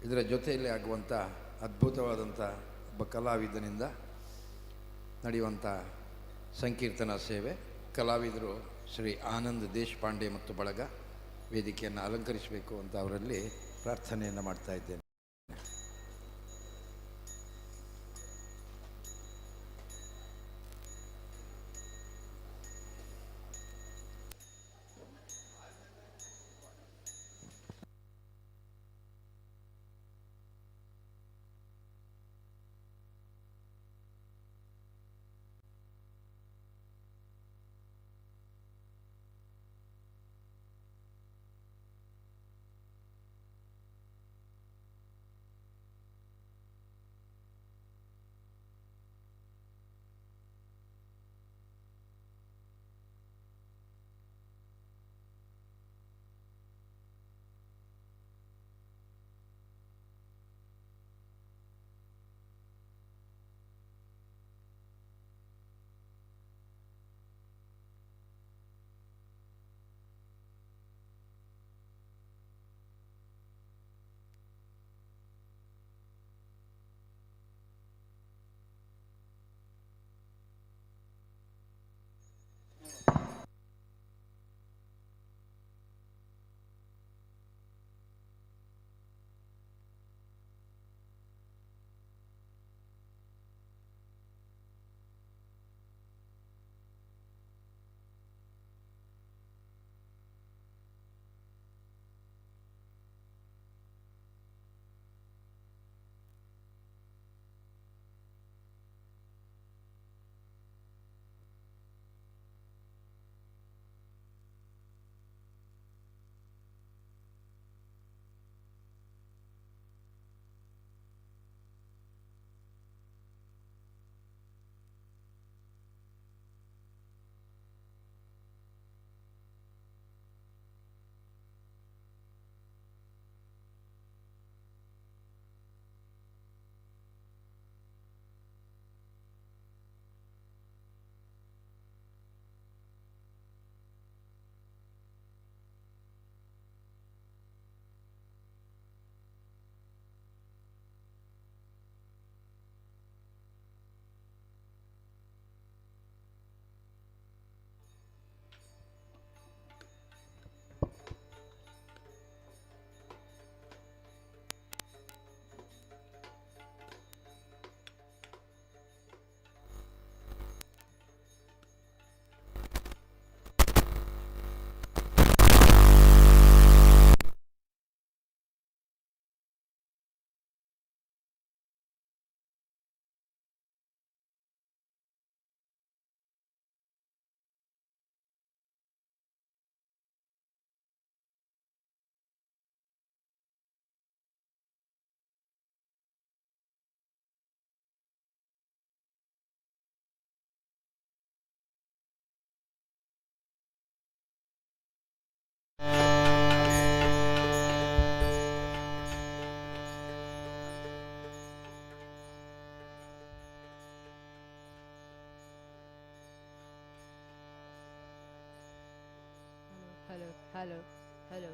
ಇದರ ಜೊತೆಯಲ್ಲಿ ಆಗುವಂಥ ಅದ್ಭುತವಾದಂಥ ಒಬ್ಬ ಕಲಾವಿದನಿಂದ ನಡೆಯುವಂಥ ಸಂಕೀರ್ತನಾ ಸೇವೆ. ಕಲಾವಿದರು ಶ್ರೀ ಆನಂದ್ ದೇಶಪಾಂಡೆ ಮತ್ತು ಬಳಗ ವೇದಿಕೆಯನ್ನು ಅಲಂಕರಿಸಬೇಕು ಅಂತ ಅವರಲ್ಲಿ ಪ್ರಾರ್ಥನೆಯನ್ನು ಮಾಡ್ತಾ ಇದ್ದೇನೆ. Hello hello hello.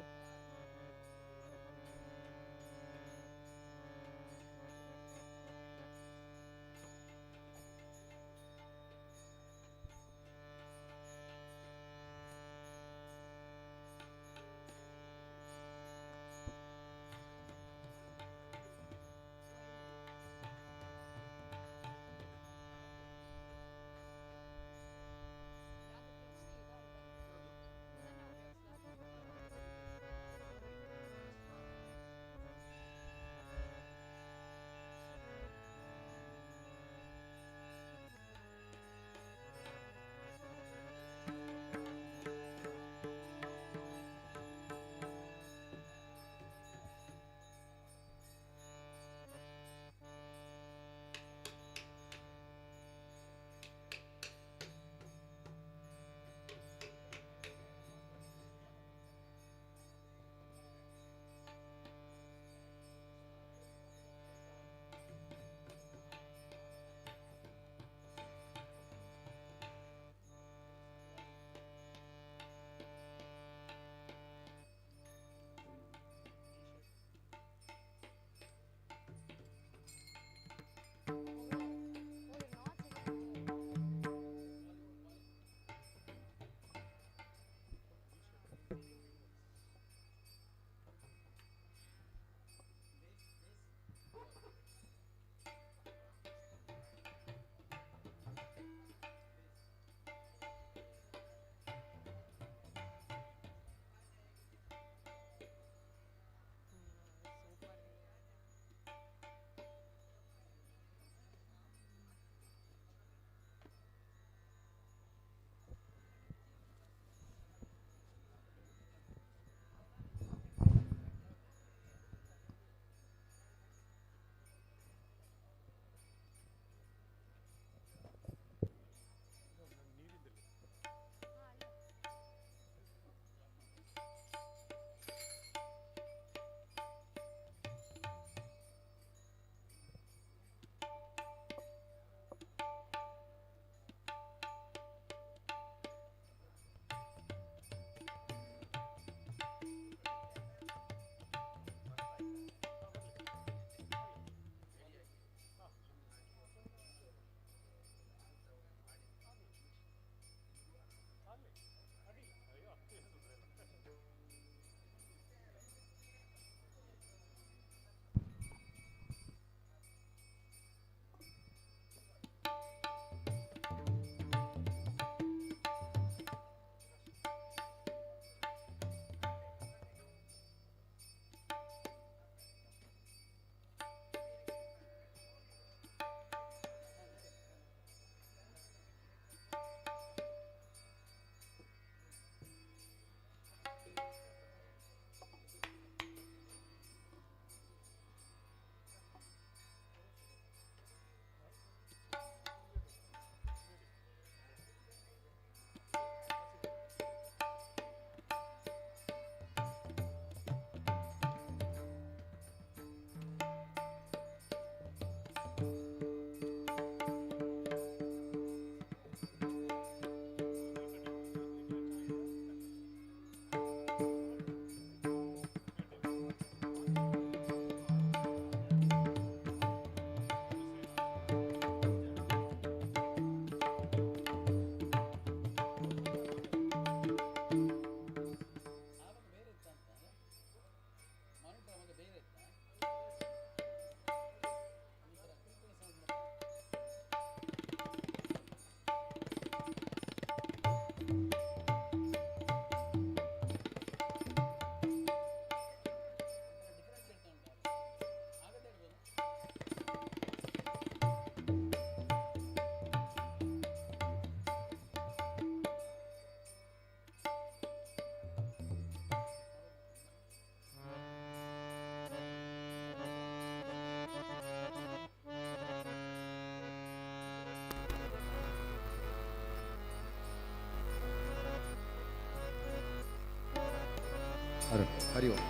Hari Om.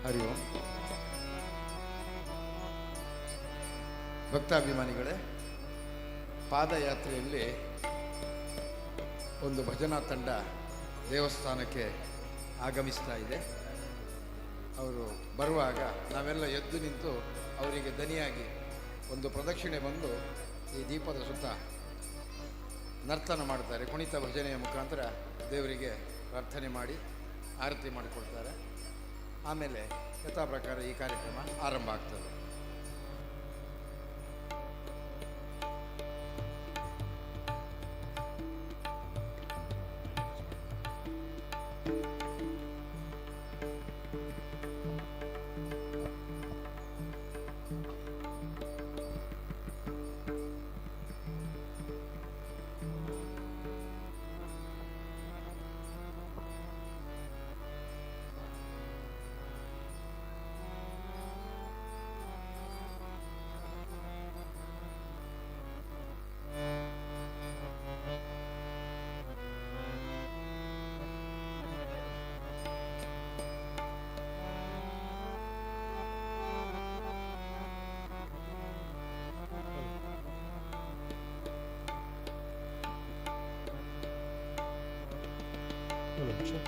Hari Om. ಭಕ್ತಾಭಿಮಾನಿಗಳೇ, ಪಾದಯಾತ್ರೆಯಲ್ಲಿ ಒಂದು ಭಜನಾ ತಂಡ ದೇವಸ್ಥಾನಕ್ಕೆ ಆಗಮಿಸ್ತಾ ಇದೆ. ಅವರು ಬರುವಾಗ ನಾವೆಲ್ಲ ಎದ್ದು ನಿಂತು ಅವರಿಗೆ ದನಿಯಾಗಿ ಒಂದು ಪ್ರದಕ್ಷಿಣೆ ಬಂದು ಈ ದೀಪದ ಸುತ್ತ ನರ್ತನ ಮಾಡ್ತಾರೆ. ಕುಣಿತ ಭಜನೆಯ ಮುಖಾಂತರ ದೇವರಿಗೆ ಪ್ರಾರ್ಥನೆ ಮಾಡಿ ಆರತಿ ಮಾಡಿಕೊಡ್ತಾರೆ. ಆಮೇಲೆ ಯಥಾ ಪ್ರಕಾರ ಈ ಕಾರ್ಯಕ್ರಮ ಆರಂಭ ಆಗ್ತದೆ. Hello. Check.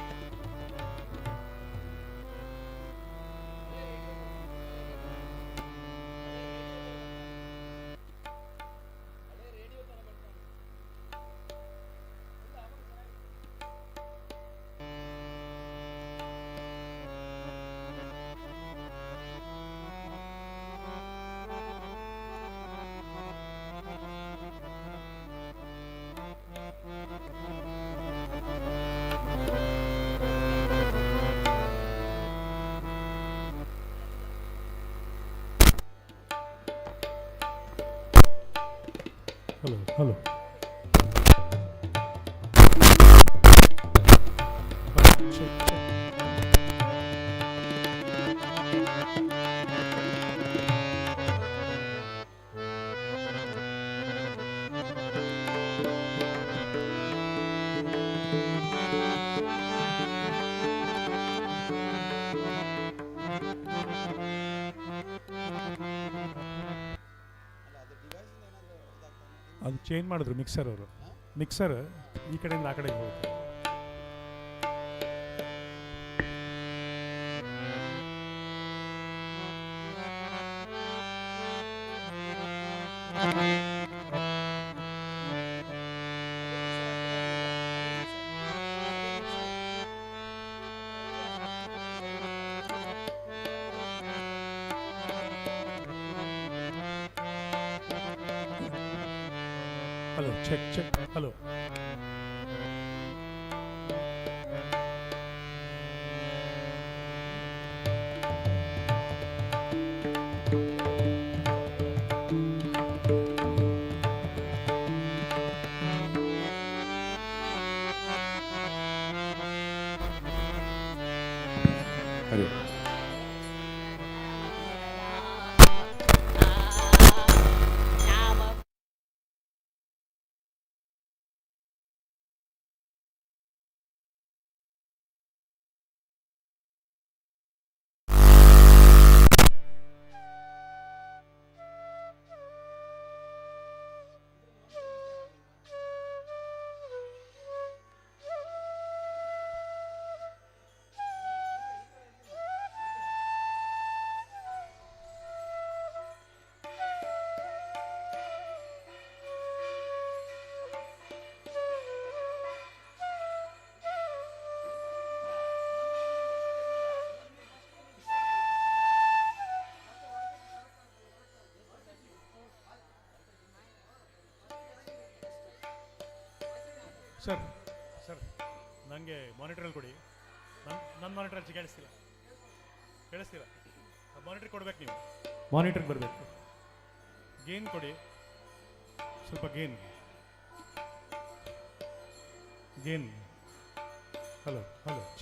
ಅದು ಚೇಂಜ್ ಮಾಡಿದ್ರು ಮಿಕ್ಸರ್ ಅವರು. ಮಿಕ್ಸರ್ ಈ ಕಡೆಯಿಂದ ಆ ಕಡೆಗೆ ಹೋಗುತ್ತೆ. Hello, check. Hello. ಹರಿ ಸರ್ ನನಗೆ ಮಾನಿಟ್ರಲ್ಲಿ ಕೊಡಿ. ನನ್ನ ಮಾನಿಟ್ರಲ್ಲಿ ಕೇಳಿಸ್ತಿಲ್ಲ. ಮಾನಿಟ್ರ್ ಕೊಡ್ಬೇಕು, ನೀವು ಮಾನಿಟ್ರಿಗೆ ಬರಬೇಕು. ಗೇನ್ ಕೊಡಿ, ಸ್ವಲ್ಪ gain. Hello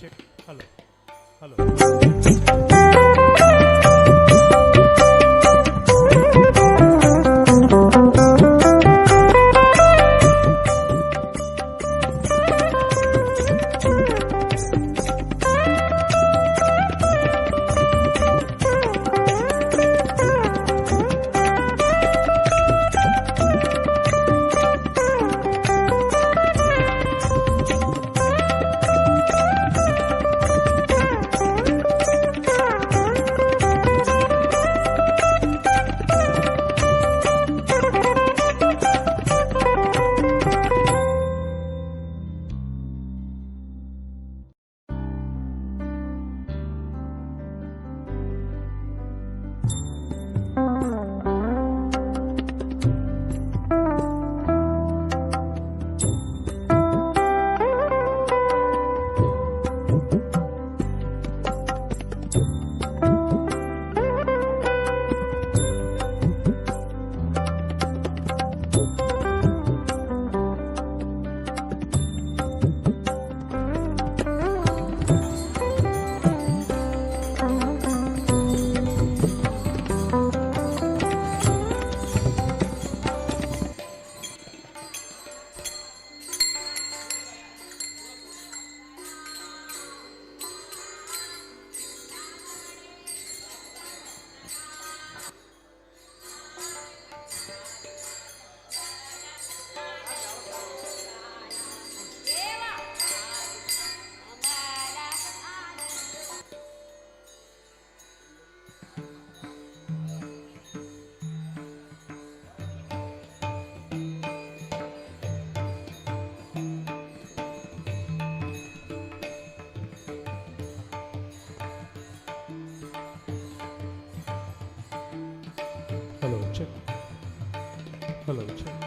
check. Hello hello check. Hello check.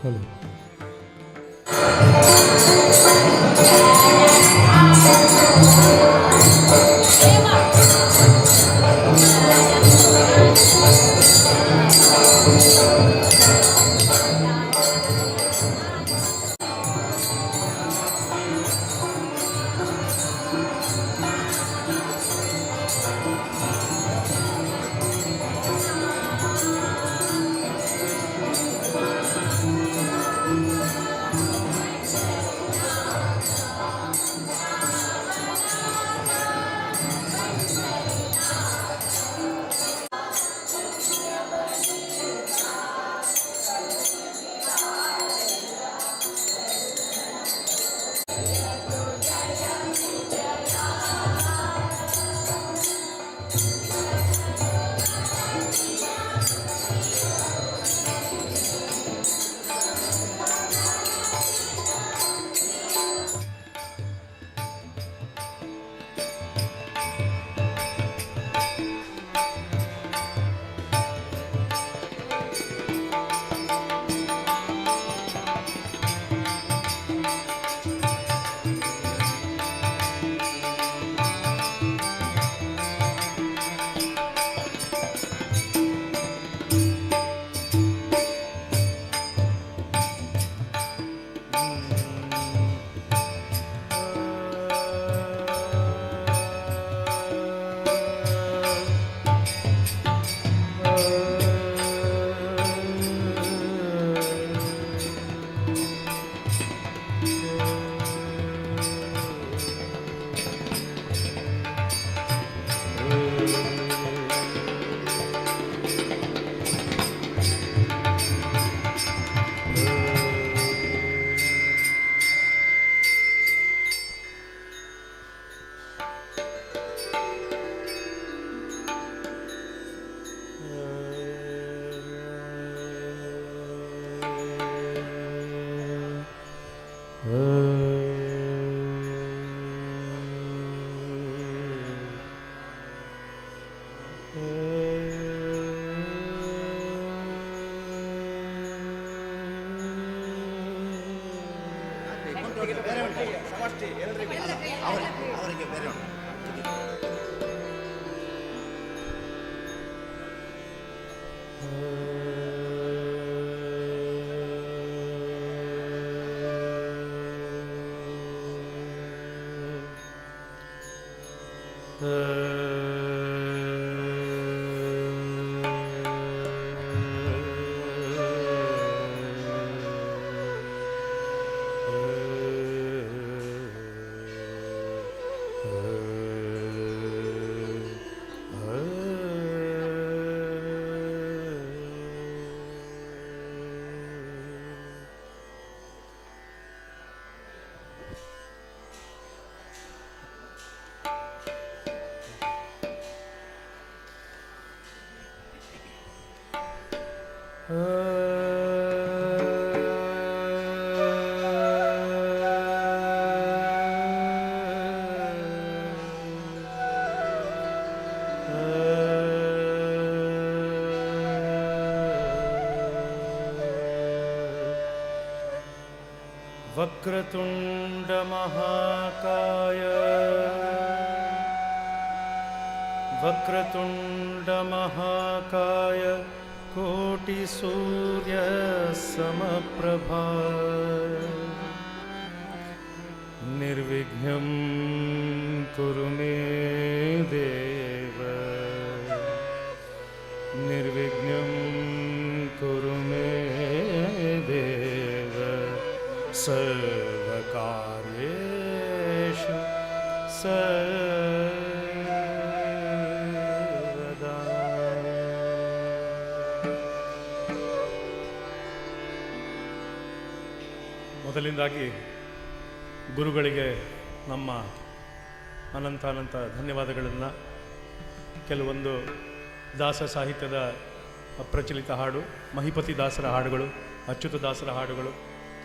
Hello. ಬೇರೆ ಉಂಟು ಸಮಷ್ಟಿ ಎಲ್ರಿಗೂ ಅವರಿಗೆ ಬೇರೆ ಉಂಟು. वक्रतुंड महाकाय वक्रतुंड महाकाय कोटि सूर्य समप्रभा निर्विघ्नं कुरु मे देव निर्विघ्नं कुरु मे देव सर्वकार्येषु सर्वदा. ಮೊದಲಿಂದಾಗಿ ಗುರುಗಳಿಗೆ ನಮ್ಮ ಅನಂತ ಧನ್ಯವಾದಗಳನ್ನು. ಕೆಲವೊಂದು ದಾಸ ಸಾಹಿತ್ಯದ ಅಪ್ರಚಲಿತ ಹಾಡು, ಮಹಿಪತಿ ದಾಸರ ಹಾಡುಗಳು, ಅಚ್ಯುತ ದಾಸರ ಹಾಡುಗಳು,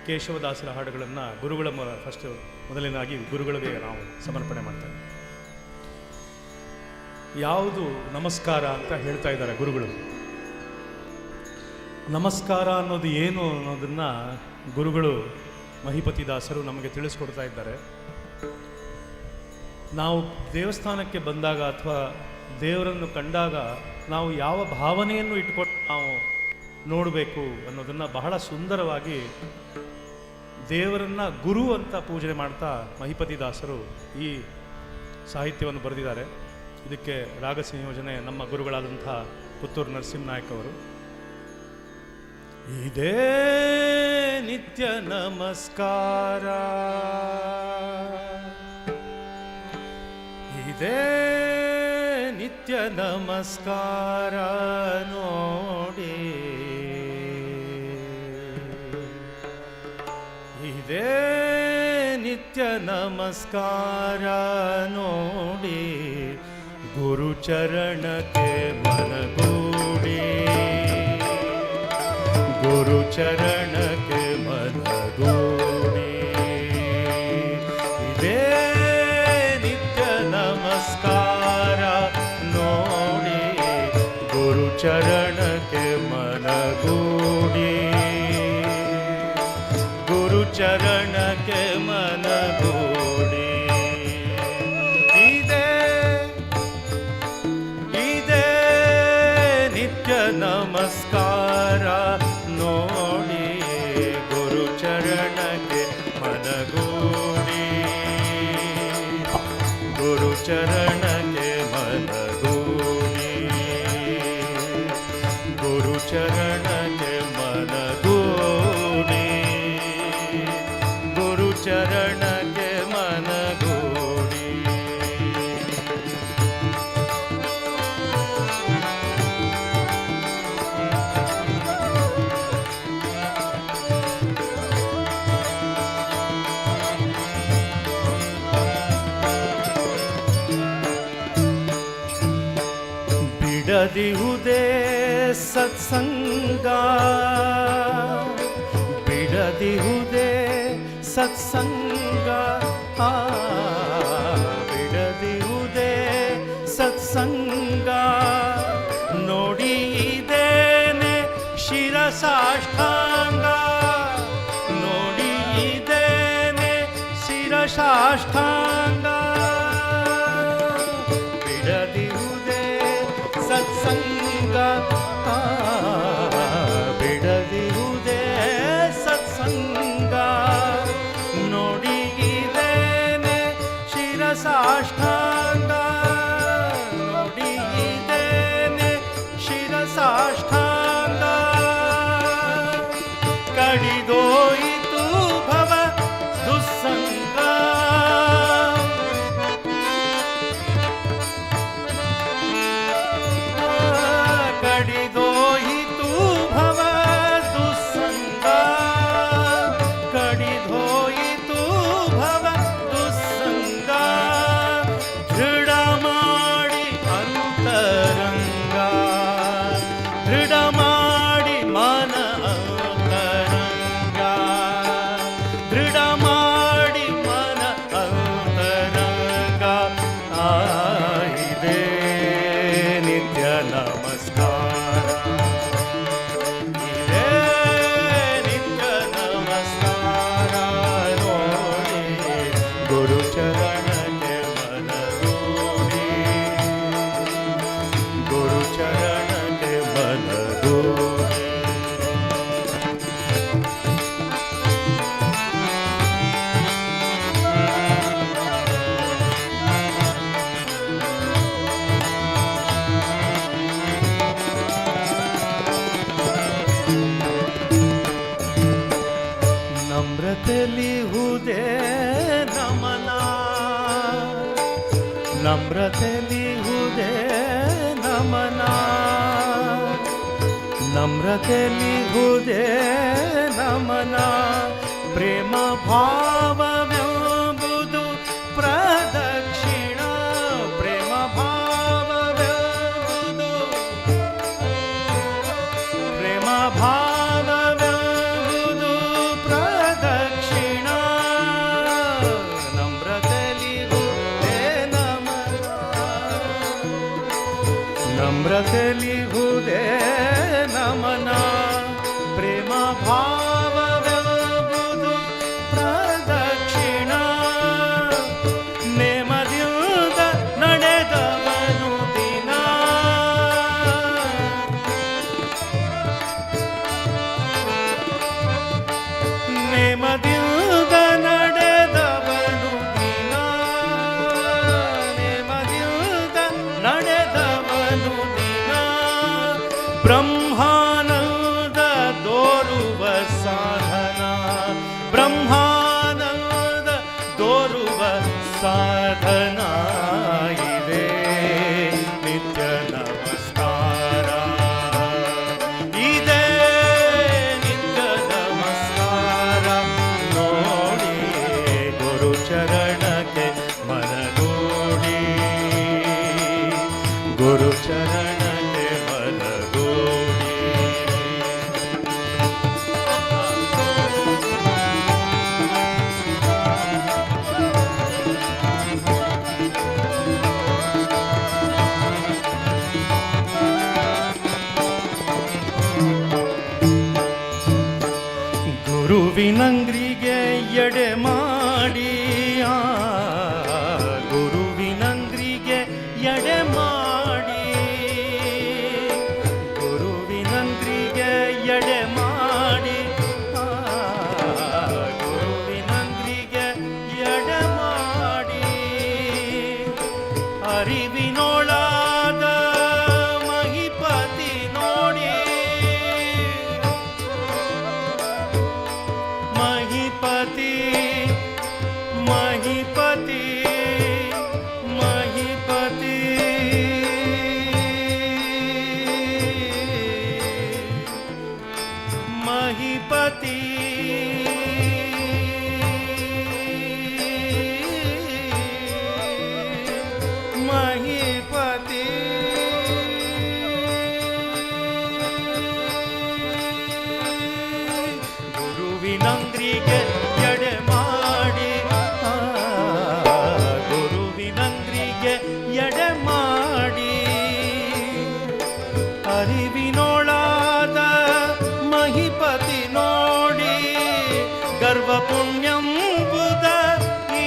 ಕೇಶವದಾಸರ ಹಾಡುಗಳನ್ನು ಗುರುಗಳ ಮೊದಲಿನಾಗಿ ಗುರುಗಳಿಗೆ ನಾವು ಸಮರ್ಪಣೆ ಮಾಡ್ತೇವೆ. ಯಾವುದು ನಮಸ್ಕಾರ ಅಂತ ಹೇಳ್ತಾ ಇದ್ದಾರೆ ಗುರುಗಳು. ನಮಸ್ಕಾರ ಅನ್ನೋದು ಏನು ಅನ್ನೋದನ್ನು ಗುರುಗಳು ಮಹಿಪತಿ ದಾಸರು ನಮಗೆ ತಿಳಿಸ್ಕೊಡ್ತಾ ಇದ್ದಾರೆ. ನಾವು ದೇವಸ್ಥಾನಕ್ಕೆ ಬಂದಾಗ ಅಥವಾ ದೇವರನ್ನು ಕಂಡಾಗ ನಾವು ಯಾವ ಭಾವನೆಯನ್ನು ಇಟ್ಕೊಂಡು ನಾವು ನೋಡಬೇಕು ಅನ್ನೋದನ್ನು ಬಹಳ ಸುಂದರವಾಗಿ ದೇವರನ್ನ ಗುರು ಅಂತ ಪೂಜೆ ಮಾಡ್ತಾ ಮಹಿಪತಿ ದಾಸರು ಈ ಸಾಹಿತ್ಯವನ್ನು ಬರೆದಿದ್ದಾರೆ. ಇದಕ್ಕೆ ರಾಗ ಸಂಯೋಜನೆ ನಮ್ಮ ಗುರುಗಳಾದಂಥ ಪುತ್ತೂರು ನರಸಿಂಹನಾಯಕ್ ಅವರು. ಇದೇ ನಿತ್ಯ ನಮಸ್ಕಾರ, ಇದೇ ನಿತ್ಯ ನಮಸ್ಕಾರ ನೋಡಿ, ಇದೇ ನಿತ್ಯ ನಮಸ್ಕಾರ ನೋಡಿ, ಗುರುಚರಣಕ್ಕೆ ಮನಗೂಡಿ, ಗುರುಚರಣಕ್ಕೆ ಮನಗೂಡಿ, ಇದೇ ನಿತ್ಯ ನಮಸ್ಕಾರ ನೋಡಿ, ಗುರುಚರಣಕ್ಕೆ ಮನಗೂಡಿ, ಗುರುಚರಣಕ್ಕೆ ಮನಗೂಡಿ, ಇದೇ ಇದೇ ನಿತ್ಯ ನಮಸ್ಕಾರ ನೋಡಿ, ಗುರುಚರಣಕ್ಕೆ ಮನಗೂಡಿ, ಗುರುಚರಣಕ್ಕೆ ಮನಗೂಡಿ, ಗುರುಚರಣಕ್ಕೆ ಮನಗೂಡಿ, ಗುರುಚರಣಕ್ಕೆ ಮನಗೂಡಿ. ಬಿಡದಿಹುದೇ ಸತ್ಸಂಗ, ಬಿಡದಿಹುದೇ ಸತ್ಸಂಗ, ಬಿಡದಿಹುದೇ ಸತ್ಸಂಗ ನೋಡಿ, ಇದೇನೆ ಶಿರಸಾಷ್ಟಾಂಗ ನೋಡಿ, ಇದೇನೆ ಶಿರಸಾಷ್ಟಾಂಗ ಬಿಡದಿರುವುದೇ ಸತ್ಸಂಗ ಬಿಡದಿರುವುದೇ ಸತ್ಸಂಗ ನೋಡಿಗಿದ್ದೇನೆ ಶಿರಸಾಷ್ಟಾಂಗ ನೋಡಿಗಿದ್ದೇನೆ ಶಿರಸಾಷ್ಟಾಂಗ ಕಡಿದೋಯಿತು ಭವ ದುಸ್ಸಂಗ ಕಡಿದೋಯಿತು ಭವ ದುಸ್ಸಂಗ ಕಡಿದೋಯಿತು ಭವ ದುಸ್ಸಂಗ ದೃಢ ಮಾಡಿ ಅಂತರಂಗ ದೃಢ ಮಾಡಿ ಮನ ಅಂತರಂಗ ದೃಢ ಮಾಡಿ ಮನ ಅಂತರಂಗ ಇದೆ ನಿತ್ಯ ನಮಸ್ಕಾರ ಇದೆ ನಿತ್ಯ ನಮಸ್ಕಾರ ನೋಡಿ ಗುರು ಚರಣಕ್ಕೆ ಮನದೂಡಿ ಗುರು ಚರಣಕ್ಕೆ ಮನದೂಡಿ ನಮ್ರತೆಲಿ ಹುದೇ ನಮನ ನಮ್ರತೆಲಿ ಹುದೇ ನಮನ ನಮ್ರತೆಲಿ ಹುದೇ ನಮನ ಪ್ರೇಮ ಭಾವವೆಂಬುದು ಪ್ರದಕ್ಷಿಣ ಪ್ರೇಮ ಭಾವವೆಂಬುದು ಪ್ರೇಮ ಭಾವವೆಂಬುದು ಪ್ರದಕ್ಷಿಣ ನಮ್ರತೆಲಿ ಹುದೇ ನಮನ ನಮ್ರತೆಲಿ ಹುದೇ ನಮನ ಪ್ರೇಮ ಭಾವವೆಂಬುದು ಪ್ರದಕ್ಷಿಣ ನೇಮದಿಂದ ನಡೆದವನು ದಿನ ನೇಮದಿಂದ ನಡೆದವನು ದಿನ ನೇಮದಿಂದ ನಡೆದವನು ದಿನ ಬ್ರಹ್ಮಾನಂದ ದೋರುವ ಸಾಧನ ಬ್ರಹ್ಮಾನಂದ ದೋರುವ ಸಾಧನ ಇದೆ ನಿತ್ಯ ನಮಸ್ಕಾರ ಇದೆ ನಿತ್ಯ ನಮಸ್ಕಾರ ನೋಡಿ ಗುರು ಚರಣಕ್ಕೆ ಮನದೂಡಿ ಗುರು ಚರಣಕ್ಕೆ ಮನದೂಡಿ ಗುರುವಿನಂಗ್ರಿಗೆ ಎಡೆ ಮಾಡಿ ಗುರುವಿನಂಗ್ರಿಗೆ ಎಡೆ ಮಾಡಿ ಗುರುವಿನಂಗ್ರಿಗೆ ಎಡೆ ಮಾಡಿ ಗುರುವಿನಂಗ್ರಿಗೆ ಎಡೆ ಮಾಡಿ ಅರಿವಿನೊಳಾದ ಮಹಿಪತಿ ನೋಡಿ ಮಹಿಪತಿ ಮಹಿಪತಿ ಮಹಿಪತಿ ಮಹಿಪತಿ ಮಹಿಪತಿ ಗುರುವಿನಂಗ್ರಿಗೆ ಎಡೆ ಮಾಡಿ ಗುರುವಿನಂಗ್ರಿಗೆ ಎಡೆ ಮಾಡಿ ಅರಿವಿನೊಳಾದ ಮಹಿಪತಿ ನೋಡಿ ಗರ್ವ ಪುಣ್ಯಂಬುದ ಈ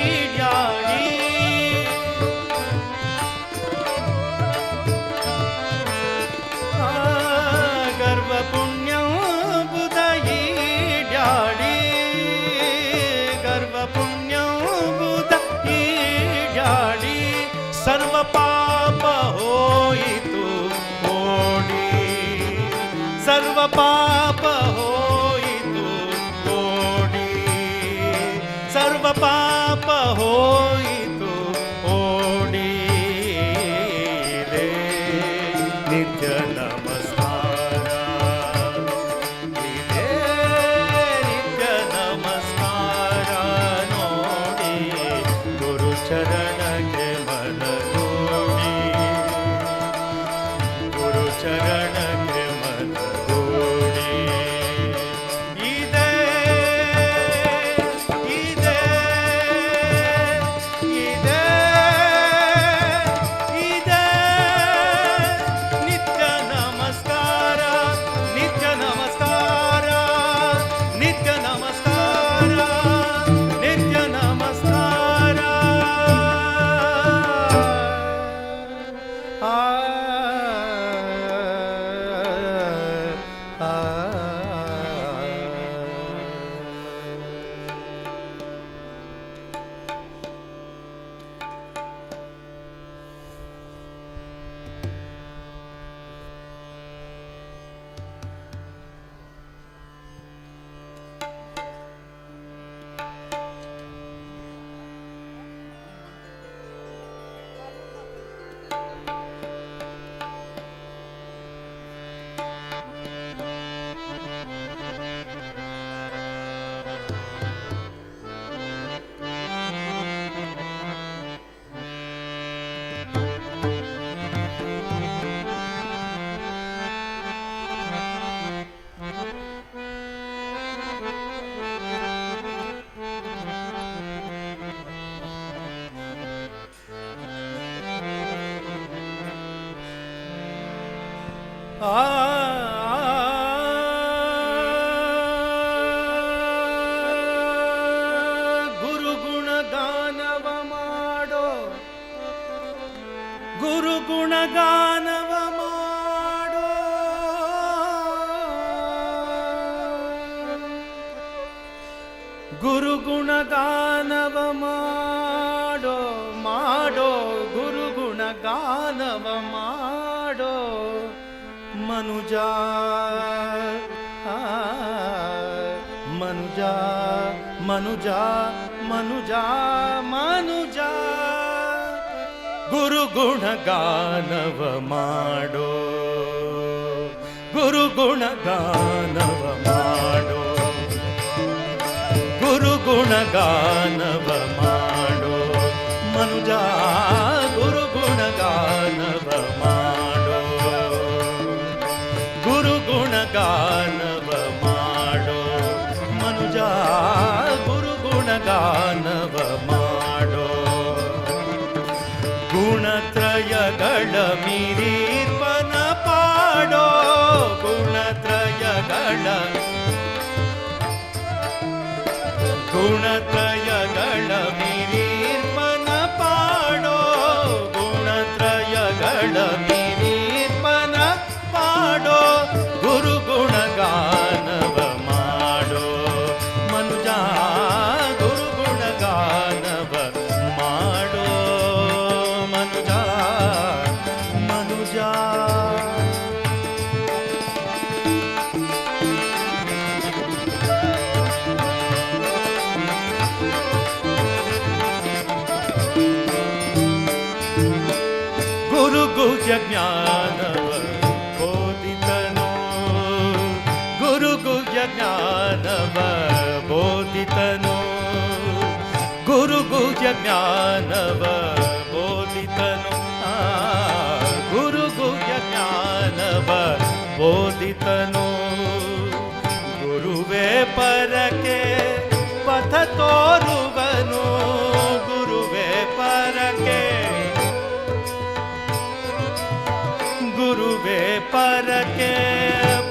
ಗುಣಗಾನವ ಮಾಡೋ ಗುರು ಗುಣಗಾನವ ಮಾಡೋ ಮಾಡೋ ಗುರು ಗುಣಗಾನವ ಮಾಡೋ ಮನುಜ ಮನುಜ ಮನುಜ ಮನುಜ ಮನುಜ ಗುರು ಗುಣಗಾನವ ಮಾಡೋ ಗುರು ಗುಣಗಾನವ ಮಾಡೋ ಗುರು ಗುಣಗಾನವ ಮಾಡೋ ಮನುಜ ಗುರು ಗುಣಗಾನವ ಮಾಡೋ ಗುರು ಗುಣಗಾನವ ಮಾಡೋ ಮನುಜ ಗುರು ಗುಣಗಾನವ ಮಾಡೋ ಗುಣತ್ರಯಗಳ ಮೀರಿರ್ಪನ ಪಾಡೋ ಗುಣತ್ರಯಗಳ ಮೀರಿರ್ಪನ ಪಾಡೋ ಗುಣತ್ರಯಗಳ ಮೀರಿರ್ಪನ ಪಾಡೋ ಗುರು ಗುಣಗಾನವ ಮಾಡೋ ಮನುಜ ಗುರು ಗುಣಗಾನವ ಮಾಡೋ ಮನುಜ ಮನುಜ ಗುರು ಗುಹ್ಯ ಜ್ಞಾನವ ಬೋಧಿತನು ಗುರು ಗುಹ್ಯ ಜ್ಞಾನವ ಬೋಧಿತನು ಗುರು ಗುಹ್ಯ ಜ್ಞಾನವ ಬೋಧಿತನು ಗುರು ಗುಹ್ಯ ಜ್ಞಾನವ ಬೋಧಿತನು ಗುರುವೇ ಪರಕೆ ಪಥ ತೋರುವನು ಗುರುವೇ ಪರಕೆ ಗುರುವೇ ಪರಕೆ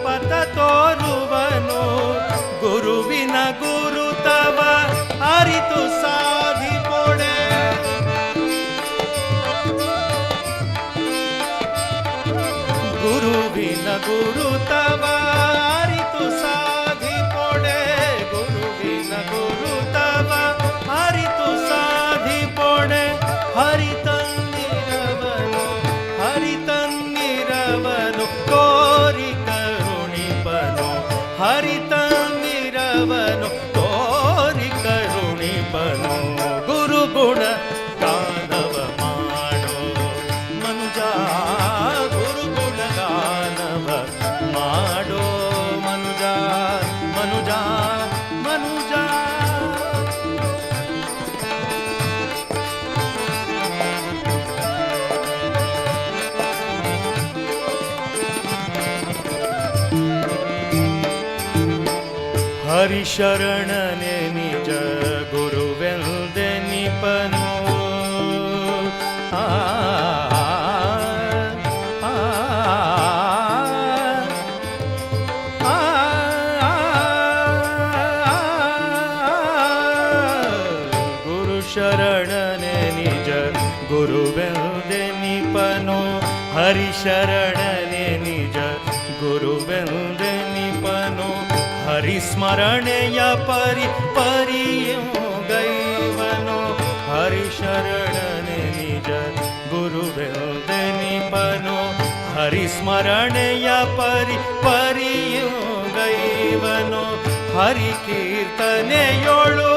ಪಥ ತೋರುವನು ಗುರುವಿನ ಗುರುತವ ಅರಿತು ಸಾಧಿಪೊಡೆ ಗುರುವಿನ ಗುರುತವ ಅರಿತು ಸಾಧಿಪೊಡೆ ಗುರುವಿನ ಗುರುತವ ಅರಿತು ಸಾಧಿಪೊಡೆ ಹರಿತಂದಿರವನು ಹರಿತಂದಿರವನು ಕೋರಿ ಕರುಣಿಪನು ಹರಿತಂದಿರವನು ಕೋರಿ ಕರುಣಿಪನು ಗುರು ಗುಣ ಗಾನವ ಮಾಡೋ ಮನುಜ ಗುರು ಗುಣ ಗಾನವ ಮಾಡೋ ಮನುಜ ಮನುಜ ಮನುಜ ಹರಿಶರಣನೆ ನಿಜ ಗುರುವೆಲ್ದೆ ನಿಪನು ಗುರು ಶರಣನೆ ನಿಜ ಗುರುವೆಲ್ದೆ ನಿಪನು ಹರಿಶರಣನೆ ನಿಜ ಗುರುವೆಲ್ದೆ ನಿಪನು ಹರಿಸ್ಮರಣೆಯ ಪರಿಯೋ ಗೈವನು ಹರಿಶರಣನೆ ನಿಜ ಗುರುವೆಲ್ದೆ ನಿಪನು ಹರಿಸ್ಮರಣೆಯ ಪರಿಯೋ ಗೈವನು ಹರಿ ಕೀರ್ತನೆಯೋಳು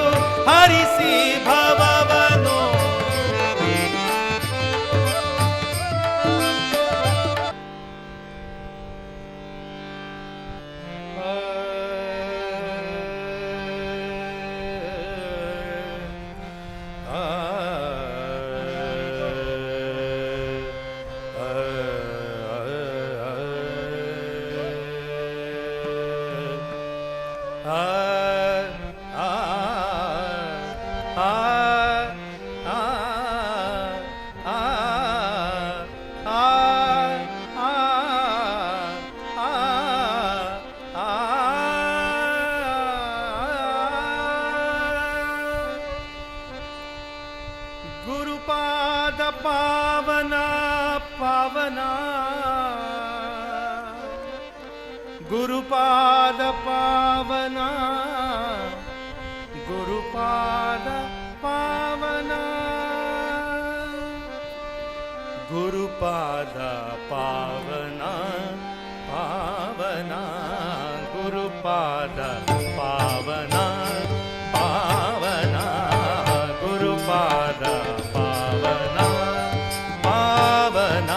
ಹರಿಸಿ ಭವವನು ಗುರುಪಾದ ಪಾವನ ಪಾ ಪಾವನ ಗುರುಪಾದ ಪಾವನ ಗುರುಪಾದ ಪಾವನ ಗುರುಪಾದ ಪಾವನ ಪಾವನ ಗುರುಪಾದ ಪಾವನ ಪಾವನ ಗುರುಪಾದ ಪಾವನ ಪಾವನ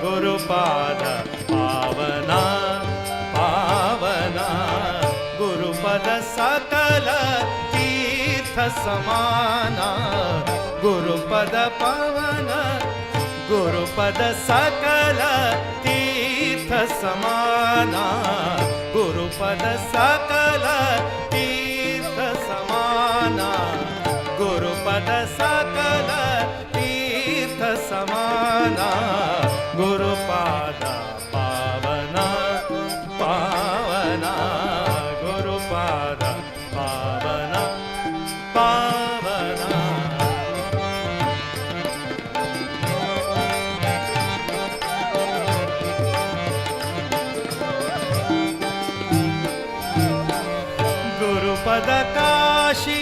ಗುರುಪಾದ ಪಾವನ ಪಾವನ ಗುರುಪದ ಸಕಲ ತೀರ್ಥ ಸಮಾನ ಗುರುಪದ ಪವನ ಗುರುಪದ ಸಕಲ ತೀರ್ಥ ಸಮಾನ ಗುರುಪದ ಸಕಲ ತೀರ್ಥ ಸಮಾನ ಗುರುಪದ ಸಕಲ ತೀರ್ಥ ಸಮಾನ ಗುರುಪಾದ ಪಾವನ ಪಾವನ ಗುರುಪಾದ ಪಾವನ ಪಾವನ ಗುರುಪದ ಕಾಶಿ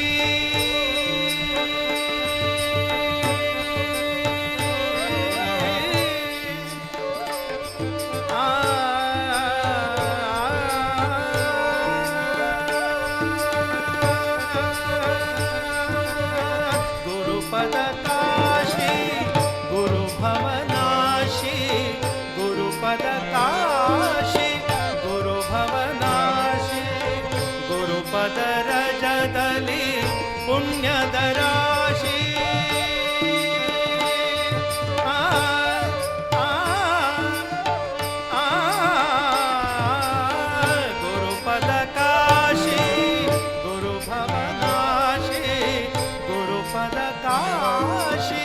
ಗುರುಪದ ಕಾಶಿ ಗುರುಭವನಾಶಿ ಗುರುಪದ ಕಾಶಿ ಗುರುಭವನಾಶಿ ಗುರುಪದ ರಜದಲ್ಲಿ ಪುಣ್ಯದ ರಾಶಿ ಆ ಆ ಆ ಗುರುಪದ ಕಾಶಿ ಗುರುಭವನಾಶಿ ಗುರುಪದ ಕಾಶಿ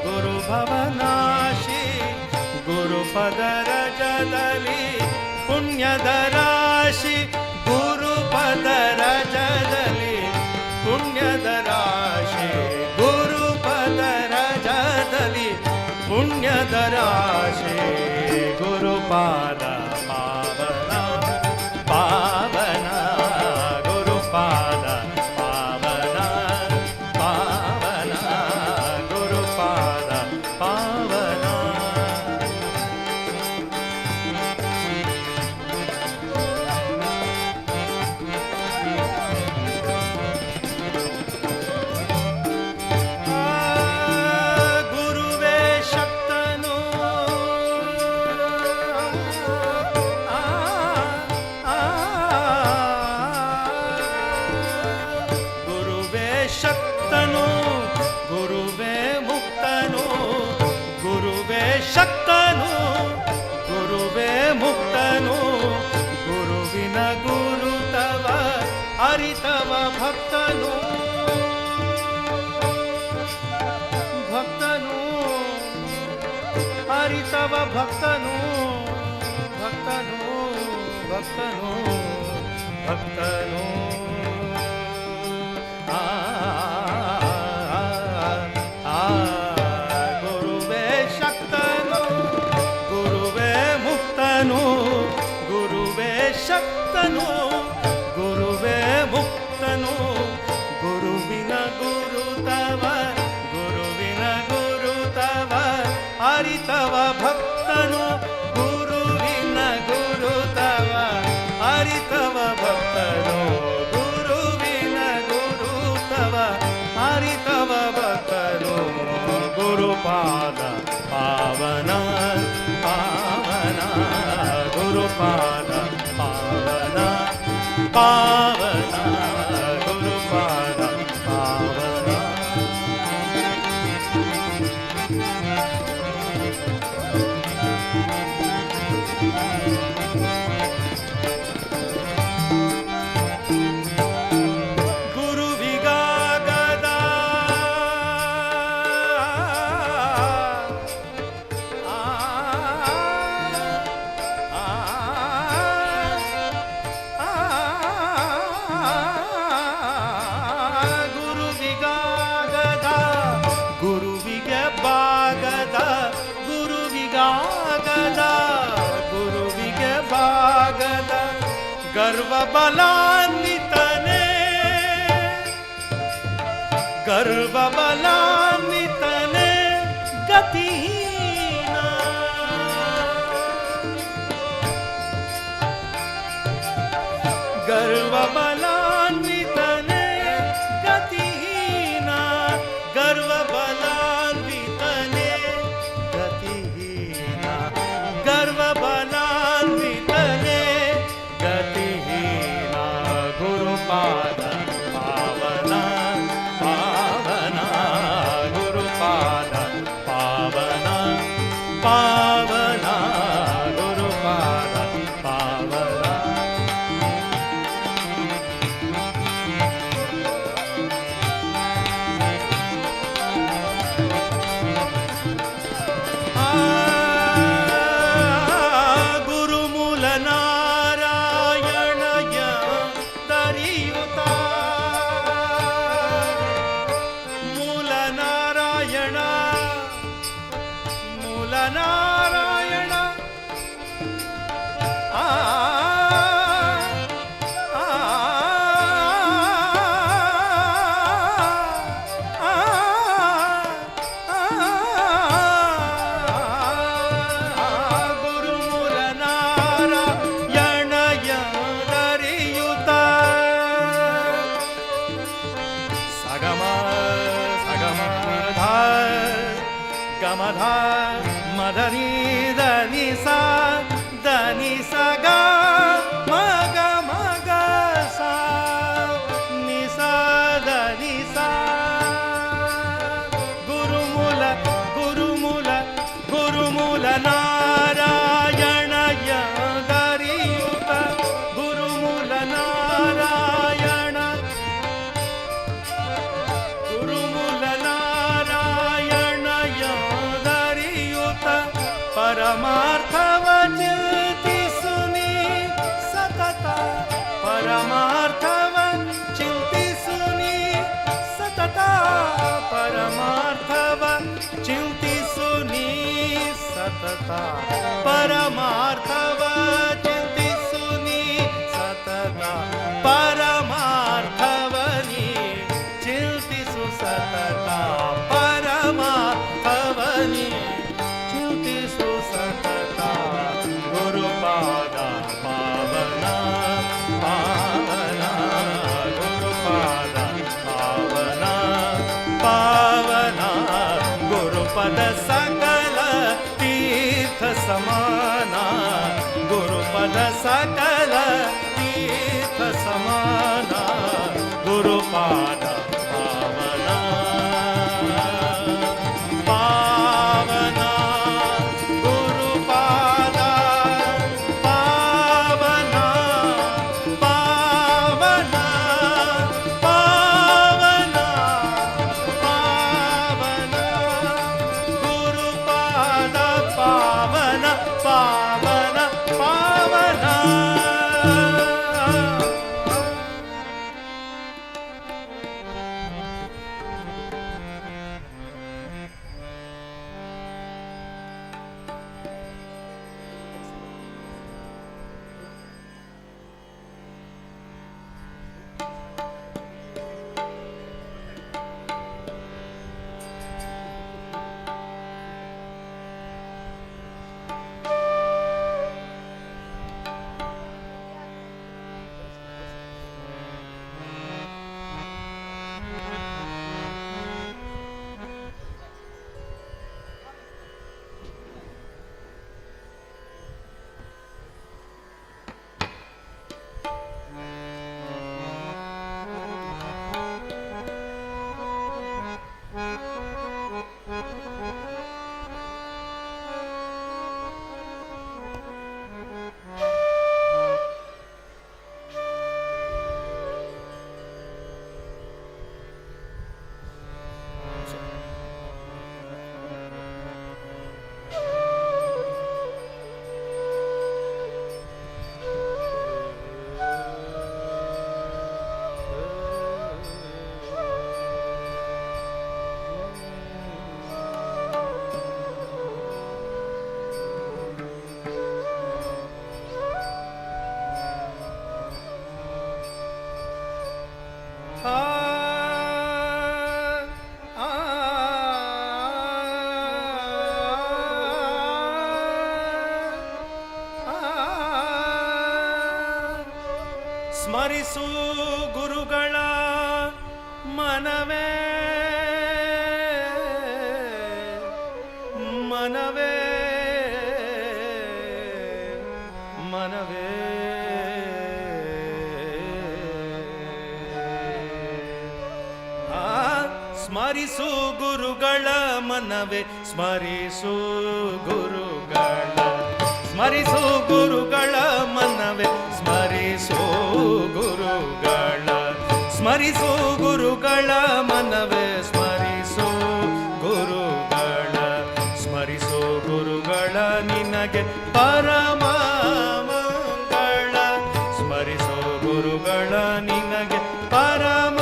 ಗುರುಭವನಾಶಿ ಗುರುಪದ ರಜದಲ್ಲಿ ಪುಣ್ಯದ ರಾಶಿ ಗುರುಪದ ರಜದಲ್ಲಿ ಪುಣ್ಯದ ರಾಶಿ ಗುರುಪದ ರಜದಲ್ಲಿ ಪುಣ್ಯದ ರಾಶಿ ಗುರುಪಾದ ಪಾವನ ಪಾವನ ಗುರುಪಾದ ಪಾವನ ಪಾವನ ಗುರುಪಾದ ಪಾವನ ಗುರುವೇ ಶಕ್ತನು ಗುರುವೇ ಶಕ್ತನು ಗುರುವೇ ಮುಕ್ತನು ಗುರುವೇ ಶಕ್ತನು ಗುರುವೇ ಮುಕ್ತನು ಗುರುವಿನ ಗುರುತವ ಅರಿತವ ಭಕ್ತನು ಭಕ್ತನು ಅರಿತವ ಭಕ್ತನು ಭಕ್ತನು ಭಕ್ತನು ಭಕ್ತನು ಆ ಆ ಗುರುವೇ ಶಕ್ತನು ಗುರುವೇ ಮುಕ್ತನು ಗುರುವೇ ಶಕ್ತನು ಗುರುವೇ ಮುಕ್ತನು ಗುರುವಿನ ಗುರುತವ ಗುರುವಿನ ಗುರುತವ ಅರಿತವ ಭಕ್ತನು ಗುರುವಿನ ಗುರುತವ ಅರಿತವ ಭಕ್ತನು ಗುರುವಿನ ಗುರುತವ ಅರಿತವ ಭಕ್ತನು ಗುರುಪಾದ ಪಾವನ ಪಾವನ ಗುರುಪಾದ ಪಾವನ ಪಾವನ ಗುರುಪಾದ ಪಾವನ ಗುರುವಿಗಾಗದ ಆ गर्वबलान्वितने गर्वबलान्वितने गतिहीना गर्वबलान्वितने गतिहीना गर्वबलान्वितने गतिहीना गर्वबलान्वितने गतिहीना गुरुपाद पावना पावना गुरुपाद पावना पावना गुरुपाद पावना ಗುರುಮೂಲ ನಾರಾಯಣಯ ದರಿಯುತ ಮೂಲ ನಾರಾಯಣ ಮೂಲ ನಾರಾಯಣ ಆ ಗುರುಮೂಲ ನಾರಾಯಣಯ ದರಿಯುತ ಸಗಮ ಸಗಮ ಧ ಗಮಧ ಮದನಿ ದನಿ ಸ ದನಿ ಸಗ ಮಗ ಮಗ ಸ ನಿ ಸ ದನಿ ಸ ಗುರುಮೂಲ ಗುರುಮೂಲ ಗುರುಮೂಲ ನಾರಾಯಣಯ ದರಿಯುತ ಗುರುಮೂಲ ನಾರಾಯಣ ಗುರುಮೂಲ ನಾರಾಯಣಯ ದರಿಯುತ ಪರಮಾರ್ಥವ ಚಿಂತಿಸುನಿ ಸತತ ಪರಮಾರ್ಥವ ಚಿಂತಿಸುನಿ ಸತತ ಪರಮಾರ್ಥವ ಚಿಂತಿಸುನಿ ಸತತ ಪರಮಾರ್ಥವ ಚಿಂತಿಸುನಿ ಸತತ ಪರಮಾರ್ಥವನಿ ಚಿಂತಿಸು ಸತತ ಪರಮಾರ್ಥವನಿ ಚಿಂತಿಸು ಸತತ ಗುರುಪಾದ ಪಾವನ ಪಾವನ ಗುರುಪಾದ ಪಾವನ ಪಾವನ ಗುರುಪದ ಸಕಲ ತೀರ್ಥ ಸಮಾನ ಗುರುಪದ ಸಕಲ ತೀರ್ಥ ಸಮಾನ ಗುರುಪಾದ ಪಾವನ ಪಾವನ ಗುರುಪಾದ ಪಾವನ ಪಾವನ ಪಾವನ ಪಾವನ ಗುರುಪಾದ ಪಾವನ ಪಾವನ ಪಾವನ ಸ್ಮರಿಸು ಗುರುಗಳ ಮನವೇ ಮನವೇ ಮನವೇ ಸ್ಮರಿಸು ಗುರುಗಳ ಮನವೇ ಸ್ಮರಿಸು ಗುರುಗಳ ಸ್ಮರಿಸು ಗುರುಗಳ ಮನವೇ ಸ್ಮರಿಸು ಗುರುಗಳ ಸ್ಮರಿಸು ಗುರುಗಳ ಮನವೇ ಸ್ಮರಿಸು ಗುರುಗಳ ಸ್ಮರಿಸು ಗುರುಗಳ ನಿನಗೆ ಪರಮ ಮಂಗಳ ಸ್ಮರಿಸು ಗುರುಗಳ ನಿನಗೆ ಪರಮ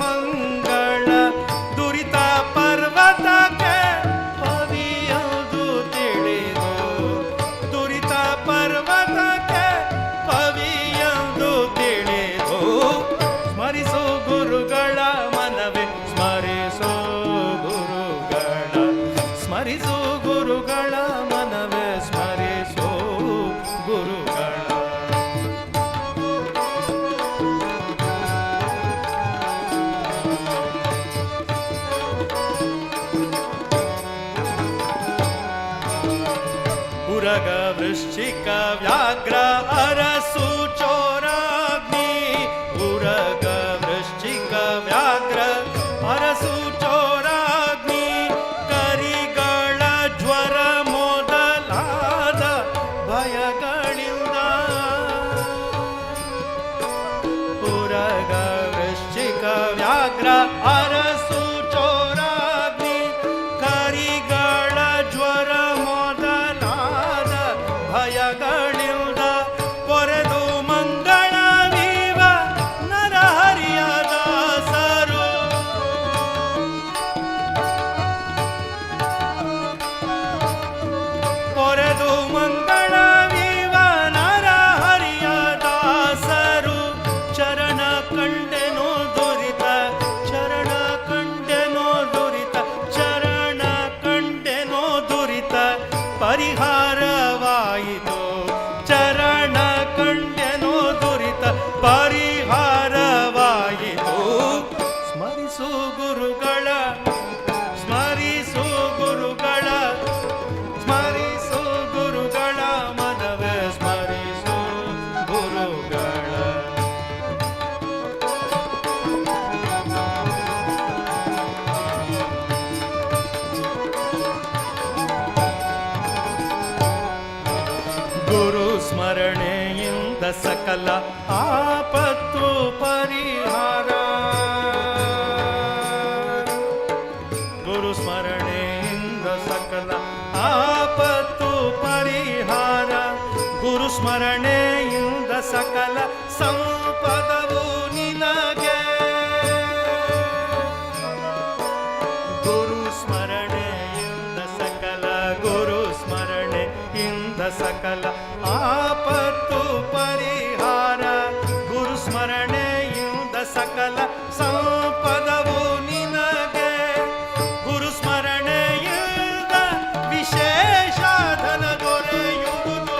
ಮಂಗಳ ದುರಿತ ಪರ್ವತಕ್ಕೆ ಪವಿಯದು ತಿಳಿದು ದುರಿತ ಪರ್ವತಕ್ಕೆ ಪವಿಯದು ತಿಳಿದು ಸ್ಮರಿಸು ಗುರುಗಳ ಮನವೇ ಸ್ಮರಿಸು ಗುರುಗಳ ಸ್ಮರಿಸು ಗುರುಗಳ ಮನವೇ ಸ್ಮರಿಸು ಗುರುಗಳ ಉರಗ ವೃಶ್ಚಿಕ ವ್ಯಾಘ್ರ ಅರಸು ಚೋರಾಗ್ನಿ ಉರಗ ವೃಶ್ಚಿಕ ವ್ಯಾಘ್ರ ಅರಸು ಚೋರಾಗ್ನಿ ಕರಿಗಳ ಜ್ವರ ಮೊದಲಾದ ಭಯಗಳಿಂದ ಉರಗ ವೃಶ್ಚಿಕ ವ್ಯಾಘ್ರ ಅರಸು ಚೋರಾಗ್ನಿ ಕರಿಗಳ ಜ್ವರ ಮೊದಲಾದ ಭಯಗಳಿಂದ ಪೊರೆದು ಮಂಗಳವೀವ ನರಹರಿಯ ದಾಸರು ಪೊರೆದು ಮಂಗಳವೀವ ನರಹರಿಯ ದಾಸರು ಚರಣ ಕಂಡೆನೋ ದುರಿತ ಚರಣ ಕಂಡೆನೋ ದುರಿತ ಚರಣ ಕಂಡೆನೋ ದುರಿತ ಪರಿಹಾರವಾಯಿತು ಚರಣ ಕಂಡೆನೋ ದುರಿತ ಪರಿಹಾರವಾಯಿತು ಸ್ಮರಿಸು ಗುರುಗಳ ಸ್ಮರಿಸು ಗುರುಗಳ ಸ್ಮರಿಸು ಗುರುಗಳ ಮನವೇ ಸ್ಮರಿಸು ಗುರುಗಳ ಗುರು ಸ್ಮರಣೆಯಿಂದ ಸಕಲ ಆಪತ್ತು ಪರಿಹಾರ ಗುರು ಸ್ಮರಣೆಯಿಂದ ಸಕಲ ಆಪತ್ತು ಪರಿಹಾರ ಗುರು ಸ್ಮರಣೆಯಿಂದ ಸಕಲ ಸಂಪದವು ನಿನಗೆ ಗುರು ಸ್ಮರಣೆಯಿಂದ ಸಕಲ ಗುರು ಸ್ಮರಣೆಯಿಂದ ಸಕಲ ಆಪತ್ತು ಪರಿಹಾರ ಗುರು ಸ್ಮರಣೆಯಿಂದ ಸಕಲ ಸಂಪದವು ನಿನಗೆ ಗುರು ಸ್ಮರಣೆಯಿಂದ ವಿಶೇಷ ಧನ ದೊರೆಯುವುದು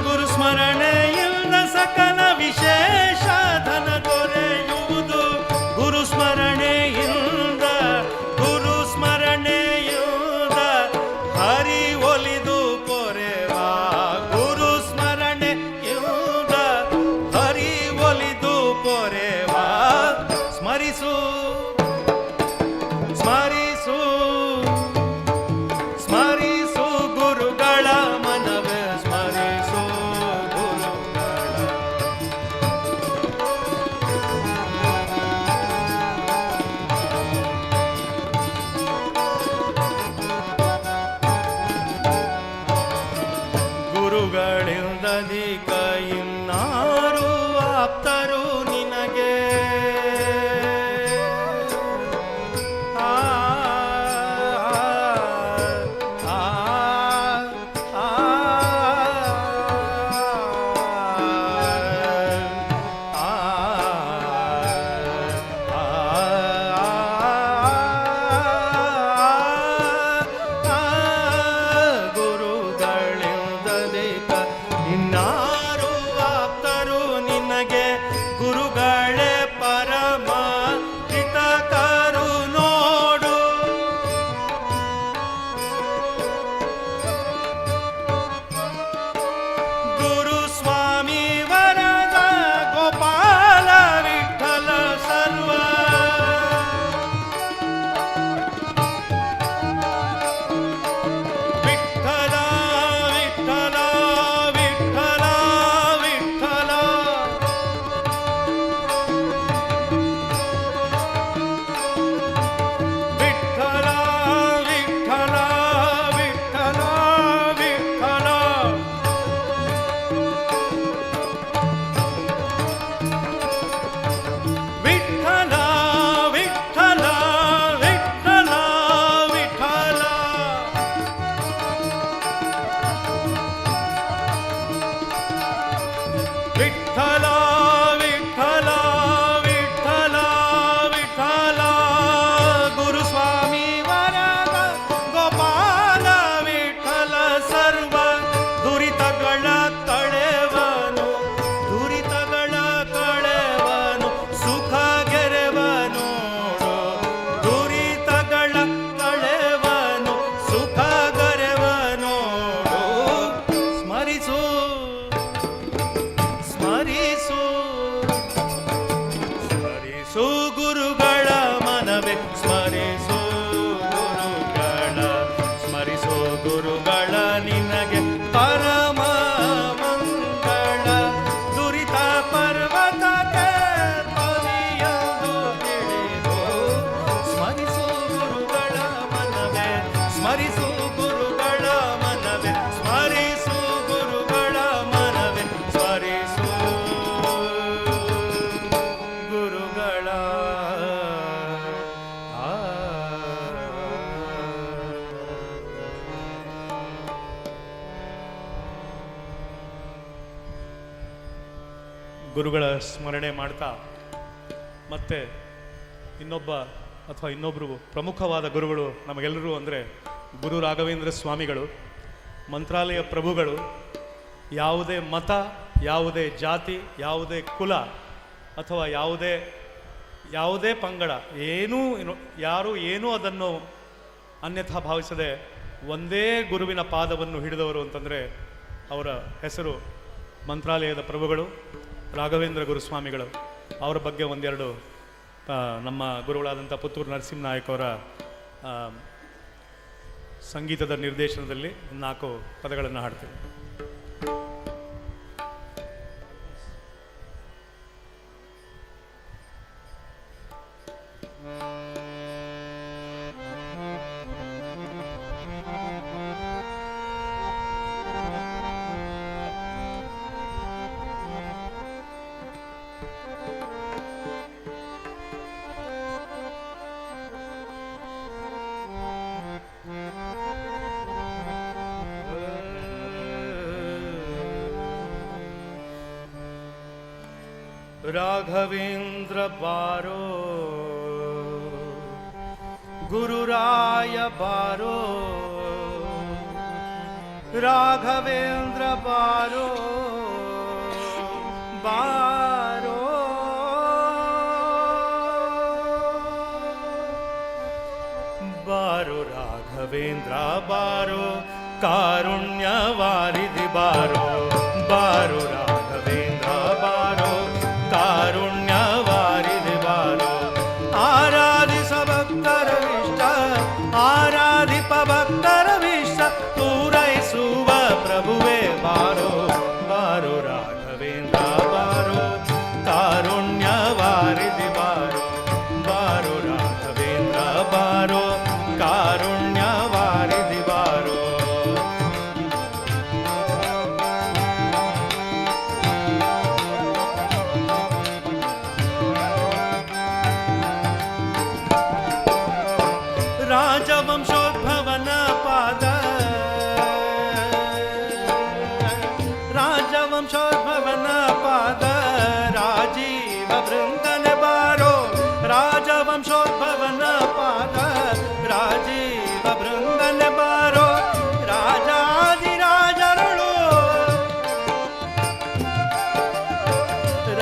ಗುರು ಸ್ಮರಣೆಯಿಂದ ಸಕಲ ವಿಶೇಷ ಧನ ದೊರೆಯುವುದು ಗುರು ಸ್ಮರಣೆಯಿಂದ ಗುರು ಸ್ಮರಣೆಯಿಂದ ಹರಿ ಒಲಿದು ಪೊರೆವಾ ಗುರು ಸ್ಮರಣೆಯಿಂದ ಹರಿ ಒಲಿದು ಪೊರೆವಾ ಸ್ಮರಿಸು ಸ್ಮರಿಸು ಸ್ಮರಿಸು ಗುರುಗಳ ಮನವೇ ಸ್ಮರಿಸು ಗುರುಗಳ ಗುರುಗಳಿಂದಧಿಕ ಇನ್ನಾರು ಆಪ್ತರು ನಿನಗೆ ಆ ಆ ಆ ಗುರುಗಳ ಗುರುಗಳ ಸ್ಮರಣೆ ಮಾಡ್ತಾ ಮತ್ತು ಇನ್ನೊಬ್ಬರು ಪ್ರಮುಖವಾದ ಗುರುಗಳು ನಮಗೆಲ್ಲರೂ ಅಂದರೆ ಗುರು ರಾಘವೇಂದ್ರ ಸ್ವಾಮಿಗಳು, ಮಂತ್ರಾಲಯ ಪ್ರಭುಗಳು. ಯಾವುದೇ ಮತ, ಯಾವುದೇ ಜಾತಿ, ಯಾವುದೇ ಕುಲ ಅಥವಾ ಯಾವುದೇ ಪಂಗಡ ಯಾರೂ ಏನೂ ಅದನ್ನು ಅನ್ಯಥಾ ಭಾವಿಸದೆ ಒಂದೇ ಗುರುವಿನ ಪಾದವನ್ನು ಹಿಡಿದವರು ಅಂತಂದರೆ ಅವರ ಹೆಸರು ಮಂತ್ರಾಲಯದ ಪ್ರಭುಗಳು ರಾಘವೇಂದ್ರ ಗುರುಸ್ವಾಮಿಗಳು. ಅವರ ಬಗ್ಗೆ ಒಂದೆರಡು ನಮ್ಮ ಗುರುಗಳಾದಂಥ ಪುತ್ತೂರು ನರಸಿಂಹನಾಯಕ್ ಅವರ ಸಂಗೀತದ ನಿರ್ದೇಶನದಲ್ಲಿ 4 ಪದಗಳನ್ನು ಹಾಡ್ತೇವೆ. ರಾಘವೇಂದ್ರ ಬಾರೋ ಗುರುರಾಯ ಬಾರೋ, ರಾಘವೇಂದ್ರ ಬಾರೋ ಬಾರೋ, ಬಾರೋ ರಾಘವೇಂದ್ರ ಬಾರೋ, ಕಾರುಣ್ಯವಾರಿಧಿ ಬಾರೋ, ಬಾರೋ ರಾಘವೇಂದ್ರ ಬಾರೋ, ಕಾರುಣ್ಯವಾರಿಧಿ ಬಾರೋ. ಆರಾಧಿಸ ಭಕ್ತರವಿಷ್ಟ, ಆರಾಧಿಪ ಭಕ್ತರವಿಷ್ಟ, ಪೂರೈಸುವ ಪ್ರಭುವೇ ಬಾರೋ, ಬಾರೋ ರಾಘವೇಂದ್ರ ಬಾರೋ, ಕಾರುಣ್ಯವಾರಿಧಿ ಬಾರೋ, ಬಾರೋ ರಾಘವೇಂದ್ರ ಬಾರೋ, ಕಾರುಣ್ಯವಾರಿಧಿ ಬಾರೋ. ರಾಜವಂಶೋದ್ಭವನ ಪಾದ, ರಾಜವಂಶೋದ್ಭವನ ಪಾದ, ರಾಜೀವ ಬೃಂದನ ಬಾರೋ, ರಾಜವಂಶೋದ್ಭವನ ಪಾದ, ರಾಜೀವ ಬೃಂದನ ಬಾರೋ. ರಾಜಾದಿರಾಜರಳು,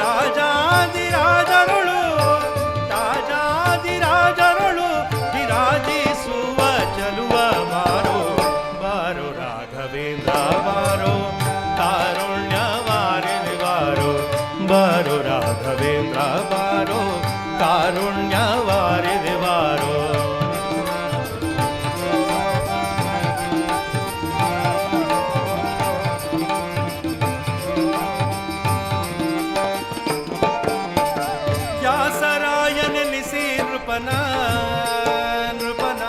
ರಾಜಾದಿರಾಜರಳು, ರಾಜಾದಿರಾಜರಳು ವಿರಾಜಿಸುವ ಚಲುವ ಬಾರೋ, ಬಾರೋ ರಾಘವೇಂದ್ರ ಬಾರೋ, ಕಾರುಣ್ಯವಾರಿಧಿ ಬಾರೋ, ಬಾರೋ ರಾಘವೇಂದ್ರ ಬಾರೋ, ಕಾರುಣ್ಯವಾರಿಧಿ ಬಾರೋ. ವ್ಯಾಸರಾಯನೆನಿಸಿ ನೃಪನ ನೃಪನ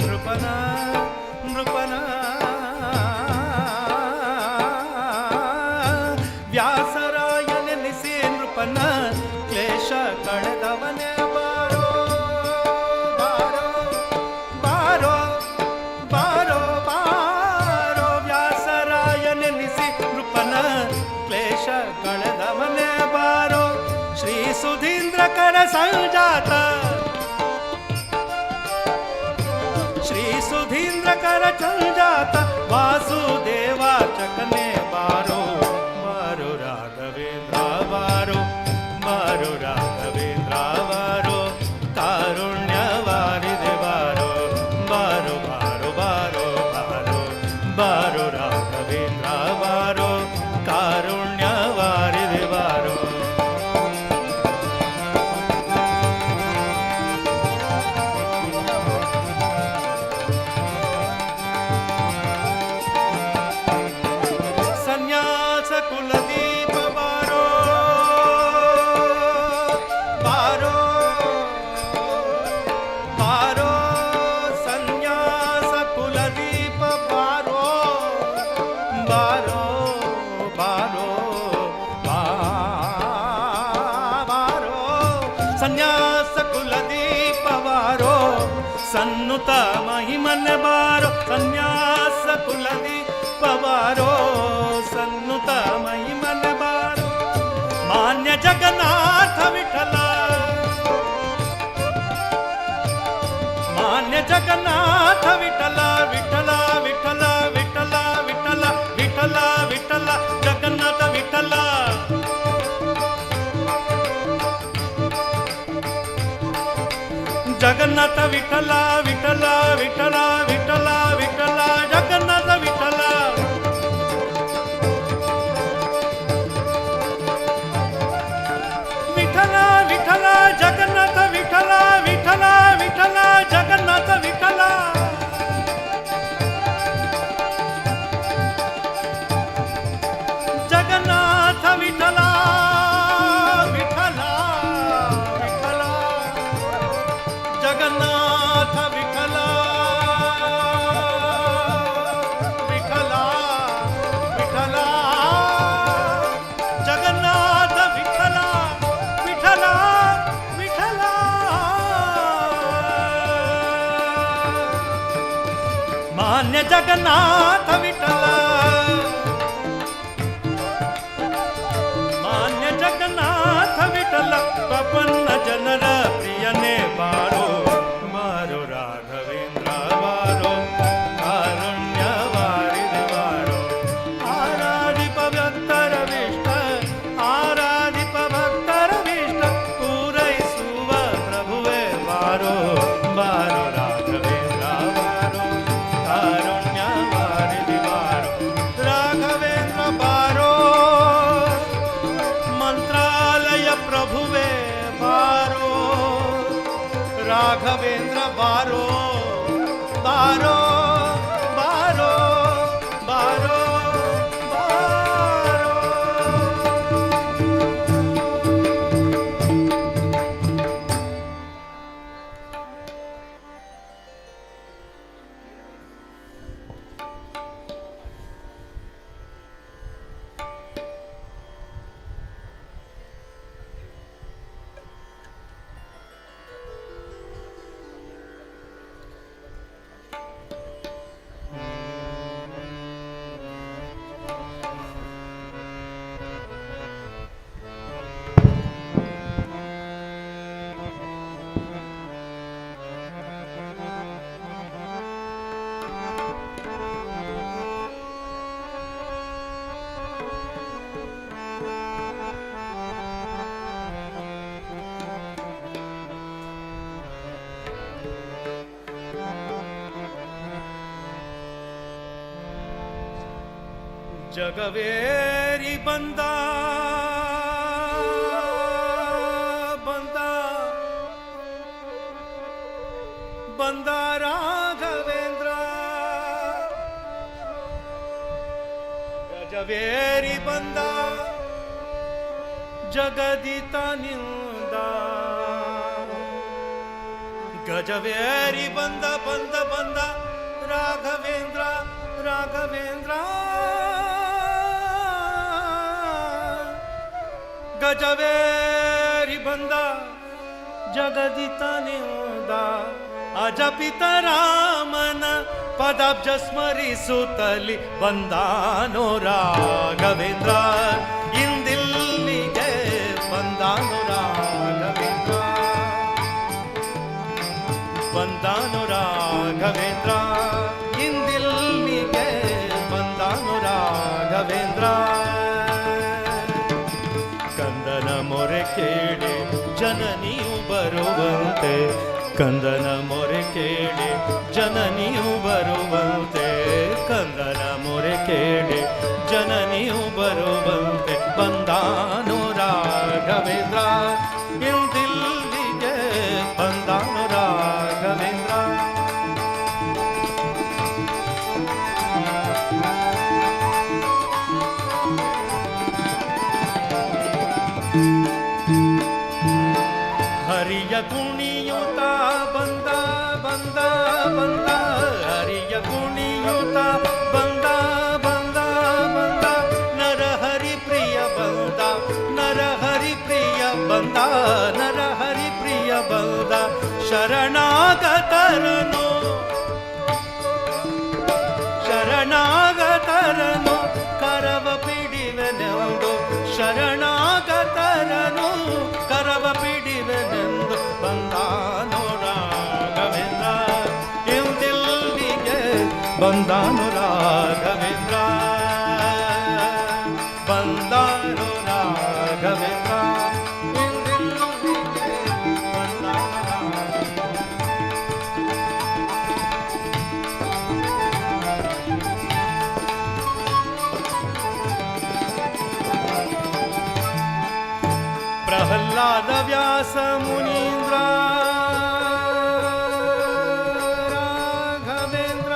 ನೃಪನ ನೃಪನ, ವ್ಯಾಸರಾಯನೆನಿಸಿ ನೃಪನ ಕ್ಲೇಶ ಕಳೆದವನೇ ಬಾರೋ, ಬಾರೋ ಬಾರೋ ಬಾರೋ ಬಾರೋ, ವ್ಯಾಸರಾಯನೆನಿಸಿ ನೃಪನ ಕ್ಲೇಶ ಕಳೆದವನೇ ಬಾರೋ. ಶ್ರೀ ಸುಧೀಂದ್ರ ಕರ ಸಂಜಾತ, ಶ್ರೀ ಸುಧೀಂದ್ರ ಕರ ಸಂಜಾತ, ವಾಸುದೇವಾಚಕನೇ ಬಾರೋ, ಬಾರೋ ರಾಘವೇಂದ್ರ ಬಾರೋ, ಬಾರೋ ರಾಘವೇಂದ್ರ ಬಾರೋ, ಕಾರುಣ್ಯವಾರಿಧಿ ಬಾರೋ, ಬಾರೋ ಬಾರೋ ಬಾರೋ ಬಾರೋ, ಬಾರೋ ರಾಘವೇಂದ್ರ ಬಾರೋ, ಕಾರುಣ್ಯವಾರಿಧಿ ಬಾರೋ. ಸನ್ಯಾಸ ಕುಲದೀಪ ಬಾರೋ, ಬಾರೋ ಬಾರೋ, ಸನ್ಯಾಸ ಕುಲದೀಪ ಬಾರೋ, ಬಾರೋ ಬಾರೋ ಬಾರೋ, ಸನ್ಯಾಸ ಕುಲದೀಪ ಬಾರೋ, ಸನ್ನುತ ಮಹಿಮನ ಬಾರೋ, ಸನ್ಯಾಸ ಕುಲದೀಪ ಬಾರೋ, ಸನ್ನುತ ಮಹಿಮನ ಬಾರೋ. ಮಾನ್ಯ ಜಗನ್ನಾಥ ವಿಠಲ, ಮಾನ್ಯ ಜಗನ್ನಾಥ ವಿಠಲ, ವಿಠಲ ವಿಠಲ ವಿಠಲ ವಿಠಲ ವಿಠಲ ವಿಠಲ ಜಗನ್ನಾಥ ವಿಠಲ. ಜಗನ್ನಾಥ ವಿಠಲ ವಿಠಲ ವಿಠಲ ವಿಠಲ ವಿಠಲ ಜಗನ್ನಾಥ ವಿಠಲ. ವಿಠಲ ವಿಠಲ ಜಗನ್ನಾಥ ವಿಠಲ, ವಿಠಲ ವಿಠಲ ಜಗನ್ನಾಥ ವಿಠಲ. ಜಗನ್ನಾಥ ವಿಠಲ ವಿಠಲ ವಿಠಲ ಜಗನ್ನಾಥ ವಿಠಲ ವಿಠಲ ವಿಠಲ ಜಗನ್ನಾಥ ವಿಠಲ ವಿಠಲ ವಿಠಲ. ಮಾನ್ಯ ಜಗನ್ನಾಥ ವಿಠಲ, ಮಾನ್ಯ ಜಗನ್ನಾಥ ವಿಠಲ. ಪ್ರಪನ್ನ ಜನರ ಪ್ರಿಯನೇ ಬಾರೋ ಬಾರೋ ರಾಘವೇಂದ್ರ ಬಾರೋ, ಕಾರುಣ್ಯ ವಾರಿದೆ ಬಾರೋ. ಆರಾಧಿಪ ಭಕ್ತರ ವಿಷ್ಟ, ಆರಾಧಿಪ ಭಕ್ತರ ವಿಷ್ಟ, ಪೂರೈಸುವ ಪ್ರಭುವೇ ಬಾರೋ ಬಾರೋ ರಾಘವೇಂದ್ರ ಬಾರೋ, ಕಾರುಣ್ಯ ವಾರಿದೆ ಬಾರೋ. ರಾಘವೇಂದ್ರ ಬಾರೋ, ಮಂತ್ರಾಲಯ ಪ್ರಭುವೇ ಬಾರೋ, ರಾಘವೇಂದ್ರ ಬಾರೋ ಬಾರೋ ಬಾರೋ ಬಾರೋ ಬಾರೋ. ಜಗವೇರಿ ಬಂದ ಬಂದ ಬಂದ ರಾಘವೇಂದ್ರ, ಗಜವೇರಿ ಬಂದ ಜಗದಿತನಿಂದ. ಗಜವೇರಿ ಬಂದ ಬಂದ ಬಂದ ರಾಘವೇಂದ್ರ ರಾಘವೇಂದ್ರ. ಗಜವೇರಿ ಬಂದ ಜಗದಿತನಿಂದ. ಅಜಪಿತ ರಾಮನ ಪದಾಬ್ಜ ಸ್ಮರಿಸುತ್ತಲಿ ಬಂದಾನೋ ರಾಘವೇಂದ್ರ, ಇಂದಿಲ್ಲಿಗೆ ಬಂದಾನೋ ರಾಘವೇಂದ್ರ, ಬಂದಾನೋ ರಾಘವೇಂದ್ರ, ಇಂದಿಲ್ಲಿಗೆ ಬಂದಾನೋ ರಾಘವೇಂದ್ರ. ಕಂದನ ಮೊರೆ ಕೇಳಿ ಜನನಿಯು ಬರುವಂತೆ, ಕಂದನ ಮೊರೆ ಕೇಳಿ ಜನನಿಯು ಬರುವಂತೆ, ಕಂದನ ಮೊರೆ ಕೇಳಿ ಜನನಿಯು ಬರುವಂತೆ, ಬಂದಾನೋ ರಾಘವೇಂದ್ರ, ಇಂದಿಲ್ಲಿಗೆ ಬಂದಾನೋ ರಾಘವೇಂದ್ರ. ಹರಿಯ ಕುಣಿಯುತ ಬಂದ ಬಂದ ಬಂದ, ಹರಿಯ ಕುಣಿಯುತ ಬಂದ ಬಂದ ಬಂದ, ನರಹರಿ ಪ್ರಿಯ ಬಂದ, ನರಹರಿ ಪ್ರಿಯ ಬಂದ, ನರಹರಿ ಪ್ರಿಯ ಬಂದ. ಶರಣಾಗತರನು ಶರಣಾಗತರನು ಕರವ ಪಿಡಿವೆನೆಂದು, ಶರಣಾಗತರ ಬಂದಾನು ರಾಘವೇಂದ್ರ ಪ್ರಹ್ಲಾದ ವ್ಯಾಸ ಮುನೀಂದ್ರ ರಾಘವೇಂದ್ರ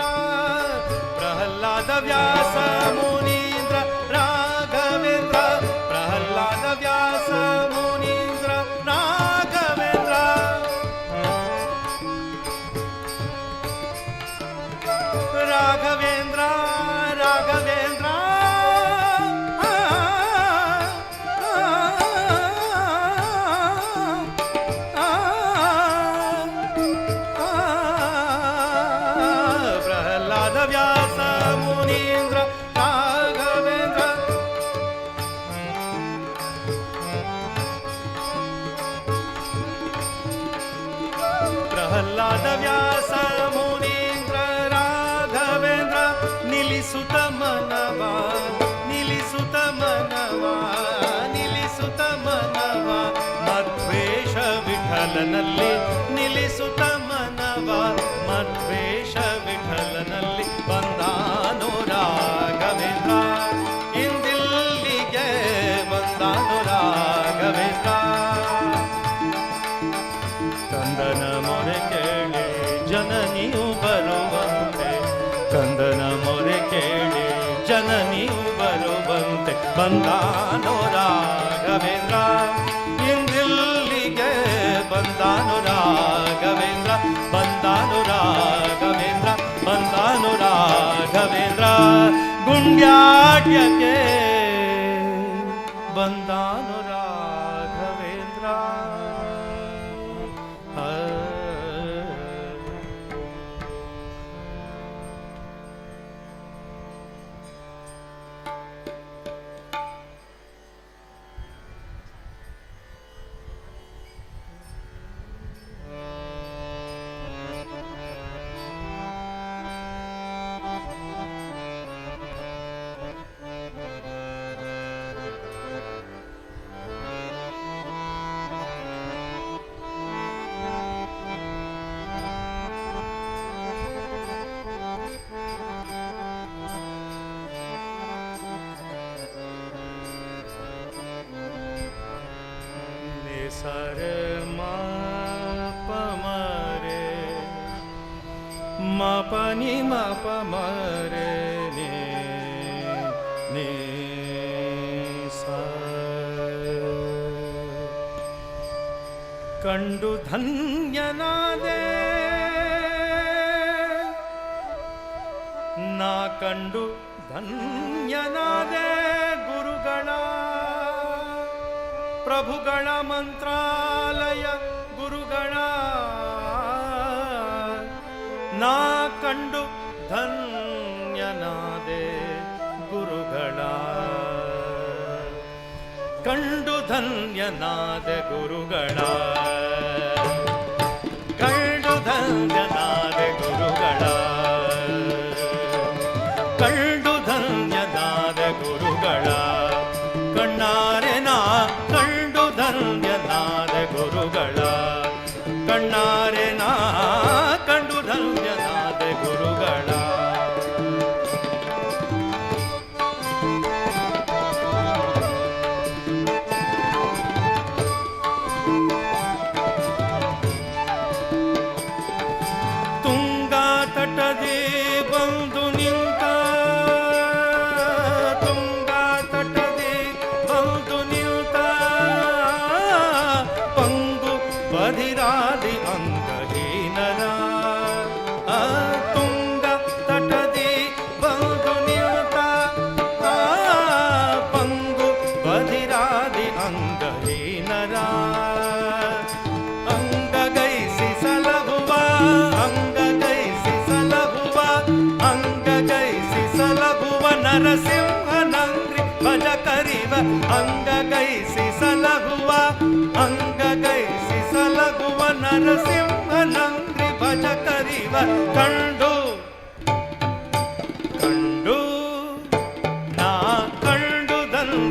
ಪ್ರಹ್ಲಾದ ವ್ಯಾಸ ಮುನೀಂದ್ರ ರಾಘವೇಂದ್ರ ಪ್ರಹ್ಲಾದ ವ್ಯಾಸ ಮುನೀಂದ್ರ ರಾಘವೇಂದ್ರ ರಾಘವೇಂದ್ರ ರಾಘವೇಂದ್ರ ವ್ಯಾಸ ಮುನೀಂದ್ರ ರಾಘವೇಂದ್ರ ಪ್ರಹ್ಲಾದ ವ್ಯಾಸ ಮುನೀಂದ್ರ ರಾಘವೇಂದ್ರ ನಿಲ್ಲಿಸುತ್ತ ಮನವ ನಿಲ್ಲಿಸುತ್ತ ಮನವ ನಿಲ್ಲಿಸುತ್ತ ಮನವ ಮಧ್ವೇಷ ವಿಠಲನಲ್ಲಿ ನಿಲ್ಲಿಸುತ್ತ ಮನವ ಮಧ್ವೇಷ ವಿಠಲನಲ್ಲಿ ಬಂದಾನು ರಾಘವೇಂದ್ರ ಇಂದಿಲ್ಲಿಗೆ ಬಂದಾನು ರಾಘವೇಂದ್ರ ಕಂದನ ಮೊರೆ ಕೇಳಿ ಜನನಿಯು ಬರುವಂತೆ ಕಂದನ ಮೊರೆ ಕೇಳಿ ಜನನಿಯು ಬರುವಂತೆ ಬಂದಾನು ರಾಘವೇಂದ್ರ ಇಂದಿಲ್ಲಿಗೆ ಬಂದಾನು ರಾಘವೇಂದ್ರ ಬಂದಾನು ರಾಘವೇಂದ್ರ ಬಂದಾನು ರಾಘವೇಂದ್ರ ಗುಂಡ್ಯಾಟ್ಯಕ್ಕೆ ಬಂದಾನು ರಾಘವೇಂದ್ರ ಸರೆ ಮ ಪ ಮ ರೇ ಮ ಪ ನಿ ಮ ಪ ಮ ರೇ ನೇ ನೇ ಸ ಕಂಡು ಧನ್ಯನಾದೆ ನಾ ಕಂಡು ಧನ್ಯನಾದೆ ಗುರುಗಳ ಪ್ರಭುಗಳ ಮಂತ್ರಾಲಯ ಗುರುಗಳ ನಾ ಕಂಡು ಧನ್ಯನಾದೆ ಗುರುಗಳ ಕಂಡು ಧನ್ಯನಾದೆ ಗುರುಗಳ ಕಂಡು ಧನ್ಯನಾದೆ ಗುರುಗಳ ಕಂಡು ಧನ್ಯನಾದೆ ಗುರುಗಳ ಕಣ್ಣಾರೆ ನಾ ಕಂಡು ಧನ್ಯನಾದೆ ಗುರುಗಳ ಕಣ್ಣಾರೆ ನಾ ಕಂಡು ಧನ್ಯನಾದೆ ಗುರುಗಳ ತುಂಗಾ ತಟದಿ ಬಂದು ನಿಂತ ತುಂಗಾ ತಟದಿ ಬಂದು ನಿಂತ ಪಂಗು ಬಧಿರಾದಿ ಅಂಗಹೀನರ ತುಂಗ ತಟದಿ ಬಂದು ನಿಂತ ಪಂಗು ಬಧಿರಾದಿ ಅಂಗಹೀನರ ಅಂಗಗೈಸಿ ಸಲಹುವ ಅಂಗಗೈಸಿ ಸಲಹುವ ಅಂಗಗೈಸಿ ಸಲಹುವ ನರಸಿಂಹನಂಗ್ರಿ ಭಜ ಕರಿವ ಅಂಗಗೈಸಿ ಸಲಹುವ ಅಂಗಗೈಸಿ ಸಲಹುವ ನರಸಿಂಹನಂಗ್ರಿ ಭಜ ಕರಿವ ಕಂಡು ಕಂಡು ನಾ ಕಂಡು ಧನ್ಯ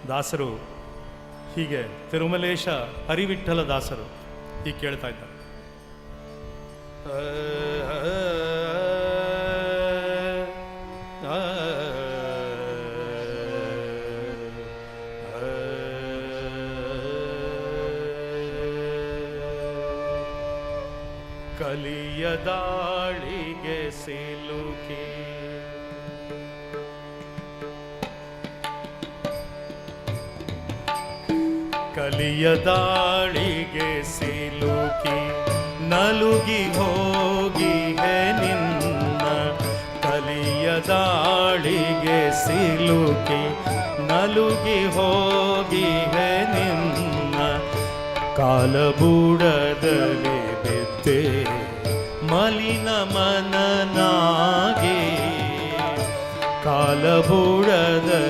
ದಾಸರು ಹೀಗೆ ತಿರುಮಲೇಶ ಹರಿವಿಠ್ಠಲ ದಾಸರು ಹೀಗೆ ಕೇಳ್ತಾ ಇದ್ದಾರೆ. ಕಲಿಯ ದಾಳಿಗೆ ಸಿಲುಕಿ ಕಲಿಯ ದಾಳಿಗೆ ಸಿಲುಕಿ ನಲುಗಿ ಹೋಗಿ ಹೇ ನಿನ್ನ ಕಲಿಯ ದಾಳಿಗೆ ಸಿಲುಕಿ ನಲುಗಿ ಹೋಗಿ ಹೇ ನಿನ್ನ ಕಾಲಬೂಡದಲ್ಲಿ ಬಿದ್ದೆ ಮಲಿನ ಮನನಾಗಿ ಕಾಲಬೂಡದಲ್ಲಿ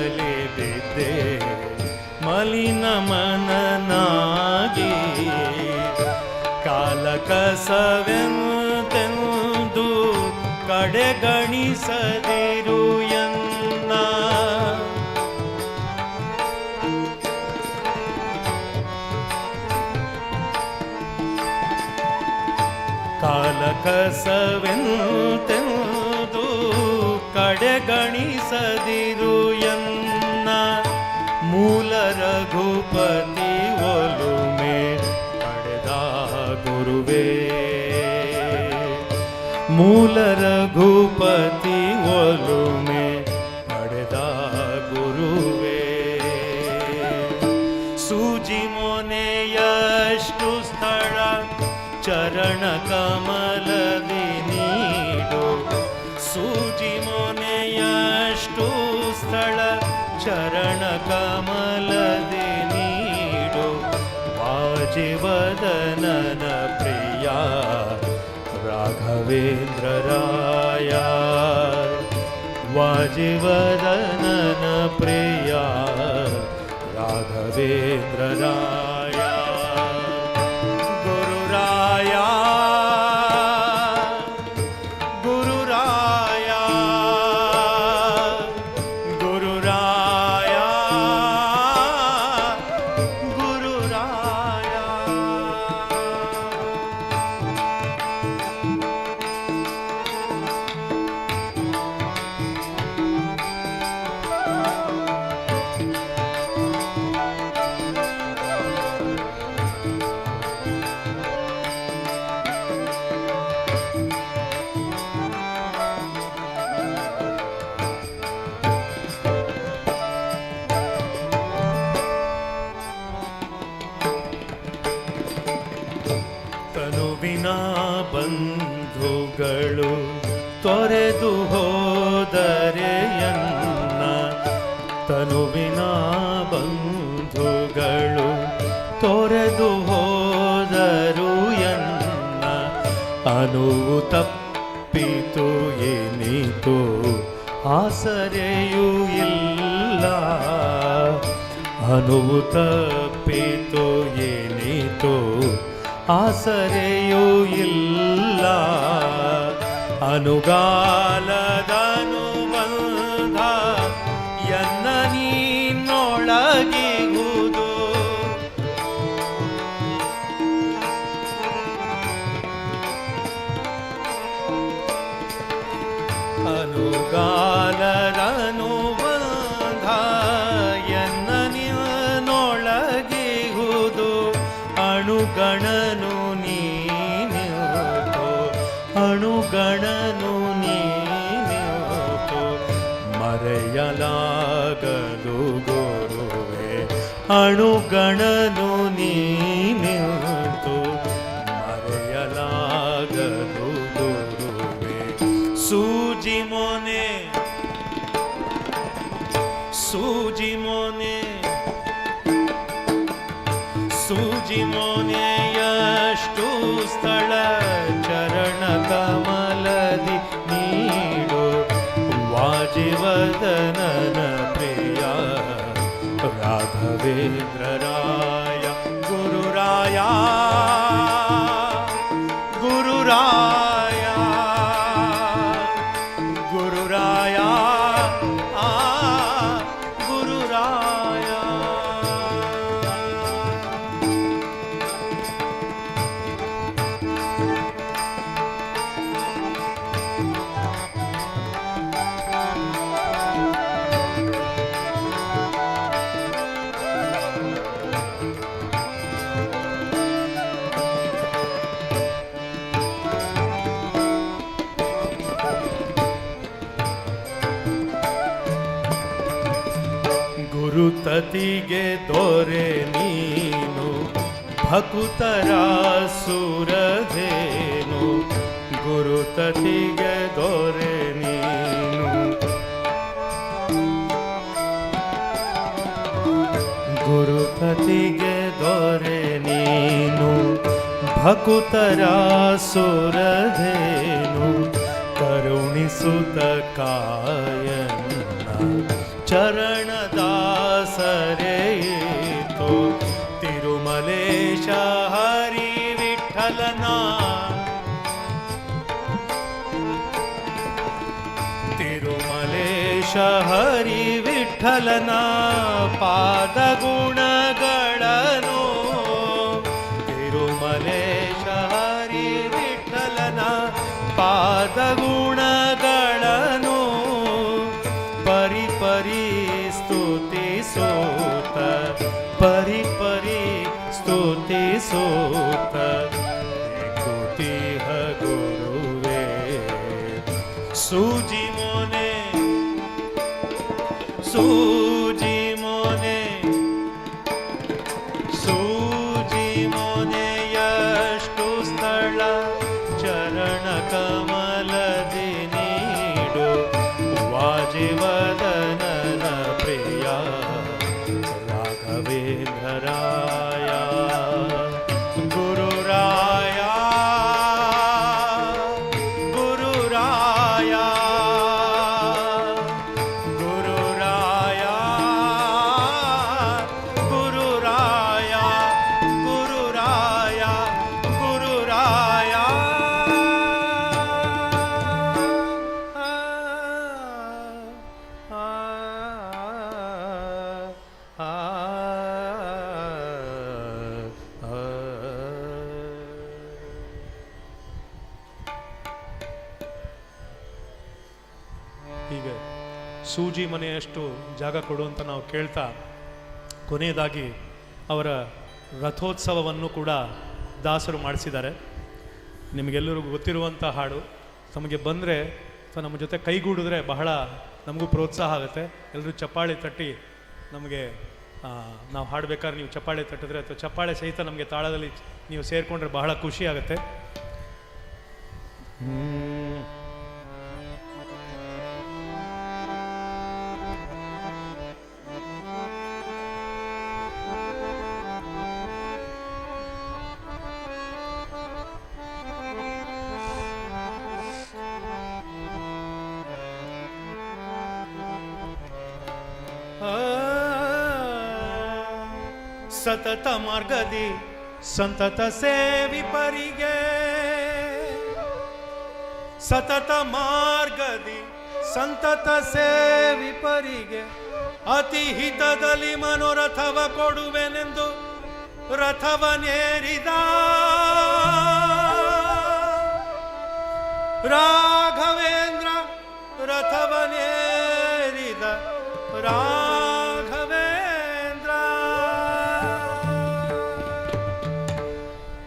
ಬಿದ್ದೆ ಮಲಿನ ಮನನಾಗಿ ಕಾಲ ಕಸವೆಂದೆಂದು ಕಡೆಗಣಿಸದಿರು ಎನ್ನ ಕಾಲ ಕಸವೆಂದೆಂದು ಕಡೆಗಣಿಸದಿರು ಎನ್ನ ಮೂಲ ರಘುಪತಿ ಒಲುಮೆ ಪಡೆದ ಗುರುವೇ ಮೂಲ ರಘುಪತಿ ಒಲುಮೆ ಪಡೆದ ಗುರುವೇ ಸೂಜಿ ಮೊನೆಯಷ್ಟು ಸ್ಥಳ ಚರಣ ಕಮಲದಿ ನೀಡು ಸೂಜಿ ಮೊನೆಯಷ್ಟು ಸ್ಥಳ ಚರಣ ಕಮಲದಿ ನೀಡು ವಾಜಿವದನನ ಪ್ರಿಯ ರಾಘವೇಂದ್ರ ರಾಯ ವಾಜಿವದನನ ಪ್ರಿಯ ರಾಘವೇಂದ್ರ ರಾಯ ಗುರುರಾಯ ಗುರುರಾಯ ಗುರುರಾಯ ಗುರುರಾಯ ತನುವಿನ ಬಂಧುಗಳು ತೊರೆದು ಹೋದರೆಯನ್ನ ತನುವಿನ ಬಂಧುಗಳು ತೊರೆದು ಹೋದರು ಎನ್ನ ಅನುವು ತಪ್ಪಿತು ಏನಿತು ಆಸರೆಯೂ ಇಲ್ಲ ಅನುವು ತಪ್ಪಿತು ಏನಿತು ಆಸರೆಯೂ ಇಲ್ಲ ಅನುಗಾಲದನುಬಂಧ ಎನ್ನ ನೀನೊಳಗಿಗುವುದು ಅನುಗಾಲದನುಬಂಧ ಎನ್ನ ನೀನೊಳಗಿಗುವುದು ಅಣುಗಣನು ನೀನಿರುತ್ತೋ ಅಣುಗಣನು ನೀನಿರುತ್ತೋ ಮರೆಯಲಾಗದು ಗುರುವೇ ಅಣುಗಣನು ನೀನಿರುತ್ತೋ ಮರೆಯಲಾಗದು ಗುರುವೇ ಸೂಜಿ ಮೊನೆ ಸೂಜಿ ಮೊನೆ ಸೂಜಿ ಮೊನೆಯಷ್ಟು ಸ್ಥಳ ಚರಣ ಕಮಲದಿ ನೀಡು ವಾಜಿವದನನ ಪ್ರಿಯ ರಾಘವೇಂದ್ರ ರಾಯ ಗುರುರಾಯ ಗುರುರಾಯ ಗುರುರಾಯ ಗುರುರಾಯ ತತಿಗೆ ದೊರೆ ನೀನು ಭಕುತರ ಸುರಧೇನು ಗುರುತತಿಗೆ ದೊರೆ ನೀನು ಗುರುತತಿಗೆ ದೊರೆ ನೀನು ಭಕುತರ ಸುರಧೇನು ಕರುಣಿಸುತ್ತ ಕಾಯನ್ನ ಚರಣದಾಸರೇತು ತಿರುಮಲೇಶ ಹರಿ ವಿಠಲನ ತಿರುಮಲೇಶ ಹರಿ ವಿಠಲನ ಪಾದಗುಣಗಳನ್ನು ತಿರುಮಲೇಶ ಹರಿ ವಿಠಲನ ಪಾದಗುಣಗಳನ್ನು ಪರಿ ಪರಿ ಸ್ತುತಿಸೋತ ಪರಿ ಪರಿ ಸ್ತುತಿಸೋತ ಕುತಿಹ ಗುರುವೇ ಸೂಜಿ ಮೊನೆ ಸೂಜಿ ಮೊನೆ ಸೂಜಿ ಮೊನೆಯಷ್ಟು ಸ್ಥಳ ಚರಣ ಕಮಲದಿ ನೀಡು ವಾಜಿವದನನ ಪ್ರಿಯ ರಾಘವೇಂದ್ರರಾಯ ಗುರುರಾಯ ಗುರುರಾಯ ಗುರುರಾಯ ಗುರುರಾಯ ಗುರುರಾಯ ಗುರುರಾಯ ಹೀಗೆ ಸೂಜಿ ಮನೆಯಷ್ಟು ಜಾಗ ಕೊಡು ಅಂತ ನಾವು ಕೇಳ್ತಾ ಕೊನೆಯದಾಗಿ ಅವರ ರಥೋತ್ಸವವನ್ನು ಕೂಡ ದಾಸರು ಮಾಡಿಸಿದ್ದಾರೆ. ನಿಮಗೆಲ್ಲರಿಗೂ ಗೊತ್ತಿರುವಂಥ ಹಾಡು. ನಮಗೆ ಬಂದರೆ ಅಥವಾ ನಮ್ಮ ಜೊತೆ ಕೈಗೂಡಿದ್ರೆ ಬಹಳ ನಮಗೂ ಪ್ರೋತ್ಸಾಹ ಆಗುತ್ತೆ. ಎಲ್ಲರೂ ಚಪ್ಪಾಳೆ ತಟ್ಟಿ ನಮಗೆ ನಾವು ಹಾಡಬೇಕಾದ್ರೆ ನೀವು ಚಪ್ಪಾಳೆ ತಟ್ಟಿದ್ರೆ ಅಥವಾ ಚಪ್ಪಾಳೆ ಸಹಿತ ನಮಗೆ ತಾಳದಲ್ಲಿ ನೀವು ಸೇರಿಕೊಂಡ್ರೆ ಬಹಳ ಖುಷಿ ಆಗುತ್ತೆ. ಸತತ ಮಾರ್ಗದಿ ಸಂತತ ಸೇವಿಪರಿಗೆ ಸತತ ಮಾರ್ಗದಿ ಸಂತತ ಸೇವಿಪರಿಗೆ ಅತಿ ಹಿತದಲ್ಲಿ ಮನೋರಥವ ಕೊಡುವೆನೆಂದು ರಥವನೇರಿದ ರಾಘವೇಂದ್ರ ರಥವನೇರಿದ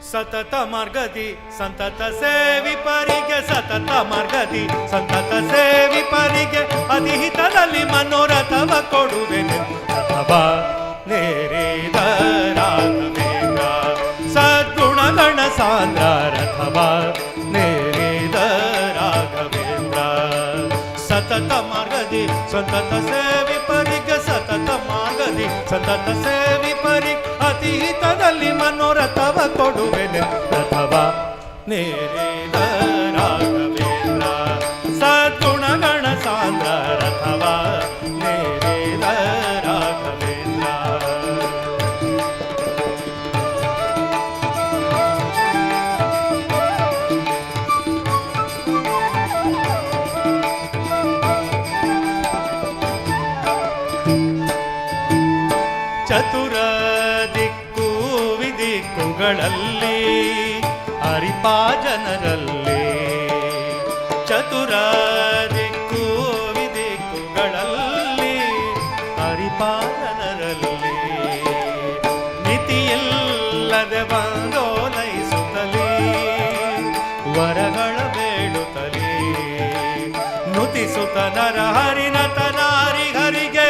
ಸತತ ಮಾರ್ಗದಿ ಸಂತತ ಸೇವಿಪರಿಗೆ ಸತತ ಮಾರ್ಗದಿ ಸಂತತ ಸೇವಿಪರಿಗೆ ಅಧಿಹಿತದಲ್ಲಿ ಮನೋರಥವ ಕೊಡುವೆನೆ ರಥವ ನೇರಿದ ರಾಘವೇಂದ್ರ ಸದ್ಗುಣಗಣ ಸಾಂದ್ರ ರಥವ ನೇರಿದ ರಾಘವೇಂದ್ರ ಸತತ ಮಾರ್ಗದಿ ಸಂತತ ಸೇವಿಪರಿಗೆ ಸತತ ಮಾರ್ಗದಿ ಸಂತತ ಸೇವಿಪರಿಗೆ ಅತೀತದಲ್ಲಿ ಮನೋರಥವ ಕೊಡುವೆನೆ ರಥವ ನೇರಿದ ರಾಘವೇಂದ್ರ ಸದ್ಗುಣಗಣ ಸಾಂದ್ರ ರಥವ ನೇರಿದ ರಾಘವೇಂದ್ರ. ಚತುರ ದಿಕ್ಕು ವಿದಿಕ್ಕುಗಳಲ್ಲಿ ಅರಿಪ ಜನರಲ್ಲಿ ಚತುರ ದಿಕ್ಕು ವಿದಿಕ್ಕುಗಳಲ್ಲಿ ಅರಿಪ ಜನರಲ್ಲಿ ಮಿತಿಯಿಲ್ಲದೆ ಬಂದೋಲೈಸುತ್ತಲೇ ವರಗಳ ಬೇಡುತ್ತಲೇ ನುತಿಸುತ್ತ ನರ ಹರಿನತ ನಾರಿಗರಿಗೆ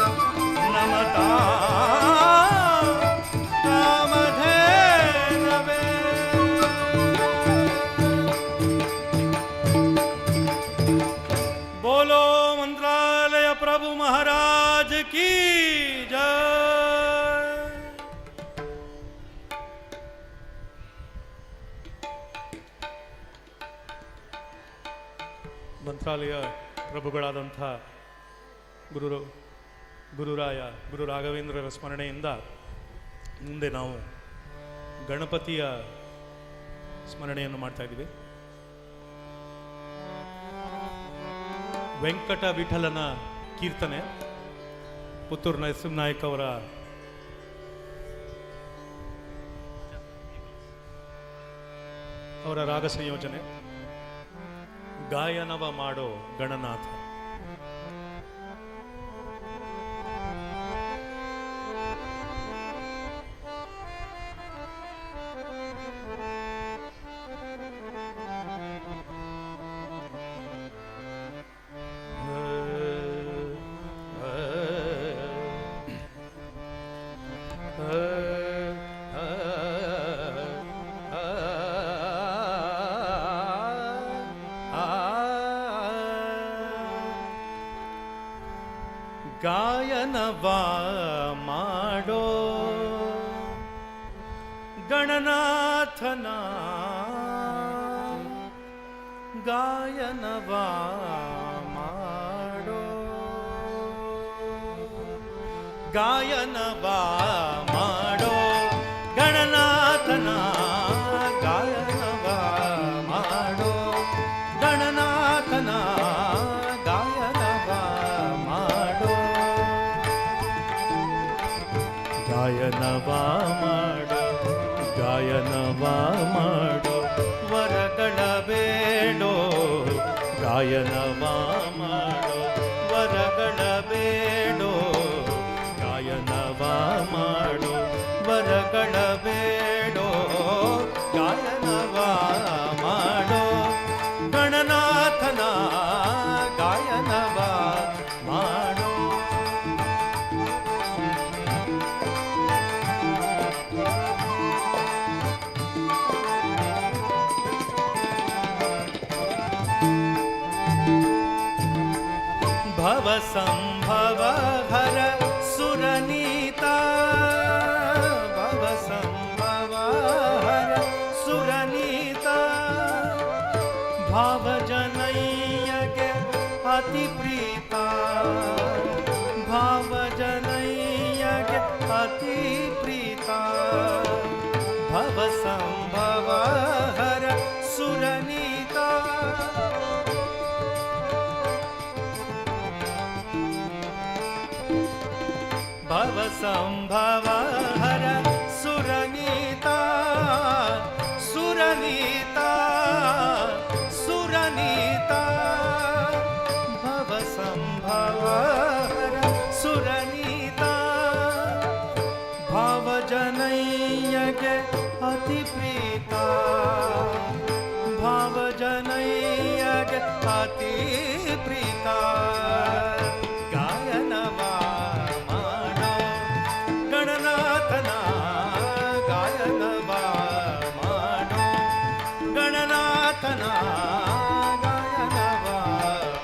महाराज की जय। ಮಂತ್ರಾಲಯ ಪ್ರಭುಗಳಾದಂಥ ಗುರು ರಾಘವೇಂದ್ರರ ಸ್ಮರಣೆಯಿಂದ ಮುಂದೆ ನಾವು ಗಣಪತಿಯ ಸ್ಮರಣೆಯನ್ನು ಮಾಡ್ತಾ ಇದ್ದೀವಿ. ವೆಂಕಟ ವಿಠಲನ ಕೀರ್ತನೆ, ಪುತ್ತೂರು ನರಸಿಂಹನಾಯಕ್ ಅವರ ರಾಗ ಸಂಯೋಜನೆ. ಗಾಯನವ ಮಾಡೋ ಗಣನಾಥ. ಗಾಯನವ ಮಾಡೋ ಗಣನಾಥನ, ಗಾಯನವ ಮಾಡೋ, ಗಾಯನವ ಮಾಡೋ ಗಣನಾಥನ, ಗಾಯನವ ಮಾಡೋ ಗಣನಾಥನ, ಗಾಯನವ ಮಾಡೋ, ಗಾಯನವ ಮಾಡೋ ವರಗಳ ಬೇಡೋ, ಗಾಯನವ ಮಾಡೋ ವರಗಳ ಬೇಡೋ, ಗಾಯನವ ಮಾಡೋ ವರಗಳ ಬೇಡೋ, ಗಾಯನವ ಮಾಡೋ ಗಣನಾಥನ, ಗಾಯನವ ಮಾಡೋ. ಭವ ಸಂಭವ ಹರ ಸುರನೀತಾ, ಭವ ಸಂಭವ ಹರ ಸುರನೀತಾ, ಭಾವ ಜನಯ್ಯಗೆ ಅತಿ ಪ್ರೀತ, ಭಾವ ಜನಯ್ಯಗೆ ಅತಿ ಪ್ರೀತ, ಭವ ಸಂಭವ ಹರ ಸುರನೀತಾ, ಭವ ಸಂಭವ ಹರ ಸುರನೀತಾ, ಸುರನೀತಾ, ಸುರನೀತಾ, ಭವ ಸಂಭವ ಹರ ಸುರನೀತಾ, ಭಾವ ಜನಯ್ಯಗೆ ಅತಿ ಪ್ರೀತ, ಭಾವ ಜನಯ್ಯಗೆ ಅತಿ ಪ್ರೀತ, ಗಾಯನವ ಮಾಡೋ ಗಣನಾಥನ, ಗಾಯನವ ಮಾಡೋ ಗಣನಾಥನ, ಗಾಯನವ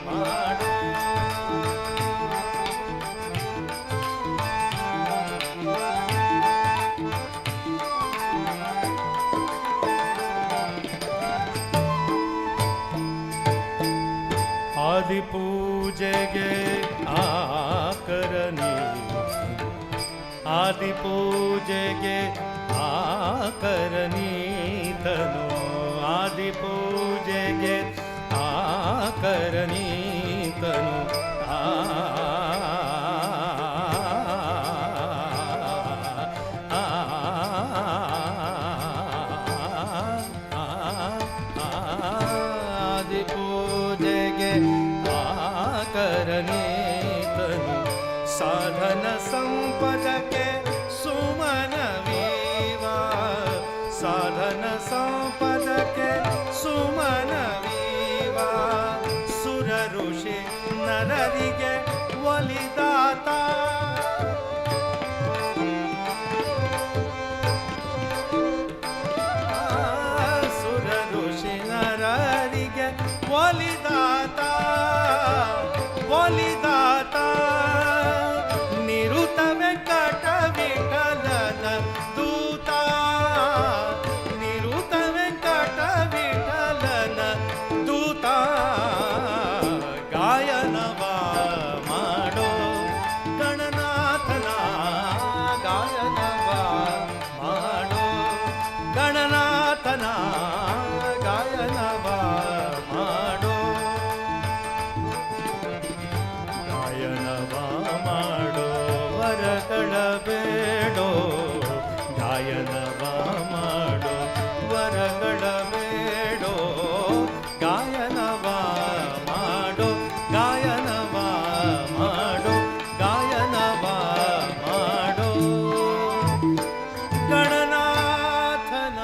ಮಾಡೋ. ಆದಿ ಪೂಜೆಗೆ ಆಕರನಿ, ಆದಿ ಪೂಜೆಗೆ ಆಕರನೀತನು, ಆದಿ ಪೂಜೆಗೆ ಆಕರನೀತನು, ಆದಿ ಪೂಜೆಗೆ ಆಕರನೀತನು, ಸಾಧನ ಸಂಪದಕ್ಕೆ ಸುಮನವೀವ, ಸಾಧನ ಸಂಪದಕ್ಕೆ ಸುಮನವೀವ, ಸುರ ಋಷಿ ನರರಿಗೆ ಒಲಿದಾತ, ಸುರ ಋಷಿ ನರರಿಗೆ ಒಲಿದಾತ, ಒಲಿದಾತ, ವರಗಳ ಬೇಡೋ ಗಾಯನವ ಮಾಡೋ ವರಗಳ ಬೇಡೋ ಗಾಯನವ ಮಾಡೋ ಗಾಯನವ ಮಾಡೋ ಗಾಯನವ ಮಾಡೋ ಗಣನಾಥನ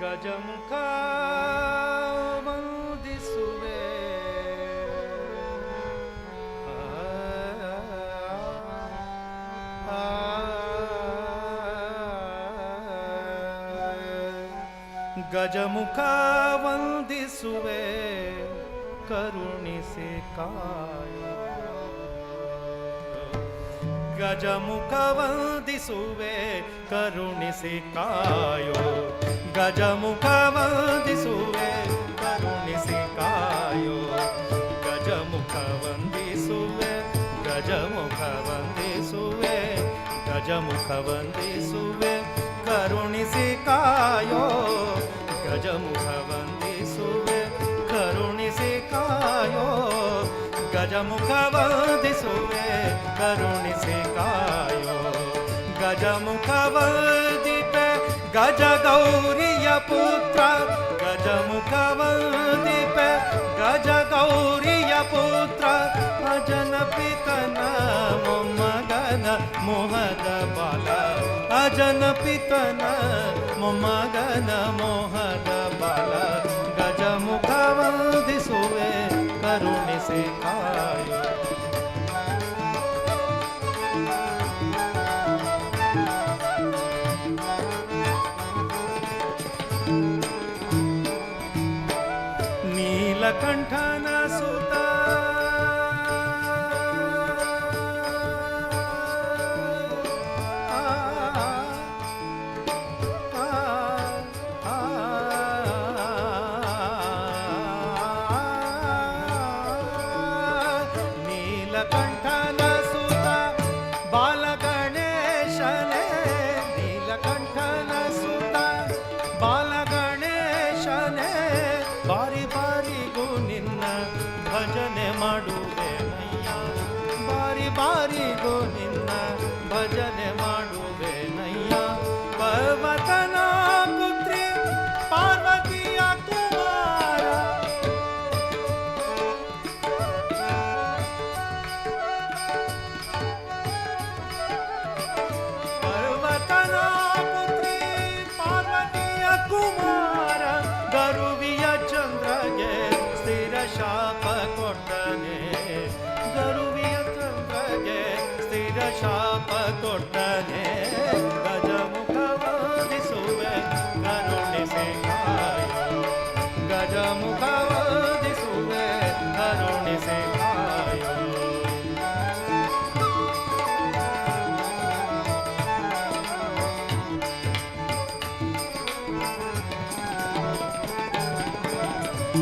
ಗಜಮುಖ ವಂದಿಸುವೆ ಗಜಮುಖ ವಂದಿಸುವೆ ಕರುಣಿಸಿ ಕಾಯೋ ಗಜಮುಖ ವಂದಿಸುವೆ ಕರುಣಿಸಿ ಕಾಯೋ ಗಜಮುಖ ವಂದಿಸುವೆ ಕರುಣಿಸಿ ಕಾಯೋ ಗಜಮುಖ ವಂದಿಸುವೆ ಗಜಮುಖ ವಂದಿಸುವೆ ಗಜಮುಖ ವಂದಿಸುವೆ ಕರುಣಿಸಿ ಕಾಯೋ ಗಜಮುಖ ವಂದಿಸುವೆ ಕರುಣಿಸಿ ಕಾಯೋ ಗಜಮುಖ ವಂದಿಸುವೆ ಕರುಣಿಸಿ ಕಾಯೋ ಗಜಮುಖ ವಂದಿಪೆ ಗಜ ಗೌರಿಯ ಪುತ್ರ ಗಜಮುಖ ವಂದಿಪೆ ಗಜ ಗೌರಿಯ ಪುತ್ರ ಅಜನ ಪಿತನ ಮೊಮ್ಮಗನ ಮೋಹದ ಬಾಲ ಅಜನ ಪಿತನ ಮೊಮ್ಮಗನ ಮೋಹದ ಬಾಲ ಗಜಮುಖ ವಂದಿಸುವೆ ಕರುಣಿಸಿ ಕಾಯೋ ನೀಲಕಂಠನ ಸುತ ನೀಲಕಂಠನ ಸುತ ಬಾಲಗಣೇಶನೇ ನೀಲಕಂಠನ ಸುತ ಬಾಲಗಣೇಶನೇ ಬಾರಿ ಬಾರಿಗೂ ನಿನ್ನ ಭಜನೆ ಮಾಡುವೆ ನಯ್ಯ ಬಾರಿ ಬಾರಿಗೂ ನಿನ್ನ ಭಜನೆ ಮಾಡುವೆ ನಯ್ಯ ಪರ್ವತನ ಪುತ್ರಿ ಪಾರ್ವತಿಯ ಕುಮಾರ ಪರ್ವತನ ಪುತ್ರಿ ಪಾರ್ವತಿಯ ಕುಮಾರ ಗರುವಿಯ ಚಂದ್ರಗೆ ಸ್ಥಿರ ಶಾಪ ಕೊಟ್ಟನೆ ಗರುವಿಯ ಚಂದ್ರಗೆ ಸ್ಥಿರ ಶಾಪ ಕೊಟ್ಟನೆ ಗಜಮುಖ ವಂದಿಸುವೆ ಕರುಣಿಸಿ ಕಾಯೋ ಗಜಮುಖ ವಂದಿಸುವೆ ಕರುಣಿಸಿ ಕಾಯೋ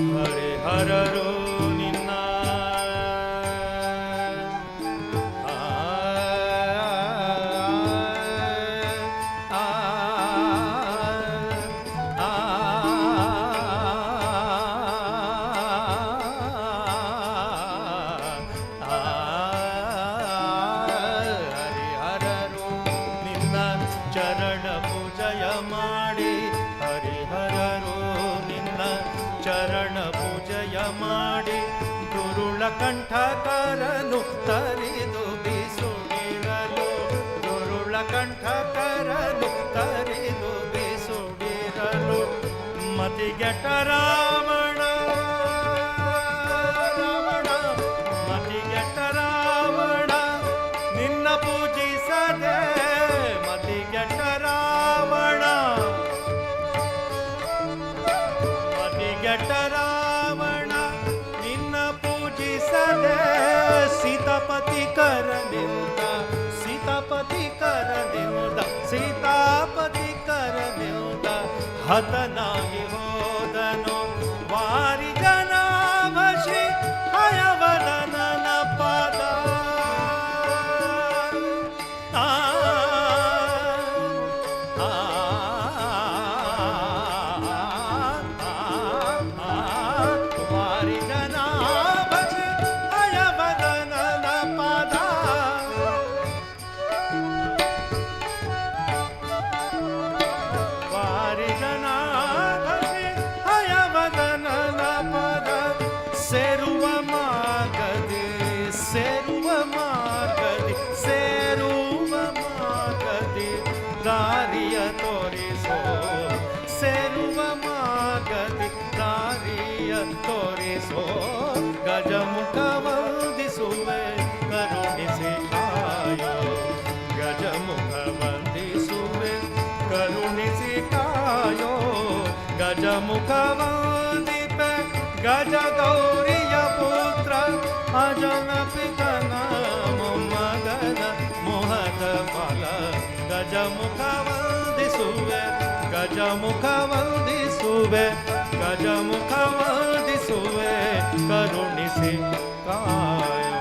ಹರಿಹರರು ನಿನ್ನ ಹರಿಹರರು ನಿನ್ನ ಚರಣ ಪೂಜೆಯ ಮಾಡಿ ಹರಿಹರರು ನಿನ್ನ ಚರಣ ಪೂಜೆಯ ಮಾಡಿ ದುರುಳ ಕಂಠಕರನು ತರಿದು ಬಿಸುಡಿರಲು ದುರುಳ ಕಂಠಕರನು ತರಿದು ಬಿಸುಡಿರಲು ಮತಿಗೆಟ ರಾವಣ ರಾವಣ ಕರದಿಂದ ಸೀತಾಪತಿ ಕರದಿಂದ ಸೀತಾಪತಿ ಕರದಿಂದ ಹತನಾಗಿ ಹೋದನು ವಾರಿ ಜನಾಭಶಿ ಹಯವದನನ ಪಾದ ಆ ಆ ವಾರಿ ಜನಾಭಶಿ ಹಯವದನನ ಪಾದ ವಾರಿ ಜನಾಭಶಿ ಹಯವದನನ ಪದ ಸೇರುವ ಮಾರ್ಗದಿ ಸೇರುವ ಮಾರ್ಗದಿ ಸೇರುವ ಮಾರ್ಗದಿ ದಾರಿಯ ತೋರಿಸೋ ಸೇರುವ ಮಾರ್ಗದಿ ದಾರಿಯ ತೋರಿಸೋ ಗಜಮುಖ ವಂದಿಸುವೆ ಕರುಣಿಸಿ ಕಾಯೋ ಗಜಮುಖ ವಂದಿಸುವೆ ಕರುಣಿಸಿ ಕಾಯೋ ಗಜಮುಖ ವಂದಿಪೆ ಗಜ ಗೌರಿಯ ಪುತ್ರ ಅಜನ ಪಿತನ ಮೊಮ್ಮಗನ ಮೋಹದ ಫಲ ಗಜಮುಖ ವಂದಿಸುವೆ ಗಜಮುಖ ವಂದಿಸುವೆ ಗಜಮುಖ ವಂದಿಸುವೆ ಕರುಣಿಸಿ ಕಾಯೋ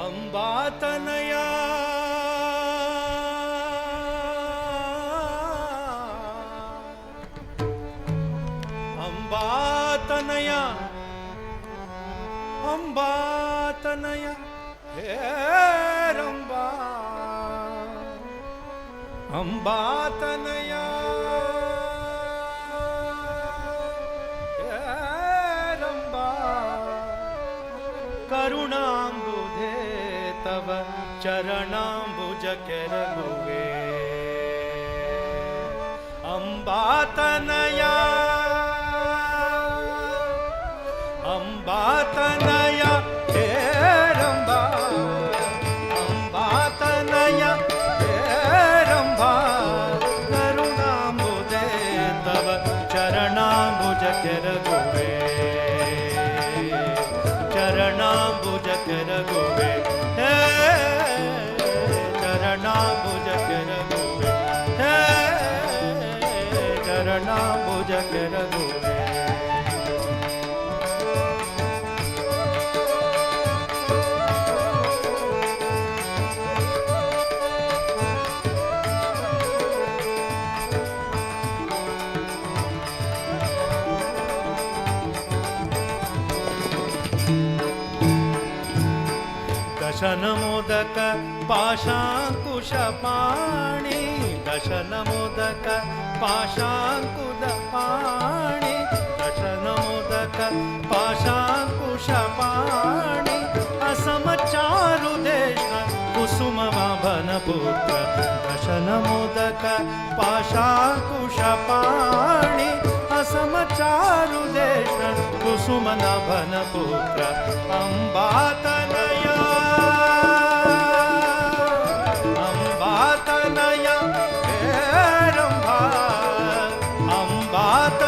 ಅಂಬಾತನಯ ಅಂಬಾತನಯ ಅಂಬಾತನಯ ಹೇರಂಬಾ ಅಂಬಾತನಯ ಹೇರಂಬಾ ಕರುಣಾಂಬುಧೇ ತವ ಚರಣಾಂಬುಜ ಕೆರಗುವೆ ಅಂಬಾತನಯ ಅಂಬಾತನಯ ಹೇರಂಬಾ ಅಂಬಾತನಯ ಹೇರಂಬಾ ಕರುಣಾಂಬುಧೇ ತವ ಚರಣಾಂಬುಜ ಕೆರಗುವೆ ಚರಣಾಂಬುಜ ಕೆರಗುವೆ ಹೇ ಚರಣಾಂಬುಜ ಕೆರಗುವೆ ಹೇ ಚರಣಾಂಬುಜ ಕೆರಗುವೆ दशनमोदक पाशाङ्कुश पाणि दशनमोदक पाशाङ्कुश पाणि दशनमोदक पाशाङ्कुश पाणि असमचारु देश कुसुमवाभन पुत्र दशनमोदक पाशाङ्कुश पाणि असमचारु देश कुसुमनाभन पुत्र अंबातनया अंबातनया हेरंबा अंबात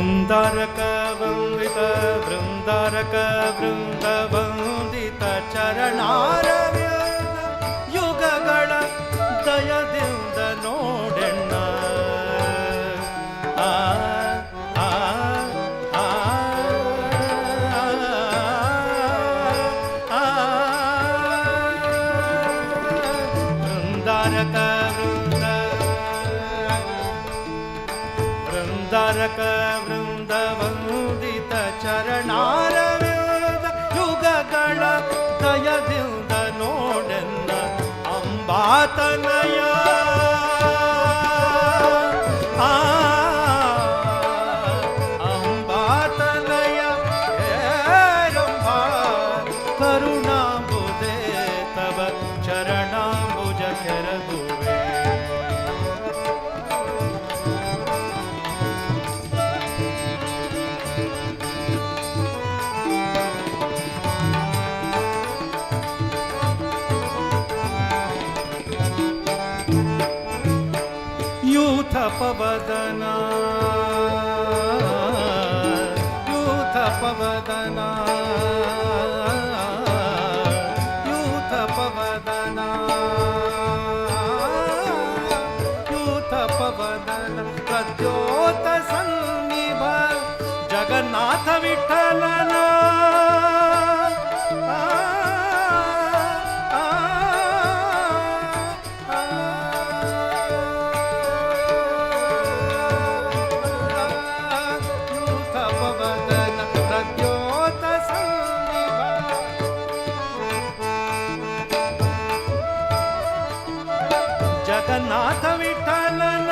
ಬೃಂದಾರಕ ವಂದಿತ ಬೃಂದಾರಕ ವೃಂದ ವಂದಿತ ಚರಣಾರವಿಂದ ಯುಗಗಳ ದಯದಿಂದ ನೋಡೆಣ್ಣ. ಆ ಆ ಆ ಆ ಬೃಂದಾರಕ ವೃಂದ ಬೃಂದಾರಕ ವೃಂದ ವಂದಿತ ಚರಣಾರವಿಂದ ಯುಗಗಳ ದಯದಿಂದ ನೋಡೆನ್ನ ಅಂಬಾತನಯ. ಅಂಬಾತನಯ ಹೇರಂಬ ಕರುಣಾಂಬುದೇ ತವ ಚರಣಾಂಬುಜ ಕೆರಗುವೆ. ಯೂಥಪವದನ ಯೂಥಪವದನ ಯೂಥಪವದನ ಯೂಥಪವದನ ಪ್ರದ್ಯೋತ ಸನ್ನಿಭ ಜಗನ್ನಾಥ ವಿಠಲನ. ಜಗನ್ನಾಥ ವಿಠಲನ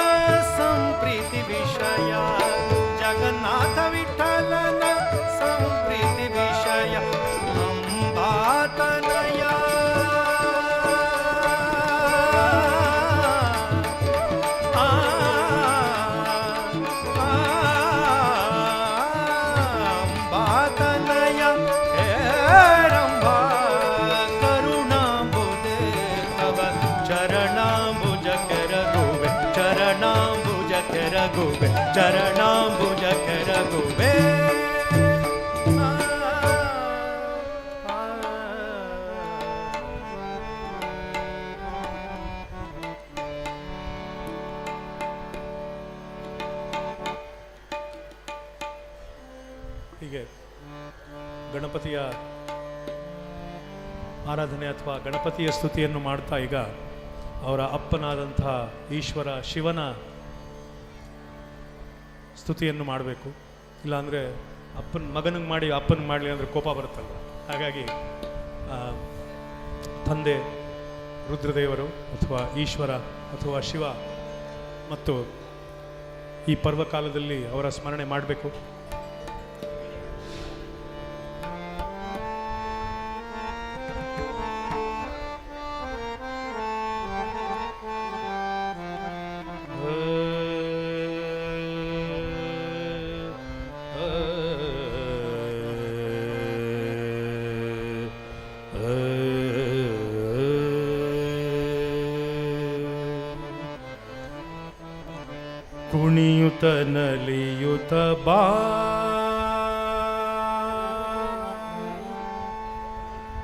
ಸಂಪ್ರೀತಿ ವಿಷಯ ಜಗನ್ನಾಥ ವಿಠಲನ ಸಂಪ್ರೀತಿ ವಿಷಯ ಅಂಬಾತನಯ. ಅಂಬಾತನಯ ಹೇರಂಬ ಕರುಣಾಂಬುದೇ ತವ ಚರಣಾಂಬುಜ ಕೆರಗುವೆ ಚರಣಾಂಬುಜ ಕೆರಗುವೆ ಚರಣಾಂಬುಜ ಕೆರಗುವೆ. ಹೀಗೆ ಗಣಪತಿಯ ಆರಾಧನೆ ಅಥವಾ ಗಣಪತಿಯ ಸ್ತುತಿಯನ್ನು ಮಾಡ್ತಾ ಈಗ ಅವರ ಅಪ್ಪನಾದಂತಹ ಈಶ್ವರ ಶಿವನ ಸ್ತುತಿಯನ್ನು ಮಾಡಬೇಕು. ಇಲ್ಲಾಂದರೆ ಅಪ್ಪನ ಮಗನಿಗೆ ಮಾಡಿ ಅಪ್ಪನಿಗೆ ಮಾಡಲಿ ಅಂದರೆ ಕೋಪ ಬರುತ್ತಲ್ಲ. ಹಾಗಾಗಿ ತಂದೆ ರುದ್ರದೇವರು ಅಥವಾ ಈಶ್ವರ ಅಥವಾ ಶಿವ ಮತ್ತು ಈ ಪರ್ವಕಾಲದಲ್ಲಿ ಅವರ ಸ್ಮರಣೆ ಮಾಡಬೇಕು. ಕುಣಿಯುತ ನಲಿಯುತ ಬಾ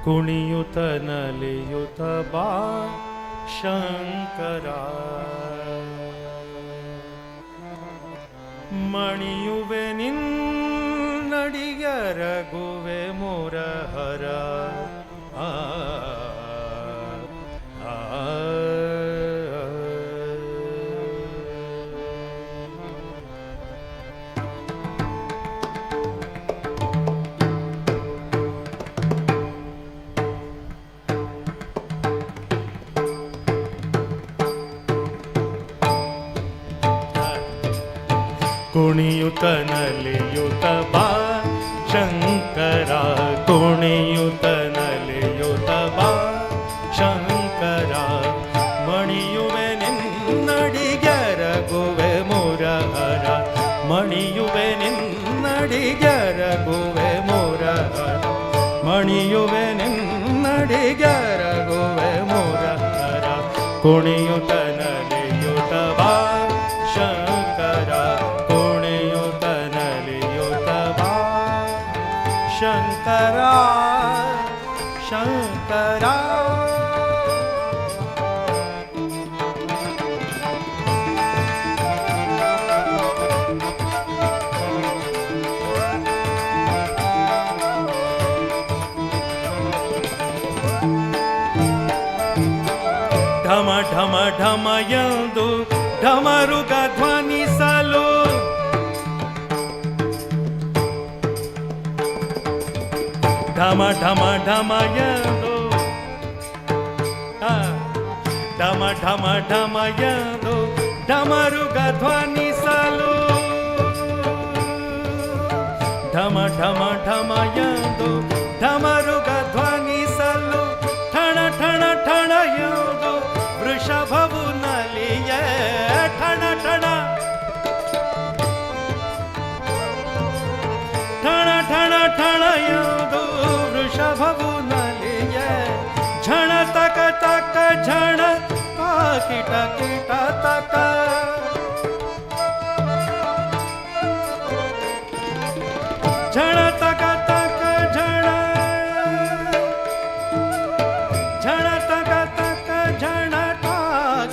ಕುಣಿಯುತ ನಲಿಯುತ ಬಾ ಶಂಕರ ಮಣಿಯುವೆ ನಿನ್ನಡಿಗರಗುವೆ ಮುರಹರ. ಆ ಕುಣಿಯುತ ನಲಿಯುತ ಬಾ ಶಂಕರ ಕುಣಿಯುತ ನಲಿಯುತ ಬಾ ಶಂಕರ ಮಣಿಯುವೆ ನಿನ್ನಡಿಗರಗುವೆ ಮುರಹರ ಮಣಿಯುವೆ ನಿನ್ನಡಿಗರಗುವೆ ಮುರಹರ ಮಣಿಯುವೆ ನಿನ್ನಡಿಗರಗುವೆ ಮುರಹರ ಕುಣಿಯುತ ನಲಿಯುತ ಬಾ ಶಂಕರ ಕುಣಿಯುತ ನಲಿಯುತ ಶಂಕರ ಶಂಕರ. ಢಮ ಢಮ ಢಮ ಎಂದು ಢಮರುಗ ಧ್ವನಿಸಲು ಢಮ ಢಮ ಢಮ ಎಂದು ಢಮ ಢಮ ಢಮ ಎಂದು ಢಮರುಗ ಧ್ವನಿಸಲು ಢಮ ಢಮ ಢಮ ಎಂದು ಢಮರುಗ ಧ್ವನಿಸಲು ಠಣ ಠಣ ಠಣ ಎಂದು ವೃಷಭವು ನಲಿಯ ಠಣ ಠಣ ಠಣ ಠಣ ಠಣ ಎಂದು ವೃಷಭವು ನಲಿಯ ಝಣ ತಕ ತಕ ಝಣ ಕಿಟ ಕಿಟ ತಕ ಝಣ ತಕ ತಕ ಝಣ ಝಣ ತಕ ತಕ ಝಣ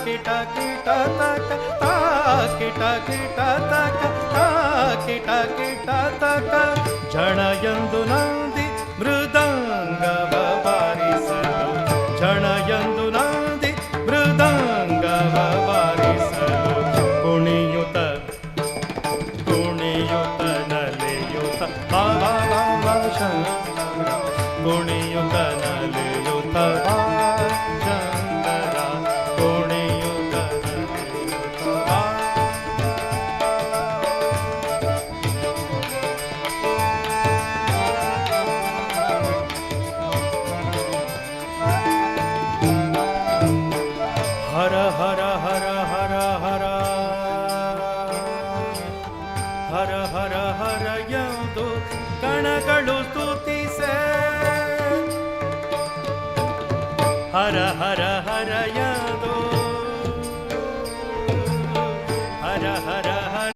ಕಿಟ ಕಿಟ ತಕ ಕಿಟ ಕಿಟ ತಕ ಕಿಟ ಕಿಟ ತಕ ಝಣ ಎಂದು ನಂದಿ ಮೃದಂಗವ ಬಾರಿಸಲು ಝಣ ಎಂದು ನಂದಿ ಮೃದಂಗವ ಬಾರಿಸಲು ಕುಣಿಯುತ ಕುಣಿಯುತ ನಲಿಯುತ ಬಾಬಾ ಶಂಕರ ಕುಣಿಯುತ ನಲಿಯುತ ಶಂಕರ ಕುಣಿಯುತ ನಲಿಯುತ ಹರ ಹರ ಹರ ಹರ ಹರ ಹರ ಹರ ಹರ ಎಂದು ಗಣಗಳು ಸ್ತುತಿಸೆ ಹರ ಹರ ಹರ ಎಂದು ಹರ ಹರ ಹರ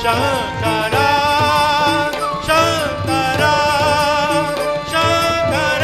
ಶಂಕರ ಶಂಕರ ಶಂಕರ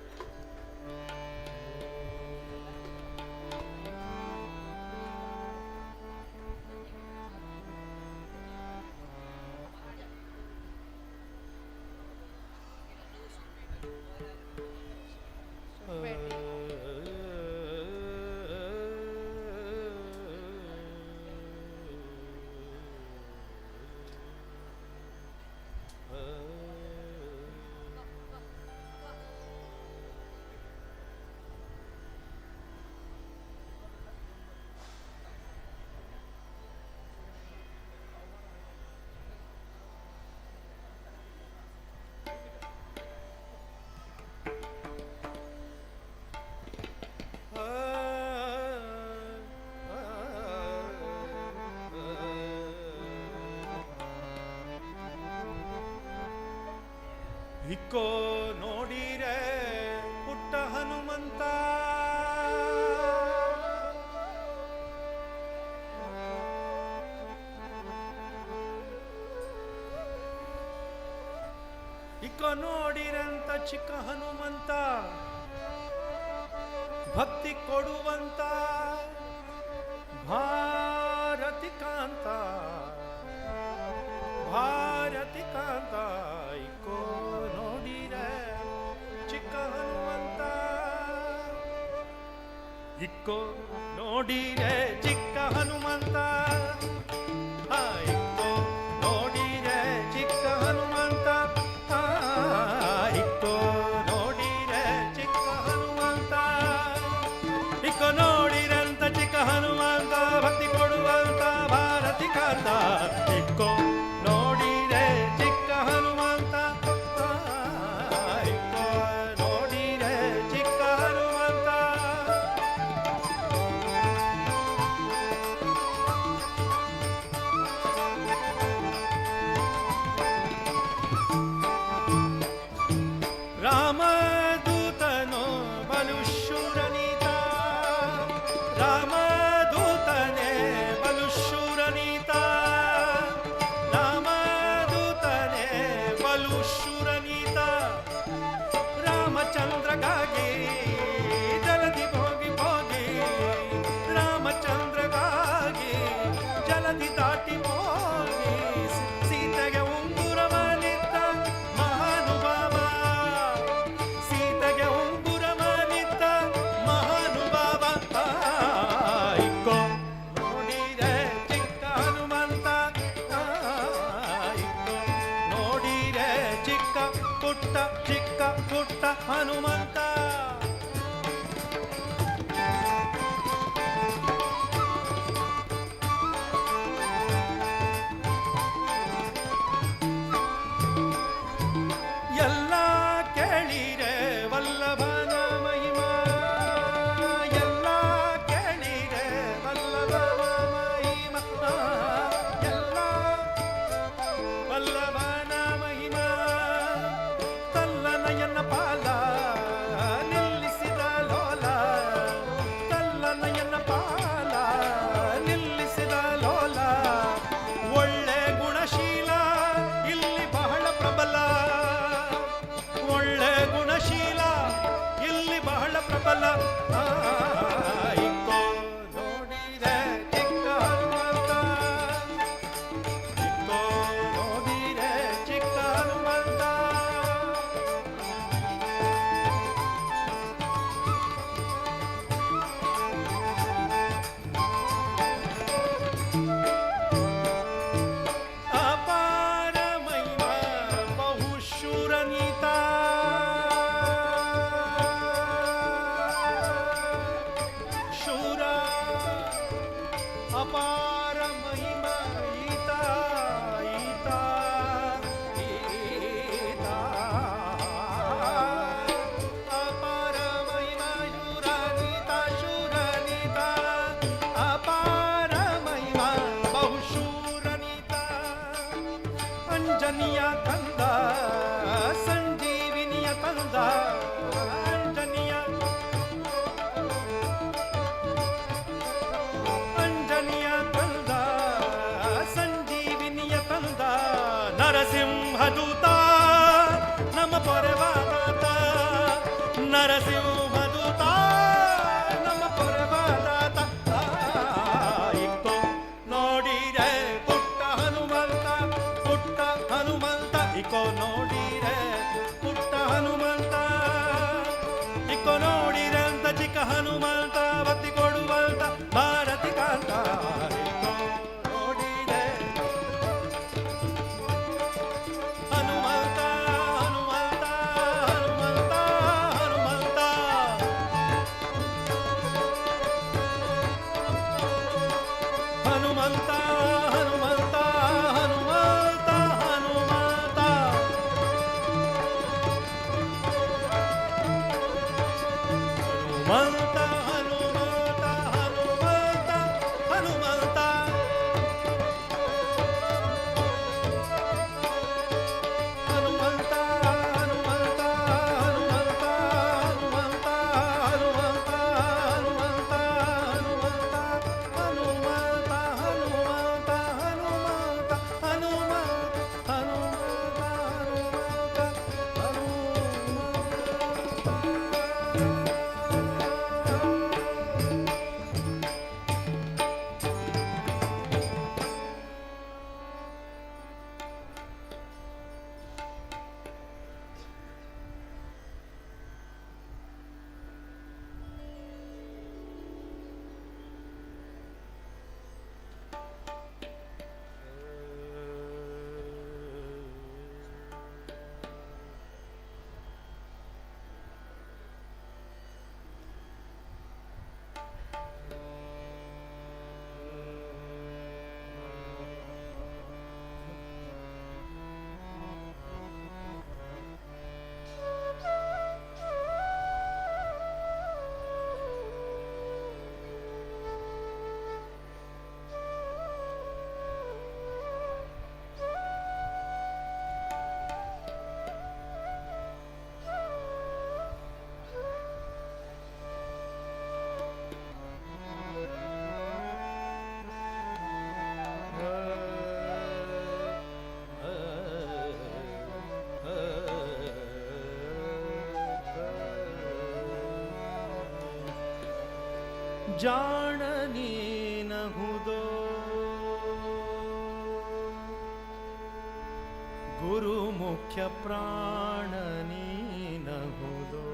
ಇಕ್ಕೋ ನೋಡಿರೆ ಪುಟ್ಟ ಹನುಮಂತ, ಇಕ್ಕೋ ನೋಡಿರಂತ ಚಿಕ್ಕ ಹನುಮಂತ, ಭಕ್ತಿ ಕೊಡುವಂತ ಭಾರತಿ ಕಾಂತ, ಭಾರತಿ ಕಾಂತ. ಇಕ್ಕೋ ನೋಡಿರೆ ಚಿಕ್ಕ ಹನುಮಂತ, ಇಕ್ಕೋ ನೋಡಿರೆ ಚಿಕ್ಕ ಹನುಮಂತ, ಇಕ್ಕೋ ನೋಡಿರೆ ಚಿಕ್ಕ ಹನುಮಂತ, ಇಕ್ಕೋ ನೋಡಿರೆ ಚಿಕ್ಕ ಹನುಮಂತ, ಇಕ್ಕೋ ನೋಡಿರಂತ ಚಿಕ್ಕ ಹನುಮಂತ, ಭಕ್ತಿ ಕೊಡುವಂತ ಭಾರತಿ ಕಾಂತ. ಇಕ್ಕೋ ನೋಡಿರೆ ಚಿಕ್ಕ ಹನುಮಂತ, ಇಕ್ಕೋ ನೋಡಿರೆ ಚಿಕ್ಕ ಹನುಮಂತ. ರಾಮದೂತನು ಬಲು ಶೂರನೀತ, ರಾಮದೂತನೇ ಬಲು ಶೂರನೀತ, ರಾಮದೂತನೇ ಬಲು ಶೂರನೀತ. ರಾಮಚಂದ್ರಗಾಗಿ ಜಲದಿ ಹೋಗಿ ಹೋಗಿ, ರಾಮಚಂದ್ರಗಾಗಿ ಜಲದಿ ದಾಟಿ ಹೋಗಿ, ಸೀತೆಗೆ ಉಂಗುರವನಿದ್ದ ಮಹಾನುಭಾವ, ಸೀತೆಗೆ ಉಂಗುರವನಿದ್ದ ಮಹಾನುಭಾವ. ಇಕ್ಕೋ ನೋಡಿರೆ ಚಿಕ್ಕ ಹನುಮಂತ, ಇಕ್ಕೋ ನೋಡಿರೆ ಚಿಕ್ಕ ಪುಟ್ಟ ಚಿಕ್ಕ ಪುಟ್ಟ ಹನುಮಂತ. ಎಲ್ಲ ಕೇಳಿರೆ ವಲ್ಲಭನ ಮಹಿಮಾ, ಎಲ್ಲ ಕೇಳಿರೆ ವಲ್ಲಭನ ಮಹಿಮಾ, ಎಲ್ಲ ವಲ್ಲಭನ ಮಹಿಮಾ. ತಲ್ಲನಯನ ಪಾಲ ನಿಲ್ಲಿಸಿದ ಲೋಲ, ತಲ್ಲನಯನ ಪಾಲ ನಿಲ್ಲಿಸಿದ ಲೋಲ. ಒಳ್ಳೆ ಗುಣಶೀಲ ಇಲ್ಲಿ ಬಹಳ ಪ್ರಬಲ, ಒಳ್ಳೆ ಗುಣಶೀಲ ಇಲ್ಲಿ ಬಹಳ ಪ್ರಬಲ. ಇಕ್ಕೋ ನೋಡಿರೆ ಚಿಕ್ಕ ಹನುಮಂತ, ಇಕ್ಕೋ ನೋಡಿರೆ ಚಿಕ್ಕ ಹನುಮಂತ. ಅಪಾರ ಮಹಿಮಾ ಬಹುಶೂರನೀತ, ಶೂರ ಅಪಾರ ಮಹಿಮಾ ಈತ, ಈತ ಈತ. ಅಪಾರ ಮಹಿಮಾ ಶೂರನೀತ, ಶೂರನೀತ. ಅಪಾರ ಮಹಿಮಾ ಬಹುಶೂರನೀತ. ಅಂಜನಿಯ ತಂದ ಸಂಜೀವಿನಿಯ ತಂದ, ಅಂಜನಿಯ ಅಂಜನಿಯ ತಂದ ಸಂಜೀವಿನಿಯ ತಂದ. ನರಸಿಂಹದೂತ ನಮ್ಮ ಪೊರೆವಾದಾತ, ನರಸಿಂಹದೂತ ನಮ್ಮ ಪೊರೆವಾದಾತ. ಇಕ್ಕೋ ನೋಡಿರೆ ಪುಟ್ಟ ಹನುಮಂತ, ಪುಟ್ಟ ಹನುಮಂತ. ಇಕ್ಕೋ ನೋಡಿರೆ ಪುಟ್ಟ ಹನುಮಂತ, ಇಕ್ಕೋ ನೋಡಿರಂತ ಚಿಕ್ಕ ಹನುಮಂತ, ಭಕ್ತಿ ಕೊಡುವಂತ ಭಾರತಿ ಕಾಂತ. ಇಕ್ಕೋ ನೋಡಿರೆ ಹನುಮಂತ, ಹನುಮಂತ, ಹನುಮಂತ, ಹನುಮಂತ. ಹನುಮಂತ, ಹನುಮಂತ, ಹನುಮಂತ, ಹನುಮಂತ. ಜಾಣ ನೀನಹುದೋ ಗುರು ಮುಖ್ಯ ಪ್ರಾಣ ನೀನಹುದೋ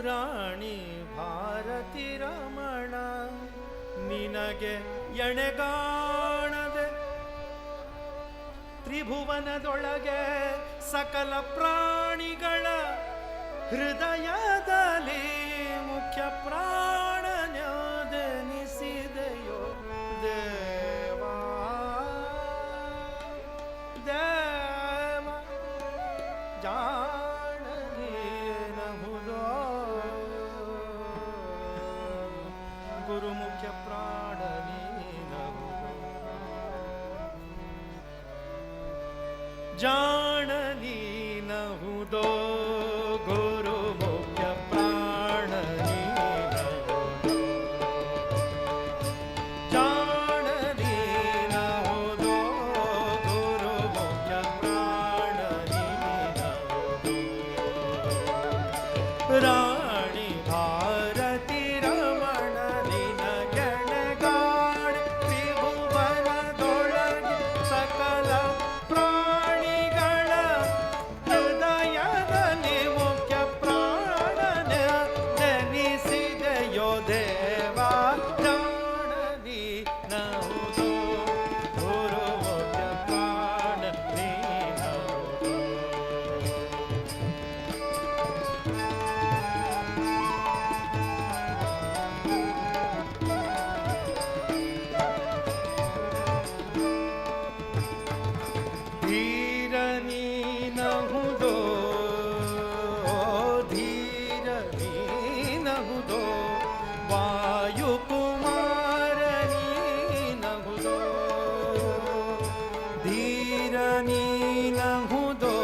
ರಾಣಿ ಭಾರತಿ ರಮಣ ನಿನಗೆ ಎಣೆಗಾಣದೆ ತ್ರಿಭುವನದೊಳಗೆ ಸಕಲ ಪ್ರಾಣಿಗಳ ಹೃದಯದಲ್ಲಿ ಮುಖ್ಯ ಪ್ರಾಣನೆನಿಸಿದೆಯೋ ದೇವಾ ದೇವ ಜಾಣನೇನಹುದೋ ಗುರು ಮುಖ್ಯ ಪ್ರಾಣನೇನಹುದೋ ಜಾಣನೀನಹುದೋ ಗುರು ಮುಖ್ಯ ಪ್ರಾಣನೀನಹುದೋ ಜಾಣನೀನಹುದೋ ಗುರು ಮುಖ್ಯ ಪ್ರಾಣನೀನಹುದೋ ರಾಣಿ ಭಾರತಿ ರಮಣ ನಿನಗೆಣಗಾಡ ತ್ರಿಭುವನದೊಳಗೆ ಸಕಲ ಪ್ರಾಣಿಗಳ ಹೃದಯದಲ್ಲಿ ಮುಖ್ಯ ಪ್ರಾಣನ ಜನಿಸಿದೆಯೋ ದೇವ ಜಾಣನಿ ನಹುದೋ ಗುರು ಮುಖ್ಯ ಪ್ರಾಣ ನೀನಹುದೋ ಧೀರ ನೀನಹುದೋ ಧೀರ ನೀನಹುದೋ ವಾಯುಕುಮಾರ ನೀನಹುದೋ ಧೀರ ನೀನಹುದೋ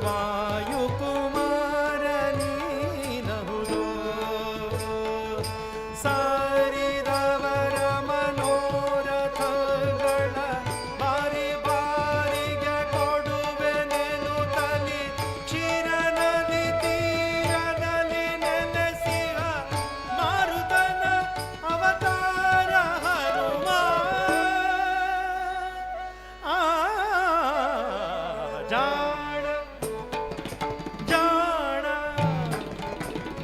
ವಾಯುಕುಮಾರ ನೀನಹುದೋ ಸಾರಿದವರ ಮನೋರಥಗಳ ಬಾರಿ ಬಾರಿಗೆ ಕೊಡುವೆನೆನು ತಲಿ ಕ್ಷೀರನದಿ ತೀರದಲ್ಲಿ ನೆಲೆಸಿಹ ಮಾರುತನ ಅವತಾರ ಹನುಮ ಜಾಣ ಜಾಣ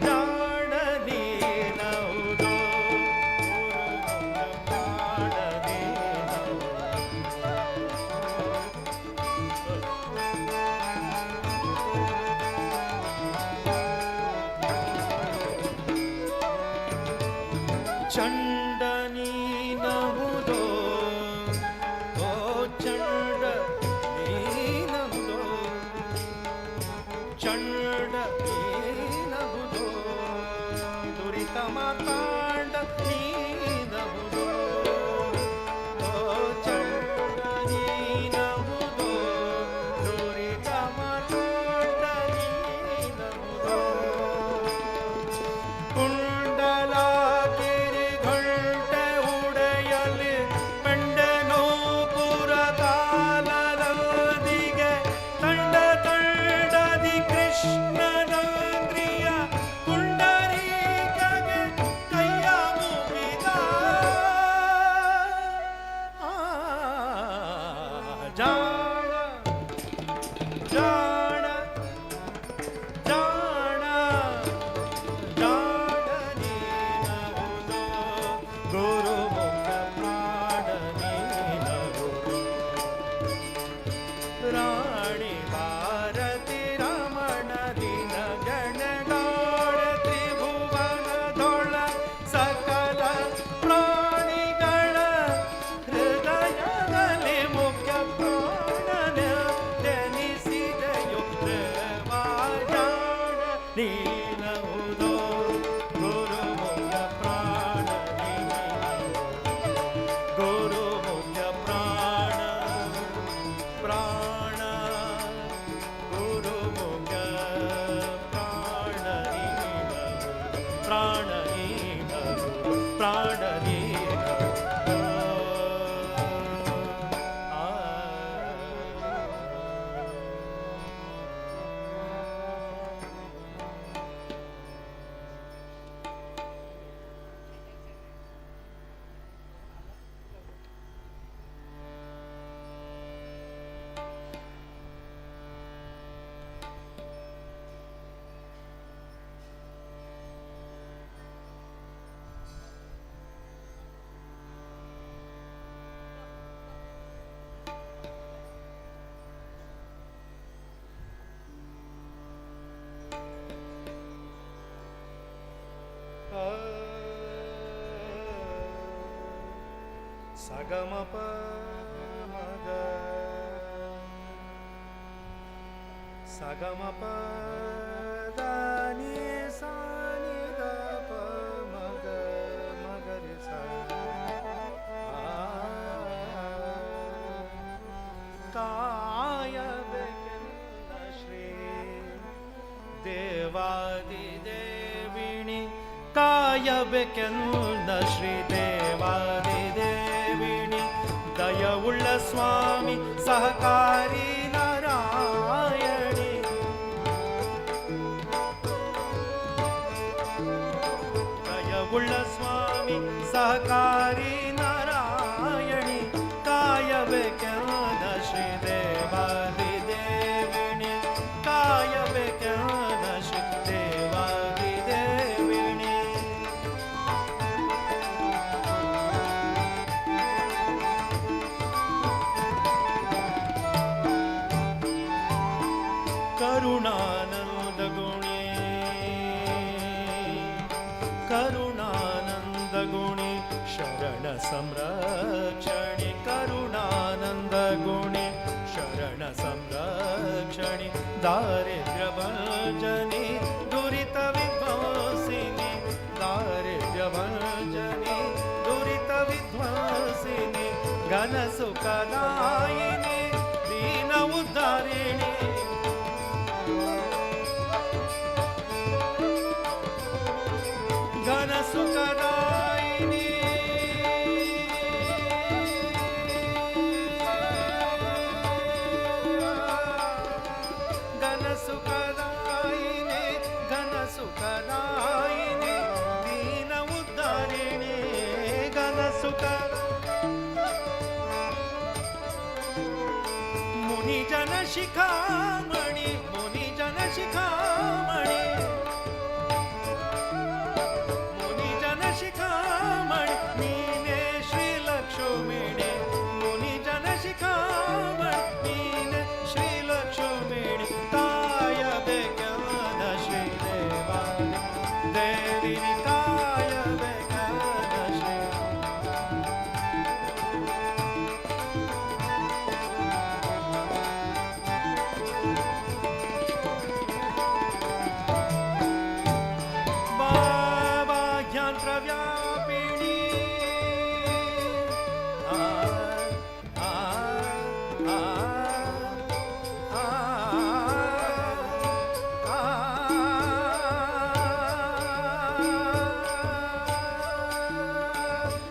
ಜಾಣ ನೀನಹುದೋ ಪ್ರಾಣ ಚಂಡ ನೀನಹುದೋ ಓ ಚಂಡ ನೀನಹುದೋ ಚಂಡ ನೀನಹುದೋ ದುರಿತ ಮಾತಾಂಡ ನೀನಹುದೋ ಓ ಚಂಡ ನೀನಹುದೋ ದುರಿತ ಮಾತಾಂಡ ನೀನಹುದೋ ಕುಂಡಲ ಕಿರಿಘಂಟೆ ಉಡೆಯಲಿ ಪೆಂಡನೋ ಪುರ ಕಾಲದಿಗೆ ತಂಡ ತಂಡದಿ ಕೃಷ್ಣನಂದ್ರಿಯ ಪುಂಡರೀಕಗೆ ಕೈಯ ಮುಗಿದ ಜಾಣ ಜಾಣ ಜಾಣ ಜಾಣ ನೀನಹುದೋ ಗುರು ಮುಖ್ಯ ಪ್ರಾಣ ನೀನಹುದೋ ರಾಣಿ ಭಾರತಿ ರಮಣ ದಿನ ಗಣಗಾಡ ತ್ರಿಭುವನದೊಳ ಸಕಲ ಪ್ರಾಣಿಗಳ ಹೃದಯದಲ್ಲಿ ಮುಖ್ಯ ಪ್ರಾಣ ಸಗಮಪ ಮಗ ಸಗಮಪ ದಾನಿ ಸಾನಿ ದಪ ಮಗ ಮಗರಿ ಸ ಕಾಯಬೇಕೆಂದ ಶ್ರೀ ದೇವಾದಿ ದೇವಿಣಿ ಕಾಯಬೇಕೆಂದ ಶ್ರೀ ದೇವಾದಿ ದೇವಿಣಿ ದಯವುಳ್ಳ ಸ್ವಾಮಿ ಸಹಕಾರಿ ನಾರಾಯಣಿ ದಯವುಳ್ಳ ಸ್ವಾಮಿ ಸಹಕಾರಿ ನಾರಾಯಣಿ ಕಾಯಬೇಕೆಂದ ಶ್ರೀ ದೇವಾದಿ ದೇವಿಣಿ ಕಾಯಬೇಕೆಂದ ಶ್ರೀ ದೇವಾದಿ ದೇವಿಣಿ ಕರುಣಾನಂದ ಗುಣಿ ಕರುಣಾನಂದ ಗುಣಿ ಶರಣ ಸಂರಕ್ಷಣಿ ಕರುಣಾನಂದ ಗುಣಿ ಶರಣ ಸಂರಕ್ಷಣಿ ದಾರಿದ್ರ್ಯ ಭಂಜನಿ ದುರಿತ ವಿಧ್ವಂಸಿನಿ ದಾರಿದ್ರ್ಯ ಭಂಜನಿ ದುರಿತ ವಿಧ್ವಂಸಿನಿ ಘನ ಸುಖದಾಯಿನಿ ದೀನ ಉದ್ಧಾರಿಣಿ ಘನ ಸುಖದಾಯಿನಿ ಘನ ಸುಖದಾಯಿನಿ ಘನ ಸುಖದಾಯಿನಿ ದೀನ ಉದ್ಧಾರಿಣಿ ಘನ ಸುಖ ಮುನಿ ಜನ ಶಿಖಾಮಣಿ ಮುನಿ ಜನ ಶಿಖಾಮಣಿ ಮುನಿ ಜನ ಶಿಖಾಮಣಿ ನೀನೇ ಶ್ರೀ ಲಕ್ಷ್ಮಿಣಿ ಮುನಿ ಜನ ಶಿಖಾಮಣಿ ನೀನೇ ಶ್ರೀ ಲಕ್ಷ್ಮಿಣಿ ಕಾಯಬೇಕೆಂದ ಶ್ರೀ ದೇವಾದಿ ದೇವಿನಿ ಕಾಯಬೇಕೆಂದ ಶ್ರೀ ಬಾಬಾ ಯಂತ್ರ ವ್ಯಾಪಿಣಿ ಆ ಆ ಆ ಆ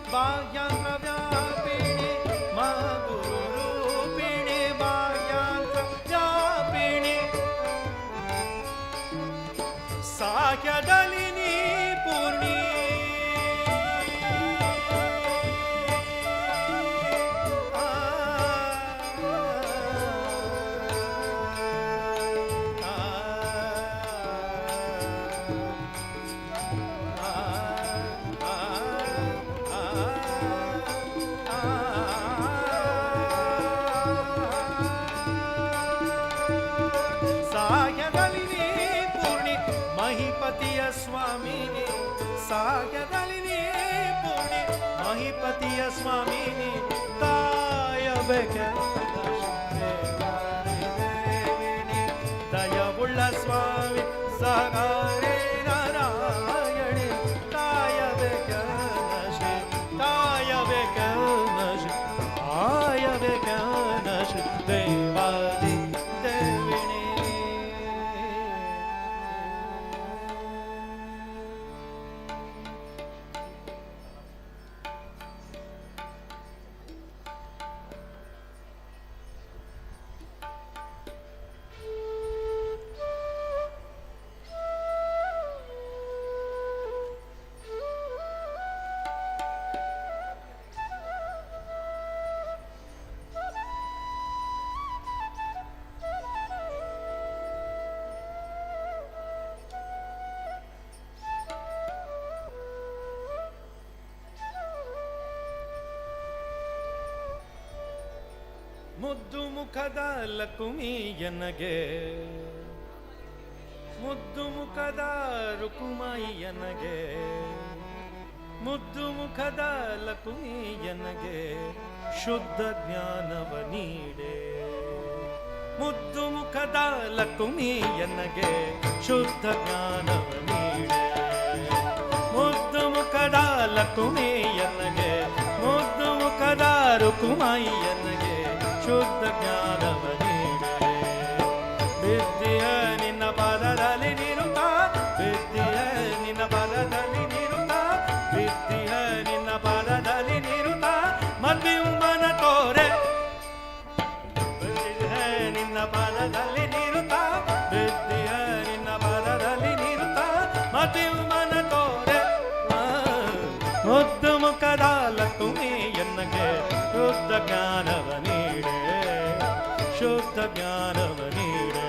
ಬಾಹ್ಯಾಂತ್ರ ವ್ಯಾಪಿಣಿ ಮಗುರು ರೂಪಿಣಿ ಬಾಹ್ಯಾಂತ್ರ ವ್ಯಾಪಿಣಿ ಸಾಖ್ಯದಲಿನಿ ಪೂರ್ಣಿ ಆ, ಆ, ಸಾಯದಲಿನಿ ಪೂರ್ಣಿ ಮಹಿಪತಿಯ ಸ್ವಾಮಿನಿ ಸಾಯದಲಿನಿ ಪೂರ್ಣಿ ಮಹಿಪತಿಯ ಸ್ವಾಮಿನಿ ಕಾಯಬೇಕೆಂದ ದೇವಿನಿ ದಯವುಳ್ಳ ಸ್ವಾಮಿ ಸಹಕಾರಿ ನಾರಾಯಣಿ ಕಾಯಬೇಕೆಂದ ಶ್ರೀ ಕಾಯಬೇಕೆಂದ ಶ್ರೀ ಕಾಯಬೇಕೆಂದ ಶ್ರೀ ದೇವಾದಿ ದೇವಿಣಿ ಮುದ್ದು ಮುಖದ ಲಕುಮಿಯನಗೆ ಮುದ್ದು ಮುಖದ ರುಕುಮಾಯಿಯನಗೆ ಮುದ್ದು ಮುಖದ ಲಕುಮಿಯನಗೆ ಶುದ್ಧ ಜ್ಞಾನವ ನೀಡೆ. ಮುದ್ದು ಮುಖದ ಲಕುಮಿಯನಗೆ ಶುದ್ಧ ಜ್ಞಾನವ ನೀಡೆ. ಮುದ್ದು ಮುಖದ ಲಕುಮಿಯನಗೆ ಮುದ್ದು ಮುಖದ ರುಕುಮಾಯಿಯನಗೆ ಶುದ್ಧ ಜ್ಞಾನವ ನೀಡೆ. ವಿದ್ಯೆಯ ನಿನ್ನ ಪಾದದಲ್ಲಿ ನಿರುತ, ವಿದ್ಯೆಯ ನಿನ್ನ ಪಾದದಲ್ಲಿ ನಿರುತ, ವಿದ್ಯೆಯ ನಿನ್ನ ಪಾದದಲ್ಲಿ ನಿರುತ ಮದ್ಯುಂಬನ ತೋರೆ. ವಿದ್ಯೆಯ ನಿನ್ನ ಪಾದದಲ್ಲಿ ನಿರುತ, ವಿದ್ಯೆಯ ನಿನ್ನ ಪಾದದಲ್ಲಿ ನಿರುತ ಮದ್ಯುಂಬನ ತೋರೆ. ಮುದ್ದು ಮುಖದ ಲಕುಮಿಯನ್ನಗೆ ಶುದ್ಧ ಜ್ಞಾನವ ನೀಡೆ, ಶುದ್ಧ ಜ್ಞಾನವ ನೀಡೆ.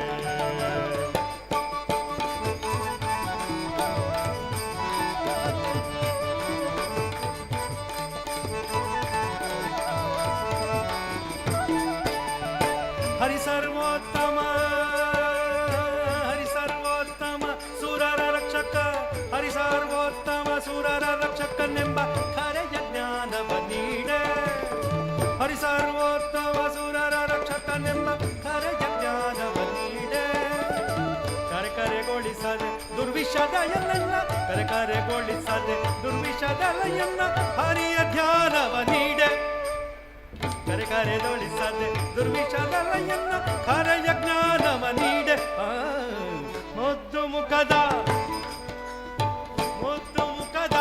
ಹರಿ ಸರ್ವೋತ್ತಮ, ಹರಿ ಸರ್ವೋತ್ತಮ ಸುರರ ರಕ್ಷಕ, ಹರಿ ಸರ್ವೋತ್ತಮ ಸುರರ ರಕ್ಷಕನೆಂಬ ಖರೆಯ ಜ್ಞಾನವ ನೀಡೆ. ಹರಿ ಸರ್ವೋತ್ತಮ ಸುರರ ರಕ್ಷಕನೆಂಬ ಖರೆಯ ಜ್ಞಾನವ ನೀಡೆ. ಕರೆಕರೆಗೊಳಿಸದೆ ದುರ್ವಿಷದಯನ್ನ, ಕರೆಕರೆಗೊಳಿಸದೆ ದುರ್ವಿಷದಲಯನ್ನ ಹರಿಯ ಧ್ಯಾನವ ನೀಡೆ. ಕರೆಕರೆದೊಳಿಸದೆ ದುರ್ವಿಷದಲಯನ್ನ ಖರೆಯ ಜ್ಞಾನವ ನೀಡೆ. ಮುದ್ದು ಮುಖದ, ಮುದ್ದು ಮುಖದ,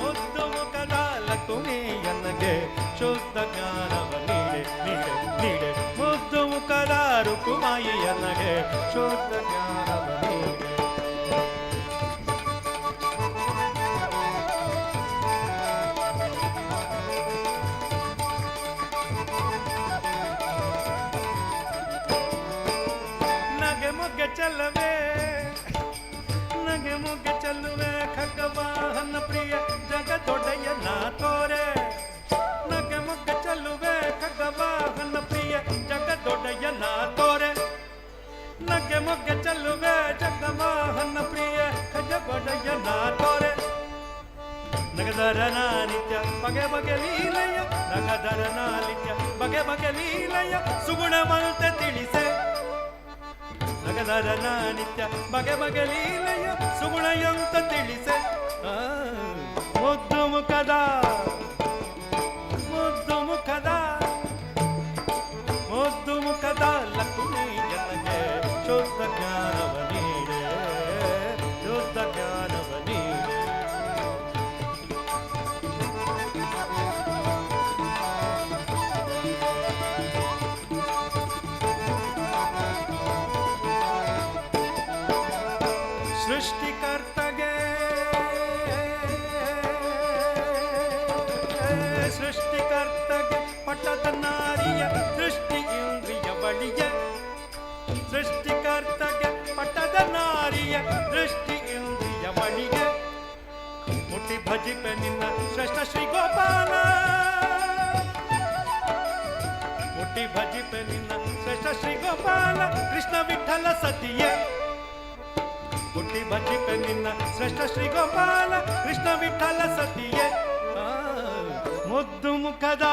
ಮುದ್ದು ಮುಖದ ಲಕುಮಿಯನ್ನಗೆ ಶುದ್ಧ ಜ್ಞಾನವ ನೀಡೆ, ನೀಡೆ, ನೀಡೆ. ಮುದ್ದು ಮುಖದ ರುಕುಮಾಯಿಯನ್ನಗೆ ಶುದ್ಧ ಜ್ಞಾನವ ನೀಡೆ. ನಗೆ ಮೊಗ್ಗೆ ಚೆಲ್ಲವೆ, ನಗೆ ಮೊಗ್ಗೆ ಚೆಲ್ಲುವೆ ಖಡ್ಗವಾಹನ ಪ್ರಿಯ ಜಗದೊಡೆಯನ ತೋರೆ. ನಗೆ ಮೊಗ್ಗೆ ಚೆಲ್ಲುವೆ ಖಡ್ಗವಾಹನ ಪ್ರಿಯ ಜಗದೊಡೆಯನ ತೋರೆ. ನಗೆ ಮೊಗ್ಗೆ ಚೆಲ್ಲುವೆ ಜಗವಾಹನ ಪ್ರಿಯ ಜಗದೊಡೆಯನ ತೋರೆ. ನಗದರನ ನಿತ್ಯ ಬಗೆ ಬಗೆ ಲೀಲೆಯ, ನಗದರನ ನಿತ್ಯ ಬಗೆ ಬಗೆ ಲೀಲೆಯ ಸುಗುಣವಂತೆ ತಿಳಿಸೆ. ನಗದರನ ನಿತ್ಯ ಬಗೆ ಬಗೆ ಲೀಲೆಯ ಸುಗುಣಯಂತ ತಿಳಿಸೆ. ಮುದ್ದು ಮುಖದ, ಮುದ್ದು ಮುಖದ, ಮುದ್ದು ಮುಖದ ಲಕುಮಿಯನಗೆ ಶುದ್ಧ ಜ್ಞಾನವ ನೀಡೆ, ಶುದ್ಧ ಜ್ಞಾನವ ನೀಡೆ. ಸೃಷ್ಟಿಕರ್ತಗೆ, ಸೃಷ್ಟಿಕರ್ತಗೆ ಪಟ್ಟದ ನಾರಿಯ ದೃಷ್ಟಿ ಇಂದ್ರಿಯ ಬಳಿಯ. ಸೃಷ್ಟಿಕರ್ತಗೆ ಪಟ್ಟದ ನಾರಿಯ ದೃಷ್ಟಿ ಇಂದ್ರಿಯ ಬಳಿಯ. ಮುಟ್ಟಿ ಭಜಿಪೆ ನಿನ್ನ ಶ್ರೇಷ್ಠ ಶ್ರೀ ಗೋಪಾಲ, ಮುಟ್ಟಿ ಭಜಿಪೆ ನಿನ್ನ ಶ್ರೇಷ್ಠ ಶ್ರೀ ಗೋಪಾಲ ಕೃಷ್ಣ ವಿಠಲ ಸತಿಯೇ. ಮುಟ್ಟಿ ಭಜಿಪೆ ನಿನ್ನ ಶ್ರೇಷ್ಠ ಶ್ರೀ ಗೋಪಾಲ ಕೃಷ್ಣ ವಿಠಲ ಸತಿಯೇ. ಮುದ್ದು ಮುಖದ,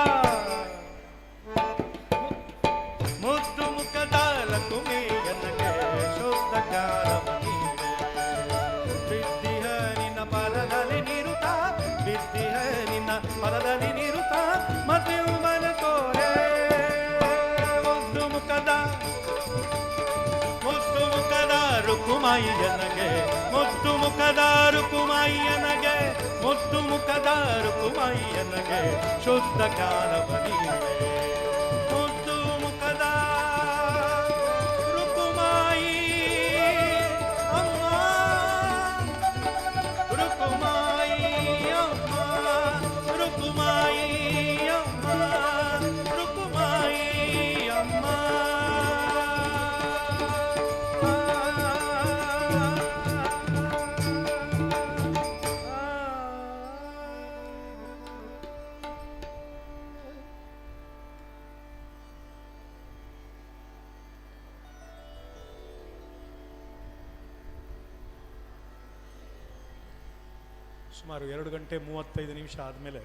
ಮುದ್ದು ಮುಖದ ಲಕುಮಿಯನಗೆ ಶುದ್ಧ ಜ್ಞಾನವ ನೀಡೆ. ವಿದ್ಯೆಯ ನಿನ್ನ ಪದದಲ್ಲಿ ನಿರುತ, ವಿದ್ಯೆಯ ನಿನ್ನ ಪದದಲ್ಲಿ ನಿರುತ ಮದ್ಯುಂಬನ ತೋರೆ. ಮುದ್ದು ಮುಖದ, ಮುದ್ದು ಮುಖದ ರುಕುಮಾಯಿಯನಗೆ, ಮುದ್ದು ಮುಖದ ರುಕುಮಾಯಿಯನಗೆ, ಮುದ್ದು ಮುಖದ ರುಕುಮಾಯಿಯನಗೆ ಶುದ್ಧ ಜ್ಞಾನವ ನೀಡೆ. ಮುದ್ದು ಮುಖದ ರುಕುಮಾಯಿ ಅಮ್ಮ, ರುಕುಮಾಯಿ ಅಮ್ಮ, ರುಕುಮಾಯಿ ಅಮ್ಮ, ರುಕುಮಾಯಿ ಅಮ್ಮ. ಸುಮಾರು 2 ಗಂಟೆ 35 ನಿಮಿಷ ಆದಮೇಲೆ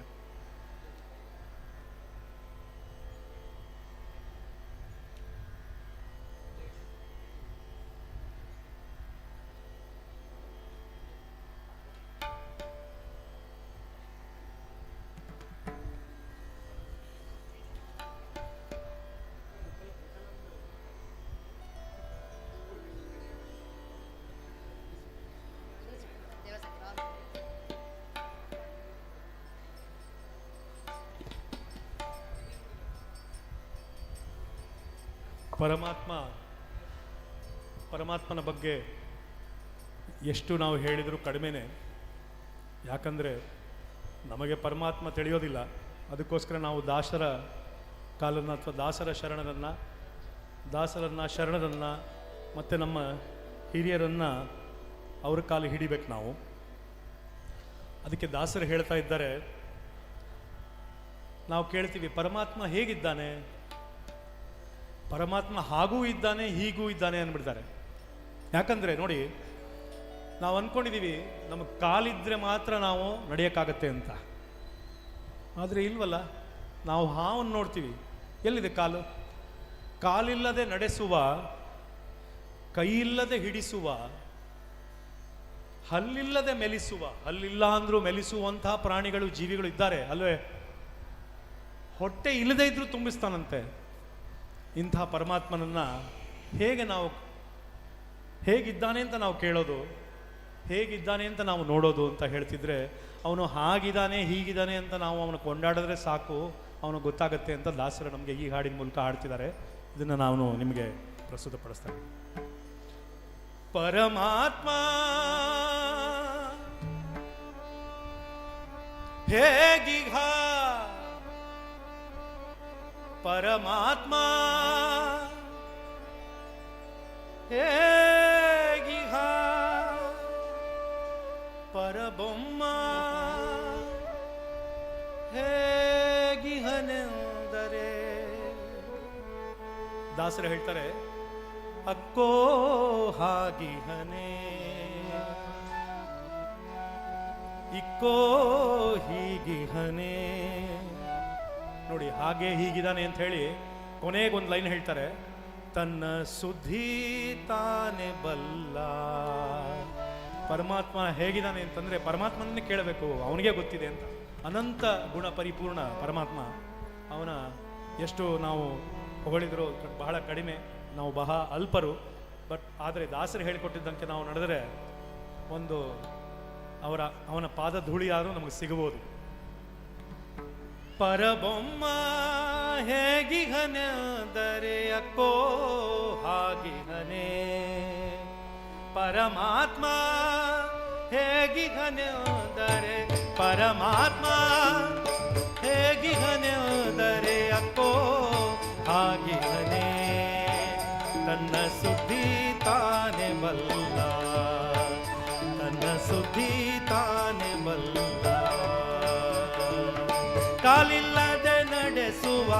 ಪರಮಾತ್ಮನ ಬಗ್ಗೆ ಎಷ್ಟು ನಾವು ಹೇಳಿದರೂ ಕಡಿಮೆನೇ. ಯಾಕಂದರೆ ನಮಗೆ ಪರಮಾತ್ಮ ತಿಳಿಯೋದಿಲ್ಲ. ಅದಕ್ಕೋಸ್ಕರ ನಾವು ದಾಸರ ಕಾಲನ್ನು ಅಥವಾ ದಾಸರ ಶರಣರನ್ನು ಮತ್ತು ನಮ್ಮ ಹಿರಿಯರನ್ನು ಅವ್ರ ಕಾಲು ಹಿಡಿಬೇಕು ನಾವು. ಅದಕ್ಕೆ ದಾಸರು ಹೇಳ್ತಾ ಇದ್ದಾರೆ, ನಾವು ಕೇಳ್ತೀವಿ ಪರಮಾತ್ಮ ಹೇಗಿದ್ದಾನೆ, ಪರಮಾತ್ಮ ಹಾಗೂ ಇದ್ದಾನೆ ಹೀಗೂ ಇದ್ದಾನೆ ಅಂದ್ಬಿಡ್ತಾರೆ. ಯಾಕಂದರೆ ನೋಡಿ, ನಾವು ಅಂದ್ಕೊಂಡಿದ್ದೀವಿ ನಮಗೆ ಕಾಲಿದ್ದರೆ ಮಾತ್ರ ನಾವು ನಡೆಯೋಕ್ಕಾಗತ್ತೆ ಅಂತ. ಆದರೆ ಇಲ್ವಲ್ಲ, ನಾವು ಹಾವನ್ನು ನೋಡ್ತೀವಿ, ಎಲ್ಲಿದೆ ಕಾಲು? ಕಾಲಿಲ್ಲದೆ ನಡೆಸುವ, ಕೈಯಿಲ್ಲದೆ ಹಿಡಿಸುವ, ಹಲ್ಲಿಲ್ಲದೆ ಮೆಲಿಸುವ, ಹಲ್ಲಿಲ್ಲ ಅಂದರೂ ಮೆಲಿಸುವಂತಹ ಪ್ರಾಣಿಗಳು, ಜೀವಿಗಳು ಇದ್ದಾರೆ ಅಲ್ವೇ? ಹೊಟ್ಟೆ ಇಲ್ಲದೆ ಇದ್ರೂ ತುಂಬಿಸ್ತಾನಂತೆ. ಇಂತಹ ಪರಮಾತ್ಮನನ್ನು ಹೇಗಿದ್ದಾನೆ ಅಂತ ನಾವು ಕೇಳೋದು, ಹೇಗಿದ್ದಾನೆ ಅಂತ ನಾವು ನೋಡೋದು ಅಂತ ಹೇಳ್ತಿದ್ರೆ, ಅವನು ಹಾಗಿದ್ದಾನೆ ಹೀಗಿದ್ದಾನೆ ಅಂತ ನಾವು ಅವನು ಕೊಂಡಾಡಿದ್ರೆ ಸಾಕು, ಅವನು ಗೊತ್ತಾಗತ್ತೆ ಅಂತ ದಾಸರು ನಮಗೆ ಈ ಹಾಡಿನ ಮೂಲಕ ಹಾಡ್ತಿದ್ದಾರೆ. ಇದನ್ನು ನಾನು ನಿಮಗೆ ಪ್ರಸ್ತುತಪಡಿಸ್ತೇನೆ. ಪರಮಾತ್ಮ ಹೇಗಿಹ, ಪರಮಾತ್ಮ ಹೇಗಿಹ, ಪರಬೊಮ್ಮ ಹೇಗಿಹನೆಂದರೆ. ದಾಸರು ಹೇಳ್ತಾರೆ, ಅಕ್ಕೋ ಹಾಗಿಹನೆ, ಇಕ್ಕೋ ಹೀಗಿಹನೆ. ನೋಡಿ, ಹಾಗೆ ಹೀಗಿದ್ದಾನೆ ಅಂತ ಹೇಳಿ ಕೊನೆಗೊಂದು ಲೈನ್ ಹೇಳ್ತಾರೆ, ತನ್ನ ಸುದ್ದಿ ತಾನೆ ಬಲ್ಲ. ಪರಮಾತ್ಮ ಹೇಗಿದ್ದಾನೆ ಅಂತಂದರೆ ಪರಮಾತ್ಮನ್ನೇ ಕೇಳಬೇಕು, ಅವನಿಗೆ ಗೊತ್ತಿದೆ ಅಂತ. ಅನಂತ ಗುಣ ಪರಿಪೂರ್ಣ ಪರಮಾತ್ಮ. ಅವನ ಎಷ್ಟು ನಾವು ಹೊಗಳಿದ್ರು ಬಹಳ ಕಡಿಮೆ, ನಾವು ಬಹಳ ಅಲ್ಪರು. ಬಟ್ ಆದರೆ ದಾಸರು ಹೇಳಿಕೊಟ್ಟಿದ್ದಂತೆ ನಾವು ನಡೆದರೆ ಅವನ ಪಾದ ಧೂಳಿಯಾದರೂ ನಮಗೆ ಸಿಗಬಹುದು. ಪರಬೊಮ್ಮ ಹೇಗಿಹನೆಂದರೆ ಅಕ್ಕೋ ಹಾಗಿಹನೆ, ಪರಮಾತ್ಮ ಹೇಗಿಹನೆಂದರೆ, ಪರಮಾತ್ಮ ಹೇಗಿಹನೆಂದರೆ ಅಕ್ಕೋ ಹಾಗಿಹನೆ. ತನ್ನ ಸುದ್ದಿ ತಾನೆ ಬಲ್ಲ, ತನ್ನ ಸುದ್ದಿ ತಾನೆ ಬಲ್ಲ. ಕಾಲಿಲ್ಲದೆ ನಡೆಸುವ,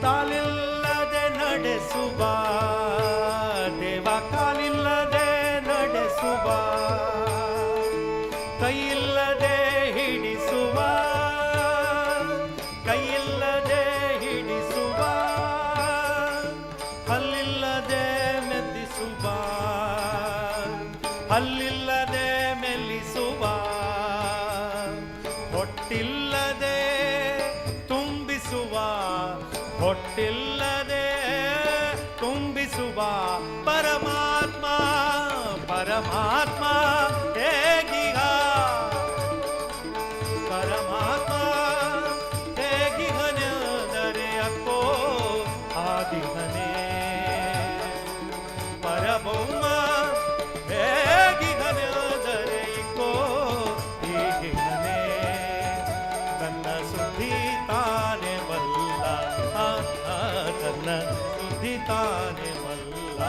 ಕಾಲಿಲ್ಲದೆ ನಡೆಸುವ ದೇವ, ಕಾಲಿಲ್ಲದೆ ನಡೆಸುವ, ಕೈಯಿಲ್ಲದೆ ಹಿಡಿಸುವ, ಕೈಯಿಲ್ಲದೆ ಹಿಡಿಸುವ, ಹಲ್ಲಿಲ್ಲದೆ ಮೆತ್ತಿಸುವ, ಹಲ್ಲಿಲ್ಲದೆ ಮೆಲ್ಲಿಸುವ, ಹೊಟ್ಟಿಲ್ಲದೆ ತುಂಬಿಸುವ, ಹೊಟ್ಟಿಲ್ಲದೆ ತುಂಬಿಸುವ ಪರಮಾತ್ಮ. ಪರಮಾತ್ಮ ಹೇಗಿಹ, ಪರಮಾತ್ಮ ಹೇಗಿಹನೆಂದರೆ ಅಕ್ಕೋ ಹಾಗಿಹನೆ. ಪರಬೊಮ್ಮ ಹೇಗಿಹನೆಂದರೆ ಇಕ್ಕೋ ಹೀಗಿಹನೆ. ತನ್ನ ಸುದ್ದಿ ತಾನೆ ಬಲ್ಲ, ತನ್ನ ಸುದ್ದಿ ತಾನೆ ಬಲ್ಲ.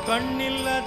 ಕಣ್ಣಿಲ್ಲದೆ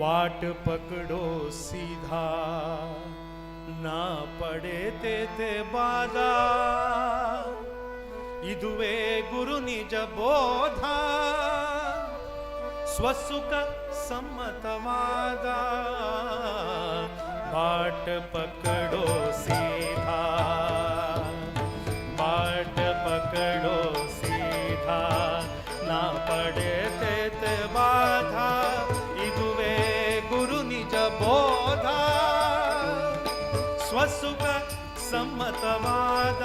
वाट पकड़ो सीधा ना पड़े ते बाधा इದುವೇ ಗುರು ನಿಜ ಬೋಧ ಸ್ವಸುಖ ಸಮ್ಮತವಾದ बाट पकड़ो सीधा बाट पकड़ो सीधा ना पड़े ते बाधा इದುವೇ गुरु निज बोध स्वसुख सम्मतवाद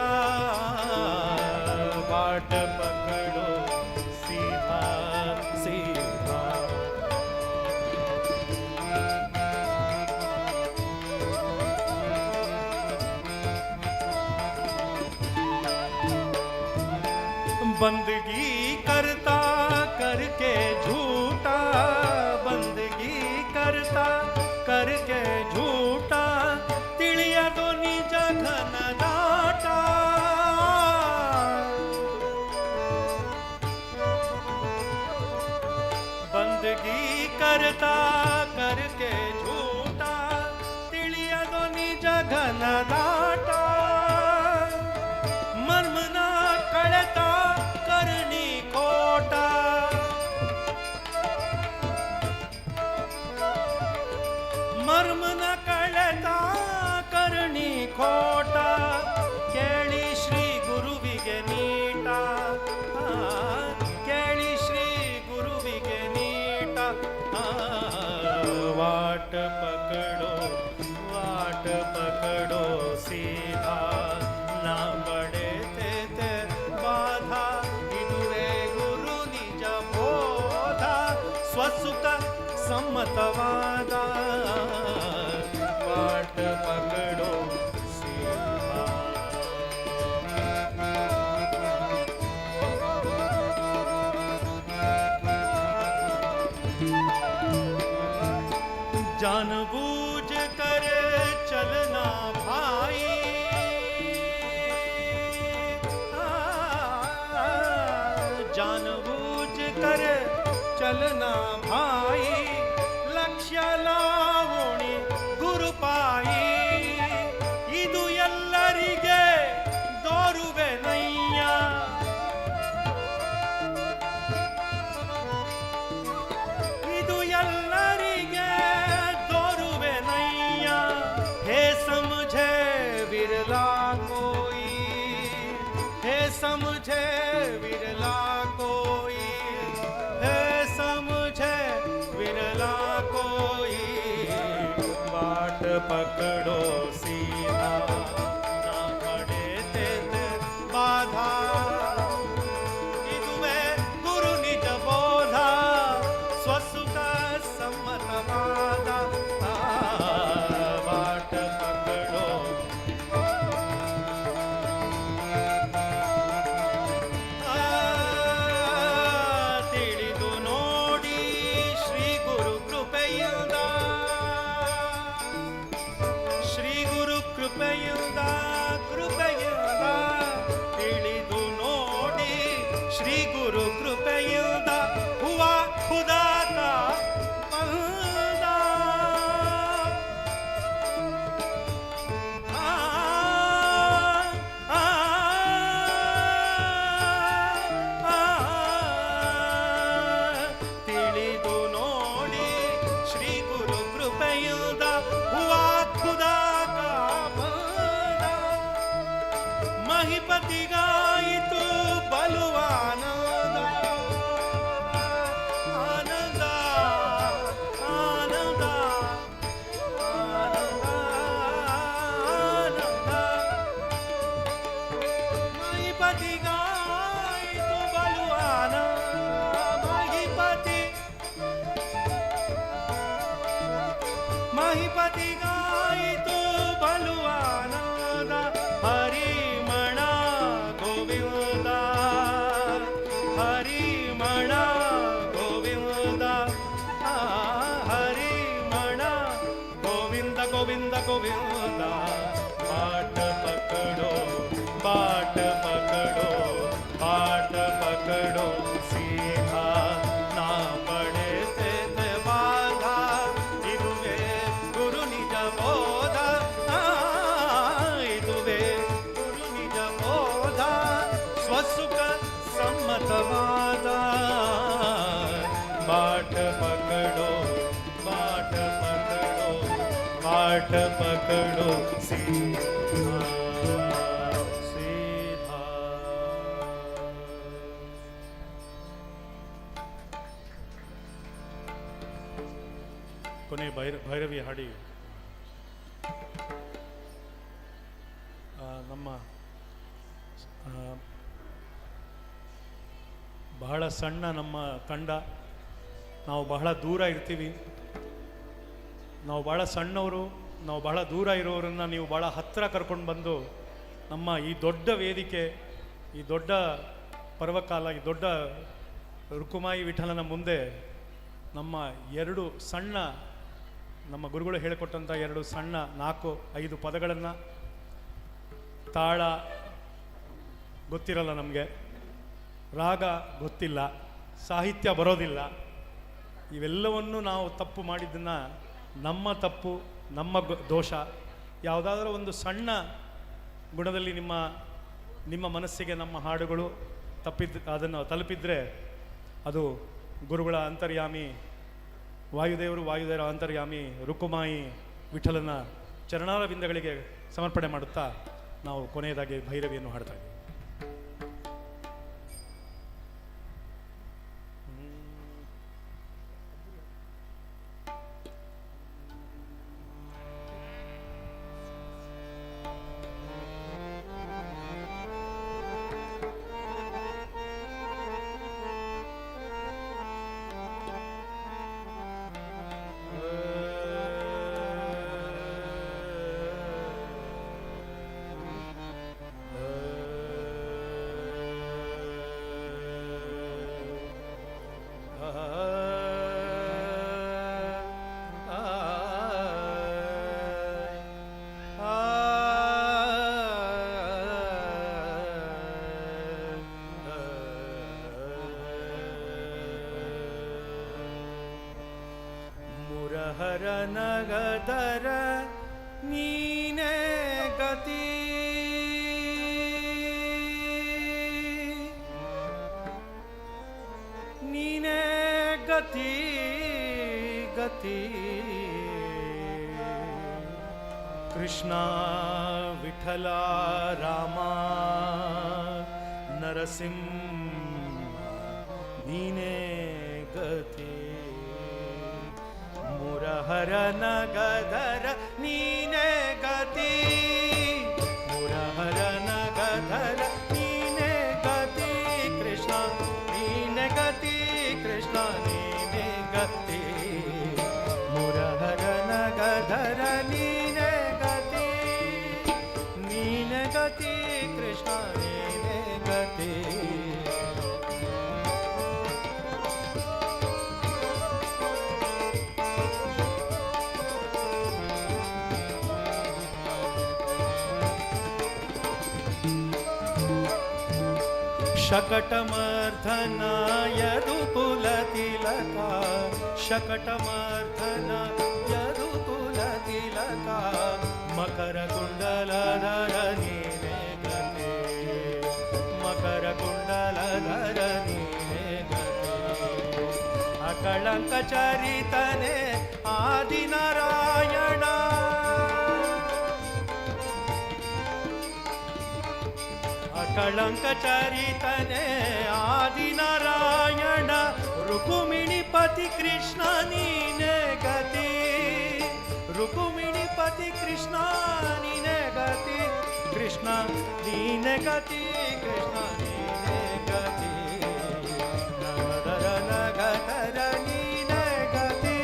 बाट पकड़ो सीधा सीधा बंदगी करता करके झूठा बंदगी करता करके झूठा ತಿಳಿಯ तो निज घन दाटा बंदगी करता करके झूठा ತಿಳಿಯ तो निज घन दाटा मर्मನ ಕಳೆತ करनी खोटा मर्म न कळता करणी खोटा केळी श्री गुरुविगे नीಟ केळी श्री गुरुविगे नीಟ वाट पकड़ो सीधा ना बड़े ते बाधा इದುವೇ गुरु निज बोध स्वसुख सम्मतवाद वाट पकड़ो सीधा जानबूझ कर चलना भाई जानबूझ कर चलना भाई लक्ष्य लावोಣಿ ಗುರುಪಾಯಿ ಇದು ಎಲ್ಲರಿಗೆ ದೋರುವೆ ನಯ್ಯ ಇದು ಎಲ್ಲರಿಗೆ ದೋರುವೆ ನಯ್ಯ ಹೇ ಸಮझे विरला कोई हे समझे विरला कोई हे समझे विरला कोई बाट पकड़ो सीधा ना पड़े ते बाधा इದುವೇ गुरु निज बोध स्वसुख सम्मतवाद बाट पकड़ो ತಿಳಿದು ನೋಡಿ ಶ್ರೀ ಗುರು ಕೃಪೆಯಿಂದ ಶ್ರೀ ಗುರು ಕೃಪೆಯಿಂದ ಕೃಪೆಯಿಂದ ತಿಳಿದು ನೋಡಿ ಶ್ರೀ ಗುರು ಕೃಪೆಯಿಂದ ಹುವ ಖುದಾತ ಬಂದ ತಿಳಿದು ನೋಡಿ ಶ್ರೀ ಗುರು ಕೃಪೆಯಿಂದ ಹುವ ಖುದಾತ ಬಂದ ಮಹಿಪತಿಗಾಯಿತು ಬಲುವಾನಂದ ಆನಂದ ಆನಂದ ಆನಂದ ಆನಂದ ಮಹಿಪತಿಗಾಯಿತು ಬಲುವಾನಂದ ಮಹಿಪತಿಗಾಯಿತು ಬಲುವಾನಂದ ಹರಿಮಣ ಗೋವಿಂದ ಹರಿಮಣ ಗೋವಿಂದ ಹರಿಮಣ ಗೋವಿಂದ ಗೋವಿಂದ ಗೋವಿಂದ बाट पकड़ो बाट पकड़ो बाट पकड़ो सीधा ना पड़े ते बाधा पकड़ो सीधा सीधा। ಕೊನೆ ಭೈರವಿ ಹಾಡಿ ನಮ್ಮ ಬಹಳ ಸಣ್ಣ ನಮ್ಮ ತಂಡ, ನಾವು ಬಹಳ ದೂರ ಇರ್ತೀವಿ, ನಾವು ಬಹಳ ಸಣ್ಣವರು, ನಾವು ಬಹಳ ದೂರ ಇರೋರನ್ನು ನೀವು ಬಹಳ ಹತ್ತಿರ ಕರ್ಕೊಂಡು ಬಂದು ನಮ್ಮ ಈ ದೊಡ್ಡ ವೇದಿಕೆ, ಈ ದೊಡ್ಡ ಪರ್ವಕಾಲ, ಈ ದೊಡ್ಡ ರುಕುಮಾಯಿ ವಿಠಲನ ಮುಂದೆ ನಮ್ಮ ಎರಡು ಸಣ್ಣ, ನಮ್ಮ ಗುರುಗಳು ಹೇಳಿಕೊಟ್ಟಂಥ ಎರಡು ಸಣ್ಣ 4-5 ಪದಗಳನ್ನು, ತಾಳ ಗೊತ್ತಿರಲ್ಲ ನಮಗೆ, ರಾಗ ಗೊತ್ತಿಲ್ಲ, ಸಾಹಿತ್ಯ ಬರೋದಿಲ್ಲ, ಇವೆಲ್ಲವನ್ನು ನಾವು ತಪ್ಪು ಮಾಡಿದ್ದನ್ನು, ನಮ್ಮ ತಪ್ಪು, ನಮ್ಮ ದೋಷ, ಯಾವುದಾದ್ರೂ ಒಂದು ಸಣ್ಣ ಗುಣದಲ್ಲಿ ನಿಮ್ಮ ಮನಸ್ಸಿಗೆ ನಮ್ಮ ಹಾಡುಗಳು ಅದನ್ನು ತಲುಪಿದರೆ ಅದು ಗುರುಗಳ ಅಂತರ್ಯಾಮಿ ವಾಯುದೇವರ ಅಂತರ್ಯಾಮಿ ರುಕುಮಾಯಿ ವಿಠಲನ ಚರಣಾರ ಬಿಂದಗಳಿಗೆ ಸಮರ್ಪಣೆ ಮಾಡುತ್ತಾ ನಾವು ಕೊನೆಯದಾಗಿ ಭೈರವಿಯನ್ನು ಹಾಡ್ತಾ ಇದ್ದೀವಿ. ಹರ ನಗದರ ನೀನೇ ಗತಿ, ನೀನೇ ಗತಿ ಗತಿ. ಕೃಷ್ಣ ವಿಠಲ ರಾಮ ನರಸಿಂಹ ನೀನೇ ಗತಿ. ಮುರಹರ ನಗಧರ ನೀನೇ ಗತಿ, ಮುರಹರ ನಗಧರ ನೀನೇ ಗತಿ. ಕೃಷ್ಣ ನೀನೇ ಗತಿ, ಕೃಷ್ಣ ನೀನೇ ಗತಿ. ಮುರಹರ ನಗಧರ ನೀನೇ ಗತಿ, ನೀನೇ ಗತಿ. ಕೃಷ್ಣ ನೀನೇ ಗತಿ. शकटमर्धन यदुकुल तिलक, शकटमर्धन यदुकुल तिलक. मकर कुंडलधर नीने गते, मकर कुंडलधर नीने गते. अकलंक चरितने आदि नारायण, कलंक चरितने आदि नारायण. रुक्मिणीपति कृष्ण नीने गति, रुक्मिणीपति कृष्ण नीने गति. कृष्ण नीने गति, कृष्ण नीने गति. नगधर नगधर नीने गति.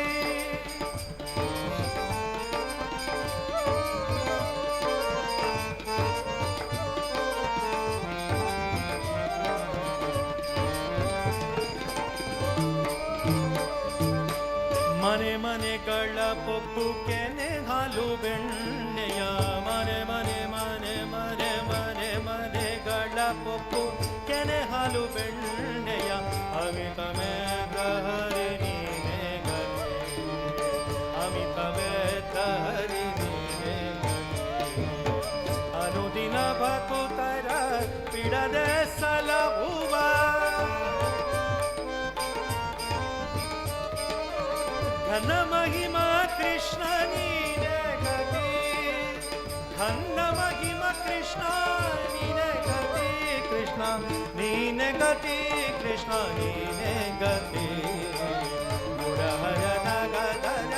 ಮನೆ ಮನೆಗಳ ಪೊಪ್ಪು ಕೆನೆ ಹಾಲು ಬೆಣ್ಣೆಯ, ಮನೆ ಮನೆ ಮನೆ ಮನೆ ಮನೆ ಮನೆಗಳ ಪೊಪ್ಪು ಕೆನೆ ಹಾಲು ಬೆಣ್ಣೆಯ. ಅಮಿತ ಮೇಘಹರಿ ನೀನೇ ಗತಿ, ಅಮಿತ ಮೇಘಹರಿ ನೀನೇ ಗತಿ. ಅನುದಿನ ಭಕುತರ ಬಿಡದೆ ಸಲಹುವ, ಘನ ಮಹಿಮಾ ಕೃಷ್ಣ ನೀನೇ ಗತಿ. ಘನ್ನ ಮಹಿಮ ಕೃಷ್ಣ ನೀನೆ ಗತಿ ಕೃಷ್ಣ ನೀನೆ ಗತಿ ಕೃಷ್ಣ ನೀನೆ ಗತಿ ಮುರಹರನ ಗದರ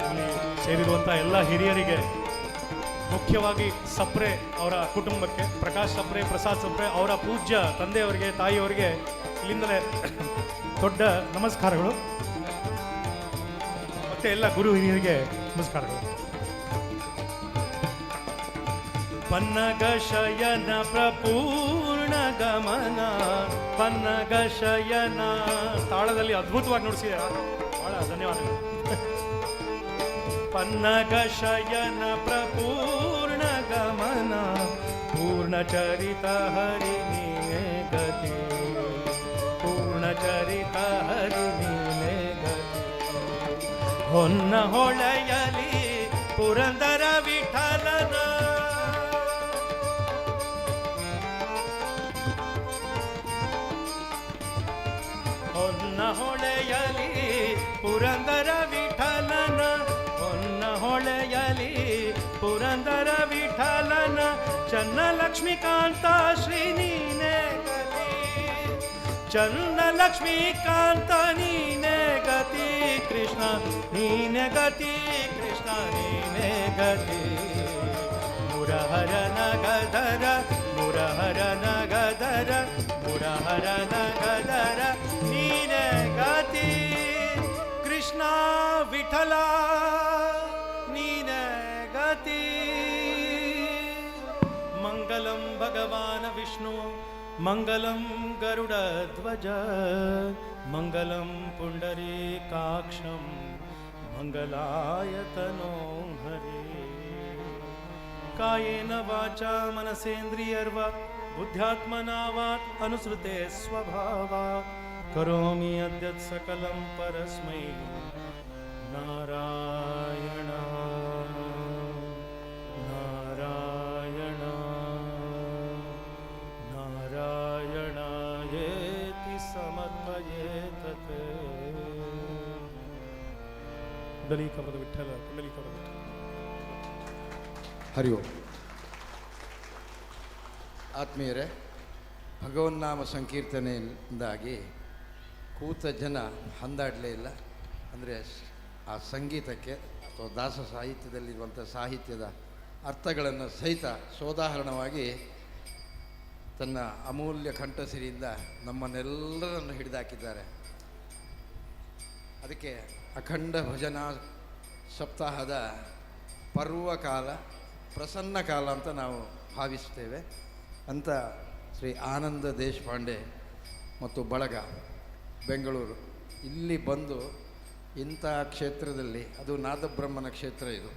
ಇಲ್ಲಿ ಸೇರಿರುವಂಥ ಎಲ್ಲ ಹಿರಿಯರಿಗೆ, ಮುಖ್ಯವಾಗಿ ಸಪ್ರೆ ಅವರ ಕುಟುಂಬಕ್ಕೆ, ಪ್ರಕಾಶ್ ಸಪ್ರೆ, ಪ್ರಸಾದ್ ಸಪ್ರೆ ಅವರ ಪೂಜ್ಯ ತಂದೆಯವರಿಗೆ, ತಾಯಿಯವರಿಗೆ ಇಲ್ಲಿಂದಲೇ ದೊಡ್ಡ ನಮಸ್ಕಾರಗಳು. ಮತ್ತೆ ಎಲ್ಲ ಗುರು ಹಿರಿಯರಿಗೆ ನಮಸ್ಕಾರಗಳು. ಪನ್ನಗ ಶಯನ ಪ್ರಪೂರ್ಣ ಗಮನ, ಪನ್ನಗ ಶಯನ ತಾಳದಲ್ಲಿ ಅದ್ಭುತವಾಗಿ ನುಡಿಸಿದ್ದೀರಾ, ಬಹಳ ಧನ್ಯವಾದಗಳು. ಪನ್ನಗ ಶಯನ ಪ್ರಪೂರ್ಣ ಗಮನ, ಪೂರ್ಣ ಚರಿತ ಹರಿ ನೀನೆ ಗತಿ, ಪೂರ್ಣ ಚರಿತ ಹರಿ ನೀನೆ ಗತಿ. ಹೊನ್ನ ಹೊಳೆಯಲಿ ಪುರಂದರ ವಿಠಲನ, ಹೊನ್ನ ಹೊಳೆಯಲಿ ಪುರಂದರ ವಿಠಲನ, ಹೊನ್ನ ಹೊಳೆಯಲಿ ಪುರಂದರ ವಿಠಲನ. ಚನ್ನ ಲಕ್ಷ್ಮೀಕಾಂತ ಶ್ರೀ ನೀನೆ ಗತಿ, ಚನ್ನ ಲಕ್ಷ್ಮೀಕಾಂತ ನೀನೆ ಗತಿ ಕೃಷ್ಣ ನೀನೆ ಗತಿ ಕೃಷ್ಣ ನೀನೆ ಗತಿ. ಮುರಹರನ ಗದರ ಮುರಹರನ ಗದರ ಮುರಹರನ ಗದರ ನೀನೆ ಗತಿ ಕೃಷ್ಣ ವಿಠಲ ನೀನೆ ಗತಿ. ಮಂಗಲಂ ಭಗವಾನ್ ವಿಷ್ಣು ಮಂಗಲಂ ಗರುಡ ಧ್ವಜ, ಮಂಗಲಂ ಪುಂಡರೀಕಾಕ್ಷಂ ಮಂಗಲಾಯ ತನೋ ಹರಿ. ಕಾಯೇನ ವಾಚಾ ಮನಸೇಂದ್ರಿಯರ್ವ ಬುದ್ಧ್ಯಾತ್ಮನಾ ವಾತ್ ಅನುಸೃತೆ ಸ್ವಭಾವಾತ್ ಕರೋಮಿ ಅದ್ಯತ್ ಸಕಲಂ ಪರಸ್ಮೈ ನಾರಾಯಣ ನಾರಾಯಣ ನಾರಾಯಣಾಯೇತಿ ಸಮರ್ಪಯೇತತ್. ಕುಂಡಲೀಕವರದ ವಿಠಲ, ಕುಂಡಲೀಕವರದ ವಿಠಲ. ಹರಿ ಓಂ. ಆತ್ಮೀಯರೇ, ಭಗವನ್ನಾಮ ಸಂಕೀರ್ತನೆಯಿಂದಾಗಿ ಕೂತ ಜನ ಹಂದಾಡಲೇ ಇಲ್ಲ. ಅಂದರೆ ಆ ಸಂಗೀತಕ್ಕೆ ಅಥವಾ ದಾಸ ಸಾಹಿತ್ಯದಲ್ಲಿರುವಂಥ ಸಾಹಿತ್ಯದ ಅರ್ಥಗಳನ್ನು ಸಹಿತ ಸೋದಾಹರಣವಾಗಿ ತನ್ನ ಅಮೂಲ್ಯ ಕಂಠಸಿರಿಯಿಂದ ನಮ್ಮನ್ನೆಲ್ಲರನ್ನು ಹಿಡಿದಾಕಿದ್ದಾರೆ. ಅದಕ್ಕೆ ಅಖಂಡ ಭಜನಾ ಸಪ್ತಾಹದ ಪರ್ವಕಾಲ, ಪ್ರಸನ್ನ ಕಾಲ ಅಂತ ನಾವು ಭಾವಿಸ್ತೇವೆ. ಅಂತ ಶ್ರೀ ಆನಂದ ದೇಶಪಾಂಡೆ ಮತ್ತು ಬಳಗ ಬೆಂಗಳೂರು ಇಲ್ಲಿ ಬಂದು ಇಂಥ ಕ್ಷೇತ್ರದಲ್ಲಿ, ಅದು ನಾದಬ್ರಹ್ಮನ ಕ್ಷೇತ್ರ, ಇದು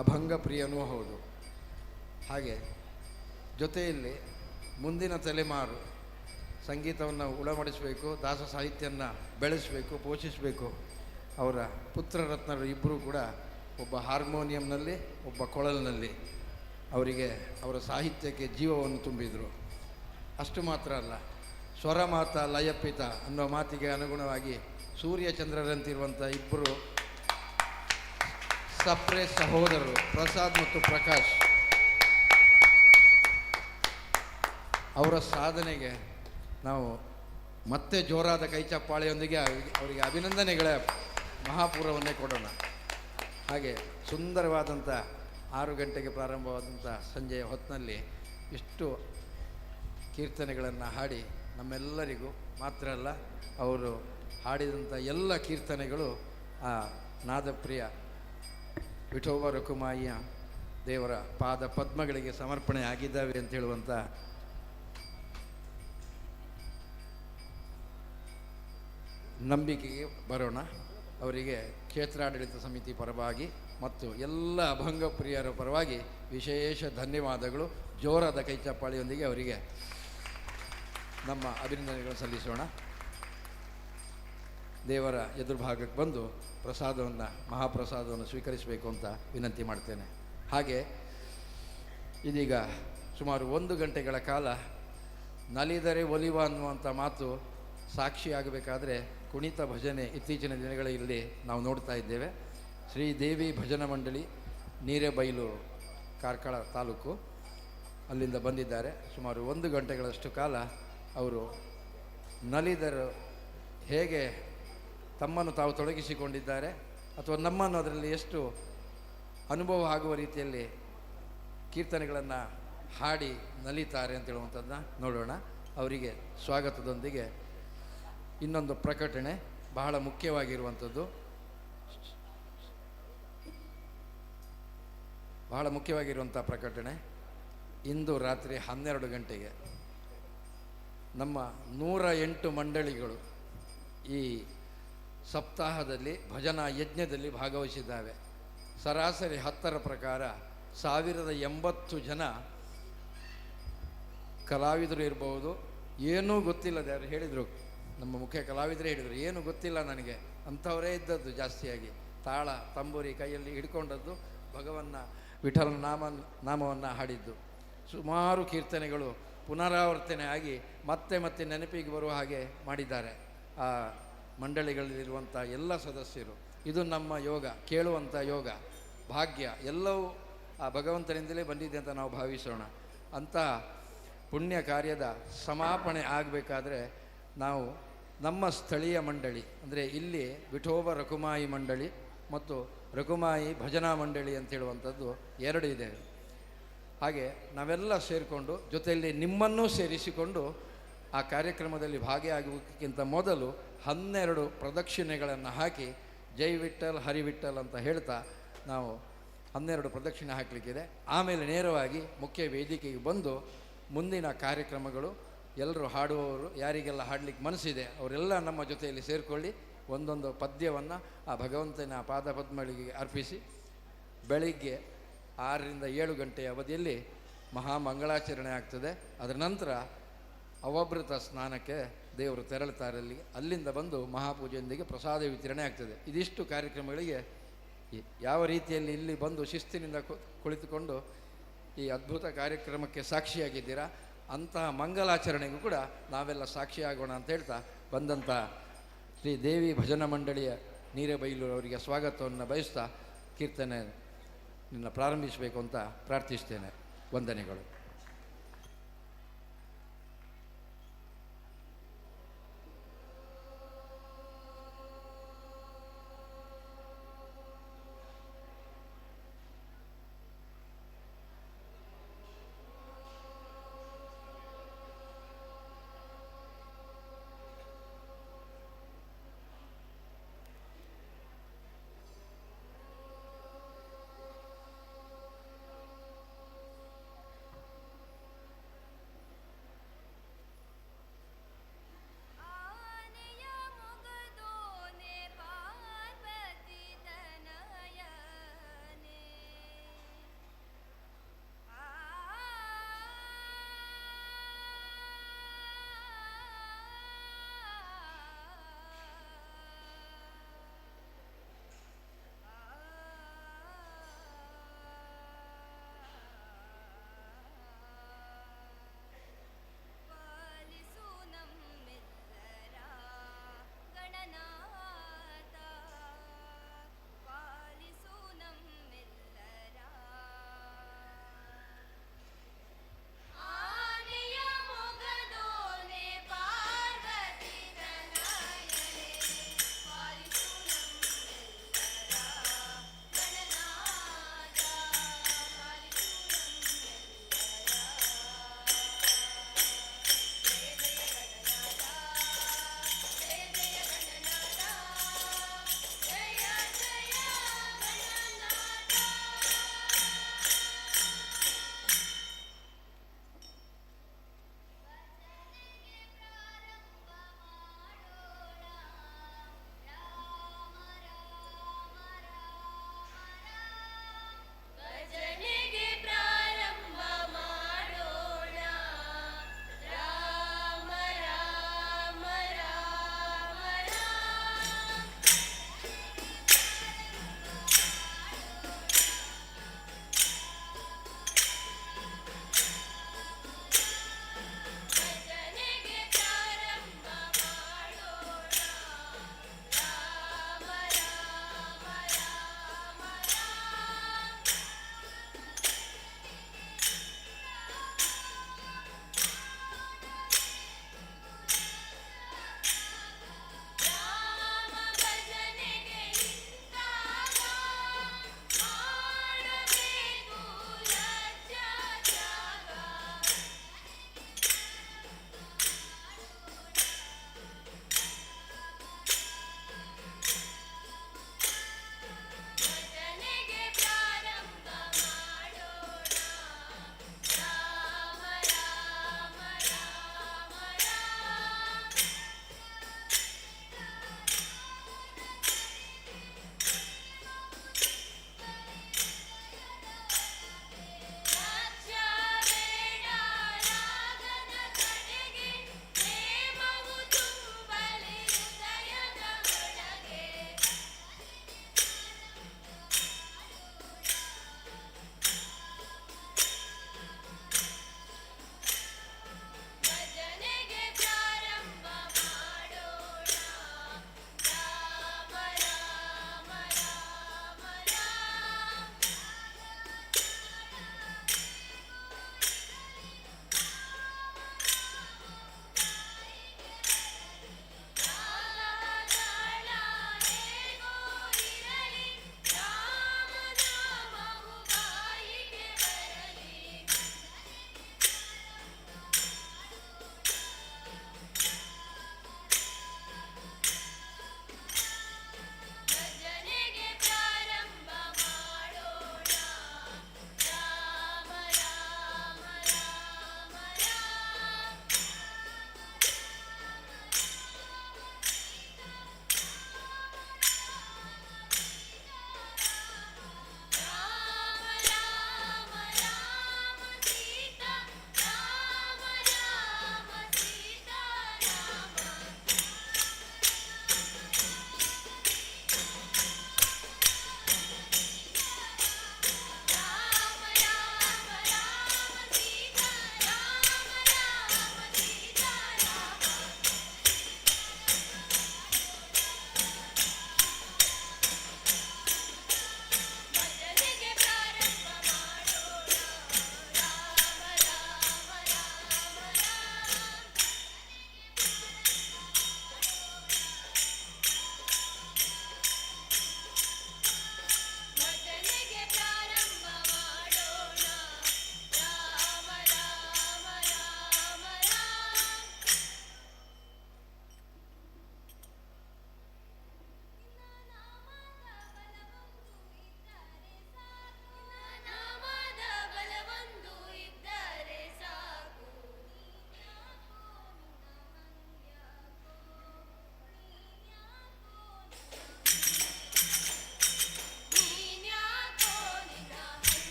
ಅಭಂಗ ಪ್ರಿಯನೂ ಹೌದು. ಹಾಗೆ ಜೊತೆಯಲ್ಲಿ ಮುಂದಿನ ತಲೆಮಾರು ಸಂಗೀತವನ್ನು ಉಳಮಡಿಸಬೇಕು, ದಾಸ ಸಾಹಿತ್ಯವನ್ನು ಬೆಳೆಸಬೇಕು, ಪೋಷಿಸಬೇಕು. ಅವರ ಪುತ್ರರತ್ನರು ಇಬ್ಬರೂ ಕೂಡ, ಒಬ್ಬ ಹಾರ್ಮೋನಿಯಂನಲ್ಲಿ, ಒಬ್ಬ ಕೊಳಲಿನಲ್ಲಿ ಅವರಿಗೆ ಅವರ ಸಾಹಿತ್ಯಕ್ಕೆ ಜೀವವನ್ನು ತುಂಬಿದರು. ಅಷ್ಟು ಮಾತ್ರ ಅಲ್ಲ, ಸ್ವರಮಾತ ಲಯಪಿತ ಅನ್ನೋ ಮಾತಿಗೆ ಅನುಗುಣವಾಗಿ ಸೂರ್ಯಚಂದ್ರರಂತಿರುವಂಥ ಇಬ್ಬರು ಸಪ್ರೆ ಸಹೋದರರು ಪ್ರಸಾದ್ ಮತ್ತು ಪ್ರಕಾಶ್, ಅವರ ಸಾಧನೆಗೆ ನಾವು ಮತ್ತೆ ಜೋರಾದ ಕೈಚಪ್ಪಾಳೆಯೊಂದಿಗೆ ಅವರಿಗೆ ಅಭಿನಂದನೆಗಳ ಮಹಾಪೂರವನ್ನೇ ಕೊಡೋಣ. ಹಾಗೆ ಸುಂದರವಾದಂಥ 6 ಗಂಟೆಗೆ ಪ್ರಾರಂಭವಾದಂಥ ಸಂಜೆಯ ಹೊತ್ತಿನಲ್ಲಿ ಇಷ್ಟು ಕೀರ್ತನೆಗಳನ್ನು ಹಾಡಿ ನಮ್ಮೆಲ್ಲರಿಗೂ ಮಾತ್ರ ಅಲ್ಲ, ಅವರು ಹಾಡಿದಂಥ ಎಲ್ಲ ಕೀರ್ತನೆಗಳು ಆ ನಾದಪ್ರಿಯ ವಿಠೋಬ ರಕುಮಾಯಿಯ ದೇವರ ಪಾದ ಪದ್ಮಗಳಿಗೆ ಸಮರ್ಪಣೆ ಆಗಿದ್ದಾವೆ ಅಂತ ಹೇಳುವಂಥ ನಂಬಿಕೆಗೆ ಬರೋಣ. ಅವರಿಗೆ ಕ್ಷೇತ್ರಾಡಳಿತ ಸಮಿತಿ ಪರವಾಗಿ ಮತ್ತು ಎಲ್ಲ ಅಭಂಗ ಪ್ರಿಯರ ಪರವಾಗಿ ವಿಶೇಷ ಧನ್ಯವಾದಗಳು. ಜೋರಾದ ಕೈಚಪ್ಪಾಳಿಯೊಂದಿಗೆ ಅವರಿಗೆ ನಮ್ಮ ಅಭಿನಂದನೆಗಳನ್ನು ಸಲ್ಲಿಸೋಣ. ದೇವರ ಎದುರುಭಾಗಕ್ಕೆ ಬಂದು ಪ್ರಸಾದವನ್ನು, ಮಹಾಪ್ರಸಾದವನ್ನು ಸ್ವೀಕರಿಸಬೇಕು ಅಂತ ವಿನಂತಿ ಮಾಡ್ತೇನೆ. ಹಾಗೆ ಇದೀಗ ಸುಮಾರು 1 ಗಂಟೆಗಳ ಕಾಲ ನಲಿದರೆ ಒಲಿವ ಅನ್ನುವಂಥ ಮಾತು ಸಾಕ್ಷಿಯಾಗಬೇಕಾದ್ರೆ ಕುಣಿತ ಭಜನೆ ಇತ್ತೀಚಿನ ದಿನಗಳಲ್ಲಿ ನಾವು ನೋಡ್ತಾ ಇದ್ದೇವೆ. ಶ್ರೀದೇವಿ ಭಜನಾ ಮಂಡಳಿ ನೀರೇಬೈಲೂರು ಕಾರ್ಕಳ ತಾಲೂಕು ಅಲ್ಲಿಂದ ಬಂದಿದ್ದಾರೆ. ಸುಮಾರು 1 ಗಂಟೆಗಳಷ್ಟು ಕಾಲ ಅವರು ನಲಿದರು ಹೇಗೆ ತಮ್ಮನ್ನು ತಾವು ತೊಡಗಿಸಿಕೊಂಡಿದ್ದಾರೆ ಅಥವಾ ನಮ್ಮನ್ನು ಅದರಲ್ಲಿ ಎಷ್ಟು ಅನುಭವ ಆಗುವ ರೀತಿಯಲ್ಲಿ ಕೀರ್ತನೆಗಳನ್ನು ಹಾಡಿ ನಲಿತಾರೆ ಅಂತ ಹೇಳುವಂಥದ್ದನ್ನ ನೋಡೋಣ. ಅವರಿಗೆ ಸ್ವಾಗತದೊಂದಿಗೆ ಇನ್ನೊಂದು ಪ್ರಕಟಣೆ ಬಹಳ ಮುಖ್ಯವಾಗಿರುವಂಥದ್ದು. ಪ್ರಕಟಣೆ ಇಂದು ರಾತ್ರಿ 12 ಗಂಟೆಗೆ ನಮ್ಮ 108 ಮಂಡಳಿಗಳು ಈ ಸಪ್ತಾಹದಲ್ಲಿ ಭಜನಾ ಯಜ್ಞದಲ್ಲಿ ಭಾಗವಹಿಸಿದ್ದಾವೆ. ಸರಾಸರಿ 10ರ ಪ್ರಕಾರ 1080 ಜನ ಕಲಾವಿದರು ಇರಬಹುದು. ಏನೂ ಗೊತ್ತಿಲ್ಲದೆ ಅವರು ಹೇಳಿದರು, ನಮ್ಮ ಮುಖ್ಯ ಕಲಾವಿದರೇ ಹೇಳಿದರು, ಏನು ಗೊತ್ತಿಲ್ಲ ನನಗೆ ಅಂಥವರೇ ಇದ್ದದ್ದು ಜಾಸ್ತಿಯಾಗಿ. ತಾಳ ತಂಬೂರಿ ಕೈಯಲ್ಲಿ ಹಿಡ್ಕೊಂಡದ್ದು, ಭಗವನ್ನ ವಿಠಲನ ನಾಮವನ್ನು ಹಾಡಿದ್ದು. ಸುಮಾರು ಕೀರ್ತನೆಗಳು ಪುನರಾವರ್ತನೆ ಆಗಿ ಮತ್ತೆ ಮತ್ತೆ ನೆನಪಿಗೆ ಬರುವ ಹಾಗೆ ಮಾಡಿದ್ದಾರೆ ಆ ಮಂಡಳಿಗಳಲ್ಲಿರುವಂಥ ಎಲ್ಲ ಸದಸ್ಯರು. ಇದು ನಮ್ಮ ಯೋಗ, ಕೇಳುವಂಥ ಯೋಗ, ಭಾಗ್ಯ ಎಲ್ಲವೂ ಆ ಭಗವಂತನಿಂದಲೇ ಬಂದಿದೆ ಅಂತ ನಾವು ಭಾವಿಸೋಣ. ಅಂತಹ ಪುಣ್ಯ ಕಾರ್ಯದ ಸಮಾಪನೆ ಆಗಬೇಕಾದ್ರೆ ನಾವು ನಮ್ಮ ಸ್ಥಳೀಯ ಮಂಡಳಿ ಅಂದರೆ ಇಲ್ಲಿ ವಿಠೋಬ ರಕುಮಾಯಿ ಮಂಡಳಿ ಮತ್ತು ರಕುಮಾಯಿ ಭಜನಾ ಮಂಡಳಿ ಅಂತ ಹೇಳುವಂಥದ್ದು 2 ಇದೆ. ಹಾಗೆ ನಾವೆಲ್ಲ ಸೇರಿಕೊಂಡು ಜೊತೆಯಲ್ಲಿ ನಿಮ್ಮನ್ನೂ ಸೇರಿಸಿಕೊಂಡು ಆ ಕಾರ್ಯಕ್ರಮದಲ್ಲಿ ಭಾಗಿಯಾಗುವುದಕ್ಕಿಂತ ಮೊದಲು 12 ಪ್ರದಕ್ಷಿಣೆಗಳನ್ನು ಹಾಕಿ ಜೈ ವಿಠಲ್ ಹರಿ ವಿಠಲ್ ಅಂತ ಹೇಳ್ತಾ ನಾವು 12 ಪ್ರದಕ್ಷಿಣೆ ಹಾಕಲಿಕ್ಕಿದೆ. ಆಮೇಲೆ ನೇರವಾಗಿ ಮುಖ್ಯ ವೇದಿಕೆಗೆ ಬಂದು ಮುಂದಿನ ಕಾರ್ಯಕ್ರಮಗಳು ಎಲ್ಲರೂ ಹಾಡುವವರು, ಯಾರಿಗೆಲ್ಲ ಹಾಡಲಿಕ್ಕೆ ಮನಸ್ಸಿದೆ ಅವರೆಲ್ಲ ನಮ್ಮ ಜೊತೆಯಲ್ಲಿ ಸೇರಿಕೊಳ್ಳಿ. ಒಂದೊಂದು ಪದ್ಯವನ್ನು ಆ ಭಗವಂತನ ಪಾದಪದ್ಮಗಳಿಗೆ ಅರ್ಪಿಸಿ ಬೆಳಿಗ್ಗೆ 6ರಿಂದ 7 ಗಂಟೆಯ ಅವಧಿಯಲ್ಲಿ ಮಹಾಮಂಗಳಾಚರಣೆ ಆಗ್ತದೆ. ಅದರ ನಂತರ ಅವಭೃತ ಸ್ನಾನಕ್ಕೆ ದೇವರು ತೆರಳುತ್ತಾರೆ. ಅಲ್ಲಿಂದ ಬಂದು ಮಹಾಪೂಜೆಯೊಂದಿಗೆ ಪ್ರಸಾದ ವಿತರಣೆ ಆಗ್ತದೆ. ಇದಿಷ್ಟು ಕಾರ್ಯಕ್ರಮಗಳಿಗೆ ಯಾವ ರೀತಿಯಲ್ಲಿ ಇಲ್ಲಿ ಬಂದು ಶಿಸ್ತಿನಿಂದ ಕುಳಿತುಕೊಂಡು ಈ ಅದ್ಭುತ ಕಾರ್ಯಕ್ರಮಕ್ಕೆ ಸಾಕ್ಷಿಯಾಗಿದ್ದೀರಾ, ಅಂತಹ ಮಂಗಲಾಚರಣೆಗೂ ಕೂಡ ನಾವೆಲ್ಲ ಸಾಕ್ಷಿಯಾಗೋಣ ಅಂತ ಹೇಳ್ತಾ ಬಂದಂಥ ಶ್ರೀ ದೇವಿ ಭಜನಾ ಮಂಡಳಿಯ ನೀರೇಬೈಲೂರು ಅವರಿಗೆ ಸ್ವಾಗತವನ್ನು ಬಯಸ್ತಾ ಕೀರ್ತನೆ ಪ್ರಾರಂಭಿಸಬೇಕು ಅಂತ ಪ್ರಾರ್ಥಿಸ್ತೇನೆ. ವಂದನೆಗಳು.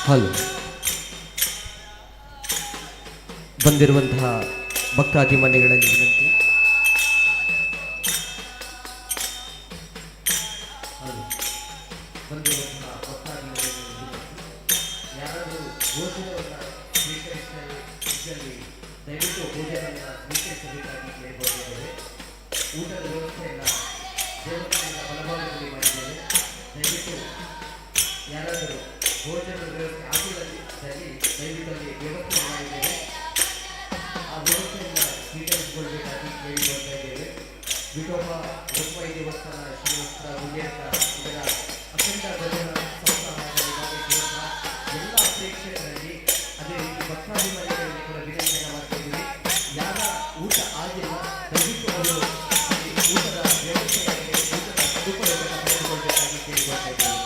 ಹಲೋ. ಬಂದಿರುವಂತಹ ಭಕ್ತಾಭಿಮಾನಿಗಳಲ್ಲಿ ವಿನಂತಿ. ಹಲೋ. ಬಂದಿರುವಂತಹ ಭಕ್ತಾಭಿಮಾನಿಗಳಲ್ಲಿ ವಿನಂತಿ. ಯಾರಾದರೂ ಭೋಜನವನ್ನು ಸ್ವೀಕರಿಸಿದಲ್ಲಿ ದಯವಿಟ್ಟು ಭೋಜನವನ್ನು ಸ್ವೀಕರಿಸಬೇಕಾಗಿ ಕೇಳಿಕೊಂಡಿದ್ದೇವೆ. ಊಟದ ವ್ಯವಸ್ಥೆಯನ್ನು ದೇವಸ್ಥಾನದ ಬಲಭಾಗದಲ್ಲಿ ಮಾಡಿದ್ದೇವೆ. ದಯವಿಟ್ಟು ಯಾರಾದರೂ ಭೋಜನದ ವ್ಯವಸ್ಥೆ ಆಗಿದ್ದಲ್ಲಿ ದಯವಿಟ್ಟು ಅಲ್ಲಿ ವ್ಯವಸ್ಥೆ ಮಾಡಿದ್ದೇವೆ. ಆ ವ್ಯವಸ್ಥೆಯನ್ನು ಸ್ವೀಕರಿಸಿಕೊಳ್ಳಬೇಕಾಗಿ ಕೇಳಿಕೊಳ್ತಾ ಇದ್ದೇವೆ. ವಿಠೋಬ ರುಕ್ಮಾಯಿ ದೇವಸ್ಥಾನ ಶ್ರೀವಸ್ತ್ರ ಉಲ್ಲೇಖ ಇದರ ಅಖಂಡ ಭಜನ ಸಪ್ತಾಹದಲ್ಲಿ ಭಾಗವಹಿಸಿರುವ ಎಲ್ಲ ಪ್ರೇಕ್ಷಕರಲ್ಲಿ ಅದೇ ರೀತಿ ಭಕ್ತಾಭಿಮಾನಿಗಳಲ್ಲಿ ಕೂಡ ವಿನಂತಿಯನ್ನು ಮಾಡ್ತಿದ್ದೀವಿ. ಯಾರ ಊಟ ಆಗಿಲ್ಲ ದಯವಿಟ್ಟು ಅವರು ಅಲ್ಲಿ ಊಟದ ವ್ಯವಸ್ಥೆಯಾಗಿ ಊಟದ ಸದುಪಯೋಗವನ್ನು ಪಡೆದುಕೊಳ್ಳಬೇಕಾಗಿ ಕೇಳಿಕೊಳ್ತಾ ಇದ್ದೇವೆ.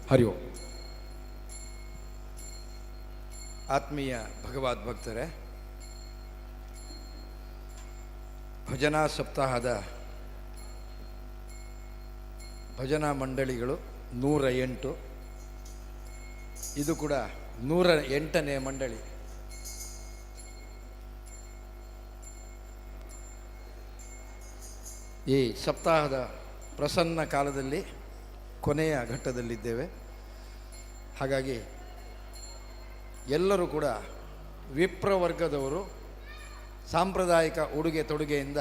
ಹರಿ ಓಂ. ಆತ್ಮೀಯ ಭಗವದ್ ಭಕ್ತರೇ, ಭಜನಾ ಸಪ್ತಾಹದ ಭಜನಾ ಮಂಡಳಿಗಳು 108. ಇದು ಕೂಡ 108ನೇ ಮಂಡಳಿ. ಈ ಸಪ್ತಾಹದ ಪ್ರಸನ್ನ ಕಾಲದಲ್ಲಿ ಕೊನೆಯ ಘಟ್ಟದಲ್ಲಿದ್ದೇವೆ. ಹಾಗಾಗಿ ಎಲ್ಲರೂ ಕೂಡ ವಿಪ್ರವರ್ಗದವರು ಸಾಂಪ್ರದಾಯಿಕ ಉಡುಗೆ ತೊಡುಗೆಯಿಂದ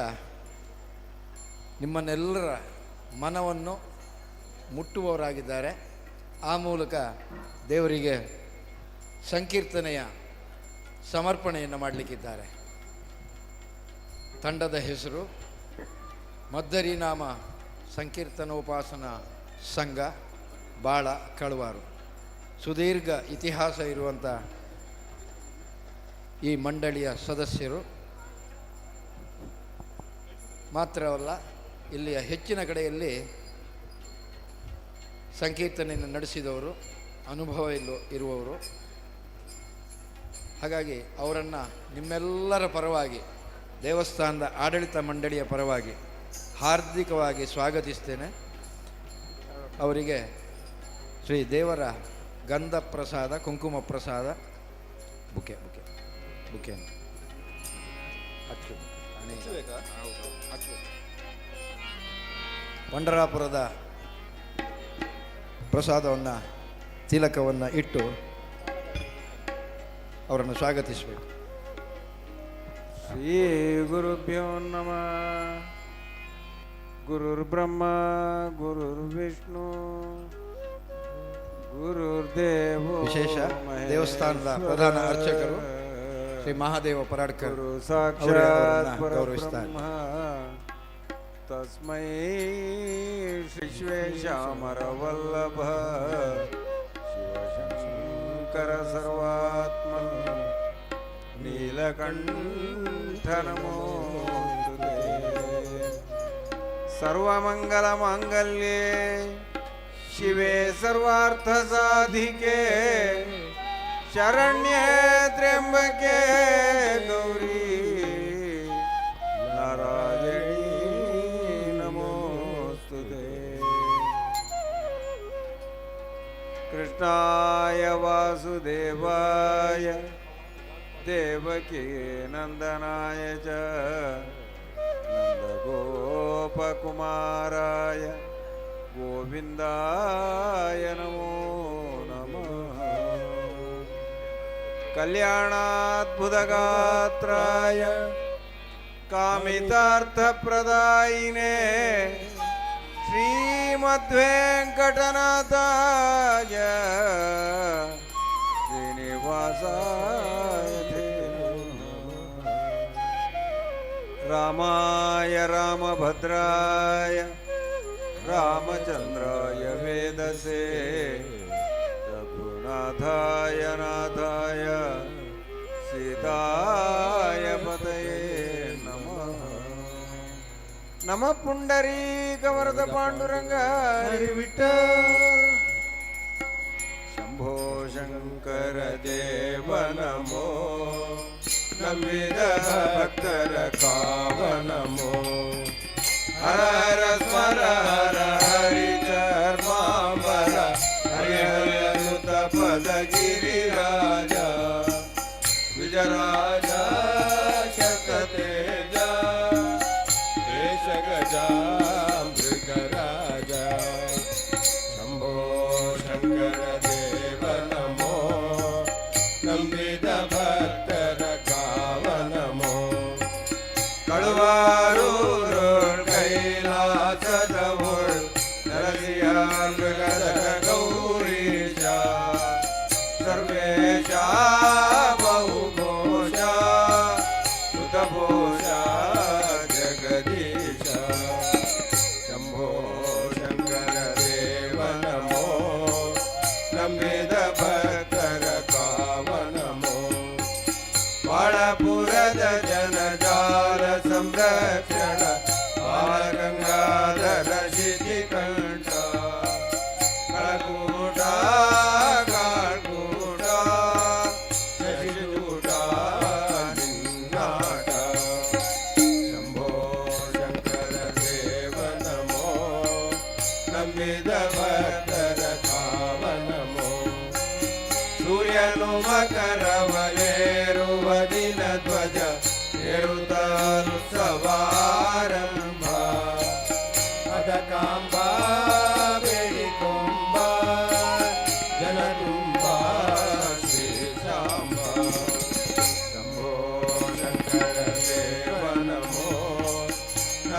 ನಿಮ್ಮನ್ನೆಲ್ಲರ ಮನವನ್ನು ಮುಟ್ಟುವವರಾಗಿದ್ದಾರೆ. ಆ ಮೂಲಕ ದೇವರಿಗೆ ಸಂಕೀರ್ತನೆಯ ಸಮರ್ಪಣೆಯನ್ನು ಮಾಡಲಿಕ್ಕಿದ್ದಾರೆ. ತಂಡದ ಹೆಸರು ಮದ್ದರಿನಾಮ ಸಂಕೀರ್ತನೋಪಾಸನಾ ಸಂಘ, ಬಾಳ ಕಳವಾರು. ಸುದೀರ್ಘ ಇತಿಹಾಸ ಇರುವಂಥ ಈ ಮಂಡಳಿಯ ಸದಸ್ಯರು ಮಾತ್ರವಲ್ಲ, ಇಲ್ಲಿಯ ಹೆಚ್ಚಿನ ಕಡೆಯಲ್ಲಿ ಸಂಕೀರ್ತನೆಯನ್ನು ನಡೆಸಿದವರು, ಅನುಭವ ಇರುವವರು. ಹಾಗಾಗಿ ಅವರನ್ನು ನಿಮ್ಮೆಲ್ಲರ ಪರವಾಗಿ, ದೇವಸ್ಥಾನದ ಆಡಳಿತ ಮಂಡಳಿಯ ಪರವಾಗಿ ಹಾರ್ದಿಕವಾಗಿ ಸ್ವಾಗತಿಸ್ತೇನೆ. ಅವರಿಗೆ ಶ್ರೀ ದೇವರ ಗಂಧ ಪ್ರಸಾದ, ಕುಂಕುಮ ಪ್ರಸಾದ, ಬುಕೆ ಪಂಡರಾಪುರದ ಪ್ರಸಾದವನ್ನು, ತಿಲಕವನ್ನು ಇಟ್ಟು ಅವರನ್ನು ಸ್ವಾಗತಿಸಬೇಕು. ಶ್ರೀ ಗುರುಭ್ಯೋ ನಮಃ. ಗುರುರ್ಬ್ರಹ್ಮ ಗುರುರ್ವಿಷ್ಣು ಗುರುರ್ದೇವೋ ವಿಶೇಷ ದೇವಸ್ಥಾನದ ಪ್ರಧಾನ ಅರ್ಚಕರು ಶ್ರೀ ಮಹಾದೇವ ಪರಾಡ್ಕರ್ ಗುರು ಸಾಕ್ಷಾತ್ ಗೌರವಿಸ್ತಾರೆ. ಪರಬ್ರಹ್ಮ ತಸ್ಮೈ ಶ್ರೀಶ್ವೇಶಾಮರ ವಲ್ಲಭ ಶಿವಶಂಕರ ಸರ್ವಾತ್ಮನ್ ನೀಲಕಂಠ ನಮೋಸ್ತುತೇ. ಸರ್ವಮಂಗಲ ಮಾಂಗಲ್ಯೆ ಶಿವೆ ಸರ್ವಾರ್ಥ ಸಾಧಿಕೆ ಶರಣ್ಯೇ ತ್ರ್ಯಂಬಕೆ ಗೌರಿ ನಾರಾಯಣಿ ನಮೋಸ್ತುತೇ. ಕೃಷ್ಣಾಯ ವಾಸುದೇವಾಯ ದೇವಕೀ ನಂದನಾಯ ಚ ನಂದಗೋಪಕುಮಾರಾಯ ಗೋವಿಂದಾಯ ನಮೋ ನಮಃ. ಕಲ್ಯಾಣಾದ್ಭುತಗಾತ್ರಾಯ ಕಾಮಿತಾರ್ಥಪ್ರದಾಯಿನೇ ಶ್ರೀಮದ್ವೆಂಕಟನಾಥಾಯ ಶ್ರೀನಿವಾಸಾಯ ತೇ ನಮಃ. ರಾಮಾಯ ರಾಮಭದ್ರಾಯ ರಾಮಚಂದ್ರಾಯ ವೇದಸೇ ರಘುನಾಥಾಯ ನಾಥಾಯ ಸೀತಾಯ ಪತಯೇ ನಮಃ. ನಮ ಪುಂಡರೀಕವರದ ಪಾಂಡುರಂಗ ಹರಿ ವಿಠ್ಠಲ. ಶಂಭೋ ಶಂಕರ ದೇವ ನಮೋ, ನಂಬಿದ ಭಕ್ತರ ಕಾವ ನಮೋ. ಹರ ಹರ ಸ್ಮರ ಹರ ಹರಿ ಚರ್ಮಾಂಬರ ಹರಿಹರನುತ ಪದಗಿರಿರಾಜ ವಿಜರಾಜ ಶತತೇಜ ದೇಶ ಗಜಾಮೃಗರಾಜ. ಶಂಭೋ ಶಂಕರ ದೇವ ನಮೋ, ನಂಬಿದ ಭಕ್ತರ ಕಾವ ನಮೋ. ಕಳುವಾರು ಕೈಲಾಸದವಳು ನರಸಿಂಹ ಮೃಗದ ಗೌರೀಶ ಸರ್ವೇಶ ಬಹುಘೋಷ ಕೃತಭೋಷ ಜಗದೀಶ. ಶಂಭೋ ಶಂಕರ ದೇವ ನಮೋ, ನಂಬಿದ ಭಕ್ತರ ಕಾವ ನಮೋ. ಬಾಳಪುರದ ಜನಜಾಲ ಸಂರಕ್ಷಣ ಬಾಲಗಂಗಾಧರ ಶಿಖಿಕಂಠ ಕಳಕೂಟ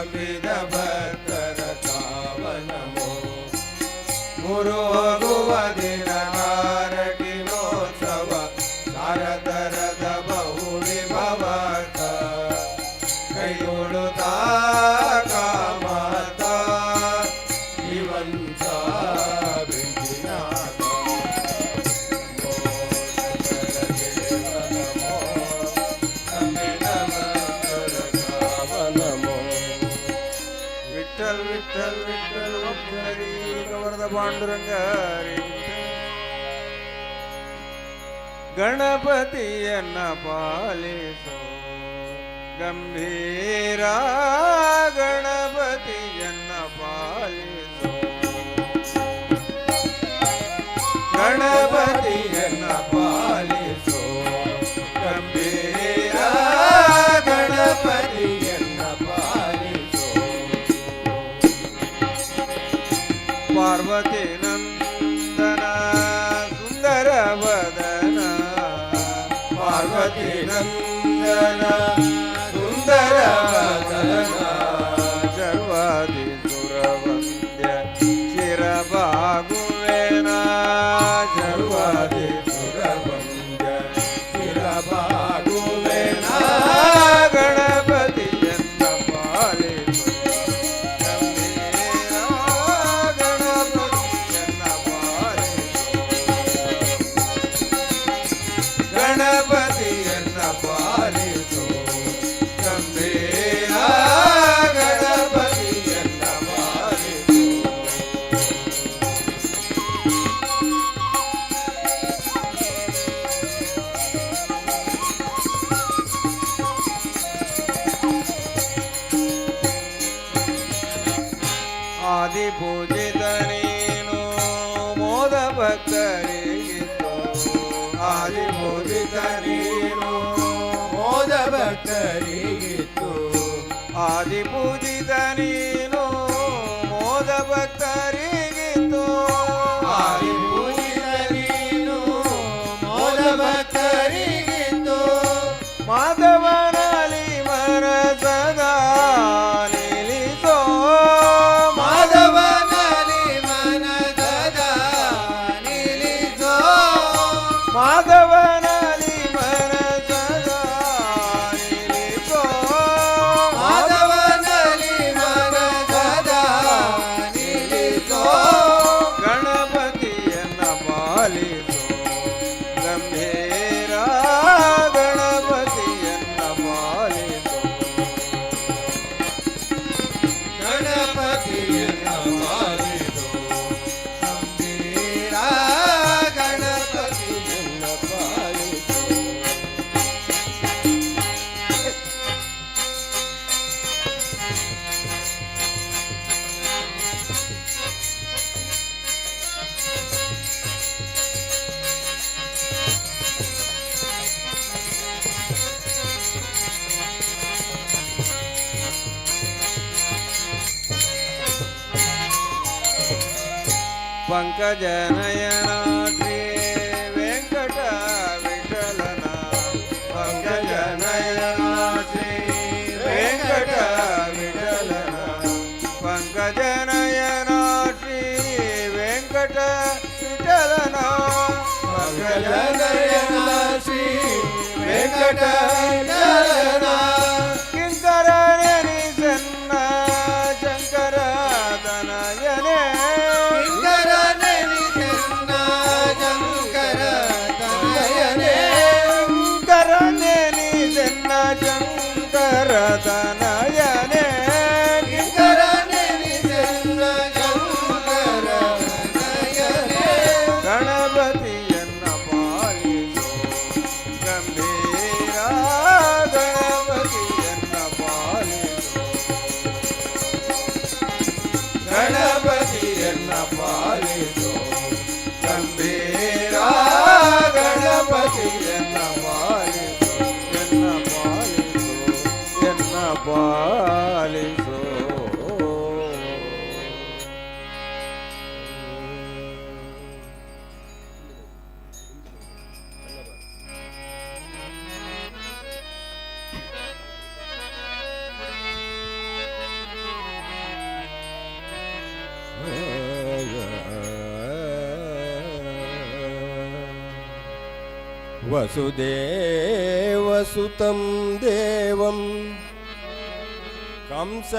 ನಂಬಿದ ಭಕ್ತರ ಕಾವನಮೋ ಗುರು ಹೋಗುವ ದಿನ ನಾರಟಿನೋತ್ಸವ ಸಾರತರದ ಬಹು ವಿಭವತ ಕೈಗೊಳ್ಳುತ್ತ ಕಾಮತ ಜೀವಂತ ಬೆಂಕಿನಾಥ ವಿಠಲ್ ವಿಠಲ್ ವಿಠಲ್ ಒಬ್ಬರಿ ವರದ ಪಾಂಡುರಂಗಾರಿ ಗಣಪತಿಯನ್ನ ಪಾಲಿಸೋ ಗಂಭೀರ ಗಣಪತಿಯನ್ನ ಪಾಲಿಸೋ ಗಣಪತಿಯನ್ನ ಪಾಲಿಸೋ ಗಂಭೀರ ಗಣಪತಿಯನ್ನ ಪಾಲಿಸೋ ಪಾರ್ವತಿ ನಂದನ ಸುಂದರ ವದನ ಪಾರ್ವತಿ ನಂದನ ಸುಂದರ ವದನ ಸರ್ವಾದಿ ಸುರವಂದ್ಯ ಶಿರಬಾಗುವೆನ ಸರ್ವಾದಿ ಸುರವಂದ್ಯ ಶಿರಬಾಗುವೆನ ಗಣಪತಿಯನ್ನ ಪಾಲಿಸು ಗಂಭೀರ ಗಣಪತಿಯನ್ನ ಪಾಲಿಸು ಗಣಪತಿಯನ್ನ ಪಾಲಿಸು ಗಂಭೀರ ಗಣಪತಿಯನ್ನ ಪಾಲಿಸು ಆದಿ ಪೂಜಿತ ನೀನು ಮೋದ ಭಕ್ತರಿಗಿತ್ತು ಆದಿ ಪೂಜಿತ ನೀನು ಮೋದ ಭಕ್ತರಿಗಿತ್ತು ಆದಿ ಪೂಜಿತ ನೀನು ಮೋದ ಭಕ್ತರಿಗಿತ್ತು ಆದಿ ಪೂಜಿತ ನೀನು ಮೋದ ಭಕ್ತರಿಗಿತ್ತು ಮಾಧವನಲ್ಲಿ ಮನಸದ ನಿಲ್ಲಿಸೋ ಮಾಧವನಲ್ಲಿ ಮನಸದ ನಿಲ್ಲಿಸೋ ಮಾಧವನಲ್ಲಿ ಮನಸದ ನಿಲ್ಲಿಸೋ ಮಾಧವನಲ್ಲಿ ಮನಸದ ನಿಲ್ಲಿಸೋ ಗಣಪತಿಯನ್ನ ಪಾಲಿಸೋ ಗಂಭೀರ ಗಣಪತಿಯನ್ನ ಪಾಲಿಸೋ ಗಣಪತಿಯನ್ನ ಪಾಲಿಸೋ ಗಂಭೀರ ಗಣಪತಿಯನ್ನ ಪಾಲಿಸೋ ಪಂಕಜನಯನ ಶ್ರೀ ವೆಂಕಟ ವಿಠಲನ ಪಂಕಜನಯನ ಶ್ರೀ ವೆಂಕಟ ವಿಠಲನ ಪಂಕಜನಯನ ಶ್ರೀ ವೆಂಕಟ ವಿಠಲನ ಪಂಕಜನಯನ ಶ್ರೀ ವೆಂಕಟ ವಿಠಲನ ಕಿಂಕರ ನೆನಿಸನ್ನ ಶಂಕರ ತನಯನೇ ಶಂಕರ ತನಯನೇ ಕಿಂಕರ ನೆನಿಸನ್ನ ಶಂಕರ ತನಯನೇ ಗಣಪತಿಯನ್ನ ಪಾಲಿಸೋ ಗಂಭೀರ ಗಣಪತಿಯನ್ನ ಪಾಲಿಸೋ ಗಣಪತಿಯನ್ನ ಪಾಲಿಸೋ ಗಂಭೀರ ಗಣಪತಿಯನ್ನ ಪಾಲಿಸೋ ಎನ್ನ ಪಾಲಿಸೋ ವಸುದೇವಸುತಂ ದೇವಂ ಕಂಸಚಾಣೂರಮರ್ದನಂ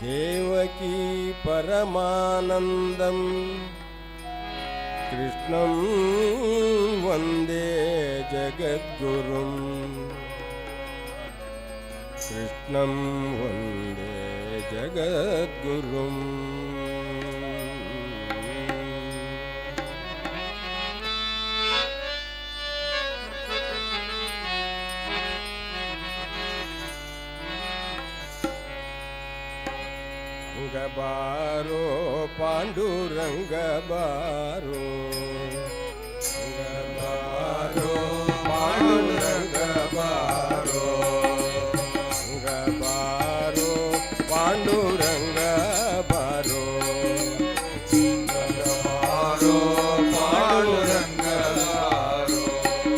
ದೇವಕೀ ಪರಮಾನಂದಂ ಕೃಷ್ಣಂ ವಂದೇ ಜಗದ್ಗುರುಂ ಕೃಷ್ಣಂ ವಂದೇ ಜಗದ್ಗುರುಂ. ಬಾರೋ ಪಾಂಡುರಂಗ ಬಾರೋ ಬಾರೋ ಪಾಂಡುರಂಗ ಬಾರೋ ಬಾರೋ ಪಾಂಡುರಂಗ ಬಾರೋ ಬಾರೋ ಪಾಂಡುರಂಗ ಬಾರೋ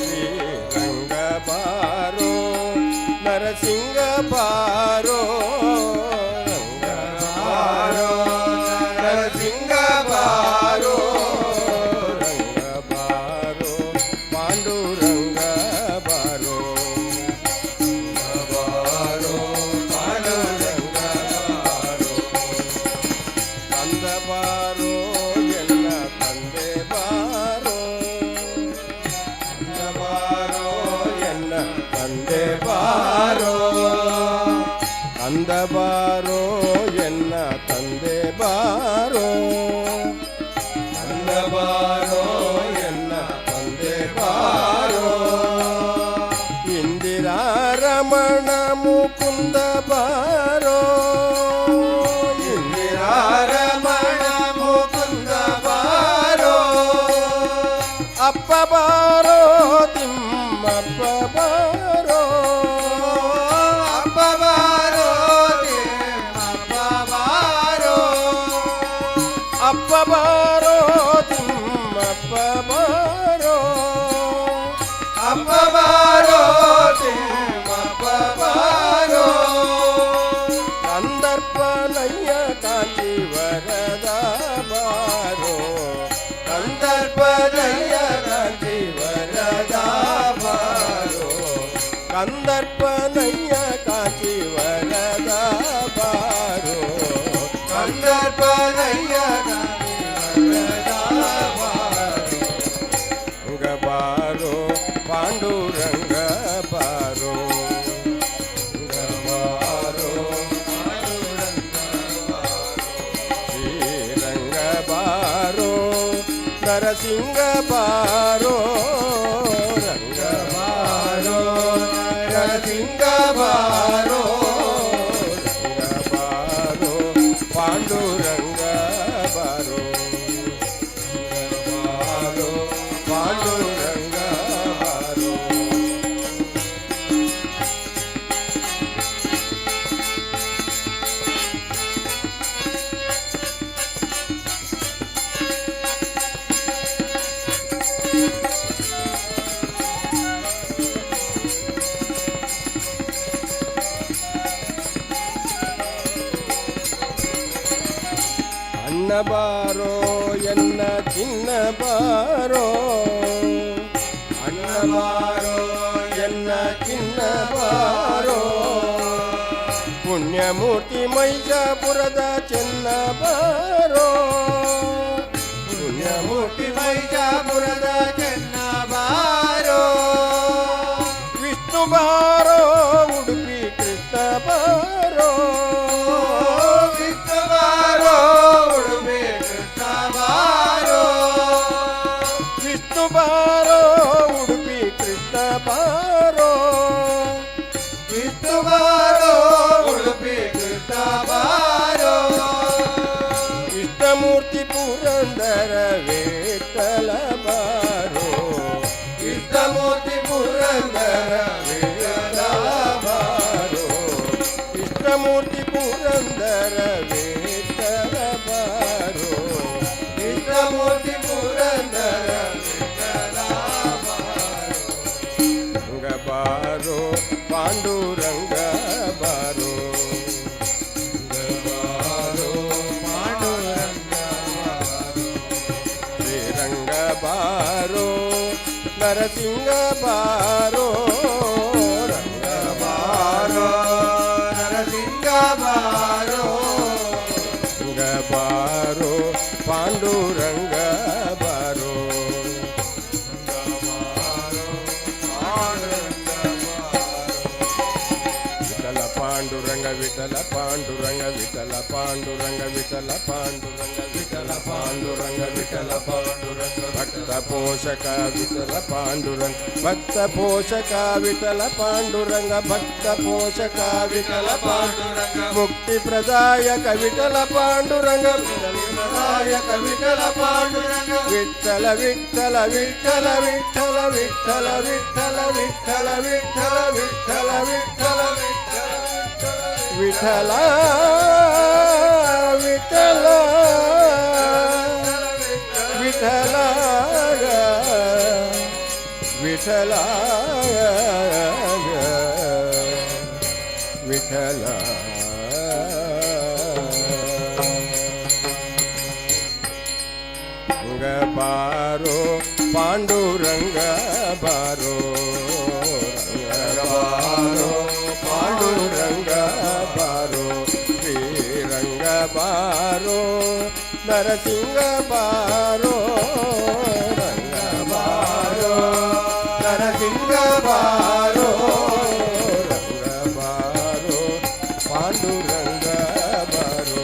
ಶ್ರೀರಂಗ ಬಾರೋ ನರಸಿಂಗ ಬಾರೋ ಬಾರೋ ಎನ್ನ ತಂದೆ ಬಾರೋ ಅಂದ ಬಾರೋ ಎನ್ನ ತಂದೆ ಬಾರೋ ಇಂದಿರಾ ರಮಣ ಮುಕುಂದ ಬಾರೋ ಇಂದಿರಾ ರಮಣ ಮುಕುಂದ ಬಾರೋ ಅಪ್ಪ ಬಾರೋ ತಿಮ್ಮಪ್ಪ ಬಾರೋ ಅಪ್ಪ ಬಾರೋ ಅಪ್ಪ ಬಾರೋ ತಿಮ್ಮಪ್ಪ ಬಾರೋ ಅಪ್ಪ ಬಾರೋ ತಿಮ್ಮಪ್ಪ ಬಾರೋ ಕಂದರ್ಪನಯ್ಯ ಕಾಂಚಿ ವರದ ಬಾರೋ ಕಂದರ್ಪನಯ್ಯ ಕಾಂಚಿ ವರದ ಬಾರೋ ಕಂದರ್ಪನಯ್ಯ ಕಾಂಚಿ ವರದ ಬಾರೋ ಕಂದರ್ಪನಯ್ಯ ಬಾರೋ ಪಾಂಡುರಂಗ ಬಾರೋ ಬಾರೋ ಶ್ರೀರಂಗ ಬಾರೋ ನರಸಿಂಗ ಬಾರೋ ರಂಗ ಬಾರೋ ನರಸಿಂಗ ಬಾರೋ ರಂಗ ಬಾರೋ ಪಾಂಡುರಂಗ ಬಾರೋ ಬಾರೋ ಪಾಂಡುರಂಗ ಬಾರೋ ಅಣ್ಣ ಬಾರೋ ಎನ್ನ ಚಿನ್ನ ಬಾರೋ ಅಣ್ಣ ಬಾರೋ ಎನ್ನ ಚಿನ್ನ ಬಾರೋ ಪುಣ್ಯಮೂರ್ತಿ ಮೈಜಾಪುರದ ಚೆನ್ನ ಬಾರೋ ಪುಣ್ಯಮೂರ್ತಿ ಮೈಜಾಪುರದ ಚೆನ್ನ ಬಾರೋ ವಿಷ್ಣು ಬಾರೋ ಉಡುಪಿ ಕೃಷ್ಣ ಬಾರೋ ವಿಷ್ಣು ಬಾರೋ ಉಡುಪಿ ಕೃಷ್ಣ ಬಾರೋ ವಿಷ್ಣು ಬಾರೋ ಉಡುಪಿ ಕೃಷ್ಣ ಬಾರೋ ವಿಷ್ಣು ಬಾರೋ ಉಡುಪಿ ಕೃಷ್ಣ ಬಾರೋ ಇಷ್ಟಮೂರ್ತಿ ಪುರಂದರ ವಿಠಲ ಬಾರೋ ಇಷ್ಟಮೂರ್ತಿ ಪುರಂದರ ವಿಠಲ ಬಾರೋ ಇಷ್ಟಮೂರ್ತಿ ಪುರಂದರ ವಿಠಲ ಬಾರೋ ಇಷ್ಟಮೂರ್ತಿ ಪುರಂದರ ವಿಠಲ ಬಾರೋ ಪಾಂಡುರಂಗ ಬಾರೋ ಬಾರೋ ಪಾಂಡುರಂಗ ನರಸಿಂಗ ಬಾರೋ ರಂಗ ಬಾರೋ ನರಸಿಂಗ ಬಾರೋ ರಂಗ ಬಾರೋ ಪಾಂಡುರಂಗ ಬಾರೋ ವಿಠಲ ಪಾಂಡುರಂಗ ವಿಠಲ ಪಾಂಡುರಂಗ ವಿಠಲ ಪಾಂಡುರಂಗ ವಿಠಲ ಪಾಂಡುರಂಗ ವಿಠಲ ಪಾಂಡುರಂಗ ವಿಠಲ ಪಾಂಡುರಂಗ ಭಕ್ತ ಪೋಷಕ ವಿಠಲ ಪಾಂಡುರಂಗ ಭಕ್ತ ಪೋಷಕ ವಿಠಲ ಪಾಂಡುರಂಗ ಭಕ್ತ ಪೋಷಕ ವಿಠಲ ಪಾಂಡುರಂಗ ಮುಕ್ತಿ ಪ್ರದಾಯಕ ವಿಠಲ ಪಾಂಡುರಂಗ ಪ್ರದಾಯಕ ವಿಠಲ ಪಾಂಡುರಂಗ ವಿಠಲ ವಿಠಲ ವಿಠಲ ವಿಠಲ ವಿಠಲ ವಿಠಲ ವಿಠಲ ವಿಠಲ ವಿಠಲ ವಿಠಲ ವಿಠಲ ವಿಠಲ ವಿಠಲ ವಿಠಲ ವಿಠಲ ರಂಗ ಬಾರೋ ಪಾಂಡುರಂಗ ಬಾರೋ ರಂಗ ಬಾರೋ ಪಾಂಡುರಂಗ ಬಾರೋ ಶ್ರೀರಂಗ ಬಾರೋ ನರಸಿಂಗ ಬಾರೋ ರಂಗ ಬಾರೋ ನರಸಿಂಗ ಬಾರೋ ರಂಗ ಬಾರೋ ಪಾಂಡುರಂಗ ಬಾರೋ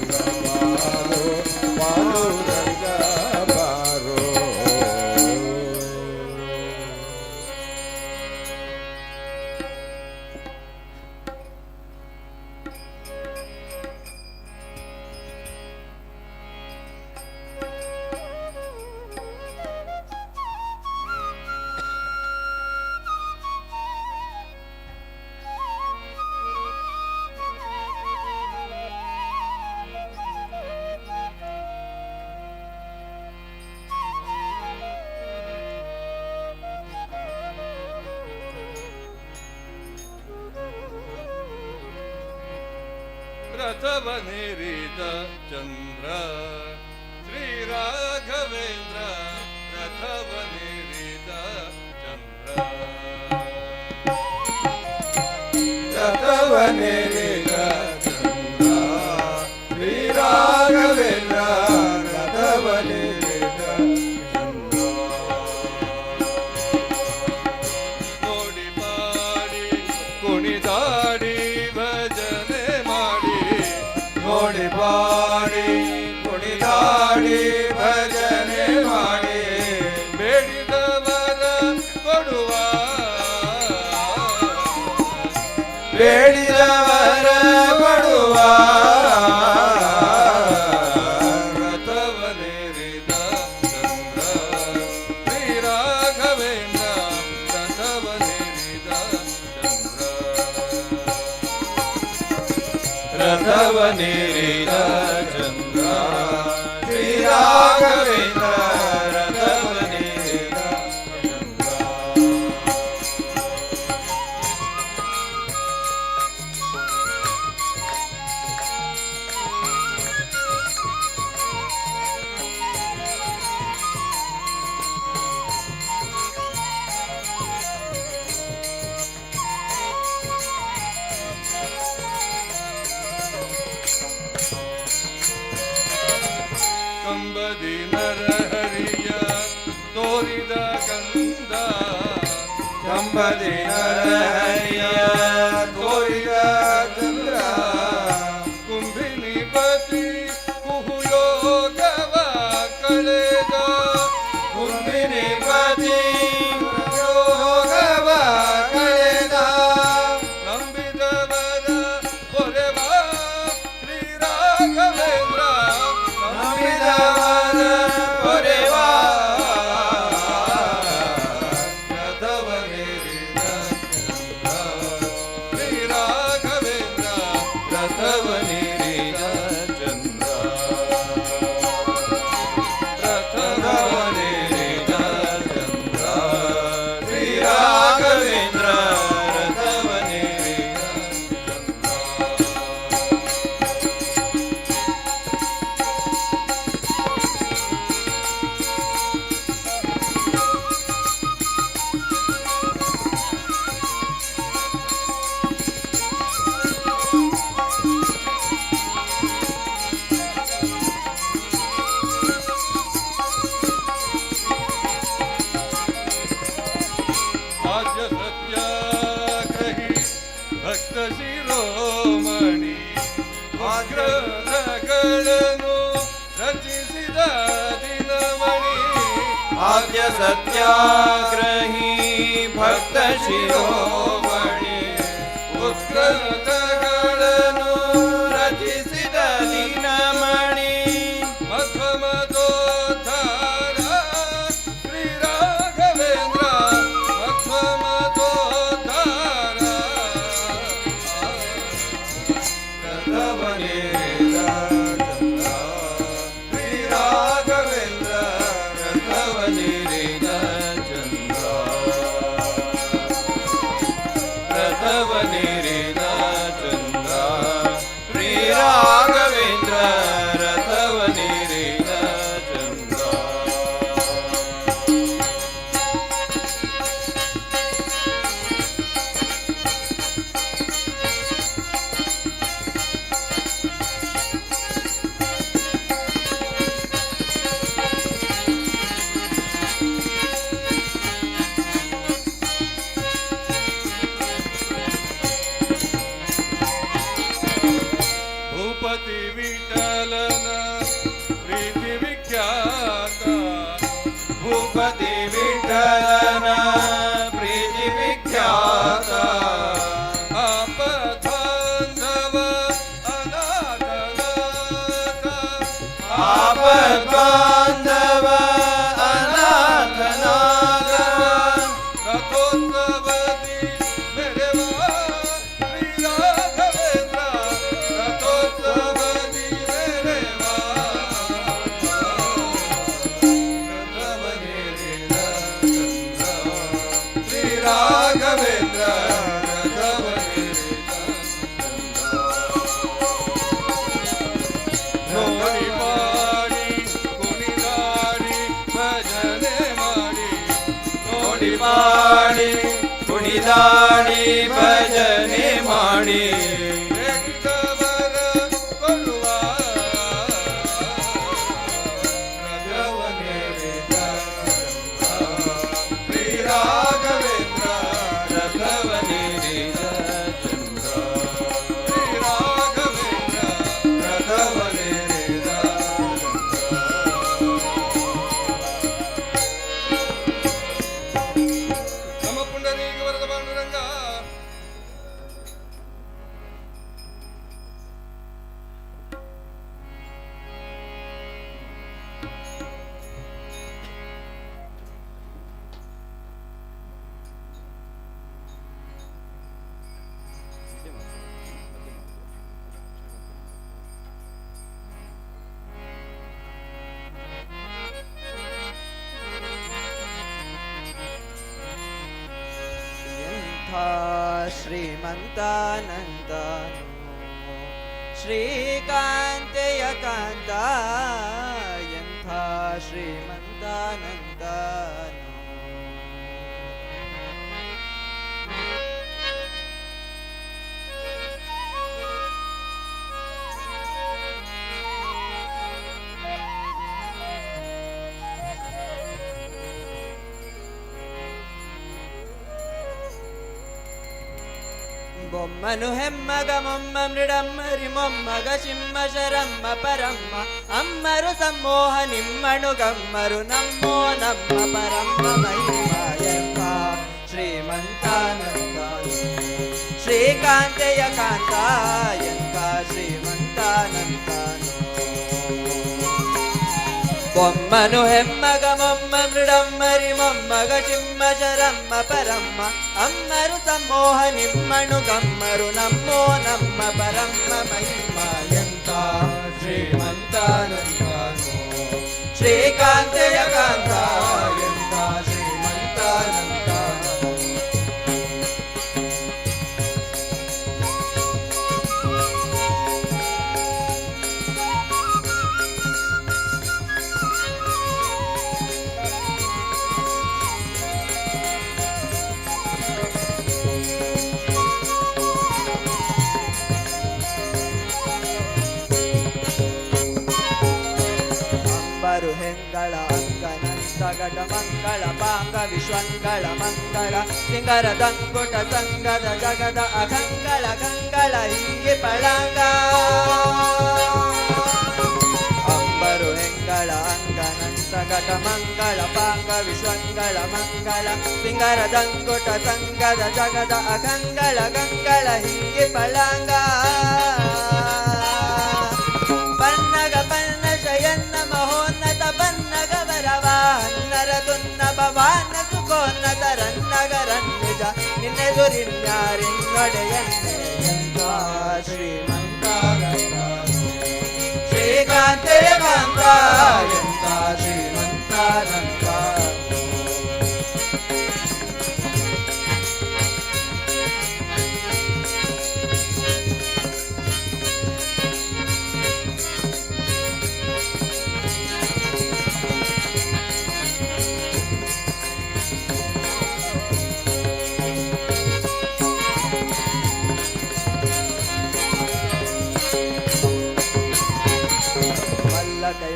ರಂಗ ಬಾರೋ ಪಾಂಡುರಂಗ ಬಾರೋ ರಥವನೇರಿದ ಚಂದ್ರ ಶ್ರೀ ರಾಘವೇಂದ್ರ ರಥವನೇರಿದ ಚಂದ್ರ ರಥವನೇರಿದ ಚಂದ್ರ ಶ್ರೀ ರಾಘವೇಂದ್ರ ರಥವನೇರಿದ ಚಂದ್ರ ನೋಡಿ ಮಾಡಿ ಕುಣಿದಾಡಿ ಭಜನೆ ಮಾಡಿ ನೋಡಿ ಬಾಡಿ ಕುಣಿದಾಡಿ ಭಜನೆ ಮಾಡಿ ಬೇಡಿದವರ ಕೊಡುವ ಬೇಡಿದವರ ಕೊಡುವ ರಥವನೇರಿದ ಚಂದ್ರ ಶ್ರೀ ರಾಘವೇಂದ್ರ ರಥವನೇರಿದ ಚಂದ್ರ ರಥವನೇರಿದ ಚಂದ್ರ ಶ್ರೀ ರಾಘವೇಂದ್ರ ರಥವನೇರಿದ ಚಂದ್ರ ಕಂಬದಿ ನರಹರಿಯ ತೋರಿದ ಕಂದ ಕಂಬದಿ ನರಹರಿಯ ತೋರಿದ ಚಂದ್ರ ಕುಂಭಿನಿ ಪತಿ ಕುಹುಯೋಗವ ಕಳೆದ ಕುಂಭಿನಿ ಪತಿ ಯೋಗವ ಕಳೆದ ನಂಬಿದವರ ಕೊರೆವ ಶ್ರೀ ರಾಘವೇಂದ್ರ ನಂಬಿದವರ ಕೊರೆವ ರಥವನೇರಿದ ಚಂದ್ರ ಆದ್ಯ ಸತ್ಯಾಗ್ರಹಿ ಭಕ್ತ ಶಿರೋಮಣಿ ಉತ್ಕೃತಗಳನ್ನು ರಚಿಸಿದ ದಿನಮಣಿ ಮಧ್ವಮತೋದ್ಧಾರ ಶ್ರೀ ರಾಘವೇಂದ್ರ ಮಧ್ವಮತೋದ್ಧಾರ ರಥವನೇರಿದ ಚಂದ್ರ ಶ್ರೀ ರಾಘವೇಂದ್ರ ರಥವನೇರಿದ ಚಂದ್ರ ರಥವನೇರಿದ ಚಂದ್ರ ಶ್ರೀ ರಾಘವೇಂದ್ರ ರಥವನೇರಿದ ಚಂದ್ರ ಭೂಪತಿ ವಿಠಲನ ಪ್ರೀತಿ ವಿಖ್ಯಾತ ಭೂಪತಿ ವಿಠಲನ ಪ್ರೀತಿ ವಿಖ್ಯಾತ ಆಪದ್ಬಾಂಧವ ಅನಾಥನಾಥ ಆಪದ್ಬಾಂಧವ ಅನಾಥನಾಥ ರಥೋತ್ಸವದಿ ಮೆರೆವ ಶ್ರೀ ರಾಘವೇಂದ್ರ ರಥೋತ್ಸವದಿ ಮೆರೆವ ರಥವನೇರಿದ ಚಂದ್ರ ಶ್ರೀ ರಾಘವೇಂದ್ರ ರಥವನೇರಿದ ಚಂದ್ರ ನೋಡಿ ಮಾಡಿ ಕುಣಿದಾಡಿ ಭಜನೆ ಮಾಡಿ ನೋಡಿ ಮಾಡಿ ಕುಣಿದಾಡಿ ಭಜನೆ ಮಾಡಿ ಬೇಡಿದವರ ಕೊಡುವ ರಥವನೇರಿದ ಚಂದ್ರ ಶ್ರೀ ರಾಘವೇಂದ್ರ ರಥವನೇರಿದ ಚಂದ್ರ ಶ್ರೀ ರಾಘವೇಂದ್ರ ರಥವನೇರಿದ ಚಂದ್ರ ನಮ ಪುಂಡರೀಕ ವರದ ಪಾಂಡುರಂಗ ಎಂಥ ಶ್ರೀಮಂತಾನಂದನು ಶ್ರೀಕಾಂತೆಯ ಕಾಂತ ಎಂಥ ಶ್ರೀಮಂತಾನಂದನು బొమ్మను హెమ్మగ మొమ్మ మృడమ్మరి మొమ్మగ చిమ్మ శరమ్మ పరమ్మ అమ్మరు సమ్మోహ నిమ్మను గమ్మరు నమ్మో నమ్మ పరమ్మ మహిమాయంత శ్రీమంతానందాను శ్రీకాంతయ కాంతాయంత శ్రీమంతానందాను బొమ్మను హెమ్మగ మొమ్మ మృడమ్మరి మొమ్మగ చిమ్మ శరమ్మ పరమ్మ అమ్మరు సమ్మోహ నిమ్మను గమ్మరు నమ్మో నమ్మ పరమ్మ మహిమాయంత శ్రీమంతానందాను శ్రీకాంతయ కాంతాయంత శ్రీమంతానందాను ಅಂಬರು ಹೆಂಗಳ ಅಂಗನಂತಗಟ ಮಂಗಳ ಪಾಂಗ ವಿಶ್ವಂಗಳ ಮಂಗಳ ಸಿಂಗರ ದಂಗುಟ ಸಂಗದ ಜಗದ ಅಖಂಗಳ ಗಂಗಳ ಹಿಂಗೆ ಪಳಂಗ ಅಂಬರು ಹೆಂಗಳ ಹೆಂಗಳ ಅಂಗನಂತ ಘಟ ಮಂಗಳ ಪಾಂಗ ವಿಶ್ವಂಗಳ ಮಂಗಳ ಸಿಂಗರದಂಗುಟ ಸಂಗದ ಜಗದ ಅಗಂಗಳ ಗಂಗಳ ಹಿಂಗೆ ಪಳಂಗ ಪನ್ನಗ ಪನ್ನ ಶಯನ್ನ ಮಹೋನ್ನತ ಪನ್ನಗ ವರವ ಹನ್ನರ ತುನ್ನ ಭವಾನ ಸುಖೋನ್ನತ ರನ್ನಗರನ್ನಿಜ ನಿನ್ನೆದುರಿನ್ಯಾರಿನ್ನೊಡೆಯನ್ನೆಯಂತ ಶ್ರೀಮಂತ ಶ್ರೀಕಾಂತೆ ಕಾಂತ ಎಂತ ಶ್ರೀಮಂತಾನಂತ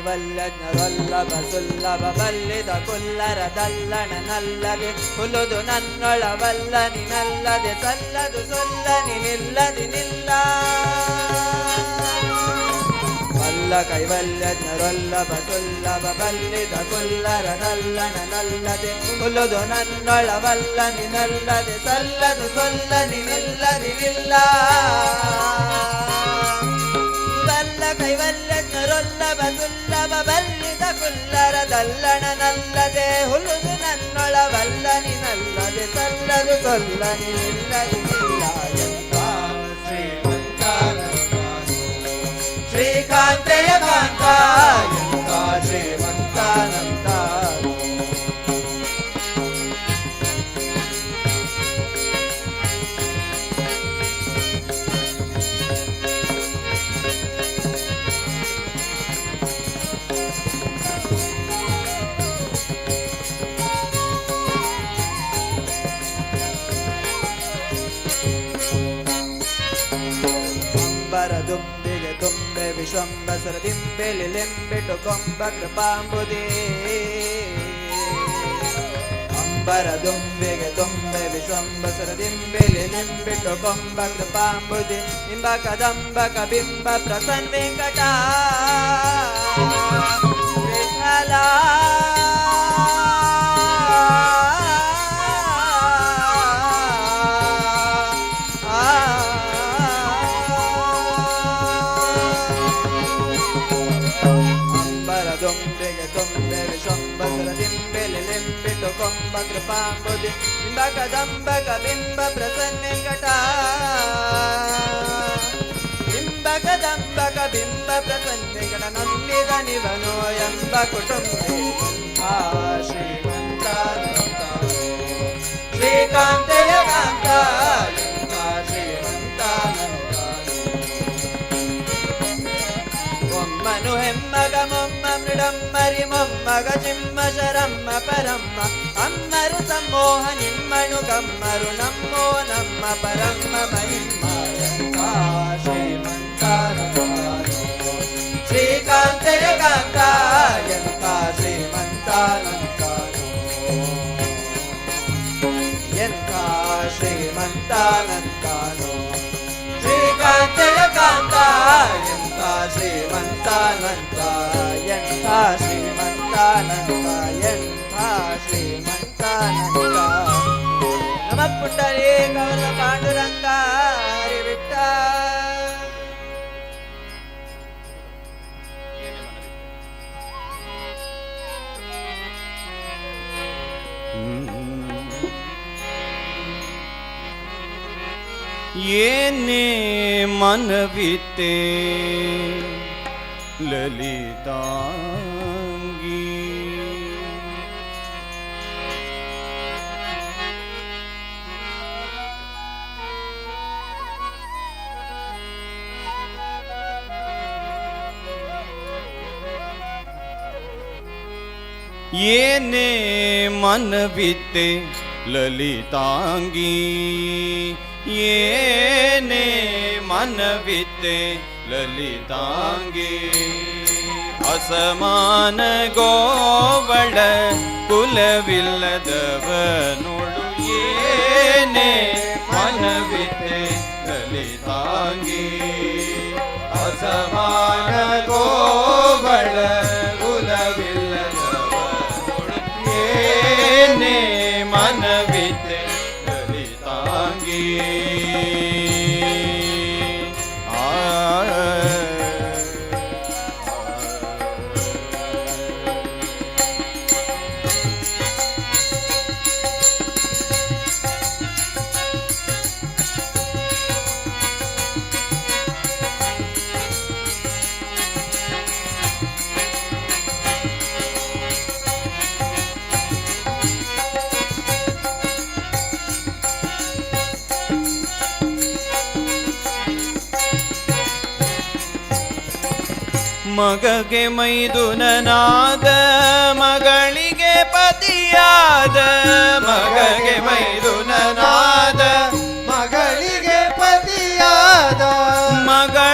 ಕೈವಲ್ಯಜ್ಞರೊಲ್ಲಭ ಸುಲ್ಲಭ ಬಲ್ಲಿದ ಕುಲ್ಲರ ದಲ್ಲಣ ನಲ್ಲದೆ ಹುಲುದು ನನ್ನೊಳವಲ್ಲ ನಿನಲ್ಲದೆ ಸಲ್ಲದು ಸೊಲ್ಲನಿ ನಿಲ್ಲದಿ ನಿಲ್ಲ ವಲ್ಲ ಕೈವಲ್ಯಜ್ಞರೊಲ್ಲಭ ಸುಲ್ಲಭ ಬಲ್ಲಿದ ಕುಲ್ಲರ ದಲ್ಲಣ ನಲ್ಲದೆ ಹುಲುದು ನನ್ನೊಳವಲ್ಲ ನಿನಲ್ಲದೆ ಸಲ್ಲದು ಸೊಲ್ಲನಿ ನಿಲ್ಲದಿ ನಿಲ್ಲ ಕೈವಲ್ಯಜ್ಞರೊಲ್ಲಭ ಸುಲ್ಲಭ ಬಲ್ಲಿದ ಕುಲ್ಲರ ದಲ್ಲಣ ನಲ್ಲದೆ ಹುಲುದು ನನ್ನೊಳವಲ್ಲ ನಿನಲ್ಲದೆ ಸಲ್ಲದು ಸೊಲ್ಲನಿ ನಿಲ್ಲದಿ ನಿಲ್ಲ ಶ್ರೀಕಾಂತೆಯ ಕಾಂತ ಎಂತ ಶ್ರೀಮಂತಾನಂತ ದುಂಬಿಗೆ ತುಂಬೆ ವಿಶ್ವಂಬಸರ ದಿಂಬೆಲಿ ಲೆಂಬಿಟ್ಟು ಕೊಂಬ ಕೃಪಾಂಬುದೇ ಅಂಬರ ದುಂಬಿಗೆ ತುಂಬೆ ವಿಶ್ವಂಬಸರ ದಿಂಬೆಲಿ ಲೆಂಬಿಟ್ಟು ಕೊಂಬ ಕೃಪಾಂಬುದೇ ಇಂಬ ಕದಂಬಕ ಬಿಂಬ ಪ್ರಸನ್ನ ವೆಂಕಟ ವಿಠಲ ಕೊಂಬ ಕೃಪಾಂಬುದಿ ಬಿಂಬ ಕದಂಬಕ ಬಿಂಬ ಪ್ರಸನ್ನ ವೆಂಕಟ ಬಿಂಬ ಕದಂಬಕ ಬಿಂಬ ಪ್ರಸನ್ನ ವೆಂಕಟ ನಂಬಿದ ನಿವನು ಎಂಬ ಕುಟುಂಬೆ ಶ್ರೀಮಂತ ಶ್ರೀಕಾಂತೆಯ ಕಾಂತ ಮೊಮ್ಮನು ಹೆಮ್ಮಗ ಮೊಮ್ಮ ಮೃಡಮ್ಮರಿ ಮೊಮ್ಮಗ ಚಿಮ್ಮ ಶರಮ್ಮ ಪರಮ್ಮ ಅಮ್ಮರು ಸಮ್ಮೋಹ ನಿಮ್ಮನು ಗಮ್ಮರು ನಮ್ಮೋ ನಮ್ಮ ಪರಮ್ಮ ಮಹಿಮ್ಮ ಶ್ರೀಮಂತ ಶ್ರೀಕಾಂತೆಯ ಕಾಂತ ಎಂತ ಶ್ರೀಮಂತಾನಂತಾನು ಎಂತ ಶ್ರೀಮಂತಾನಂತಾನು ಶ್ರೀಕಾಂತೆಯ ಕಾಂತ ಎಂತ ಶ್ರೀಮಂತಾನಂತ ಎಂಥ ಶ್ರೀಮಂತಾನಂತ ಎಂಥ ಶ್ರೀಮಂತಾನಂತ ನಮ ಪುಟ್ಟರೇ ಗೌರ ಪಾಂಡುರಂಗ ಹರಿ ಬಿಟ್ಟ ಏನೇ ಮನವಿತೆ ಲಲಿತಾಂಗಿ ಏನೇ ಮನವಿತೆ ಲಲಿತಾಂಗಿ ಏನೇ ಮನವಿತೆ ಲಲಿತಾಂಗಿ ಅಸಮಾನ ಗೋವಳ ಕುಲವಿಲ್ಲದವನುಳು ಏನೇ ಮನವಿತೆ ಲಲಿತಾಂಗಿ ಅಸಮಾನ ಗೋವಳ ಕುಲ ಮಗಗೆ ಮೈದುನನಾದ ಮಗಳಿಗೆ ಪತಿಯಾದ ಮಗಗೆ ಮೈದುನನಾದ ಮಗಳಿಗೆ ಪತಿಯಾದ ಮಗಳಿಗಳಿಯನಾದ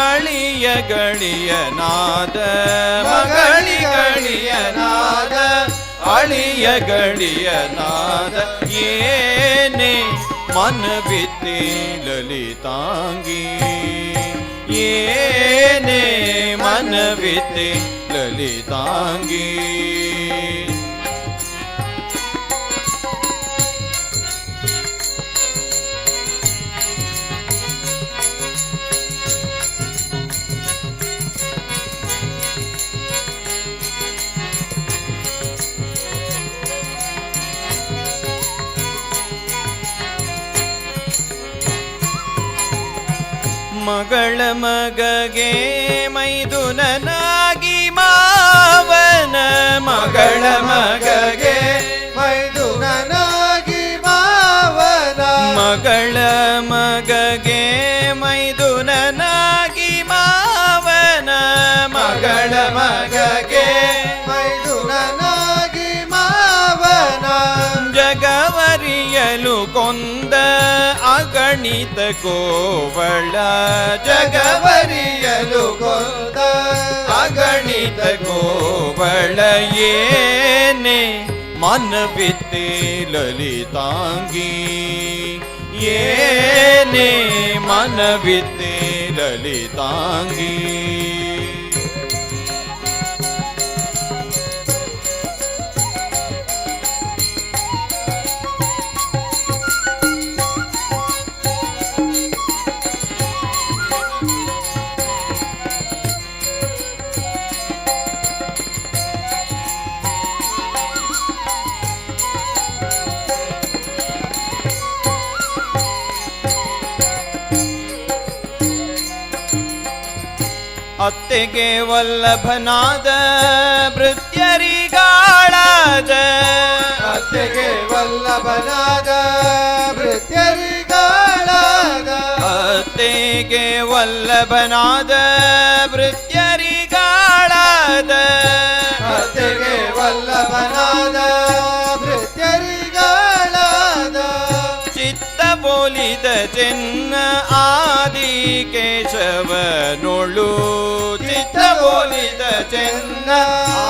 ಅಳಿಯಗಳಿಯನಾದ ಮಗಳಿಗಳಿಯನಾದ ಅಳಿಯಗಳಿಯನಾದ ಏನೇ ಮನವಿತ್ತೆ ಲಲಿತಾಂಗಿ ಏನೇ ಮನವಿತ್ತೆ ಲಲಿತಾಂಗಿ ಮಗಳ ಮಗಗೆ ಮೈದುನನಾಗಿ ಮಾವನ ಮಗಳ ಮಗಗೆ ಮೈದುನನಾಗಿ ಮಾವನ ಮಗಳ ಮಗಗೆ ಮೈದುನನಾಗಿ ಮಾವನ ಮಗಳ ಮಗಗೆ ಮೈದುನನಾಗಿ ಮಾವನ ಜಗವರಿಯಲು ಕೊಂದ ಅಗಣಿತ ಗೋವಳ ಜಗವರಿಯಲು ಕೊಂದ ಅಗಣಿತ ಗೋವಳ ಏನೇ ಮನವಿತ್ತೆ ಲಲಿತಾಂಗಿ ಏನೇ ಮನವಿತ್ತೆ ಲಲಿತಾಂಗಿ ಅತ್ತೆಗೆ ವಲ್ಲಭನಾದ ಭೃತ್ಯರಿಗಾಳಾದ ಅತ್ತೆಗೆ ವಲ್ಲಭನಾದ ಭೃತ್ಯರಿಗಾಳಾದ ಅತ್ತೆಗೆ ವಲ್ಲಭನಾದ ಭೃತ್ಯರಿಗಾಳಾದ ಅತ್ತೆಗೆ ವಲ್ಲಭನಾದ ಭೃತ್ಯರಿಗಾಳಾದ ಚಿತ್ತಬೋಲಿದ ಚೆನ್ನ ಆದಿ ಕೇಶವನೊಳು ಚಿತ್ತಬೋಲಿದ ಚೆನ್ನ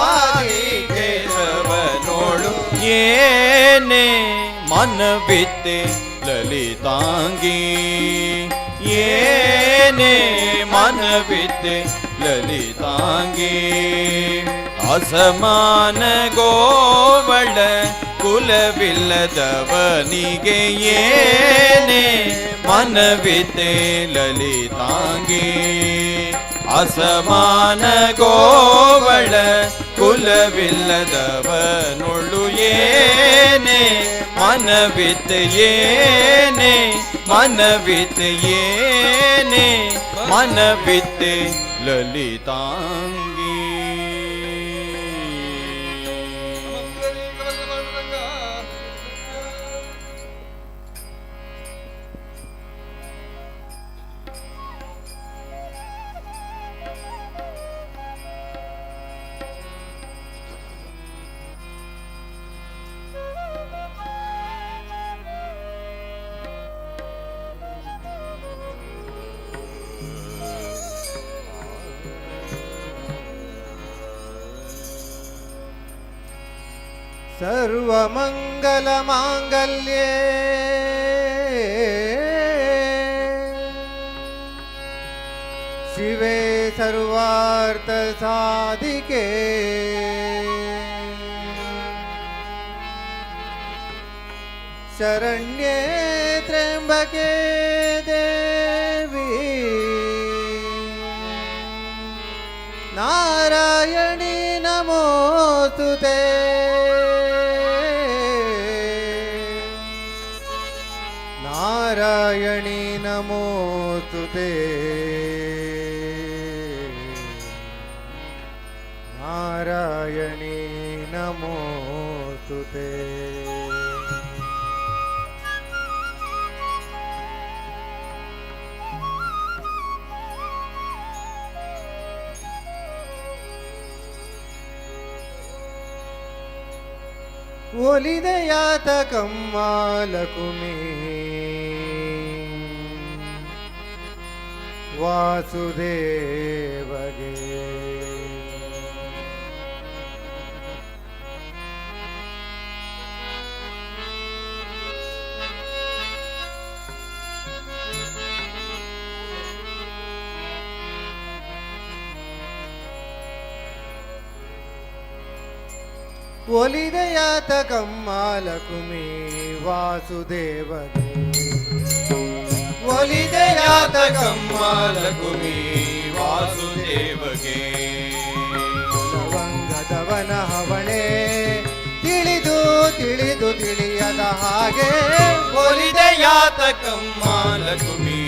ಆದಿ ಕೇಶವನೊಳು ಏನೇ ಮನವಿತ್ತೆ ಲಲಿತಾಂಗಿ ಏನೇ ಮನವಿತ್ತೆ ಲಲಿತಾಂಗಿ ಅಸಮಾನ ಗೋವಳ ಕುಲವಿಲ್ಲದವನಿಗೆ ಏನೇ ಮನವಿತ್ತೆ ಲಲಿತಾಂಗಿ ಅಸಮಾನ ಗೋವಳ ಕುಲವಿಲ್ಲದವನುಳು ಏನೇ ಮನವಿತ್ತೆ ಏನೇ ಮನವಿತ್ತೆ ಏನೇ ಮನವಿತ್ತೆ ಲಲಿತಾಂಗಿ ಸರ್ವಮಂಗಲಮಾಂಗಲ್ಯೇ ಶಿವೆ ಸರ್ವಾರ್ಥ ಸಾಧಿಕೆ ಶರಣ್ಯೇ ತ್ರ್ಯಂಬಕೆ ದೇವಿ ನಾರಾಯಣಿ ನಮೋಸ್ತುತೇ ನಾರಾಯಣಿ ನಮೋಸ್ತುತೇ ನಾರಾಯಣಿ ನಮೋಸ್ತುತೇ ಒಲಿದೆಯಾತಕಮ್ಮ ಲಕುಮಿ ವಾಸುದೇವಗೆ ಒಲಿದೆಯಾತಕಮ್ಮ ಲಕುಮಿ ವಾಸುದೇವಗೆ ಒಲಿದೆಯಾತಕಮ್ಮ ಲಕುಮಿ ವಾಸುದೇವಗೆ ಲವಂಗದವನ ಹವಣೆ ತಿಳಿದು ತಿಳಿದು ತಿಳಿಯದ ಹಾಗೆ ಒಲಿದೆಯಾತಕಮ್ಮ ಲಕುಮಿ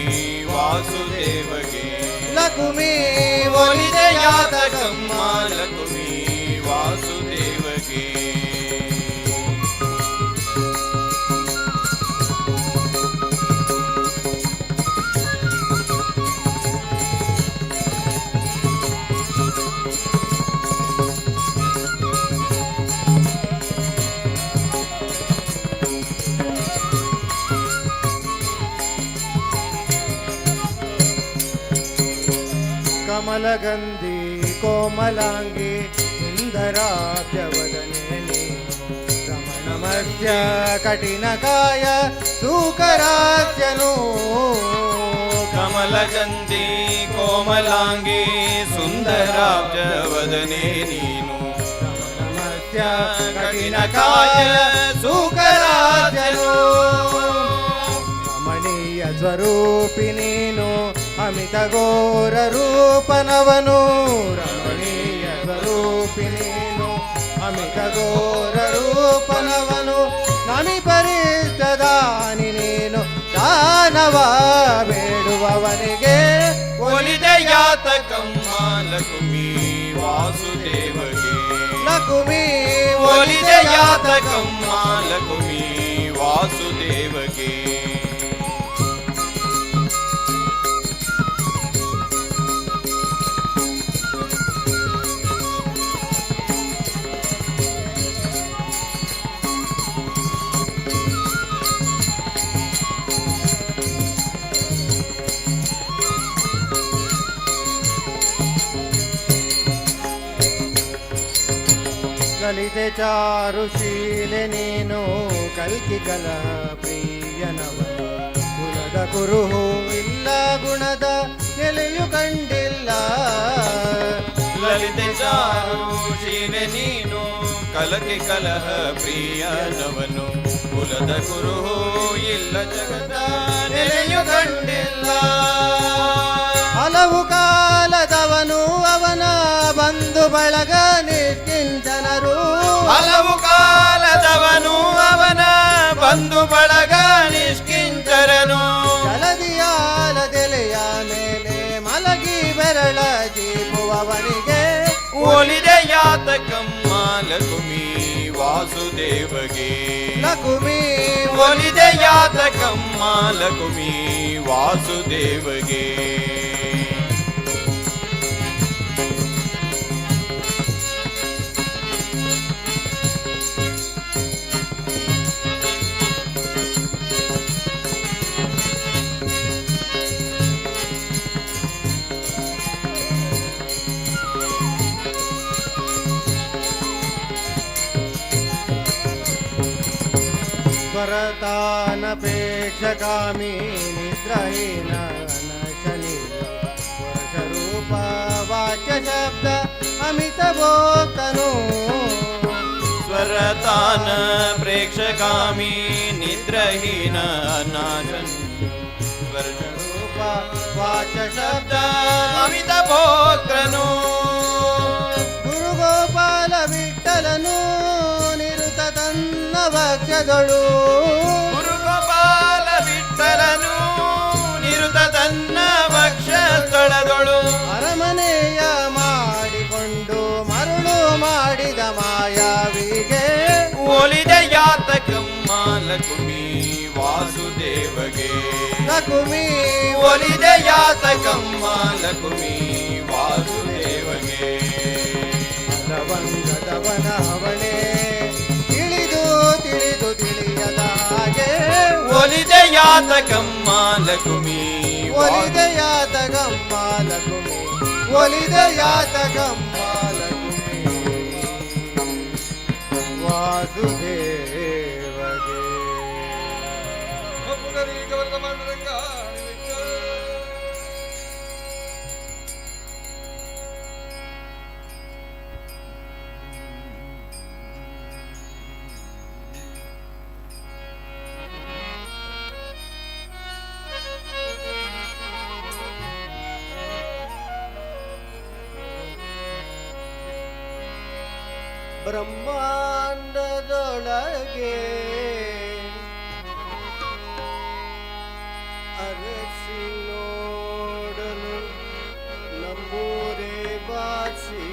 ವಾಸುದೇವಗೆ ಲಕುಮಿ ಒಲಿದೆಯಾತಕಮ್ಮ ಲಕುಮಿ ವಾಸುದೇವಗೆ ಕಮಲಗಂಧಿ ಕೋಮಲಾಂಗಿ ಸುಂದರಾಬ್ಜವದನೆ ರಮಣ ಮಧ್ಯ ಕಠಿಣ ಕಾಯ ಸೂಕರಾಸ್ಯನು ಕಮಲಗಂಧಿ ಕೋಮಲಾಂಗಿ ಸುಂದರಾಬ್ಜವದನೆ ನೀನು ರಮಣ ಮಧ್ಯ ಕಠಿಣ ಕಾಯ ಸೂಕರಾಜನು ರಮಣೀಯ ಸ್ವರೂಪಿ ನೀನು ಅಮಿತ ಘೋರ ರೂಪನವನು ರಮಣೀಯ ಸ್ವರೂಪಿ ನೀನು ಅಮಿತ ಘೋರ ರೂಪನವನು ನಮಿ ಪರಿಷ್ಟದಾನಿ ನೀನು ದಾನವ ಬೇಡುವವನಿಗೆ ಒಲಿದೆಯಾತಕಮ್ಮ ಲಕುಮಿ ವಾಸುದೇವಗೆ ಲಕುಮಿ ಒಲಿದೆಯಾತಕಮ್ಮ ಲಕುಮಿ ವಾಸುದೇವಗೆ ಲಲಿತೆ ಚಾರುಶೀಲೆ ನೀನು ಕಲ್ಕಿ ಕಲ ಪ್ರಿಯನವನು ಕುಲದ ಕುರುಹು ಇಲ್ಲ ಗುಣದ ನೆಲೆಯು ಕಂಡಿಲ್ಲ ಲಲಿತೆ ಚಾರು ಶೀಲೆ ನೀನು ಕಲಕೆ ಕಲಹ ಪ್ರಿಯನವನು ಕುಲದ ಕುರುಹು ಇಲ್ಲ ಜಗದ ನೆಲೆಯು ಕಂಡಿಲ್ಲ ಹಲವು ಕಾಲದವನು ಅವನ ಬಂಧು ಬಳಗ ನಿಶ್ಕಿಂಚನರು ಹಲವು ಕಾಲದವನು ಅವನ ಬಂಧು ಬಳಗ ನಿಷ್ಕಿಂಚರನು ಜಲದಿಯಾಲದೆಲೆಯ ಮೇಲೆ ಮಲಗಿ ಬೆರಳ ಜೀಪುವವನಿಗೆ ಒಲಿದೆಯಾತಕಮ್ಮ ಲಕುಮಿ ವಾಸುದೇವಗೆ ಲಕುಮಿ ಒಲಿದೆಯಾತಕಮ್ಮ ಲಕುಮಿ ವಾಸುದೇವಗೆ ಸ್ವರತಾನಪೇಕ್ಷಕಾಮಿ ನಿದ್ರಹೀನ ಶನಿ ಸ್ವರೂಪ ವಾಚ್ಯ ಶಬ್ದ ಅಮಿತ ಭೋಕ್ತನು ಸ್ವರತಾನ ಪ್ರೇಕ್ಷಕಾಮಿ ನಿದ್ರಹೀನ ನಾಶನ್ ರೂಪ ವಾಚ್ಯ ಶಬ್ದ ಅಮಿತ ಭೋಕ್ತನು ಗುರುಗೋಪಾಲ ವಿಠಲನು ನಿರುತ ತನ್ನ ಭಕ್ಷ್ಯದಳು ಗುರುಗೋಪಾಲ ವಿಠಲನು ನಿರುತ ತನ್ನ ಭಕ್ಷ್ಯ ಸ್ಥಳದೊಳು ಅರಮನೆಯ ಮಾಡಿಕೊಂಡು ಮರುಳು ಮಾಡಿದ ಮಾಯಾವಿಗೆ ಒಲಿದೆಯಾತಕಮ್ಮ ಲಕುಮಿ ವಾಸುದೇವಗೆ ಲಕುಮಿ ಒಲಿದೆಯಾತಕಮ್ಮ ಲಕುಮಿ ವಾಸುದೇವಗೆ ಲವಂಗದವನ ಹವಣೆ ಇಳಿದು ಕಮ್ಮ ಲಕುಮಿ ಒಲಿದೆಯಾತಗಮ್ಮ ಲಕುಮಿ ಒಲಿದೆಯಾತಗಮ್ಮ ಲಕುಮಿ ವಾಸುದೇವಗೆ ಬ್ರಹ್ಮಾಂಡದೊಳಗೆ ಅರಸಿ ನೋಡಲು ನಮ್ಮೂರೇ ಬಾಸಿ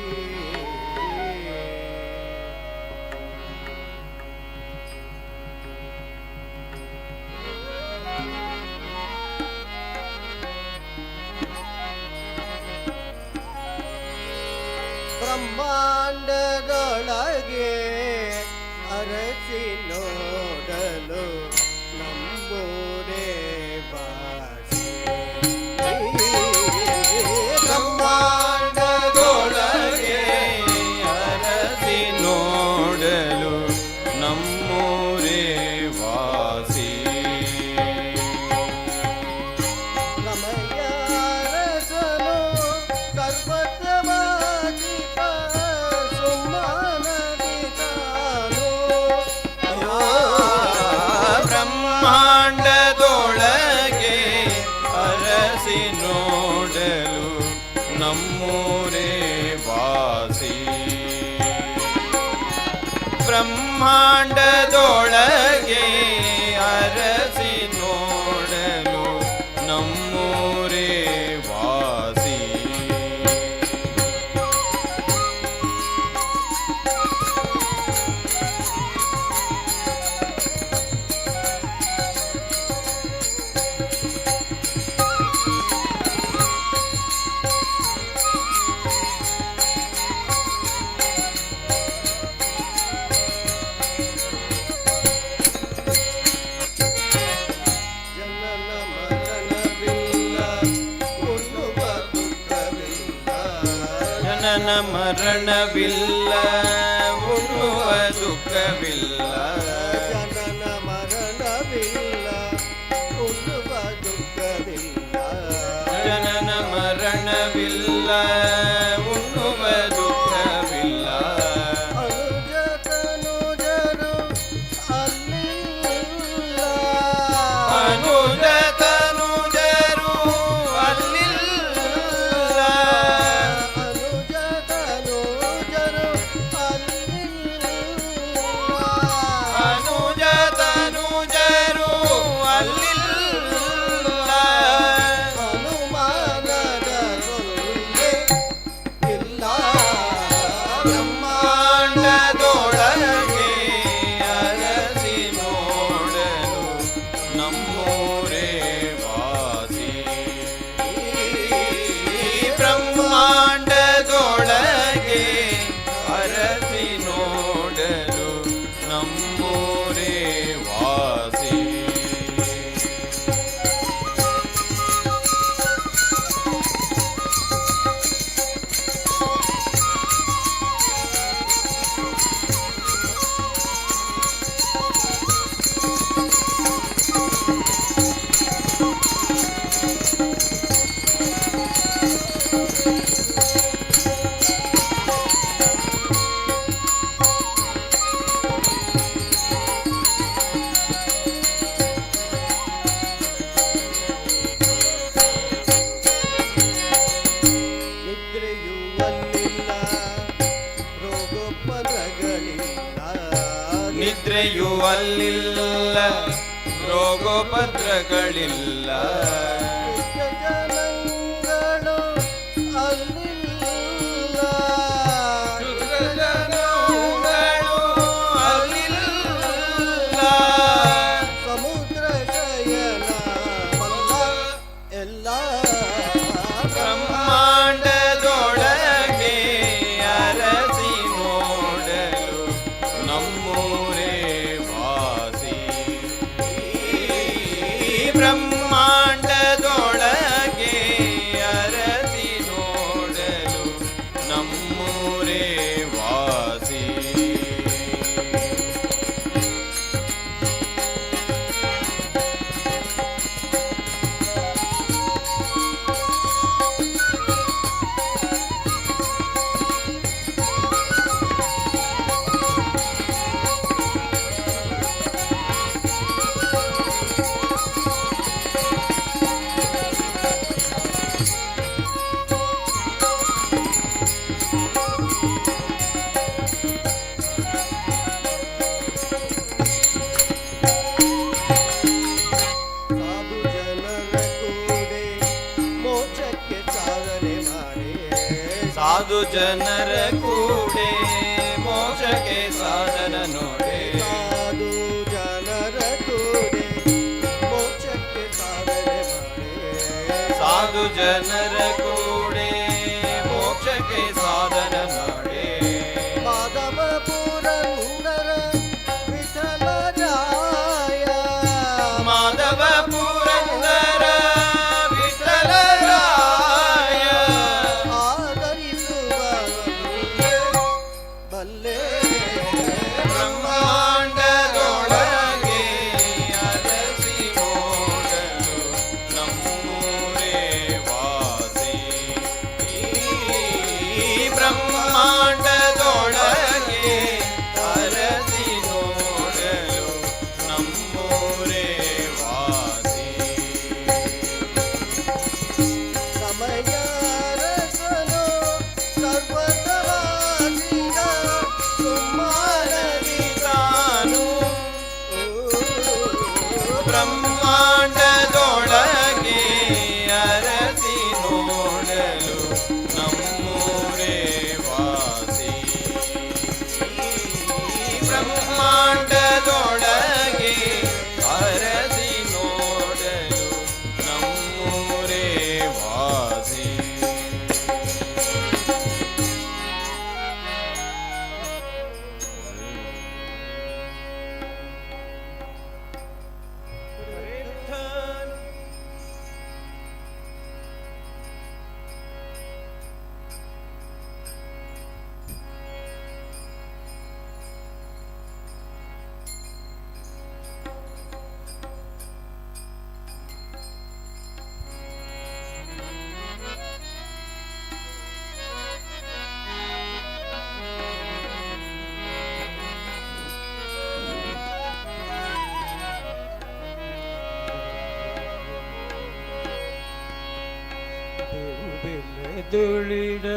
ಬ್ರಹ್ಮಾಂಡದೊಳಗೆ ಅರಸಿ ನೋಡಲು ನಮ್ಮೂರೇ ಬಾಸಿ ಬ್ರಹ್ಮಾಂಡದೊಳಗೆ ಅರಸಿ ನೋಡಲು ನಮ್ಮೂರೇ ವಾಸಿ ರಮಯ್ಯರಸನು ಸರ್ವತ್ರವಾದಿಪ ಸುಮ್ಮನದಿತಾನು ಬ್ರಹ್ಮಾಂಡದೊಳಗೆ ಅರಸಿ ನೋಡಲು ನಮ್ಮೂರೇ ವಾಸಿ ಬ್ರಹ್ಮಾಂಡದೊಳಗೆ ಅರಸಿ ನೋಡಲು ನಮ್ಮೂರೇ ವಾಸಿ ಜನನ ಮರಣವಿಲ್ಲ ಉಣ್ಣುವ ದುಃಖವಿಲ್ಲ ಜನನ ಮರಣವಿಲ್ಲ ಉಣ್ಣುವ ದುಃಖವಿಲ್ಲ ಜನನ ಮರಣವಿಲ್ಲ ಉಣ್ಣುವ ದುಃಖವಿಲ್ಲ ಜನನ ಮರಣವಿಲ್ಲ ಉಣ್ಣುವ ದುಃಖವಿಲ್ಲ ಅನುಜತನುಜರು ಅಲ್ಲಿಲ್ಲ ಅನುಜತನುಜರು ಅಲ್ಲಿಲ್ಲ ಅನುಜತನುಜರು ಅಲ್ಲಿಲ್ಲ ಅನುಜತನುಜರು ಅಲ್ಲಿಲ್ಲ ಅನುಮಾನದ ಸೊಲ್ಲೆ ಇಲ್ಲ ಬ್ರಹ್ಮಾಂಡದೊಳಗೆ ಅರಸಿ ನೋಡಲು ನಮ್ಮೂರೇ ವಾಸಿ ಬ್ರಹ್ಮಾಂಡದೊಳಗೆ ಅರಸಿ ನೋಡಲು ನಮ್ಮೂರೇ ವಾಸಿ ನಿದ್ರೆಯುವಲ್ಲಿಲ್ಲ ರೋಗೋಪದ್ರಗಳಿಲ್ಲ ನಿದ್ರೆಯು ಅಲ್ಲಿಲ್ಲ ರೋಗೋಪದ್ರಗಳಿಲ್ಲ ಜನಗಳು ಅಲ್ಲಿಲ್ಲ ದುರ್ಜನಗಳು ಅಲ್ಲಿಲ್ಲ ಸಮುದ್ರ ಶಯನ ಮಲ್ಲ ಎಲ್ಲ ಬ್ರಹ್ಮಾಂಡದೊಳಗೆ ಅರಸಿ ನೋಡಲು ನಮ್ಮೂರೇ ವಾಸಿ ಬ್ರಹ್ಮ ನಮ್ಮೂರೇ ವಾಸಿ. ಸಾಧು ಜನರ ಕೂಡೆ ಮೋಕ್ಷಕ್ಕೆ ಸಾಧನೆ ಮಾಡಿ ಸಾಧು ಜನರ ಕೂಡೆ ಮೋಕ್ಷಕ್ಕೆ ಸಾಧನ ನೋಡೆ. ಸಾಧು ಜನರ ಕೂಡೆ ಮೋಕ್ಷಕ್ಕೆ ಸಾಧನೆ ಮಾಡಿ ಸಾಧು ಜನರ ಕೂಡೆ ಮೋಕ್ಷಕ್ಕೆ ಸಾಧನ ಮಾಡೆ. ಮಾಧವ ಪುರಂದರ ವಿಠಲರಾಯ ಮಾಧವ ಪುರಂದರ ವಿಠಲರಾಯ ಆದರಿಸುವ ಬಲ್ಲೆ ಬ್ರಹ್ಮಾಂಡದೊಳಗೆ ಅರಸಿ ನೋಡಲು ನಮ್ಮೂರೇ ವಾಸಿ. ಬ್ರಹ್ಮಾಂಡದೊಳಗೆ ಅರಸಿ ನೋಡಲು ನಮ್ಮೂರೇ ವಾಸಿ. ಸಮಯರಸನು ಸರ್ವತವಾಸಿಗ ಸುಮಾರದಿ ತಾನು ಬ್ರಹ್ಮಾಂಡದೊಳಗೆ ಅರಸಿ ನೋಡಲು ನಮ್ಮೂರೇ ವಾಸಿ. ಬ್ರಹ್ಮಾಂಡದೊಳಗೆ ಅರಸಿ ನೋಡಲು ನಮ್ಮೂರೇ ವಾಸಿ.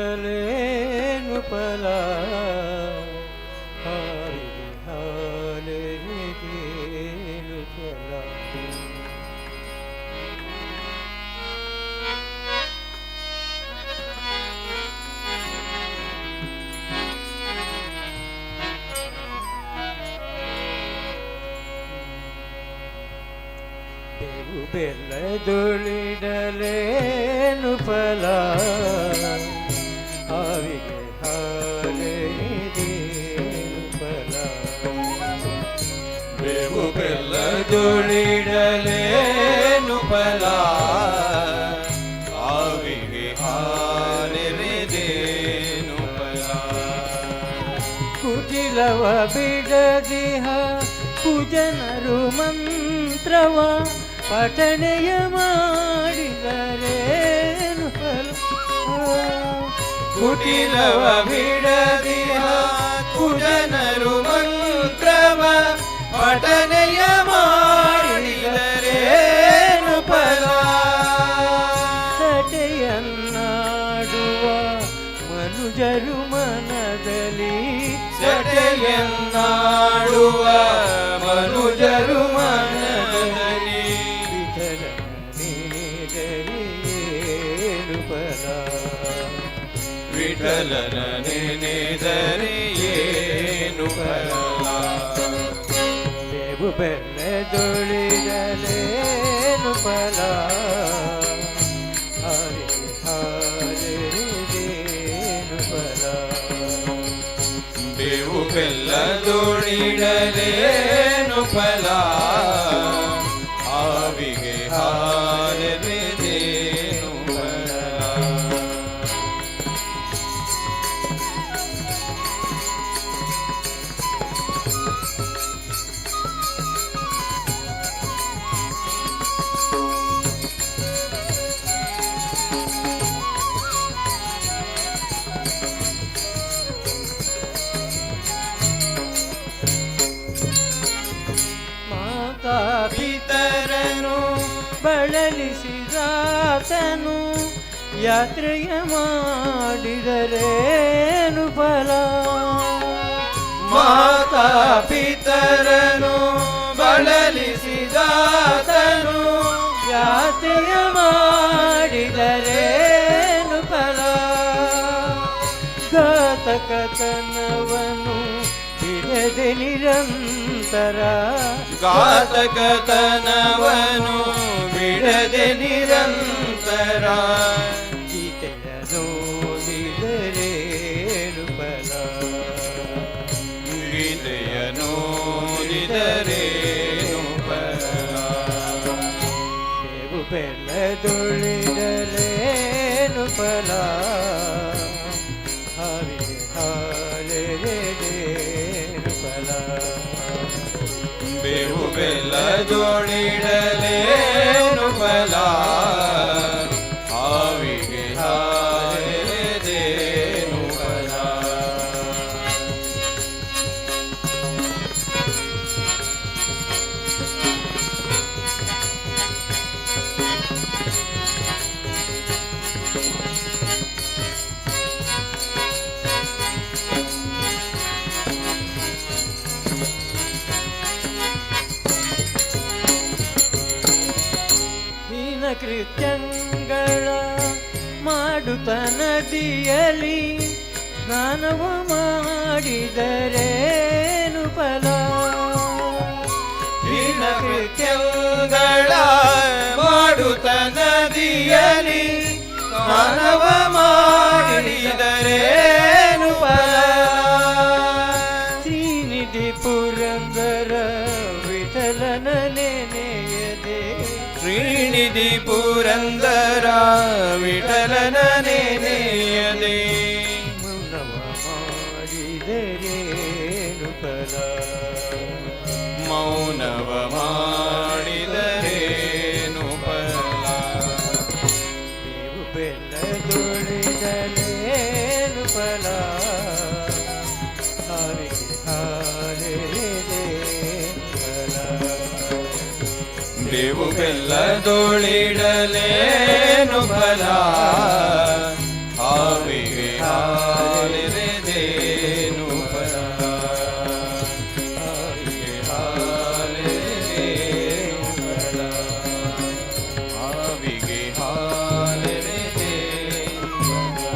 ತುಳಿಡಲೇನು ಫಲ ಹಾಲೆರಿಗೇನು ಫಲ ಬೇವು ಬೆಲ್ಲದೊಳಿಡಲೇನು ಫಲ ಹಾವಿಗೆ ಹಾಲೆರಿಗೇನು ಫಲ ಬೇವು ಬೆಲ್ಲದೊಳಿಡಲೇನು ಫಲ ಆವಿಗೆ ಹಾಲೆರೆದೇನು ಫಲ. ಕುಟಿಲವ ಬಿಡದಿಹ ಕುಜನರು ಮಂತ್ರವ ಪಠಣೆಯ ಮಾಡಿದರೇನು ಫಲ ಕುಟಿಲವ ಬಿಡದಿಹ ಕುಜನರು ಮಂತ್ರವ ಪಠನೆಯ ಮಾಡಿದರೇನು ಫಲ. ಸಟೆಯನ್ನಾಡುವ ಮನುಜರು ಮನದಲ್ಲಿ ಸಟೆಯನ್ನಾಡುವ ಮನುಜರು ಮನದಲ್ಲಿ ವಿಠಲನೇನು ಫಲ ವಿಠಲನ ನೆನೆದರೆ ಏನು ಫಲ. ಬೇವು ಬೆಲ್ಲದೊಳಿಡಲೇನು ಫಲ ಹಾಲೆರಿಗೇನು ಫಲ ಬೇವು ಬೆಲ್ಲದೊಳಿಡಲೇನು ಫಲ ಆವಿಗೆ ಹಾಲೆರೆದೇನು ಫಲ. ಬಳಲಿಸಿದಾತನು ಯಾತ್ರೆಯ ಮಾಡಿದರೇನು ಫಲ? ಮಾತಾ ಪಿತರನು ಬಳಲಿಸಿದಾತನು ಯಾತ್ರೆಯ ಮಾಡಿದರೇನು ಫಲ? ಘಾತಕತನವನು ಬಿಡದೆ ನಿರಂತರ, ಘಾತಕತನವನು ಬಿಡದೆ ನಿರಂತರ ಗೀತೆಯ ನೋಡಿದರೇನು ಫಲ? ಗೀತೆಯ ನೋಡಿದರೇನು ಫಲ? ಬೇವು ಬೆಲ್ಲದೊಳಿದರೇನು ಫಲ? ಹಾವಿಗೆ ಹಾಲೆರೆದೇನು ಫಲ? ಬೇವು ಬೆಲ್ಲದೊಳಿಡಲೇನು ಫಲ? ಹಾವಿಗೆ ಹಾಲೆರೆದೇನು ಫಲ? ಹೀನ ಕೃತ್ಯಂಗಳ ಮಾಡುತ್ತ ನದಿಯಲಿ ಸ್ನಾನವ ಮಾಡಿದರೇನು ಫಲ? ಹೀನ ಕೃತ್ಯಗಳ ಮಾಡುತ್ತ ನದಿಯಲಿ ಸ್ನಾನವ ಮಾಡಿದರೇನು ಫಲ? ಶ್ರೀನಿಧಿ ಪುರಂದರ ವಿಠಲನ ನೆನೆಯದೆ, ಶ್ರೀನಿಧಿ ಪುರಂದರ ವಿಠಲನ ನೆನೆಯದೆ ಮೌನವ ಮಾಡಿದರೇನು ಫಲ? ಮೌನವ ಮಾಡಿದರೇನು ಫಲ? ಬೇವು ಬೆಲ್ಲದೊಳಿದಲೇನು ಫಲ? ಹಾವಿಗೆ ಹಾಲೆರೆದೇನು ಫಲ? ಬೇವು ಬೆಲ್ಲದೊಳಿಡಲೇನು ಫಲ? ಹಾವಿಗೆ ಹಾಲೆರೆದೇನು ಫಲ? ಹಾವಿಗೆ ಹಾಲೆರೆದೇನು ಫಲ? ಹಾವಿಗೆ ಹಾಲೆರೆದೇನು ಫಲ?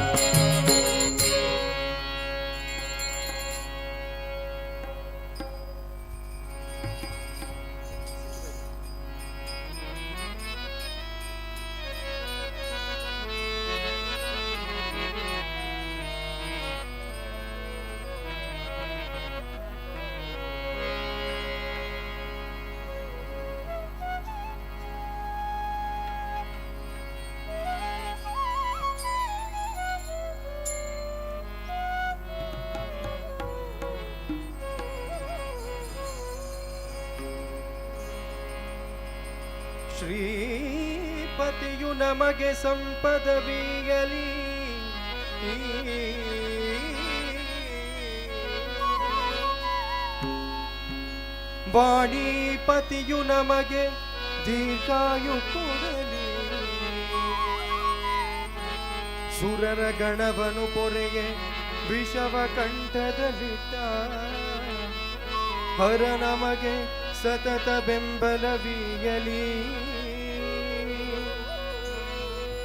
ಶ್ರೀಪತಿಯು ನಮಗೆ ಸಂಪದವಿಯಲಿ, ಬಾಣೀಪತಿಯು ನಮಗೆ ದೀರ್ಘಾಯು ಕೊಡಲಿ, ಸುರರ ಗಣವನು ಪೊರೆಗೆ ವಿಷವ ಕಂಠದಲ್ಲಿಟ್ಟ ಹರ ನಮಗೆ ಸತತ ಬೆಂಬಲವೀಯಲಿ.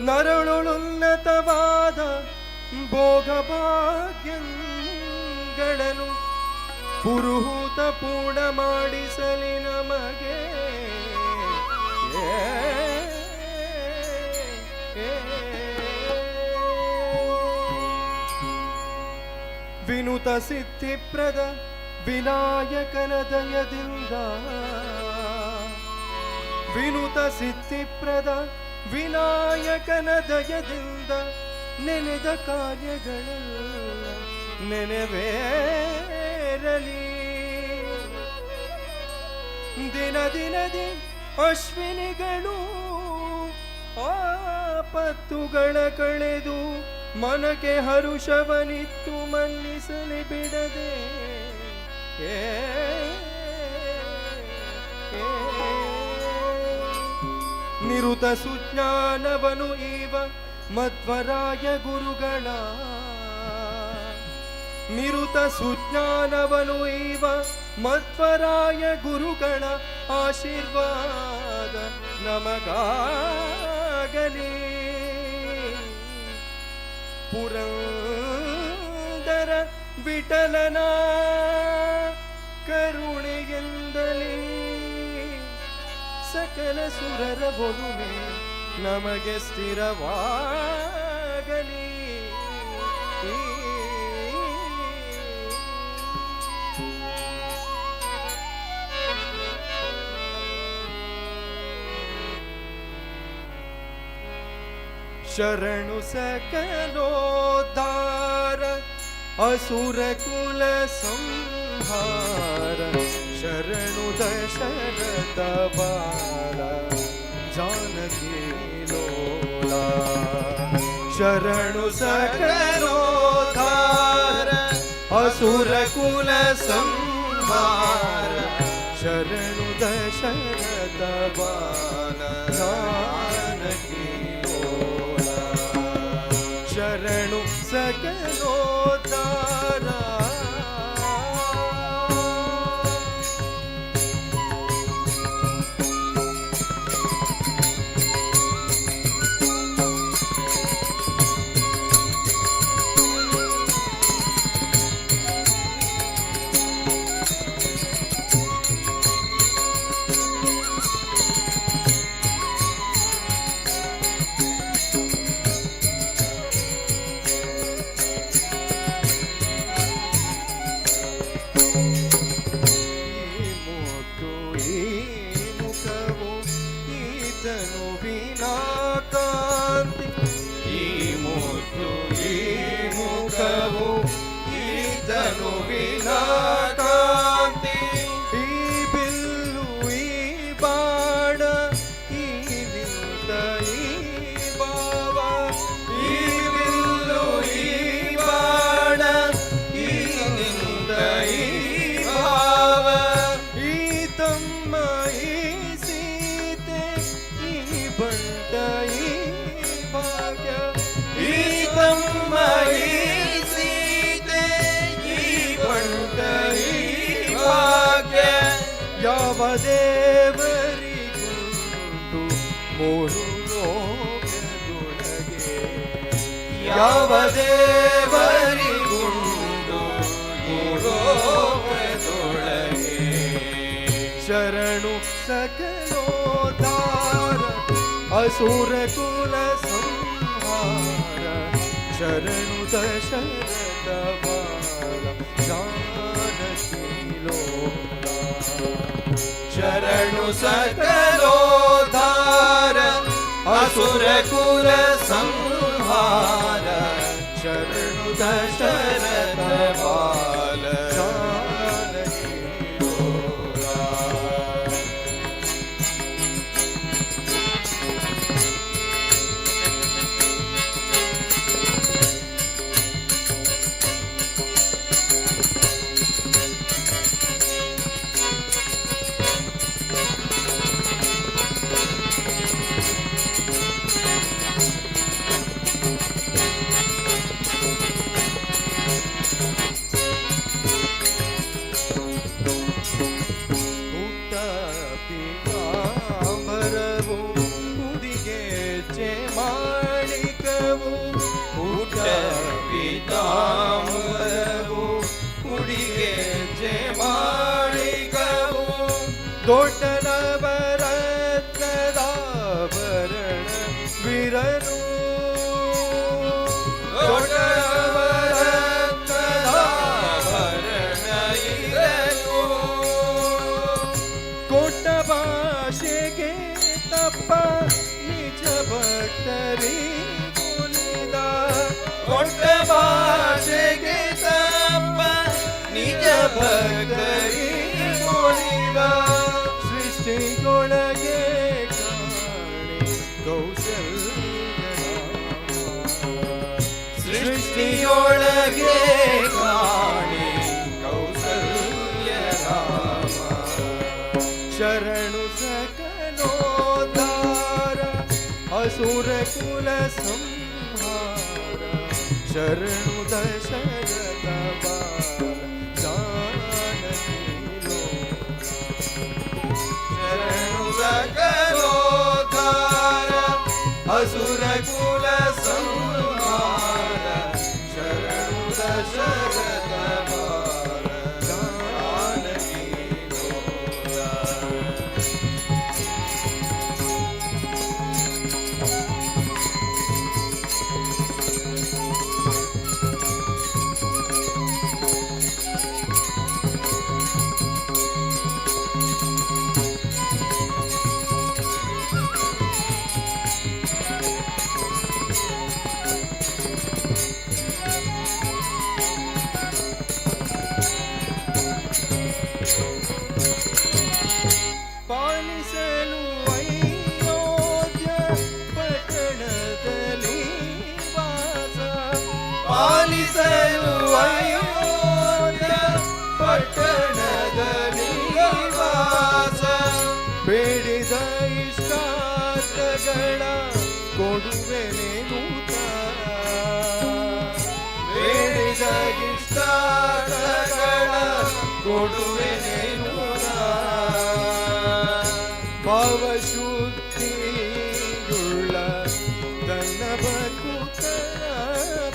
ನರಳುನ್ನತವಾದ ಭೋಗಭಾಗ್ಯಗಳನ್ನು ಪುರುಹೂತ ಪೂರ್ಣ ಮಾಡಿಸಲಿ ನಮಗೆ. ವಿನುತ ಸಿದ್ಧಿಪ್ರದ ವಿನಾಯಕನ ದಯದಿಂದ, ವಿನುತ ಸಿದ್ಧಿಪ್ರದ ವಿನಾಯಕನ ದಯದಿಂದ ನೆನೆದ ಕಾರ್ಯಗಳೆಲ್ಲ ನೆನವೇರಲಿ. ದಿನ ದಿನದಿ ಅಶ್ವಿನಿಗಳು ಆಪತ್ತುಗಳ ಕಳೆದು ಮನಕ್ಕೆ ಹರುಷವನಿತ್ತು ಮನ್ನಿಸಲಿ ಬಿಡದೆ. ನಿರುತ ಸುಜ್ಞಾನವನು ಇವ ಮಧ್ವರಾಯ ಗುರುಗಳ ನಿರುತ ಸುಜ್ಞಾನವನು ಇವ ಮಧ್ವರಾಯ ಗುರುಗಳ ಆಶೀರ್ವಾದ ನಮಗಾಗಲಿ. ಪುರಂದರ ವಿಠಲನ ಕರುಣೆಯಿಂದಲೇ ಸಕಲ ಸುರರ ಒಲುಮೆ ನಮಗೆ ಸ್ಥಿರವಾಗಲಿ. ಶರಣು ಸಕಲೋದ್ಧಾರ ಅಸುರ ಕುಲ ಸಂಹಾರ ಶರಣು ದಶರಥ ಬಾಲ ಜಾನಕಿ ಲೋಲ. ಶರಣು ಸಕಲೋದ್ಧಾರ ಅಸುರ ಕುಲ ಸಂಹಾರ ಶರಣು ದಶರಥ ಬಾಲ ಜಾನಕಿ ಶರಣು ಸಕಲೋದ್ಧಾರ. ಯಾವ ದೇವರಿಗುಂಟು ಮೂರು ಲೋಕದೊಳಗೆ ಯಾವ ದೇವರಿಗುಂಟು ಮೂರು ಲೋಕದೊಳಗೆ ಶರಣು ಸಕಲೋದ್ಧಾರ ಅಸುರ ಕುಲ ಸಂಹಾರ ಶರಣು ದಶರಥ ಬಾಲ ಜಾನಕಿ ಲೋಲ. ಶರಣು ಸಕಲೋದ್ಧಾರ ಅಸುರ ಕುಲ ಸಂಹಾರ ಶರಣು ದಶರಥ ಬಾಲ ಜಾನಕಿ ಲೋಲ. ದೊಡ್ಡ ನವರತ್ನದಾಭರಣ ವೀರನು ದೊಡ್ಡ ನವರತ್ನದಾಭರಣ ವೀರನು ಕೊಟ್ಟ ಭಾಷೆಗೆ ತಪ್ಪ ನಿಜ ಭಕ್ತರಿ ಕುಲಿದ ಕೊಟ್ಟ ಭಾಷೆಗೆ ತಪ್ಪ ನಿಜ ಭಕ್ತರಿ ಕುಲಿದ ಸೃಷ್ಟಿಯೊಳಗೆ ಕಾಣೆ ಕೌಸಲ್ಯ ಸೃಷ್ಟಿಯೊಳಗೆ ಕಾಣೆ ಕೌಸಲ್ಯ ರಾಮ ಶರಣು ಸಕಲೋದ್ಧಾರ असुरकुल संहार शरणु दशरथ बाल जानकी लोला शरणु सकलोद्धार असुरकुल संहार शरणु दशरथ बाल जानकी लोला ಪಾಲಿಸಲು ಅಯೋಧ್ಯ ಪಟ್ಟಣದಲ್ಲಿ ವಾಸ ಪಾಲಿಸಲು ಅಯೋಧ್ಯ ಪಟ್ಟಣದಲ್ಲಿ ವಾಸ ಬೇಡಿದ ಇಷ್ಟಾರ್ಥಗಳ ಕೊಡುವೆನೆ ನೂತ ಬೇಡಿದ ಇಷ್ಟಾರ್ಥಗಳ ಕೊಡುವೆನೆ ನೂತ ಭಾವಶುದ್ಧಿಯುಳ್ಳ ತನ್ನ ಭಕ್ತರ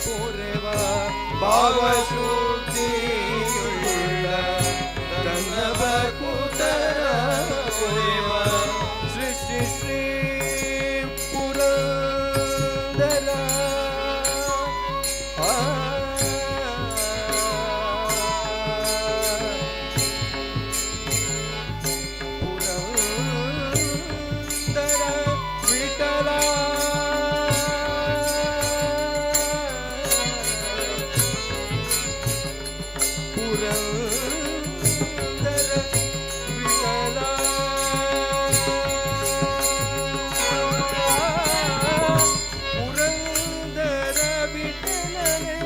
ಪೊರೆವ ಭಾವಶುದ್ಧಿಯುಳ್ಳ ತನ್ನ ಭಕ್ತರ ಪೊರೆವ ಸೃಷ್ಟಿ ಶ್ರೀ ಪುರಂದರ ಪುರಂದರ ವಿಠಲ ಪುರಂದರ ವಿಠಲ ಪುರಂದರ ವಿಠಲನೇ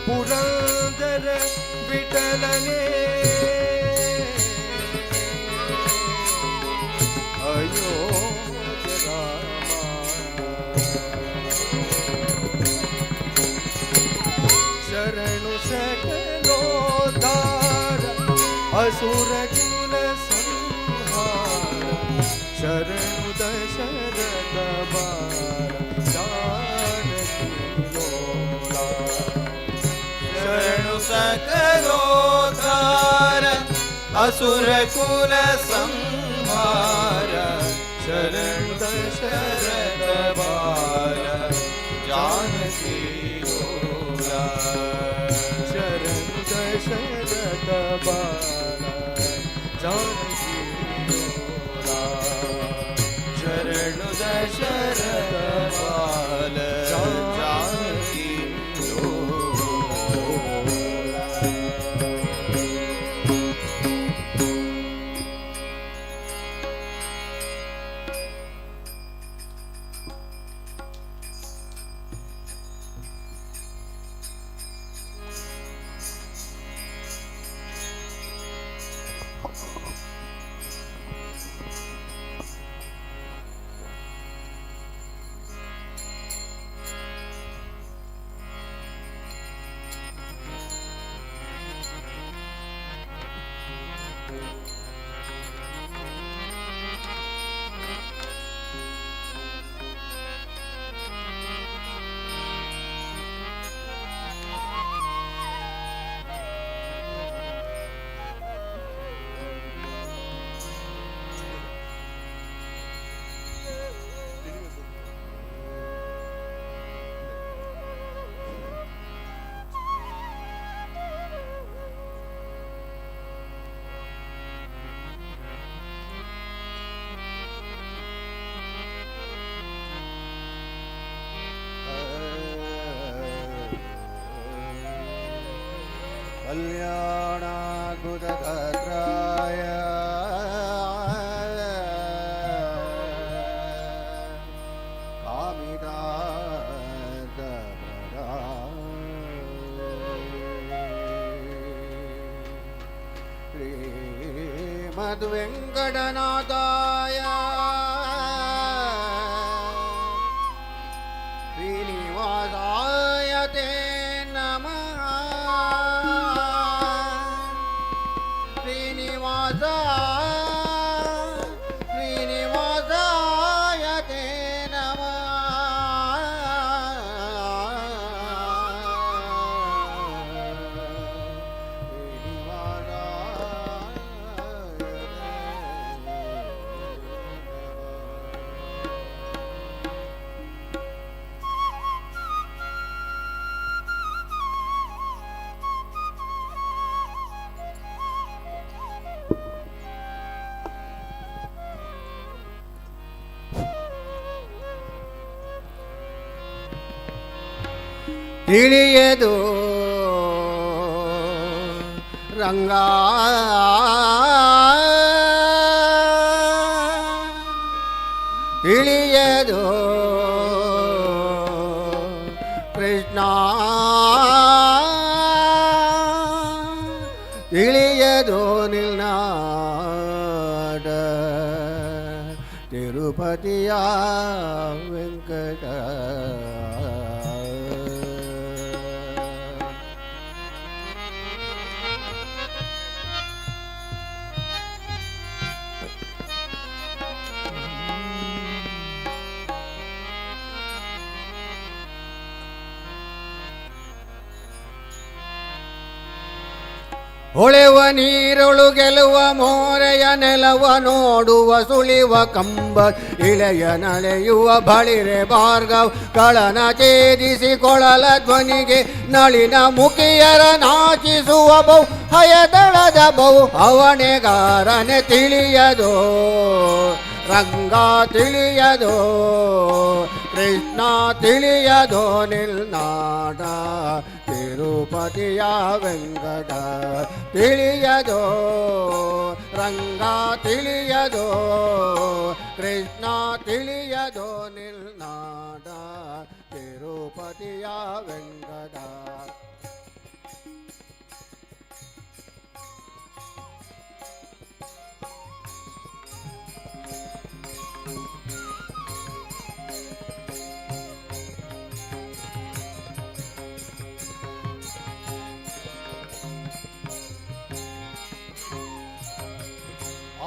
ಪುರಂದರ ವಿಠಲನೇ ಅಯೋಧ್ಯ ರಾಮ ಶರಣು ಸಕಲೋದ್ಧಾರ असुर कुल संहार शरणु दशरथ बाल जानकी लोला शरणु सकलोद्धार असुर कुल संहार शरणु दशरथ बाल जानकी लोला शरणु दशरथ बाल जानकी लोला शरणु दशरथ बाल जानकी लोला कल्याणाद्भुतगात्राय कामितार्थप्रदाय श्रीमद्वेङ्कटनाथाय श्रीनिवासाय ते नमः श्रीनिवासाय ते ತಿಳಿಯದು ರಂಗ ತಿಳಿಯದು ಕೃಷ್ಣ ತಿಳಿಯದು ನಿಲ್ನಾಡ ತಿರುಪತಿಯ ವೆಂಕಟ ಹೊಳೆವ ನೀರೊಳು ಗೆಲುವ ಮೋರೆಯ ನೆಲವ ನೋಡುವ ಸುಳಿವ ಕಂಬ ಇಳೆಯ ನಳೆಯುವ ಬಳಿರೆ ಭಾರ್ಗವ್ ಕಳನ ಛೇದಿಸಿ ಕೊಳಲ ಧ್ವನಿಗೆ ನಳಿನ ಮುಖಿಯರ ನಾಚಿಸುವ ಬಹು ಹಯದಳದ ಬಹು ಅವಣೆಗಾರನೆ ತಿಳಿಯದೋ ರಂಗ ತಿಳಿಯದೋ ಕೃಷ್ಣ ತಿಳಿಯದೋ ನಿಲ್ನಾಡ ತಿರುಪತಿಯ ವೆಂಕಟ ತಿಳಿಯದೋ ರಂಗ ತಿಳಿಯದೋ ಕೃಷ್ಣ ತಿಳಿಯದೋ ನಿಲ್ನಾಡ ತಿರುಪತಿಯ ವೆಂಕಟ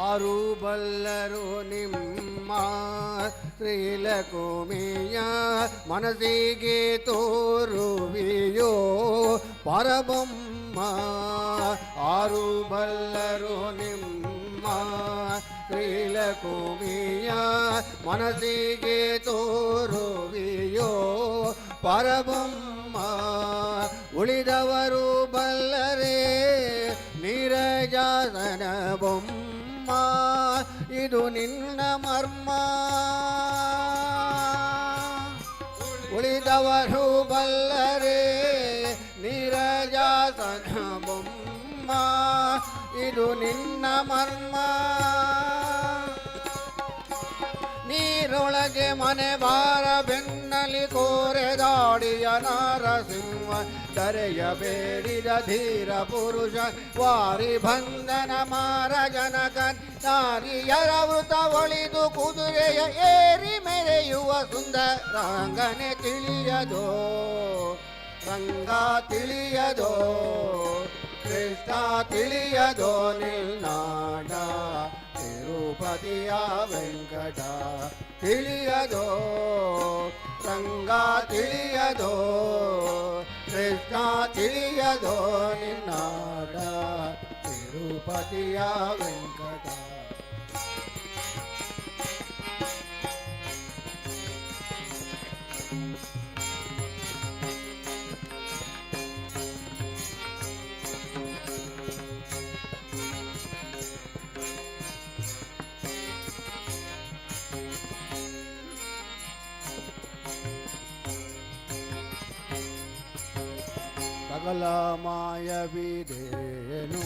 ಆರು ಬಲ್ಲರು ನಿಮ್ಮ ಶ್ರೀಲಕುಮಿಯ ಮನಸ್ಸಿಗೆ ತೋರುವಿಯೋ ಪರಬೊಮ್ಮ ಆರು ಬಲ್ಲರು ನಿಮ್ಮ ಶ್ರೀಲಕುಮಿಯ ಮನಸ್ಸಿಗೆ ತೋರುವಿಯೋ ಪರಬೊಮ್ಮ ಉಳಿದವರು ಬಲ್ಲರೇ ನೀರಜಾಸನ ಬೊಮ್ಮ ಇದು ನಿನ್ನ ಮರ್ಮ ಉಳಿದವರು ಬಲ್ಲರೇ ನೀರಜಾಸನ ಬೊಮ್ಮ ಇದು ನಿನ್ನ ಮರ್ಮ ನೀರೊಳಗೆ ಮನೆ ಬಾರ ಬೆನ್ನಲಿ ಕೋರೆದಾಡಿಯ ನಾರಸಿಂಹ ದರೆಯ ಬೇಡಿದ ಧೀರ ಪುರುಷ ವಾರಿ ಬಂಧನ ಮಾರ ಜನಕನ್ ನಾರಿಯರ ವೃತ ಒಳಿದು ಕುದುರೆಯ ಏರಿ ಮೆರೆಯುವ ಸುಂದರಾಂಗನೆ ತಿಳಿಯದೋ ರಂಗ ತಿಳಿಯದೋ ಕೃಷ್ಣ ತಿಳಿಯದೋ ನಿಲ್ನಾಡ ತಿರುಪತಿಯ ವೆಂಕಟ ತಿಳಿಯದೋ ರಂಗ ತಿಳಿಯದೋ ಕೃಷ್ಣ ತಿಳಿಯದೋ ನಿನ್ನಾಡ ತಿರುಪತಿಯ ವೆಂಕಟ ಸಕಲ ಮಾಯವಿದೇನು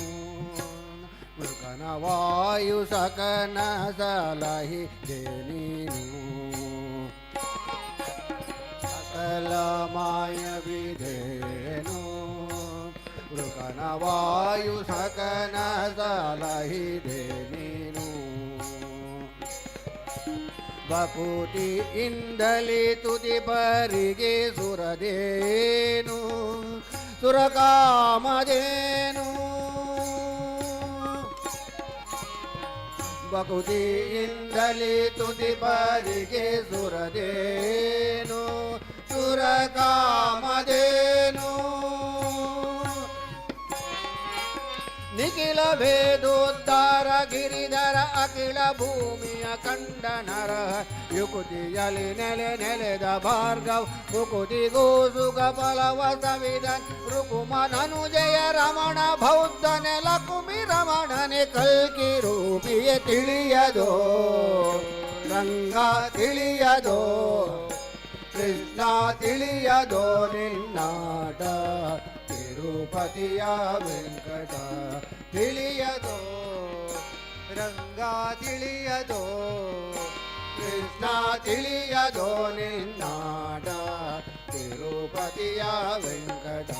ಮೃಗನ ವಾಯು ಸಕನ ಸಲಹಿದೆ ನೀನು ಸಕಲ ಮಾಯವಿದೇನು ಮೃಗನ ವಾಯು ಸಕನ ಸಲಹಿದೆ ನೀನು ಬಕುತಿಯಿಂದಲೇ ತುದಿ ಬರಿಗೆ ಸುರದೇನು ಸುರಕಾಮದೇನು ಬಕುತಿಯಿಂದಲೇ ತುದಿ ಬರಿಗೆ ಸುರದೇನು ಸುರಕಾಮದೇನು ನಿಖಿಲ ಭೇದೋದ್ಧಾರ ಗಿರಿಧರ ಅಖಿಲ ಭೂಮಿಯ ಕಂಡನರ ಯುಕುತಿಯಲ್ಲಿ ನೆಲೆದ ಭಾರ್ಗವ್ ಮುಕುತಿಗೂ ಸುಖ ಫಲವ ಸವಿದನ್ ರುಕುಮನನು ಜಯ ರಮಣ ಬೌದ್ಧ ನೆಲ ಕುಮಿ ರಮಣನೆ ಕಲ್ಕಿ ರೂಪಿಯ ತಿಳಿಯದೋ ರಂಗ ತಿಳಿಯದೋ ಕೃಷ್ಣ ತಿಳಿಯದೋ ನಿನ್ನಾಟ ತಿರುಪತಿಯ ವೆಂಕಟ ತಿಳಿಯದೋ ರಂಗ ತಿಳಿಯದೋ ಕೃಷ್ಣ ತಿಳಿಯದೋ ನಿನ್ನಾಟ ತಿರುಪತಿಯ ವೆಂಕಟ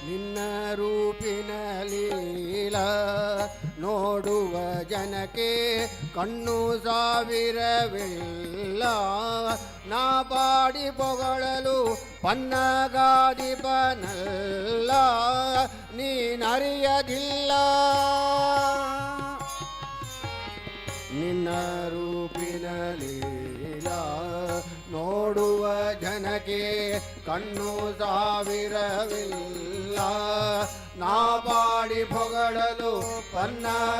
ನಿನ್ನ ರೂಪಿನ ಲೀಲ ನೋಡುವ ಜನಕ್ಕೆ ಕಣ್ಣು ಸಾವಿರವಿಲ್ಲ ನಾ ಪಾಡಿ ಪೊಗಳಲು ಪನ್ನಗಾದಿಪನಲ್ಲ ನೀನರಿಯದಿಲ್ಲ ನಿನ್ನ ರೂಪಿನ ಲೀಲ ನೋಡುವ ಜನಕ್ಕೆ ಕಣ್ಣು ಸಾವಿರವಿಲ್ಲ ನಾ ಪಾಡಿ ಪೊಗಳಲು ಪನ್ನಗಾದಿಪನಲ್ಲ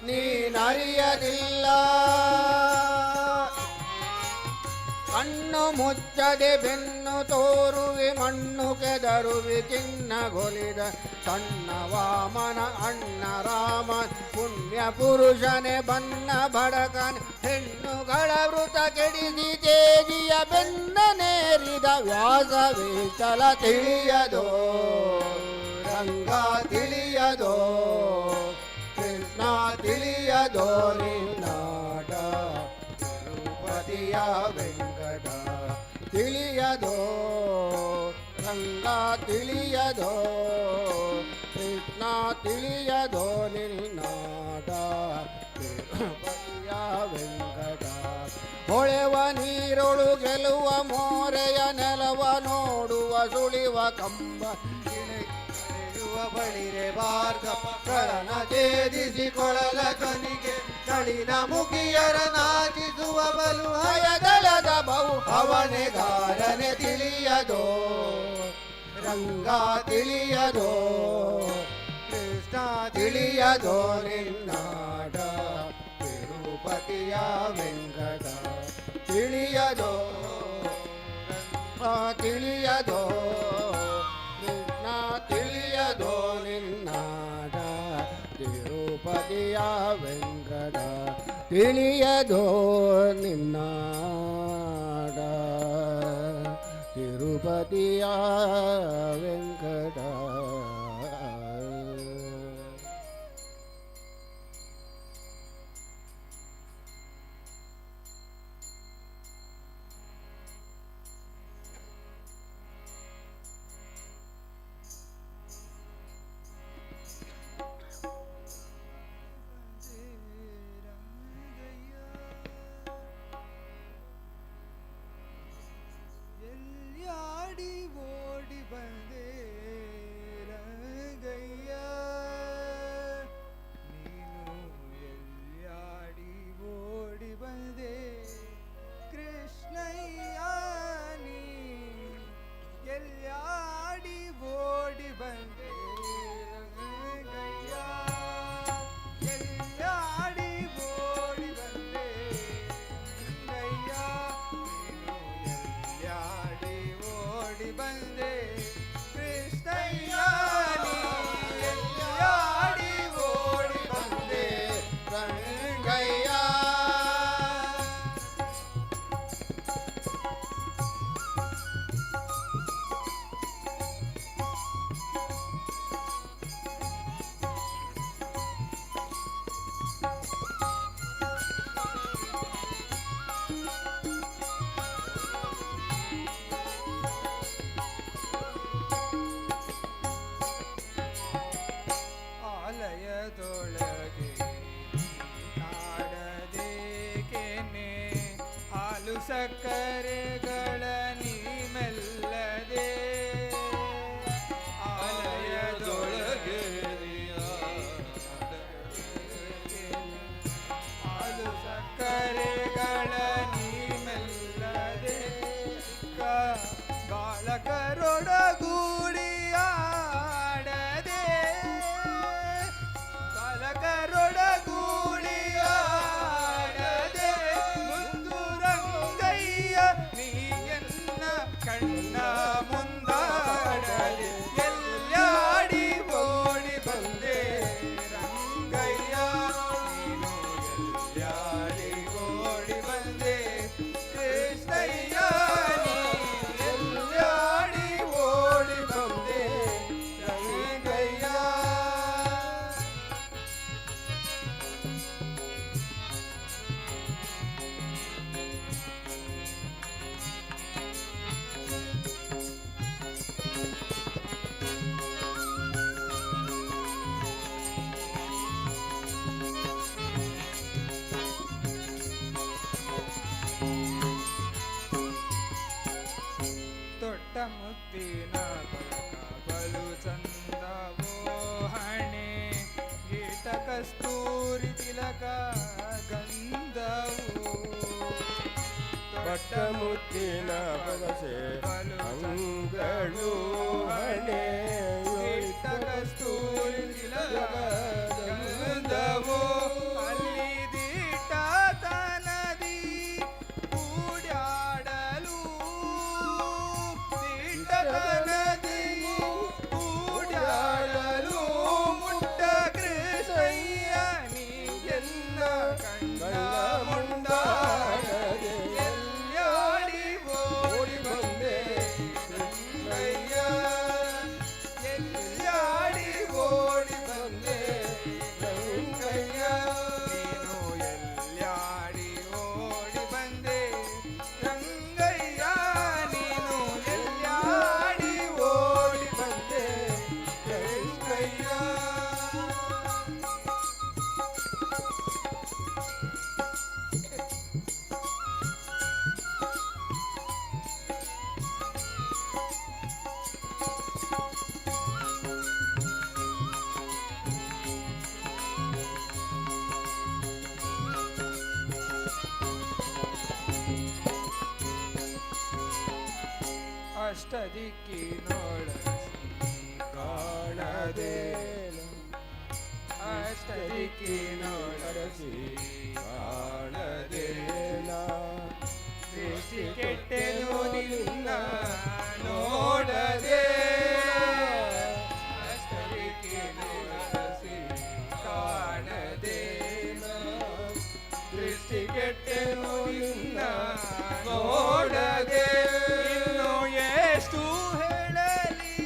ನೀನರಿಯದಿಲ್ಲ ಕಣ್ಣು ಮುಚ್ಚದೆ ಬೆನ್ನು ತೋರುವೆ ಮಣ್ಣು ಕೆದರುವೆ ಚಿನ್ನಗೊಲಿದ ಸಣ್ಣ ವಾಮನ ಅಣ್ಣ ರಾಮ ಪುಣ್ಯ ಪುರುಷನೆ ಬನ್ನ ಬಡಕನ್ ಹೆಣ್ಣುಗಳ ವೃತ ಕೆಡಿಸಿ ತೇಜಿಯ ಬೆನ್ನನೇರಿದ ವ್ಯಾಸವೇಚಲ ತಿಳಿಯದೋ ರಂಗ ತಿಳಿಯದೋ ಕೃಷ್ಣ ತಿಳಿಯದೋ ನಿನ್ನಾಟ ತಿರುಪತಿಯ ವೆಂಕಟ ತಿಳಿಯದೋ ರಂಗ ತಿಳಿಯದೋ ಕೃಷ್ಣ ತಿಳಿಯದೋ ನಿನ್ನಾಟ ತಿರುಪತಿಯ ವೆಂಕಟ ಹೊಳೆವ ನೀರೊಳು ಗೆಲುವ ಮೋರೆಯ ನೆಲವ ನೋಡುವ ಸುಳಿವ ಕಂಬ ಇಳೆಯುವ ಬಳಿರೆ ಭಾರ್ಗವ ಕರಣ ಛೇದಿಸಿ ಕೊಳಲ ಕನಿಗೆ ನಳಿನ ಮುಖಿಯರ ನಾಚಿಸುವ ಬಲು ಹಯದಳದ ಬಹು ಅವನೆಗಾರನೆ ತಿಳಿಯದೋ ರಂಗ ತಿಳಿಯದೋ ಕೃಷ್ಣ ತಿಳಿಯದೋ ನಿನ್ನಾಟ ತಿರುಪತಿಯ ವೆಂಕಟ ತಿಳಿಯದೋ ರಂಗ ತಿಳಿಯದೋ ಕೃಷ್ಣ ತಿಳಿಯದೋ ನಿನ್ನಾಟ ತಿರುಪತಿಯ ವೆಂಕಟ ತಿಳಿಯದೋ ನಿನ್ನಾಡ ತಿರುಪತಿಯ ವೆಂಕಟ ಎಲ್ಲಿಯಾಡಿ ಓಡಿ ಬಂದೆ ಸಕ್ಕರೆಗಳ ನೀಮೆಲ್ಲದೆ ಆಲಯದೊಳಗೆ ಹಾಲು ಸಕ್ಕರೆಗಳ ನೀಮೆಲ್ಲದೆ ಬಾಲಕರೊಡಗೂಡಿಯಾಡದೆ ಬಾಲಕರೊಡಗೂಡಿಯಾಡದೆ ಮುಂದು ರಂಗಯ್ಯ ನೀಯನ್ನ ಕಣ್ಣ ಮುಂದಾಡದೆ ಎಲ್ಲಾಡಿ ಓಡಿ ಬಂದೆ ರಂಗಯ್ಯ ನೀನು ಎಲ್ಲಾಡಿ ಓಡಿ ಬಂದೆ ಕೃಷ್ಣಯ್ಯ ನೀ ಎಲ್ಲಾಡಿ ಓಡಿ ಬಂದೆ ರಂಗಯ್ಯ. ತೊಟ್ಟ ಮುತ್ತಿನ ಪಲಕ ಬಲು ಚಂದವೋ ಹಣೆ ಗೀಟ ಕಸ್ತೂರಿ ತಿಲಕ ಗಂಧವು ಪಟ್ಟ ಮುತ್ತಿನ ಪದಸೆ ಬಲು ಅಂಗಳು ಹಣೆ ಗೀಟ ಕಸ್ತೂರಿ ತಿಲಕ ಗಂಧವು ಅಲ್ಲಿ ದೀಟ ತನದಿ ಕೂಡ್ಯಾಡಲು ದೀಟತನದಿ ಕೂಡ್ಯಾಡಲು ಮುಟ್ಟ ಕೃಷ್ಣಯ್ಯ ನೀ ಎನ್ನ ಕಣ್ಣ ಮುಂದಾಡದೆ ಎಲ್ಲಾಡಿ ಓಡಿ ಬಂದೆ ಕೃಷ್ಣಯ್ಯ ಎಲ್ಲಾಡಿ ಓಡಿ ಬಂದೆ ರಂಗಯ್ಯ ನೀನು ಎಲ್ಲಾಡಿ ಓಡಿ ಬಂದೆ ರಂಗಯ್ಯ ನೀನು ಎಲ್ಲಾಡಿ ಓಡಿ ಬಂದೆ ರಂಗಯ್ಯ. ಅಷ್ಟದಿಕ್ಕಿನೊಳಸಿ ಕಾಣದೆ ಅಷ್ಟದಿಕ್ಕಿನೊಳಸಿ ಕಾಣದೆ ದೃಷ್ಟಿ ಕೆಟ್ಟೆನು ನಿನ್ನ ನೋಡದೆ ಅಷ್ಟದಿಕ್ಕಿನೊಳಸಿ ಕಾಣದೆ ದೃಷ್ಟಿ ಕೆಟ್ಟೆನು ನಿನ್ನ ನೋಡದೆ ಇನ್ನು ಎಷ್ಟು ಹೇಳಲಿ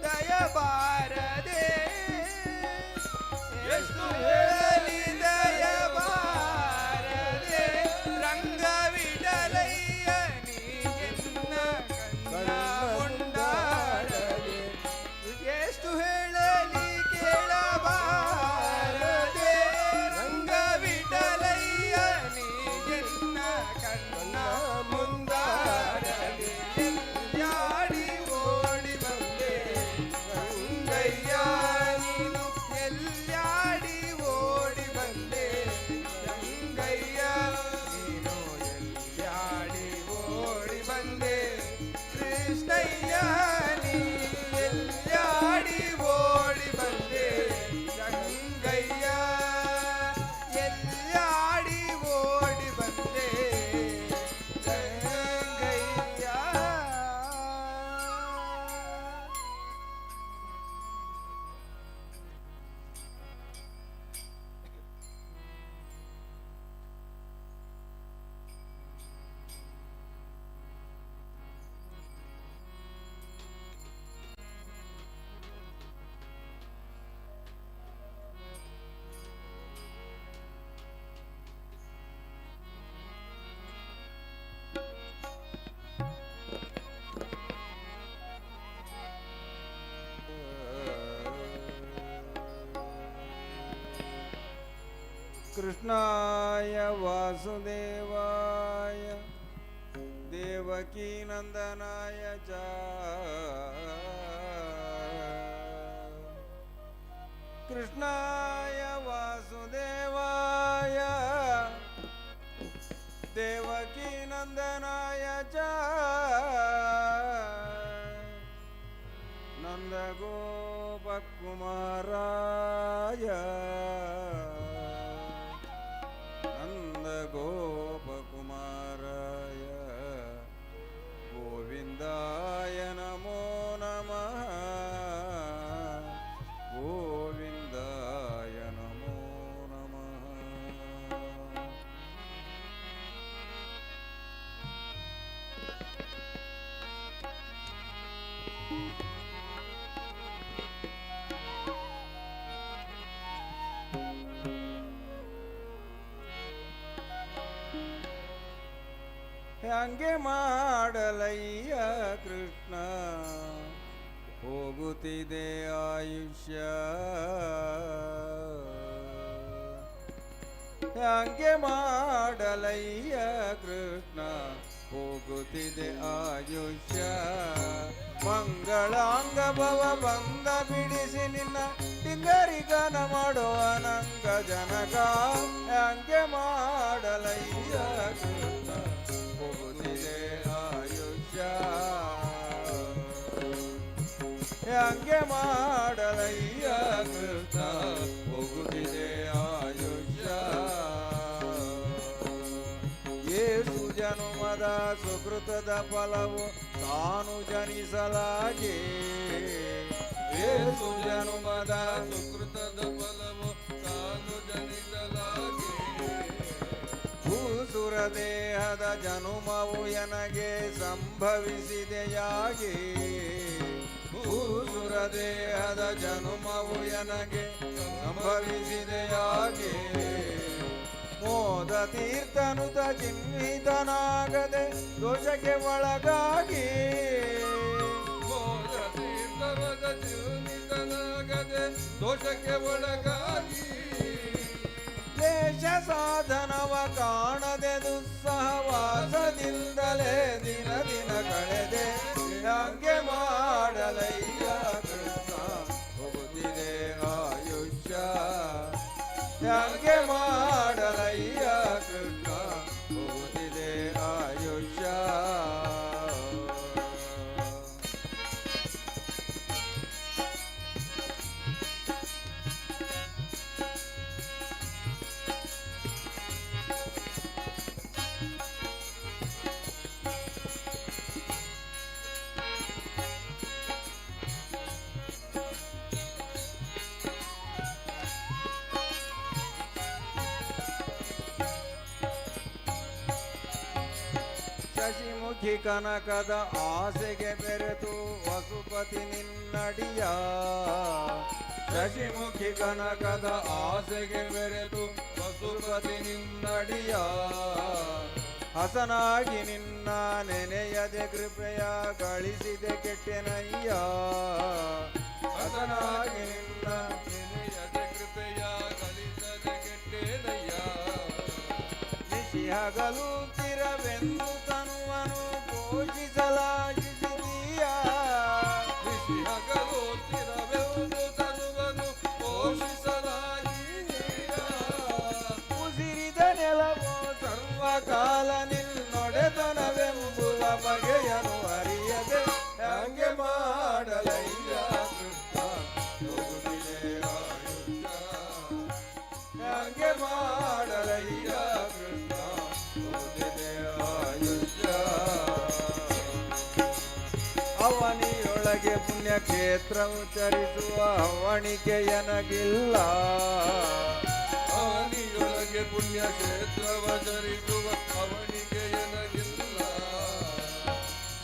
ದಯಬಾರದೆ ಎಷ್ಟು ಹೇಳಲಿ ದಯಬಾರದೆ ರಂಗವಿಡಲಯ್ಯ ನೀ ಎನ್ನ ಕಣ್ಣ ಮುಂದಾಡದೆ ಎಷ್ಟು ಹೇಳಲಿ ಕೇಳಬಾರದೆ ರಂಗವಿಡಲಯ್ಯ ನೀ ಎನ್ನ ಕಣ್ಣ ಮುಂದಾಡದೆ ಎಲ್ಲಾಡಿ ಓಡಿ ಬಂದೆ ರಂಗಯ್ಯ ನೀನು ಎಲ್ಲಾಡಿ ಓಡಿ ಬಂದೆ ರಂಗಯ್ಯ ನೀನು ಎಲ್ಲಾಡಿ ಓಡಿ ಬಂದೆ ಕೃಷ್ಣಯ್ಯ ನೀ ಎಲ್ಲಾಡಿ ಓಡಿ ಬಂದೆ ರಂಗಯ್ಯ ಎಲ್ಲಾಡಿ ಓಡಿ ಬಂದೆ ರಂಗಯ್ಯ. कृष्णाय वासुदेवाय ದೇವಕೀ ನಂದನಾಯ ಚ ಕೃಷ್ಣಾಯ ವಾಸುದೇವಾಯ ದೇವಕೀ ನಂದನಾಯ ಚ ನಂದಗೋಪಕುಮಾರಾಯ ನಂದಗೋಪಕುಮಾರಾಯ ಗೋವಿಂದಾಯ ನಮೋ ನಮಃ ಗೋವಿಂದಾಯ ನಮೋ ನಮಃ. ಹಂಗೆ ಮಾಡಲಯ್ಯ ಕೃಷ್ಣ ಹೋಗುತ್ತಿದೆ ಆಯುಷ್ಯ ಹಂಗೆ ಮಾಡಲಯ್ಯ ಕೃಷ್ಣ ಹೋಗುತ್ತಿದೆ ಆಯುಷ್ಯ ಮಂಗಳಾಂಗ ಭವ ಬಂದ ಬಿಡಿಸಿ ನಿನ್ನ ಟಿಂಗರಿಗನ ಮಾಡೋ ಅನಂಗ ಜನಕ ಹಂಗೆ ಮಾಡಲಯ್ಯ ಕೃಷ್ಣ ಹೋಗುತ್ತಿದೆ ಆಯುಷ್ಯ ಹಂಗೆ ಮಾಡಲಯ್ಯ ಕೃಷ್ಣ ಹೋಗುತ್ತಿದೆ ಆಯುಷ್ಯ ಏಸು ಜನುಮದ ಸುಕೃತದ ಫಲವು ತಾನು ಜನಿಸಲಾಗಿ ಏಸು ಜನುಮದ ಸುಕೃತದ ಫಲವು ತಾನು ಜನಿಸಲಾಗಿ ಭೂಸುರ ದೇಹದ ಜನುಮವು ಎನಗೆ ಸಂಭವಿಸಿದೆಯಾಗಿ ಭೂಸುರ ದೇಹದ ಜನುಮವು ಎನಗೆ ಸಂಭವಿಸಿದೆಯಾಗಿ ಮೋದ ತೀರ್ಥನುತ ಚಿಹ್ನಿತನಾಗದೆ ದೋಷಕ್ಕೆ ಒಳಗಾಗಿ ಮೋದ ತೀರ್ಥನುತ ಚಿಹ್ನಿತನಾಗದೆ ದೋಷಕ್ಕೆ ಒಳಗಾಗಿ ದೇಶ ಸಾಧನವ ಕಾಣದೆ ದುಸ್ಸಹವಾಸದಿಂದಲೇ ದಿನ ದಿನ ಕಳೆದೆ ಹಂಗೆ ಮಾಡಲಯ್ಯ ಕೃಷ್ಣ ಹೋಗುತ್ತಿದೆ ಆಯುಷ್ಯ ಹಂಗೆ ಮಾಡಲಯ್ಯ ಕೃಷ್ಣ ಹೋಗುತ್ತಿದೆ ಆಯುಷ್ಯ ಶಶಿಮುಖಿ ಕನಕದ ಆಸೆಗೆ ಬೆರೆತು ವಸುಪತಿ ನಿನ್ನಡಿಯ ಶಶಿಮುಖಿ ಕನಕದ ಆಸೆಗೆ ಬೆರೆತು ವಸುಪತಿ ನಿನ್ನಡಿಯ ಹಸನಾಗಿ ನಿನ್ನ ನೆನೆಯದೆ ಕೃಪೆಯ ಗಳಿಸಿದೆ ಕೆಟ್ಟೆನಯ್ಯ ಹಸನಾಗಿ ನಿನ್ನ ನೆನೆಯದೆ ಕೃಪೆಯ ಗಳಿಸದೆ ಕೆಟ್ಟೆನಯ್ಯ ನಿಶಿ ಹಗಲು ತಿರವೆಂದು ತನುವನು ಪೋಷಿಸಲಾಗಿಸಿದೀಯ ನಿಶಿ ಹಗಲು ತಿರವೆಂದು ತನುವನು ಪೋಷಿಸಲಾಗಿದೀಯ ಉಸಿರಿದ ನೆಲವೋ ಸರ್ವಕಾಲ ನಿನ್ನೊಡೆತನವೆಂಬುವ ಬಗೆಯನು ಅರಿಯದೆ ಹಂಗೆ ಮಾಡಲಯ್ಯ ಕೃಷ್ಣ ಹೋಗುತ್ತಿದೆ ಆಯುಷ್ಯ ಹಂಗೆ ಮಾಡಲಯ್ಯ ಕೃಷ್ಣ ಹೋಗುತ್ತಿದೆ ಆಯುಷ್ಯ ಅವನಿಯೊಳಗೆ ಪುಣ್ಯಕ್ಷೇತ್ರವು ಚರಿಸುವ ಅವಣಿಕೆಯನಗಿಲ್ಲ ಅವನಿಯೊಳಗೆ ಪುಣ್ಯಕ್ಷೇತ್ರವ ಚರಿಸುವ ಅವಣಿಕೆಯನಗಿಲ್ಲ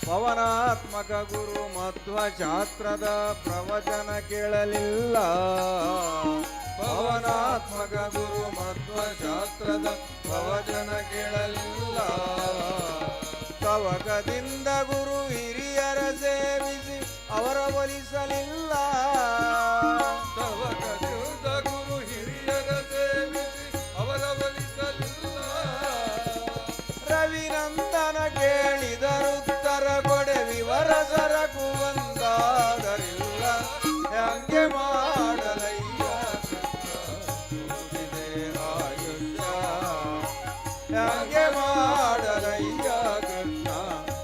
ಪವನಾತ್ಮಕ ಗುರು ಮಧ್ವ ಶಾಸ್ತ್ರದ ಪ್ರವಚನ ಕೇಳಲಿಲ್ಲ ಪವನಾತ್ಮಕ ಗುರು ಮಧ್ವ ಶಾಸ್ತ್ರದ ಪ್ರವಚನ ಕೇಳಲಿಲ್ಲ ತವಕದಿಂದ ಗುರು ಹಿರಿಯರ ಸೇವಿಸಿ ಅವರ ಒಲಿಸಲಿಲ್ಲ ತವಕದಿಂದ ಗುರು ಹಿರಿಯರ ಸೇವಿಸಿ ಅವರ ಒಲಿಸಲಿಲ್ಲ ರವಿನಂದನ ಕೇಳಿದರು ಹ್ಯಾಂಗೆ ಮಾಡಲಯ್ಯ ಕೃಷ್ಣ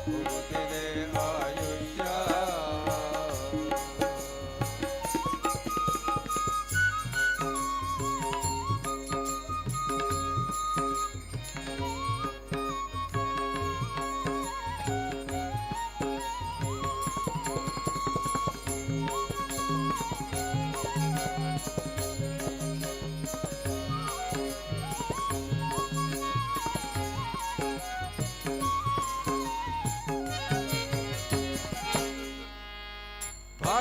ಹೋಗುತ್ತಿದೆ ಆಯುಷ್ಯ.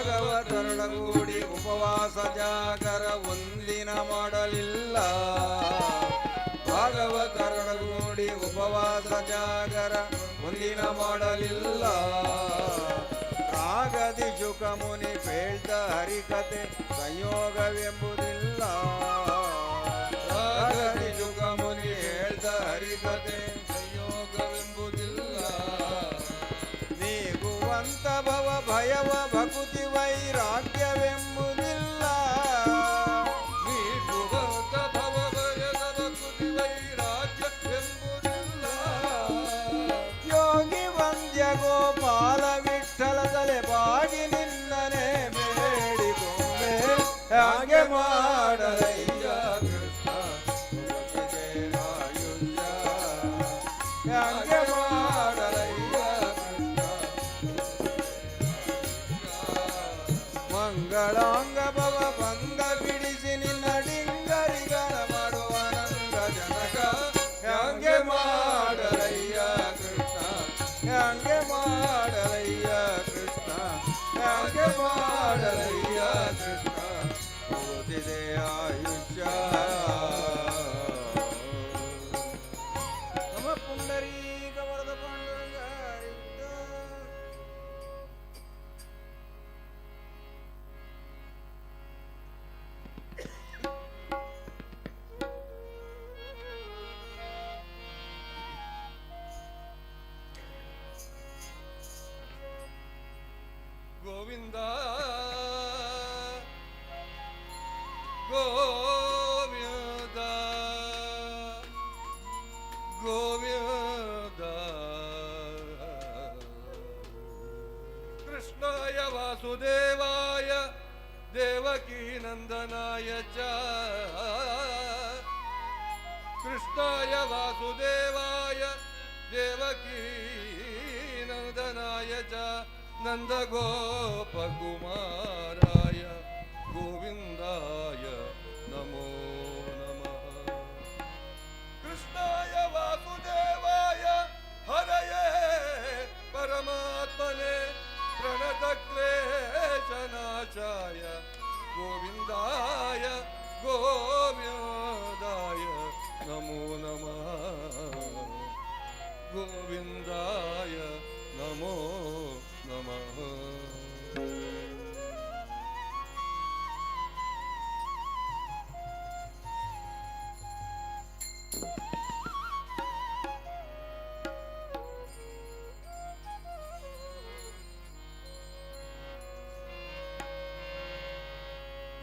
ಭಾಗವತರೊಡಗೂಡಿ ಉಪವಾಸ ಜಾಗರ ಒಂದಿನ ಮಾಡಲಿಲ್ಲ. ಭಾಗವತರೊಡಗೂಡಿ ಉಪವಾಸ ಜಾಗರ ಒಂದಿನ ಮಾಡಲಿಲ್ಲ. ರಾಗದಿ ಶುಕ ಮುನಿ ಪೇಳ್ತ ಹರಿಕತೆ ಸಂಯೋಗವೆಂಬುದಿಲ್ಲ. ರಾಗದಿ ಶುಕ ಮುನಿ ಹೇಳ್ತ ಹರಿಕತೆ ಸಂಯೋಗವೆಂಬುದಿಲ್ಲ. ನೀಗುವಂತ ಭವ ಭಯವ ಭಕುತಿ ವೈರಾಗ್ಯವೆಂಬುದಿಲ್ಲ. ನೀಗುವಂತ ಭವ ಭಯದ ಭಕುತಿ ವೈರಾಗ್ಯವೆಂಬುದಿಲ್ಲ. ಯೋಗಿ ವಂದ್ಯ ಗೋಪಾಲ ವಿಠಲ ತಲೆ ಬಾಗಿ ನಿನ್ನನೆ ಬೇಡಿಕೊಂಡೆ ಹಾಗೆ ಮಾಡಲಯ್ಯ ಕೃಷ್ಣ ಹೋಗುತ್ತಿದೆ ಆಯುಷ್ಯ. ಹಾಗೆ ಮಾಡಲಯ್ಯ ಮಂಗಳಾಂಗ ಭವ ಬಂದ ಬಿಡಿಸಿ ನಿನ್ನ ಡಿಂಗರಿಗನ ಮಾಡುವ ನಂದ ಜನಕ ಹ್ಯಾಂಗೆ ಮಾಡಲಯ್ಯ ಕೃಷ್ಣ. ಹ್ಯಾಂಗೆ ಮಾಡಲಯ್ಯ ಕೃಷ್ಣ. ಹ್ಯಾಂಗೆ ಮಾಡಲಯ್ಯ ಕೃಷ್ಣ ಹೋಗುತ್ತಿದೆ ಆಯುಷ್ಯ. ನಮ ಪುಂಡರೀಕ ವರದ ಪಾಂಡುರಂಗ. ಗೋವಿಂದ ಗೋವಿಂದ ಗೋವಿಂದ ಕೃಷ್ಣಾಯ ವಾಸುದೇವಾಯ ದೇವಕೀ ನಂದನಾಯ ಚ. ಕೃಷ್ಣಾಯ ವಾಸುದೇವಾಯ ದೇವಕೀ ನಂದನಾಯ ಚ. ನಂದ ಗೋಪ ಕುಮಾರಾಯ ಗೋವಿಂದಾಯ ನಮೋ ನಮಃ. ಕೃಷ್ಣಾಯ ವಾಸುದೇವಾಯ ಹರಯೇ ಪರಮಾತ್ಮನೆ ಪ್ರಣತ ಕ್ಲೇಶನಾಶಾಯ ಗೋವಿಂದಾಯ ಗೋವಿಂದಾಯ ನಮೋ ನಮಃ. ಗೋವಿಂದಾಯ ನಮೋ ನಮಃ.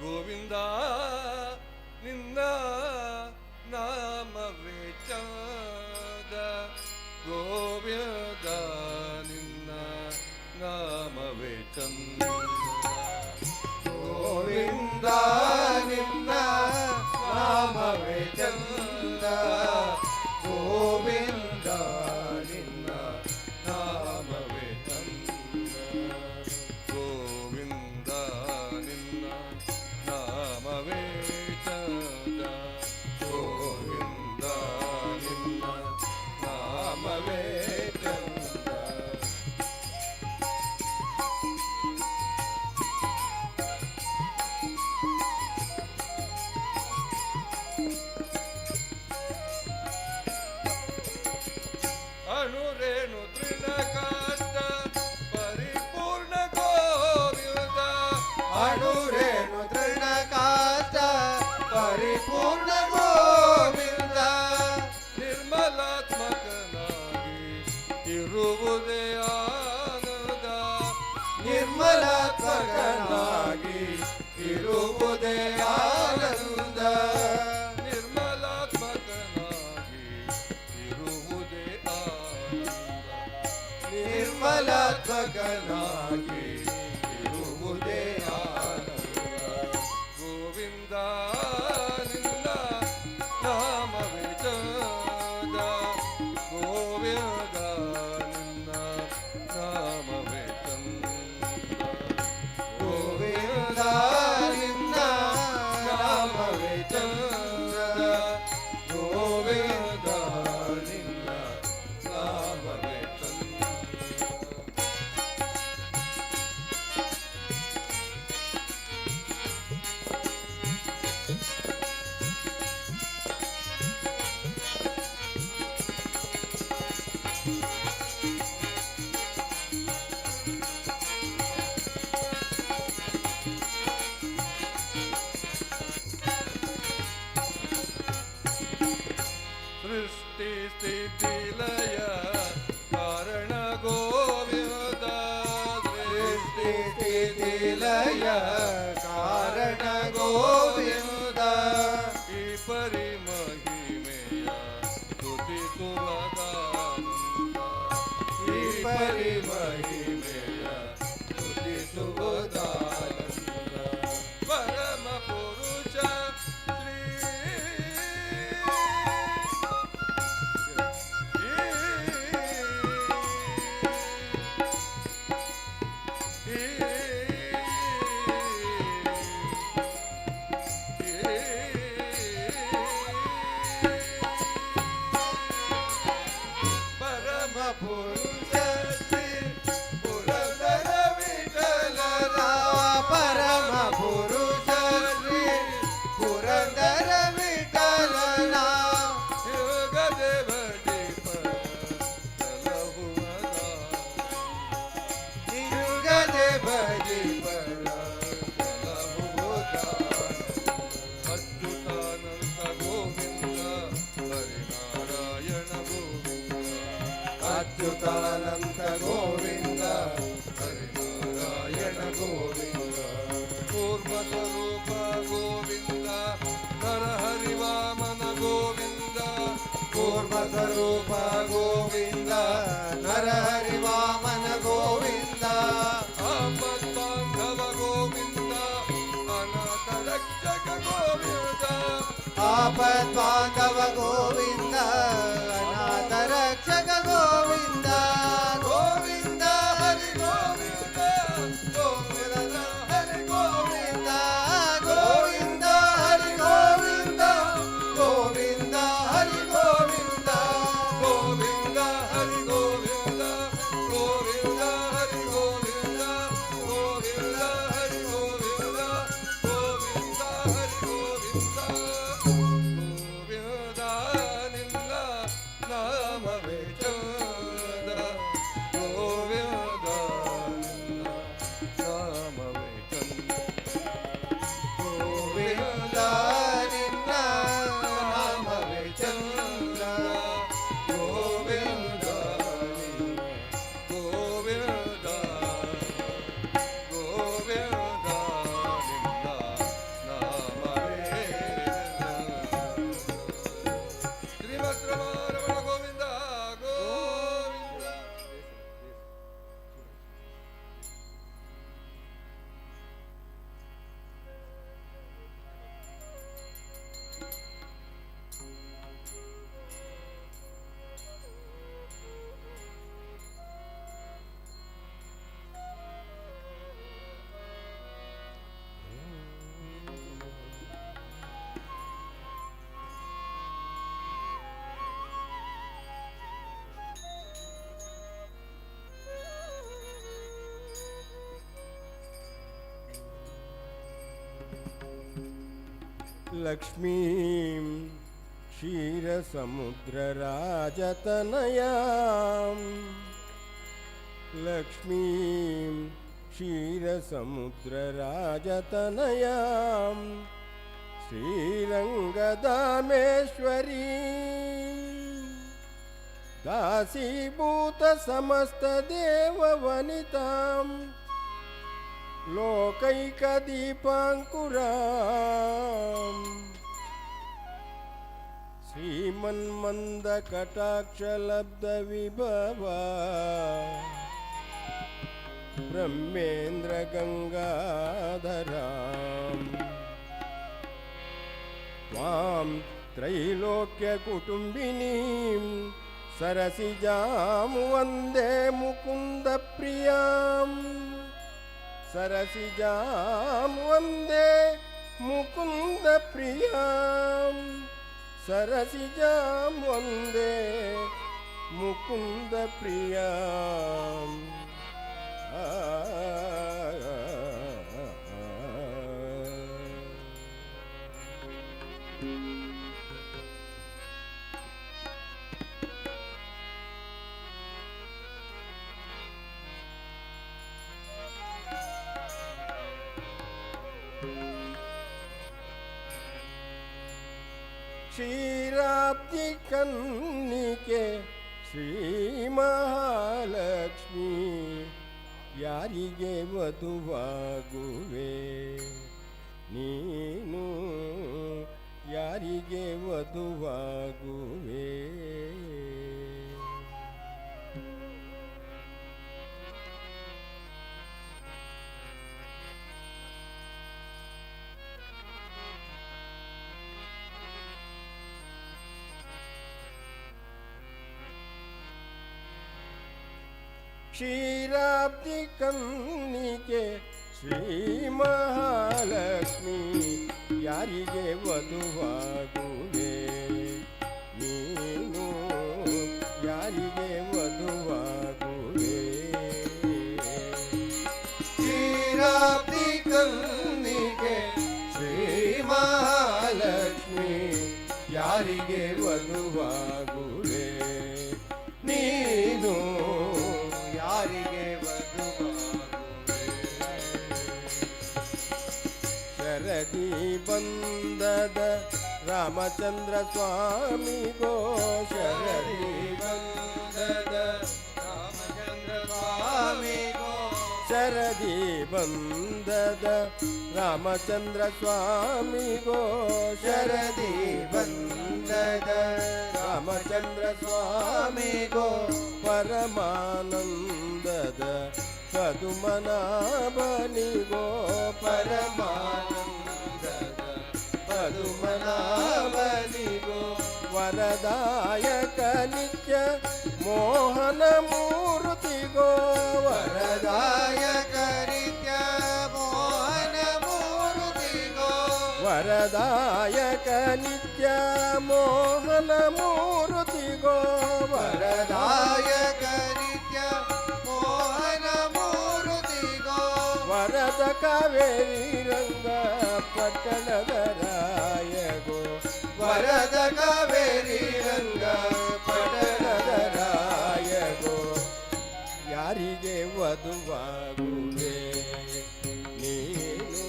ಗೋವಿಂದ ನಿನ್ನ ನಾಮವೇ ಚಂದ. ಗೋವಿಂದ ನಿನ್ನ ನಾಮವೇ ಚಂದ. ಗೋವಿಂದ ನಿನ್ನ ನಾಮವೇ ಚಂದ. ಗೋವಿಂದ ನಿನ್ನ ನಾಮವೇ ಚಂದ. ಗೋವಿಂದ ನಿನ್ನ ನಾಮವೇ ಚಂದ. ಗೋವಿಂದ ನಿನ್ನ ನಾಮವೇ ಚಂದ. ಅಣುರೇಣು ತೃಣಕಾಷ್ಟ ಪರಿಪೂರ್ಣ ಗೋವಿಂದ. ಅಣುರೇಣು ತೃಣಕಾಷ್ಟ ಪರಿಪೂರ್ಣ ಗೋವಿಂದ. ನಿರ್ಮಲಾತ್ಮಕನಾಗಿ ಇರುವುದೇ ಆನಂದ. ನಿರ್ಮಲಾತ್ಮಕನಾಗಿ ಇರುವುದೇ ಆನಂದ. ನಿರ್ಮಲಾತ್ಮಕನಾಗಿ ಸೇವಕನಾಗಿ ಇರುವುದೇ ಆನಂದ. ಗೋವಿಂದ ನಿನ್ನ ನಾಮವೇ ಚಂದ, ಗೋವಿಂದ ನಿನ್ನ ನಾಮವೇ ಚಂದ, ಗೋವಿಂದ ನಿನ್ನ ನಾಮವೇ ಚಂದ, ಗೋವಿಂದ ನಿನ್ನ ನಾಮವೇ ಚಂದ. ಸೃಷ್ಟಿ ಸ್ಥಿತಿ ಲಯ ಕಾರಣ ಗೋವಿಂದ, ಸೃಷ್ಟಿ ಸ್ಥಿತಿ ಲಯ ಕಾರಣ ಗೋವಿಂದ, ಈ ಪರಿ ಮಹಿಮೆಯ ಸ್ತುತಿಸುವದಾನಂದ, ಈ ಪರಿ ಮಹಿಮೆಯ ಸ್ತುತಿಸುವದಾನಂದ. ಪರಮ ಪುರುಷ ಶ್ರೀ ಪರಮ ಪುರುಷ ಶ್ರೀ ಪುರಂದರ ವಿಠಲನ, ಪರಮ ಪುರುಷ ಶ್ರೀ ಪುರಂದರ ವಿಠಲನ, ಯೋಗದೇವಟಿ ಪರಲಹುವದ, ಯೋಗದೇವಟಿ ಪರಲಹುವದ. ಅಚ್ಯುತಾನಂದ ಗೋವಿಂದ ಹರಿನಾರಾಯಣ ಗೋವಿಂದ, ಅಚ್ಯುತಾನಂದ ಗೋವಿಂದ ಹರಿನಾರಾಯಣ ಗೋವಿಂದ. ಕೂರ್ಮ ಸ್ವರೂಪ ಗೋವಿಂದ ನರಹರಿ ವಾಮನ ಗೋವಿಂದ, ಕೂರ್ಮ ಸ್ವರೂಪ ಗೋವಿಂದ ನರಹರಿ ವಾಮನ ಗೋವಿಂದ. ಆಪದ್ಬಾಂಧವ ಗೋವಿಂದ ಅನಾಥ ರಕ್ಷಕ ಗೋವಿಂದ, ಆಪದ್ಬಾಂಧವ ಗೋವಿಂದ ಅನಾಥ ರಕ್ಷಕ ಗೋವಿಂದ. ಗೋವಿಂದ ಹರಿ ಗೋವಿಂದ, ಗೋವಿಂದ ಹರಿ ಗೋವಿಂದ, ಗೋವಿಂದ ಹರಿ ಗೋವಿಂದ, ಗೋವಿಂದ ಹರಿ ಗೋವಿಂದ, ಗೋವಿಂದ ಹರಿ ಗೋವಿಂದ, ಗೋವಿಂದ ಹರಿ ಗೋವಿಂದ, ಗೋವಿಂದ ಹರಿ ಗೋವಿಂದ, ಗೋವಿಂದ ಹರಿ ಗೋವಿಂದ. ಗೋವಿಂದ ನಿನ್ನ ನಾಮವೇ ಚಂದ, ಗೋವಿಂದ ನಿನ್ನ ನಾಮವೇ ಚಂದ, ಗೋವಿಂದ ನಿನ್ನ ನಾಮವೇ ಚಂದ, ಗೋವಿಂದ ನಿನ್ನ ಗೋವಿಂದ, ಗೋವಿಂದ ನಿನ್ನ ನಾಮವೇ ಚಂದ. ಶ್ರೀಮದ್ರಮಾರಮಣ ಗೋವಿಂದ ಗೋವಿಂದ. ಲಕ್ಷ್ಮೀಂ ಕ್ಷೀರಸಮುದ್ರರಾಜತನಯಾಂ, ಲಕ್ಷ್ಮೀಂ ಕ್ಷೀರಸಮುದ್ರರಾಜತನಯಾಂ, ಶ್ರೀರಂಗಧಾಮೇಶ್ವರೀ दासीभूत समस्त देववनितां लोकैकदीपाङ्कुराम् श्रीमन्मन्दकटाक्षलब्धविभवा ಬ್ರಹ್ಮೇಂದ್ರ ಗಂಗಾಧರಾಂ ತ್ವಾಂ ತ್ರೈಲೋಕ್ಯ ಕುಟುಂಬಿನೀಂ ಸರಸಿಜಾಂ ವಂದೇ ಮುಕುಂದ ಪ್ರಿಯಾಂ ಸರಸಿಜಾಂ ವಂದೇ ಮುಕುಂದ ಪ್ರಿಯಾಂ ಸರಸಿಜಾಂ ವಂದೇ ಮುಕುಂದ ಪ್ರಿಯಾಂ ಕ್ಷೀರಾಬ್ಧಿ ಕನ್ನಿಕೆ ಶ್ರೀ ಮಹಾಲಕ್ಷ್ಮಿ ಯಾರಿಗೆ ವಧುವಾಗುವೆ ನೀನು ಯಾರಿಗೆ ವಧುವಾಗುವೆ ಕ್ಷೀರಾಬ್ಧಿ ಕನ್ನಿಕೆ ಶ್ರೀ ಮಹಾಲಕ್ಷ್ಮಿ ಯಾರಿಗೆ ವಧುವಾಗುವೆ ನೀನು ಯಾರಿಗೆ ವಧುವಾಗುವೆ ಕ್ಷೀರಾಬ್ಧಿ ಕನ್ನಿಕೆ ಶ್ರೀ ಮಹಾಲಕ್ಷ್ಮಿ ಯಾರಿಗೆ ವಧುವಾಗುವೆ ನೀನು ಯಾರಿಗೆ ವಧುವಾಗುವೆ ಶರದಿ ಬಂದದ ರಾಮಚಂದ್ರ ಸ್ವಾಮಿಗೋ ಶರದಿ ಬಂದದ ರಾಮಚಂದ್ರ ಸ್ವಾಮಿಗೋ ಶರದಿ ಬಂದದ ರಾಮಚಂದ್ರ ಸ್ವಾಮಿಗೋ ಶರದಿ ಬಂದದ ರಾಮಚಂದ್ರ ಸ್ವಾಮಿಗೋ ಪರಮಾನಂದದ ಪದುಮನಾಭನಿಗೋ ಪರಮಾನಂದದ ಪದುಮನಾಭನಿಗೋ ವರದಾಯಕ ನಿತ್ಯ ಮೋಹನ ಮೂರ್ತಿಗೋ ವರದಾಯಕ ನಿತ್ಯ ಮೋಹನ ಮೂರ್ತಿಗೋ ವರದಾಯಕ ನಿತ್ಯ ಮೋಹನ ಮೂರ್ತಿಗೋ ವರದಾಯಕ ನಿತ್ಯ ಮೋಹನ ಮೂರ್ತಿಗೋ ವರದ ಕಾವೇರಿ ರಂಗ ಪಟ್ಟಣದ ರಾಯಗೋ ವರದ ಕಾವೇರಿ ರಂಗ ಪಟ್ಟಣದ ರಾಯಗೋ ಯಾರಿಗೆ ವಧುವಾಗುವೆ ನೀನು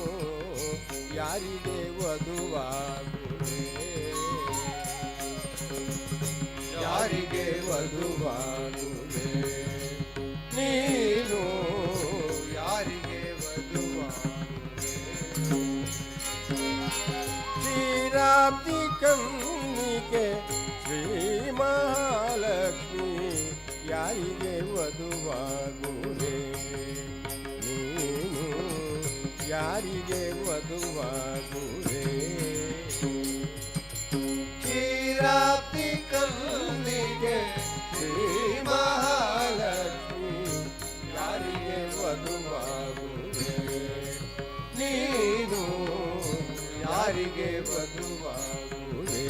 ಯಾರಿಗೆ ವಧುವಾಗುವೆ ಯಾರಿಗೆ ವಧುವಾಗುವೆ ನೀನು ಯಾರಿಗೆ ವಧುವಾಗುವೆ ಕ್ಷೀರಾಬ್ಧಿ ಕನ್ನಿಕೆ ಶ್ರೀ ಮಹಾಲಕ್ಷ್ಮಿ ಯಾರಿಗೆ ವಧುವಾಗುವೆ ನೀನು ಯಾರಿಗೆ ವಧುವಾಗುವೆ ಕ್ಷೀರಾಬ್ಧಿ ಕನ್ನಿಕೆ ಶ್ರೀ ಮಹಾಲಕ್ಷ್ಮಿ ಯಾರಿಗೆ ವಧುವಾಗುವೆ ನೀನು ಯಾರಿಗೆ ವಧುವಾಗುವೆ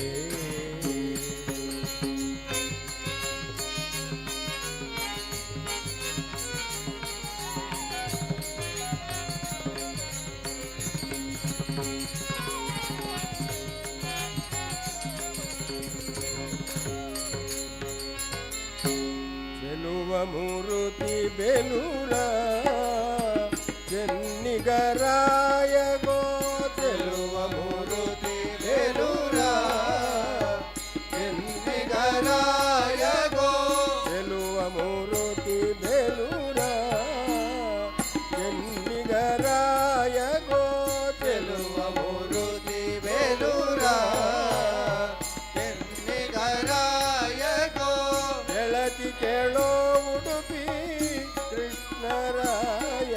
ಚೆಲುವ ಮೂರುತಿ ಬೇಲೂರ ಚೆನ್ನಿಗರಾಯಗೋ ಚೆಲುವ ಮೂರುತಿ ಬೇಲೂರ ಚೆನ್ನಿಗರಾಯಗೋ ಚೆಲುವ ಮೂರುತಿ ಬೇಲೂರ ಚೆನ್ನಿಗರಾಯಗೋ ಚೆಲುವ ಮೂರುತಿ ಬೇಲೂರ ಚೆನ್ನಿಗರಾಯಗೋ ಗೆಳತಿ ಕೇಳೋ ಉಡುಪಿ ಕೃಷ್ಣರಾಯ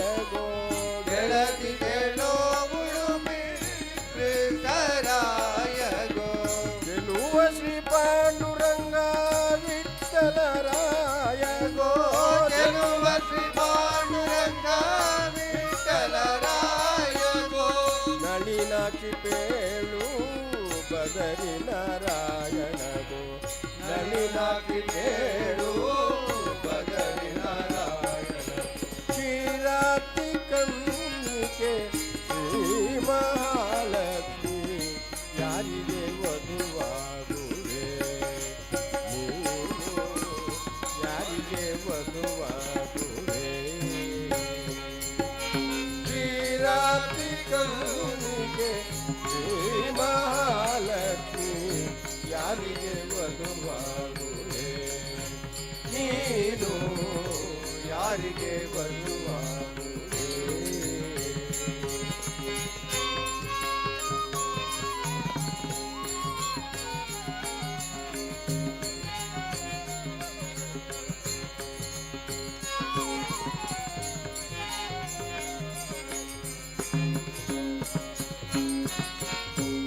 ಬದರಿ ನಾರಾಯಣಗೋ ನಳಿನಾಗಿ ಕೇಳು ಬದರಿ ನಾರಾಯಣ ಕ್ಷೀರಾತಿ ಕನ್ನಿಕೆ ಶ್ರೀ ಮಹಾಲಕ್ಷ್ಮಿ ಯಾರಿಗೆ ವಧುವಾಗುವೆ ನೀನು ಯಾರಿಗೆ ವಧುವಾಗುವೆ ಶ್ರೀರಾತ್ರಿ ಕನ್ನಿಕೆ ಶ್ರೀ ಮಹಾಲಕ್ಷ್ಮಿ ಯಾರಿಗೆ ವಧುವಾಗುವೆ ನೀನು ಯಾರಿಗೆ ಬರುವಾಗುವೆ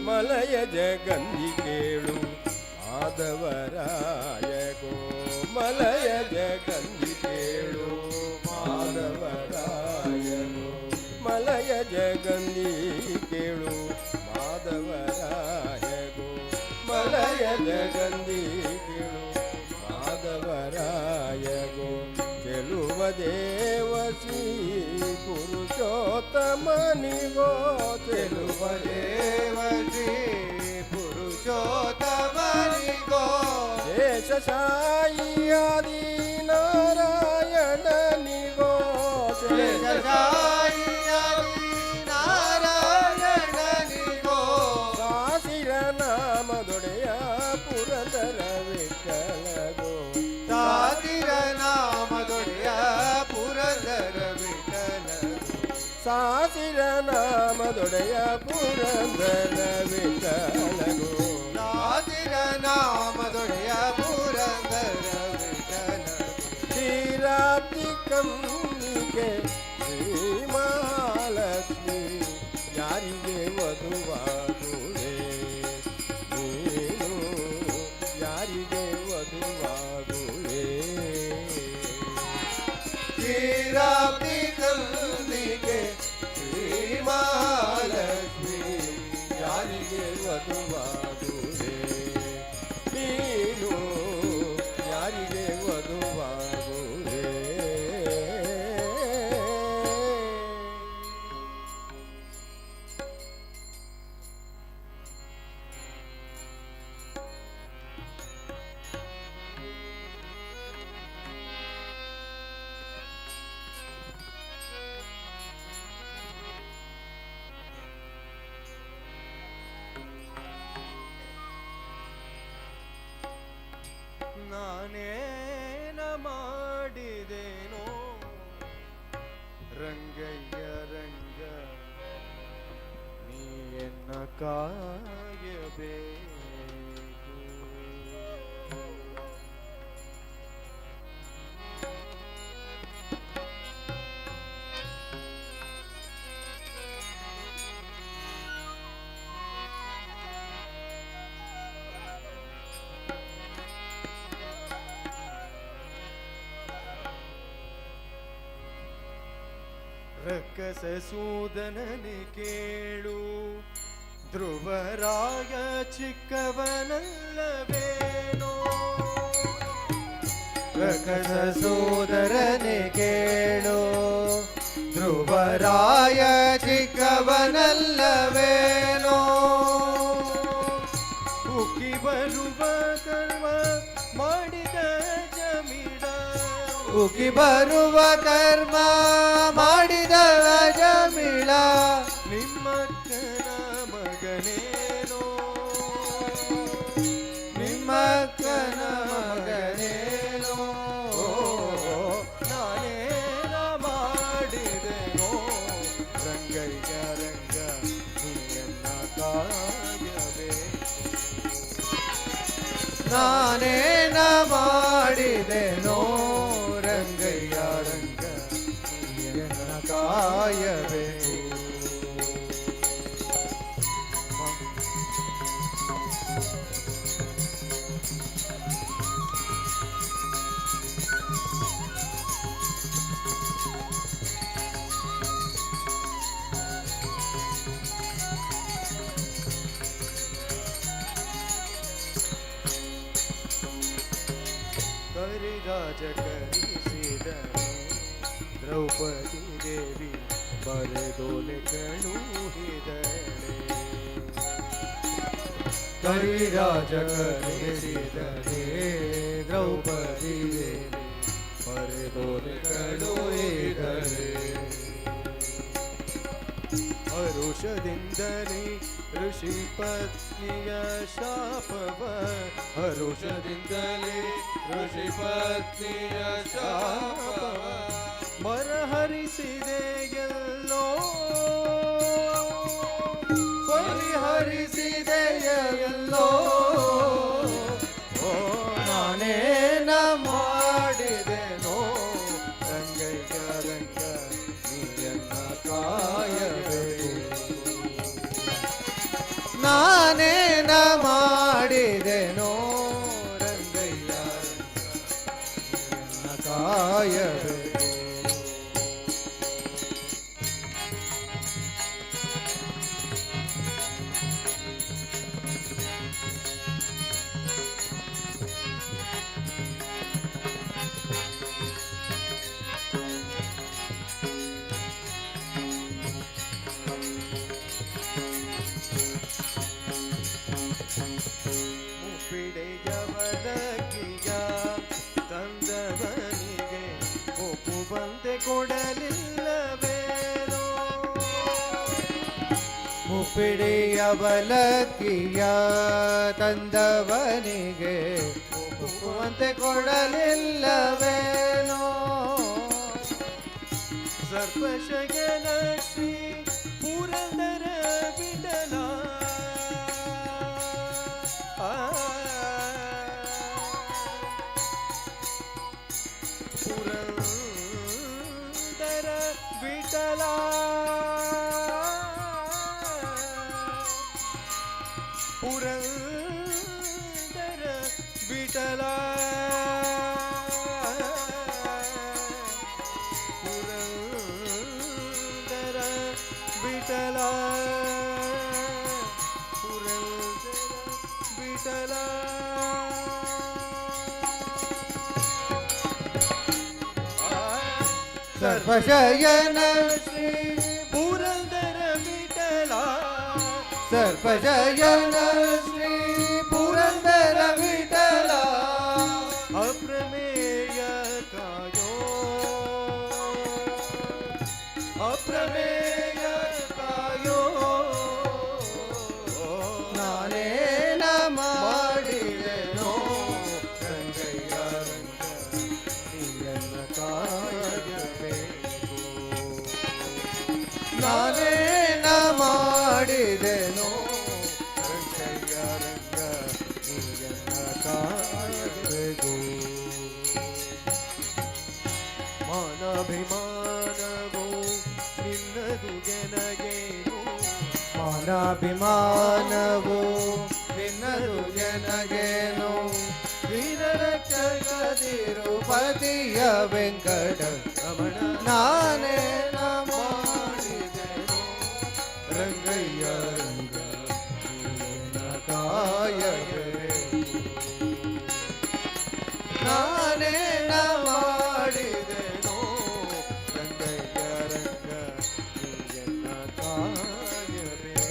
ಮಲಯ ಜಗಂದಿ ಕೇಳು ಮಾಧವರಾಯ ಗೋ ಮಲಯ ಜಗಂದಿ ಕೇಳು ಮಾಧವರಾಯ ಗೋ ಮಲಯ ಜಗಂದಿ ಕೇಳು ಮಾಧವರಾಯ ಗೋ ಮಲಯ ಜಗಂದಿ ಕೇಳು ಮಾಧವರಾಯ ಗೋ ಚೆಲುವ ದೇವಸಿ ಪುರುಷೋತ್ತಮನಿಗೋ ಚೆಲುವ ದೇವಶ್ರೀ ಪುರುಷೋತ್ತಮನಿಗೋ ಶೇಷಶಾಯಿಯಾದಿ ನಾರಾಯಣನಿಗೋ ಶೇಷಶಾಯಿಯಾದಿ ನಾರಾಯಣನಿಗೋ ಸಾಸಿರ ನಾಮದೊಡೆಯ ಪುರಂದರ ವಿಠಲಗೋ ಸಾದಿರ ನಾಮದೊಡೆಯ ಪುರಂದರ ವಿಠಲ ಸಾಸಿರ ನಾಮದೊಡೆಯ ಪುರಂದರ ವಿಠಲಗೋ ಸಾದಿರ ನಾಮದೊಡೆಯ ಪುರಂದರ ವಿಠಲ ಕ್ಷೀರಾಬ್ಧಿ ಕನ್ನಿಕೆ ಶ್ರೀ ಮಹಾಲಕ್ಷ್ಮಿ ಯಾರಿಗೆ ವಧುವಾಗುವೆ ನೀನು ಯಾರಿಗೆ ವಧುವಾಗುವೆ ಕ್ಷೀರಾಬ್ಧಿ ಕನ್ನಿಕೆ ಶ್ರೀ ಮಹಾಲಕ್ಷ್ಮಿ ಯಾರಿಗೆ ವಧುವಾಗುವೆ ನೀನು ಯಾರಿಗೆ ವಧುವಾಗುವೆ ನಾನೇನ ಮಾಡಿದೇನೋ ರಂಗಯ್ಯ ರಂಗ ನೀಯನ್ನ ಕಾಯಬೇಕು ರಕ್ಕಸ ಸೂದನನೆ ಕೇಳು ಧ್ರುವರಾಯ ಚಿಕ್ಕವನಲ್ಲವೇನೋ ರಕ್ಕಸ ಸೋದರನೆ ಕೇಳು ಧ್ರುವರಾಯ ಚಿಕ್ಕವನಲ್ಲವೇನೋ ಉಕ್ಕಿ ಬರುವ ಕರ್ಮ ಮಾಡಿದ ಜಮೀಡ ಉಕ್ಕಿ ಬರುವ ಕರ್ಮ ಮಾಡಿದ ಜಮೀಳ ನಿಮ್ಮಕ್ಕನ ಮಗನೇನೋ ನಿಮ್ಮಕ್ಕನ ಮಗನೇನೋ ನಾನೇನ ಮಾಡಿದೆನೋ ರಂಗಯ್ಯ ರಂಗ ನೀಯನ್ನ ಕಾಯಬೇ ನಾನೇನ ಮಾಡಿದೆನೋ ರಂಗಯ್ಯ ರಂಗ ನೀಯನ್ನ ಕಾಯಬೇಕು ಕವಿರಾಜ ಕಲಿಸಿದನು ದ್ರೌಪದಿ ದೇವಿ ಬರೆದೋಲೆ ಕಳುಹಿದಳೆ ಕವಿರಾಜ ಕಲಿಸಿದನೆ ದ್ರೌಪದಿ ದೇವಿ ಬರೆದೋಲೆ ಕಳುಹಿದಳೆ ಹರುಷದಿಂದಲೇ ಋಷಿ ಪತ್ನಿಯ ಶಾಪವ ಹರುಷದಿಂದಲೇ ಋಷಿ ಪತ್ನಿಯ ಶಾಪವ ಮರಹರಿಸಿದೆ ಎಲ್ಲೋ ಪರಿಹರಿಸಿದೆ ಎಲ್ಲೋ ಓ ನಾನೇನ ಮಾಡಿದೆನೋ ರಂಗಯ್ಯ ರಂಗ ನೀಯನ್ನ ಕಾಯಬೇಕು ನಾನೇನ ಮಾಡಿದೆನೋ ರಂಗಯ್ಯ ನಿನ್ನ ಕಾಯಬೇಕು ಮುಪ್ಪಿಡೆಯವಲಕಿಯ ತಂದವನಿಗೆ ಒಪ್ಪುವಂತೆ ಕೊಡಲಿಲ್ಲವೇನೋ ಮುಪ್ಪಿಡೆಯವಲಕಿಯ ತಂದವನಿಗೆ ಒಪ್ಪುವಂತೆ ಕೊಡಲಿಲ್ಲವೇನೋ ಸರ್ಪಶಯನ ಶ್ರೀ ಪುರಂದರ ಬಿಡಲ ಪುರಂದರ ವಿಠಲ ಪುರಂದರ ವಿಠಲ ಪುರಂದರ ವಿಠಲ ಪುರಂದರ ವಿಠಲ ಸರ್ಪಶಯನ ಶ್ರೀ ಪುರಂದರ ವಿಠಲ ಸರ್ಪಶಯನ ಶ್ರೀ ಪುರಂದರ ವಿಠಲ ಅಪ್ರಮೇಯ ಕಾಯೋ ಅಪ್ರಮೇಯ ಕಾಯೋ ನಾನೇನ ಮಾಡಿದೆನೋ ರಂಗಯ್ಯ ರಂಗ ನೀಯನ್ನ ಕಾಯಬೇಕು ನಾನೇನ ಮಾಡಿದೆನೋ ರಂಗಯ್ಯ ರಂಗ ನೀಯನ್ನ ಕಾಯಬೇಕು ಮಾನಾಭಿಮಾನವು ನಿನ್ನದು ಗೆನಗೇನು ಮಾನಾಭಿಮಾನವು ನಿನ್ನದು ಗೆನಗೇನು ವೀರರಕ್ಷಕ ತಿರುಪತಿಯ ವೆಂಕಟ ರಮಣ ನಾನೇನ ಮಾಡಿದೆನೋ ರಂಗಯ್ಯ ರಂಗ ನೀನ ಕಾಯಬೇಕು ನಾನೇನ ಮಾಡಿದೆನೋ ರಂಗಯ್ಯ ರಂಗ ನೀಯನ್ನ ಕಾಯಬೇಕು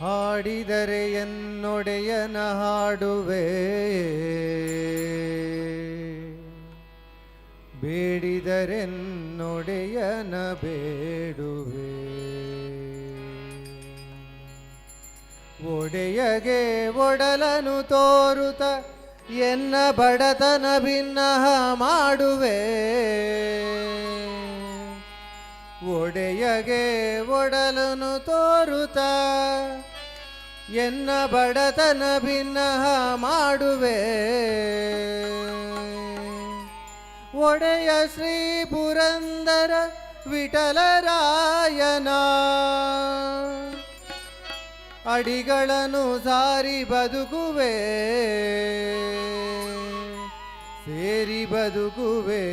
ಹಾಡಿದರೆ ಎನ್ನೊಡೆಯನ ಹಾಡುವೆ ಬೇಡಿದರೆನ್ನೊಡೆಯನ ಬೇಡುವೆ ಒಡೆಯಗೆ ಒಡಲನು ತೋರುತ ಎನ್ನ ಬಡತನ ಭಿನ್ನಹ ಮಾಡುವೆ ಒಡೆಯಗೆ ಒಡಲನು ತೋರುತ ಎನ್ನ ಬಡತನ ಭಿನ್ನಹ ಮಾಡುವೆ ಒಡೆಯ ಶ್ರೀ ಪುರಂದರ ವಿಠಲರಾಯನ ಅಡಿಗಳನ್ನು ಸಾರಿ ಬದುಕುವೆ, ಸೇರಿ ಬದುಕುವೆ.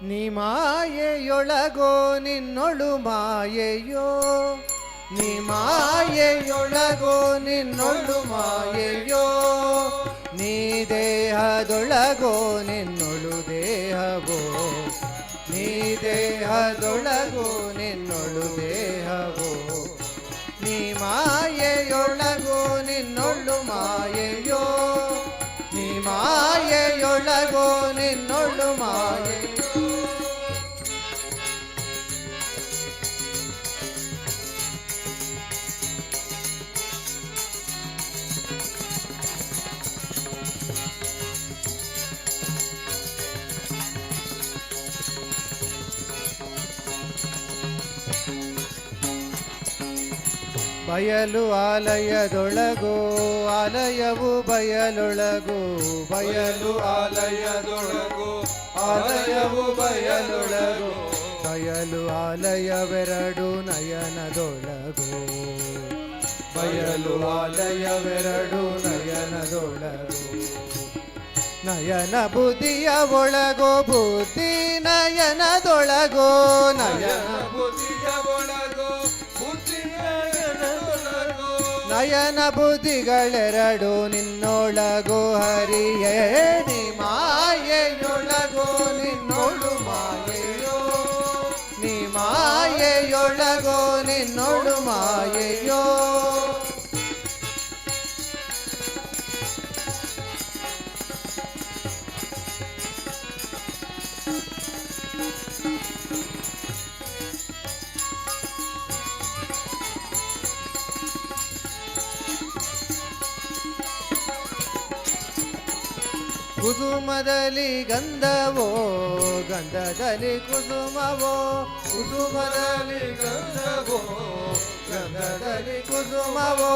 ನೀ ಮಾಯೆಯೊಳಗೋ ನಿನ್ನೊಳು ಮಾಯೆಯೋ, ನೀ ಮಾಯೆಯೊಳಗೋ ನಿನ್ನೊಳು ಮಾಯೆಯೋ, ನೀ ದೇಹದೊಳಗೋ ನಿನ್ನೊಳು ದೇಹವೋ, ನೀ ದೇಹದೊಳಗೋ ನಿನ್ನೊಳು ದೇಹವೋ, ನೀ ಮಾಯೆಯೊಳಗೋ ನಿನ್ನೊಳು ಮಾಯೆಯೋ, ನೀ ಮಾಯೆಯೊಳಗೋ ನಿನ್ನೊಳು ಮಾಯೆಯೋ. ಬಯಲು ಆಲಯದೊಳಗೋ ಆಲಯವು ಬಯಲೊಳಗೋ, ಬಯಲು ಆಲಯದೊಳಗೋ ಆಲಯವು ಬಯಲೊಳಗೋ, ಬಯಲು ಆಲಯವೆರಡು ನಯನದೊಳಗೋ, ಬಯಲು ಆಲಯವೆರಡು ನಯನದೊಳಗೋ, ನಯನ ಬುದ್ಧಿಯ ಒಳಗೋ ಬುದ್ಧಿ ನಯನದೊಳಗೋ, ನಯನ ಬುದ್ಧಿಯ ಒಳಗೋ ಬುದ್ಧಿ ನಯನದೊಳಗೋ, ನಯನ ಬುದ್ಧಿಗಳೆರಡು ನಿನ್ನೊಳಗೋ ಹರಿಯೇ. ನೀ ಮಾಯೆಯೊಳಗೋ ನಿನ್ನೊಳು ಮಾಯೆಯೋ, ನೀ ಮಾಯೆಯೊಳಗೋ ನಿನ್ನೊಳು ಮಾಯೆಯೋ. ಕುಸುಮದಲ್ಲಿ ಗಂಧವೋ, ಗಂಧದಲ್ಲಿ ಕುಸುಮವೋ, ಕುಸುಮದಲ್ಲಿ ಗಂಧವೋ, ಗಂಧದಲ್ಲಿ ಕುಸುಮವೋ,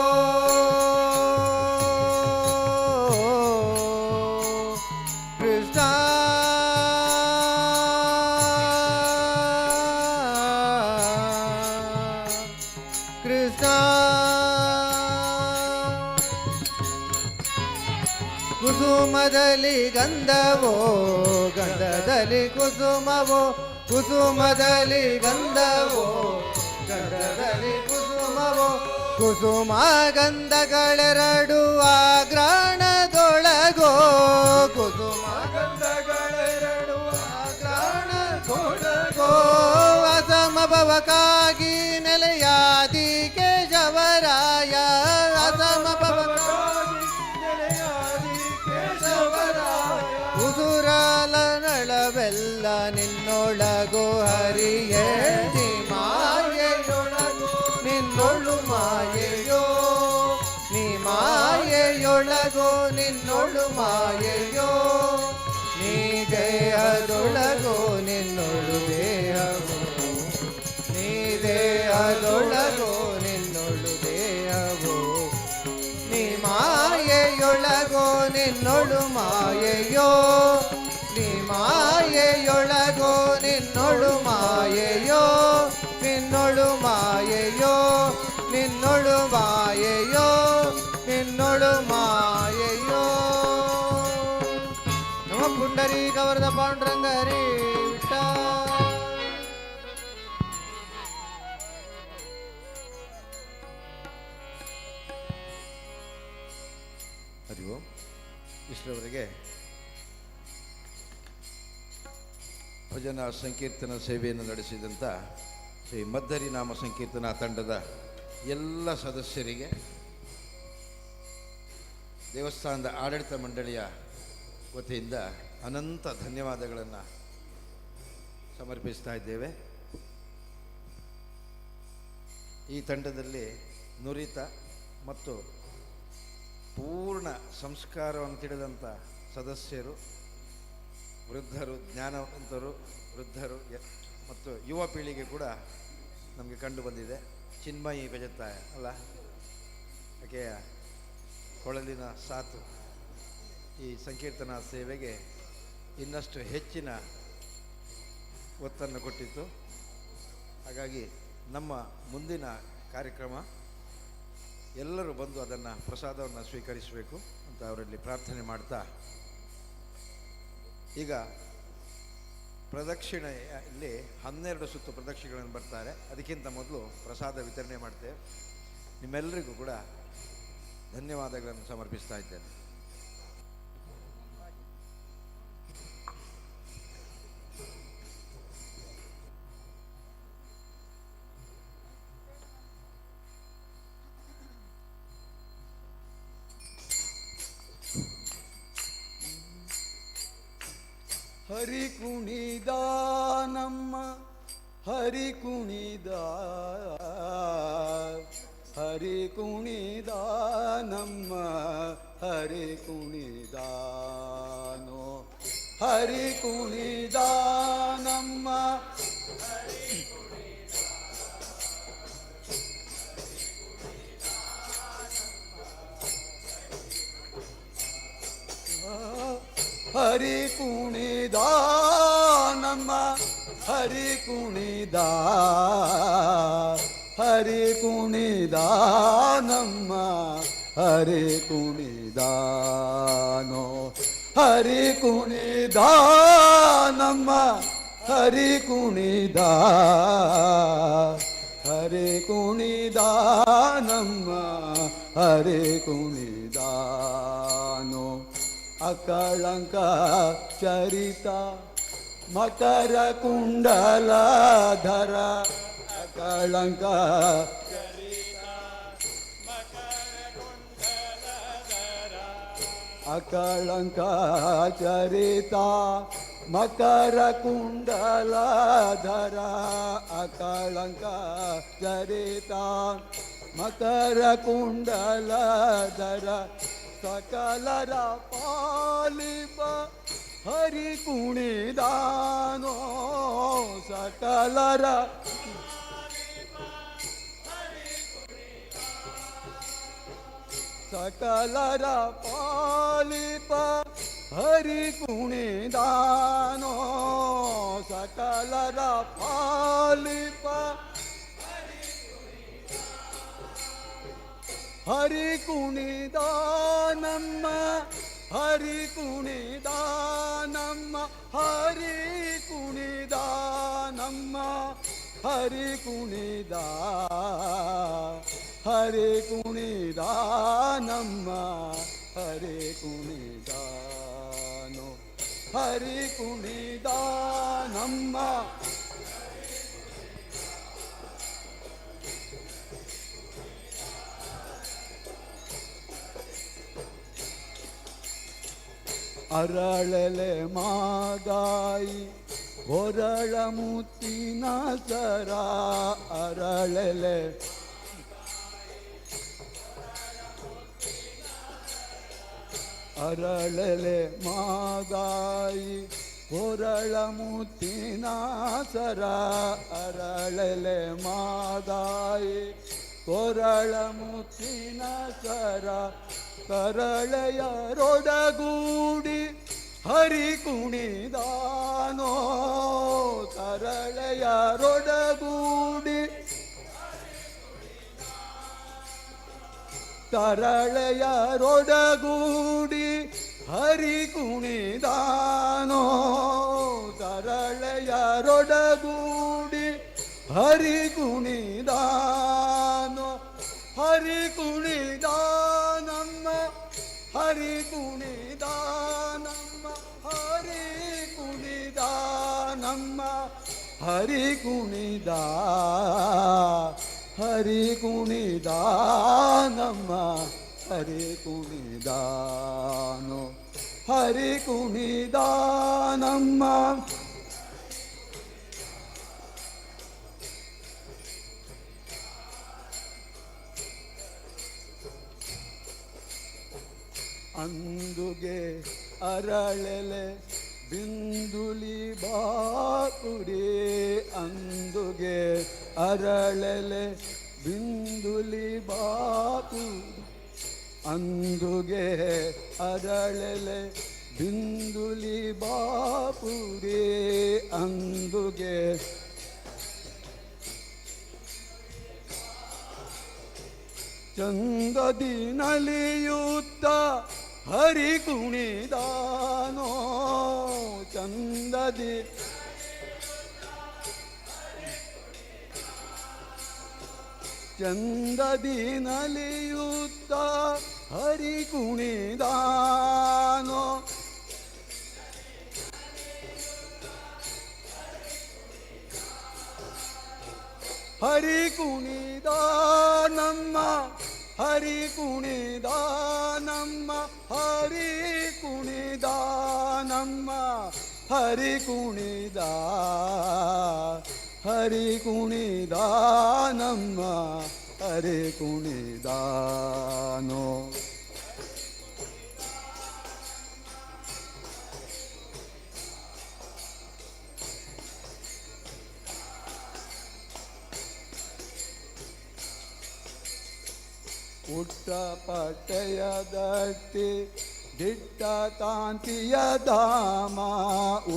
ಕೃಷ್ಣ ಕೃಷ್ಣ. ಕುಸುಮದಲ್ಲಿ ಗಂಧವೋ, ಗಂಧದಲ್ಲಿ ಕುಸುಮವೋ, ಕುಸುಮದಲ್ಲಿ ಗಂಧವೋ, ಗಂಧದಲ್ಲಿ ಕುಸುಮವೋ, ಕುಸುಮ ಗಂಧಗಳೆರಡು ಆಗ್ರಾಣದೊಳಗೋ, ಕುಸುಮ ಗಂಧಗಳೆರಡು ಆಗ್ರಾಣದೊಳಗೋ, ಅಸಮಭವಕ್ಕಾಗಿ ನೆಲೆಯಾದಿ ಕೇಶವರಾಯ, ಅಸಮಭವಕ್ಕಾಗಿ ನೆಲೆಯಾದಿ ಕೇಶವರಾಯ, ಉಸುರಾಲ ನಳವೆಲ್ಲ ನಿನ್ನೊಳಗೋ ಹರಿಯೇ. ನೀ ಮಾಯೆಯೊಳಗೋ ನಿನ್ನೊಳು ಮಾಯೆಯೋ, ನೀ ಮಾಯೆಯೊಳಗೋ ನಿನ್ನೊಳು ಮಾಯೆಯೋ, ನೀ ದೇಹದೊಳಗೋ ನಿನ್ನೊಳು ದೇಹವೋ, ನೀ ದೇಹದೊಳಗೋ ನಿನ್ನೊಳು ದೇಹವೋ, ನೀ ಮಾಯೆಯೊಳಗೋ ನಿನ್ನೊಳು ಮಾಯೆಯೋ, ನೀ ಮಾಯೆಯೊಳಗೋ ನಿನ್ನೊಳು ಮಾಯೆಯೋ, ನಿನ್ನೊಳು ಮಾಯೆಯೋ, ನಿನ್ನೊಳು ಮಾಯೆಯೋ, ನಿನ್ನೊಳು ಮಾಯೆಯೋ. ನಮ ಪುಂಡರೀಕ ವರದ ಪಾಂಡುರಂಗ ಹರಿ ವಿಠ್ಠಲ. ಹರಿವು ಇಷ್ಟರವರೆಗೆ ಭಜನಾ ಸಂಕೀರ್ತನ ಸೇವೆಯನ್ನು ನಡೆಸಿದಂಥ ಶ್ರೀ ಮದ್ದರಿ ನಾಮ ಸಂಕೀರ್ತನಾ ತಂಡದ ಎಲ್ಲ ಸದಸ್ಯರಿಗೆ, ದೇವಸ್ಥಾನದ ಆಡಳಿತ ಮಂಡಳಿಯ ವತಿಯಿಂದ ಅನಂತ ಧನ್ಯವಾದಗಳನ್ನು ಸಮರ್ಪಿಸ್ತಾ ಇದ್ದೇವೆ. ಈ ತಂಡದಲ್ಲಿ ನುರಿತ ಮತ್ತು ಪೂರ್ಣ ಸಂಸ್ಕಾರವನ್ನು ತಿಳಿದಂಥ ಸದಸ್ಯರು, ವೃದ್ಧರು, ಜ್ಞಾನವಂತರು, ವೃದ್ಧರು ಮತ್ತು ಯುವ ಪೀಳಿಗೆ ಕೂಡ ನಮಗೆ ಕಂಡು ಬಂದಿದೆ. ಚಿನ್ಮಯಿ ಬೆಜತ್ತಾಯ ಅಲ್ಲ, ಆಕೆಯ ಕೊಳಲಿನ ಸಾತು ಈ ಸಂಕೀರ್ತನಾ ಸೇವೆಗೆ ಇನ್ನಷ್ಟು ಹೆಚ್ಚಿನ ಒತ್ತನ್ನು ಕೊಟ್ಟಿತ್ತು. ಹಾಗಾಗಿ ನಮ್ಮ ಮುಂದಿನ ಕಾರ್ಯಕ್ರಮ ಎಲ್ಲರೂ ಬಂದು ಅದನ್ನು ಪ್ರಸಾದವನ್ನು ಸ್ವೀಕರಿಸಬೇಕು ಅಂತ ಅವರಲ್ಲಿ ಪ್ರಾರ್ಥನೆ ಮಾಡ್ತಾ, ಈಗ ಪ್ರದಕ್ಷಿಣೆಯಲ್ಲಿ 12 ಸುತ್ತು ಪ್ರದಕ್ಷಿಣೆಗಳನ್ನು ಬರ್ತಾರೆ. ಅದಕ್ಕಿಂತ ಮೊದಲು ಪ್ರಸಾದ ವಿತರಣೆ ಮಾಡ್ತೇವೆ. ನಿಮ್ಮೆಲ್ಲರಿಗೂ ಕೂಡ ಧನ್ಯವಾದಗಳನ್ನು ಸಮರ್ಪಿಸ್ತಾ ಇದ್ದೇನೆ. ಹರಿ ಕುಣಿದ ನಮ್ಮ ಹರಿ ಕುಣಿದ, ಹರಿ ಕುಣಿದ ನಮ್ಮ ಹರಿ ಕುಣಿದಾನೋ, ಹರಿ ಕುಣಿದ ನಮ್ಮ ಹರಿ ಕುಣಿದ ನಮ್ಮ ಹರಿ ಕುಣಿದ, ಹರಿ ಕುಣಿದ ನಮ್ಮ ಹರಿ ಕುಣಿದಾನೋ, ಹರಿ ಕುಣಿದ ನಮ್ಮ ಹರಿ ಕುಣಿದ, ಹರಿ ಕುಣಿದ ನಮ್ಮ ಹರಿ ಕುಣಿದಾನೋ. ಅಕಳಂಕ ಚರಿತ ಮಕರ ಕುಂಡಲಧರ, ಅಕಳಂಕ ಅಕಳಂಕ ಚರಿತ ಮಕರ ಕುಂಡಲಧರ, ಅಕಳಂಕ ಚರಿತ ಮಕರ ಕುಂಡಲಧರ, ಸಕಲರ ಪಾಲಿಪ ಹರಿ ಕುಣಿದಾನೋ, ಸಕಲರ ಸಕಲರ ಪಾಲಿಪ ಹರಿ ಕುಣಿದಾನೋ, ಸಕಲರ ಪಾಲಿಪ ಹರಿ ಕುಣಿದ ನಮ್ಮ ಹರಿ ಕುಣಿದ ನಮ್ಮ ಹರಿ ಕುಣಿದ ನಮ್ಮ ಹರಿ ಕುಣಿದ, ಹರಿ ಕುಣಿದ ನಮ್ಮ ಹರಿ ಕುಣಿದಾನೋ, ಹರಿ ಕುಣಿದ ನಮ್ಮ ಅರಳಲೆ ಮಾಗಾಯಿ ಹೊರಳ ಮುತ್ತಿನ ಸರ, ಅರಳಲೆ ಅರಳಲೆ ಮಾಗಾಯಿ ಹೊರಳ ಮುತ್ತಿನ ಸರ, ಅರಳಲೆ ಮಾಗಾಯಿ ಹೊರಳ ಮುತ್ತಿನ ಸರ, ಕರಳೆಯರೊಡಗೂಡಿ ಹರಿ ಕುಣಿದಾನೋ, ಕರಳೆಯರೊಡಗೂಡಿ ತರಳೆಯರೊಡಗೂಡಿ ಹರಿ ಕುಣಿದಾನೋ, ತರಳೆಯರೊಡಗೂಡಿ ಹರಿ ಕುಣಿದಾನೋ, ಹರಿ ಕುಣಿದ ನಮ್ಮ ಹರಿ ಕುಣಿದ ನಮ್ಮ ಹರಿ ಕುಣಿದ ನಮ್ಮ ಹರಿ ಕುಣಿದ, ಹರಿ ಕುಣಿದ ನಮ್ಮ ಹರಿ ಕುಣಿದಾನೋ, ಹರಿ ಕುಣಿದ ನಮ್ಮ ಅಂದುಗೆ ಅರಳೆಲೆ ಬಿಂದುಲಿ ಬಾಪುರಿ ಅಂದುಗೆ ಅರಳೆಲೆ ಬಿಂದುಲಿ ಬಾಪು ಅಂದುಗೆ ಅರಳೆಲೆ ಬಿಂದುಲಿ ಬಾಪುರಿ ಅಂದುಗೆ ಚಂದದಿ ನಲಿಯುತ್ತ ಹರಿ ಕುಣಿದಾನೋ ಚಂದದಿ ಚಂದದಿ ನಲಿಯುತ್ತ ಹರಿ ಕುಣಿದಾನೋ ಹರಿ ಕುಣಿದ ನಮ್ಮ ಹರಿ ಕುಣಿದ ನಮ್ಮ ಹರಿ ಕುಣಿದ ನಮ್ಮ ಹರಿ ಕುಣಿದ ಹರಿ ಕುಣಿದ ನಮ್ಮ ಹರಿ ಕುಣಿದಾನೋ ಉಟ್ಟ ಪಟ್ಟೆಯ ದಟ್ಟಿ ದಿಟ್ಟ ಕಾಂತಿಯ ಧಾಮ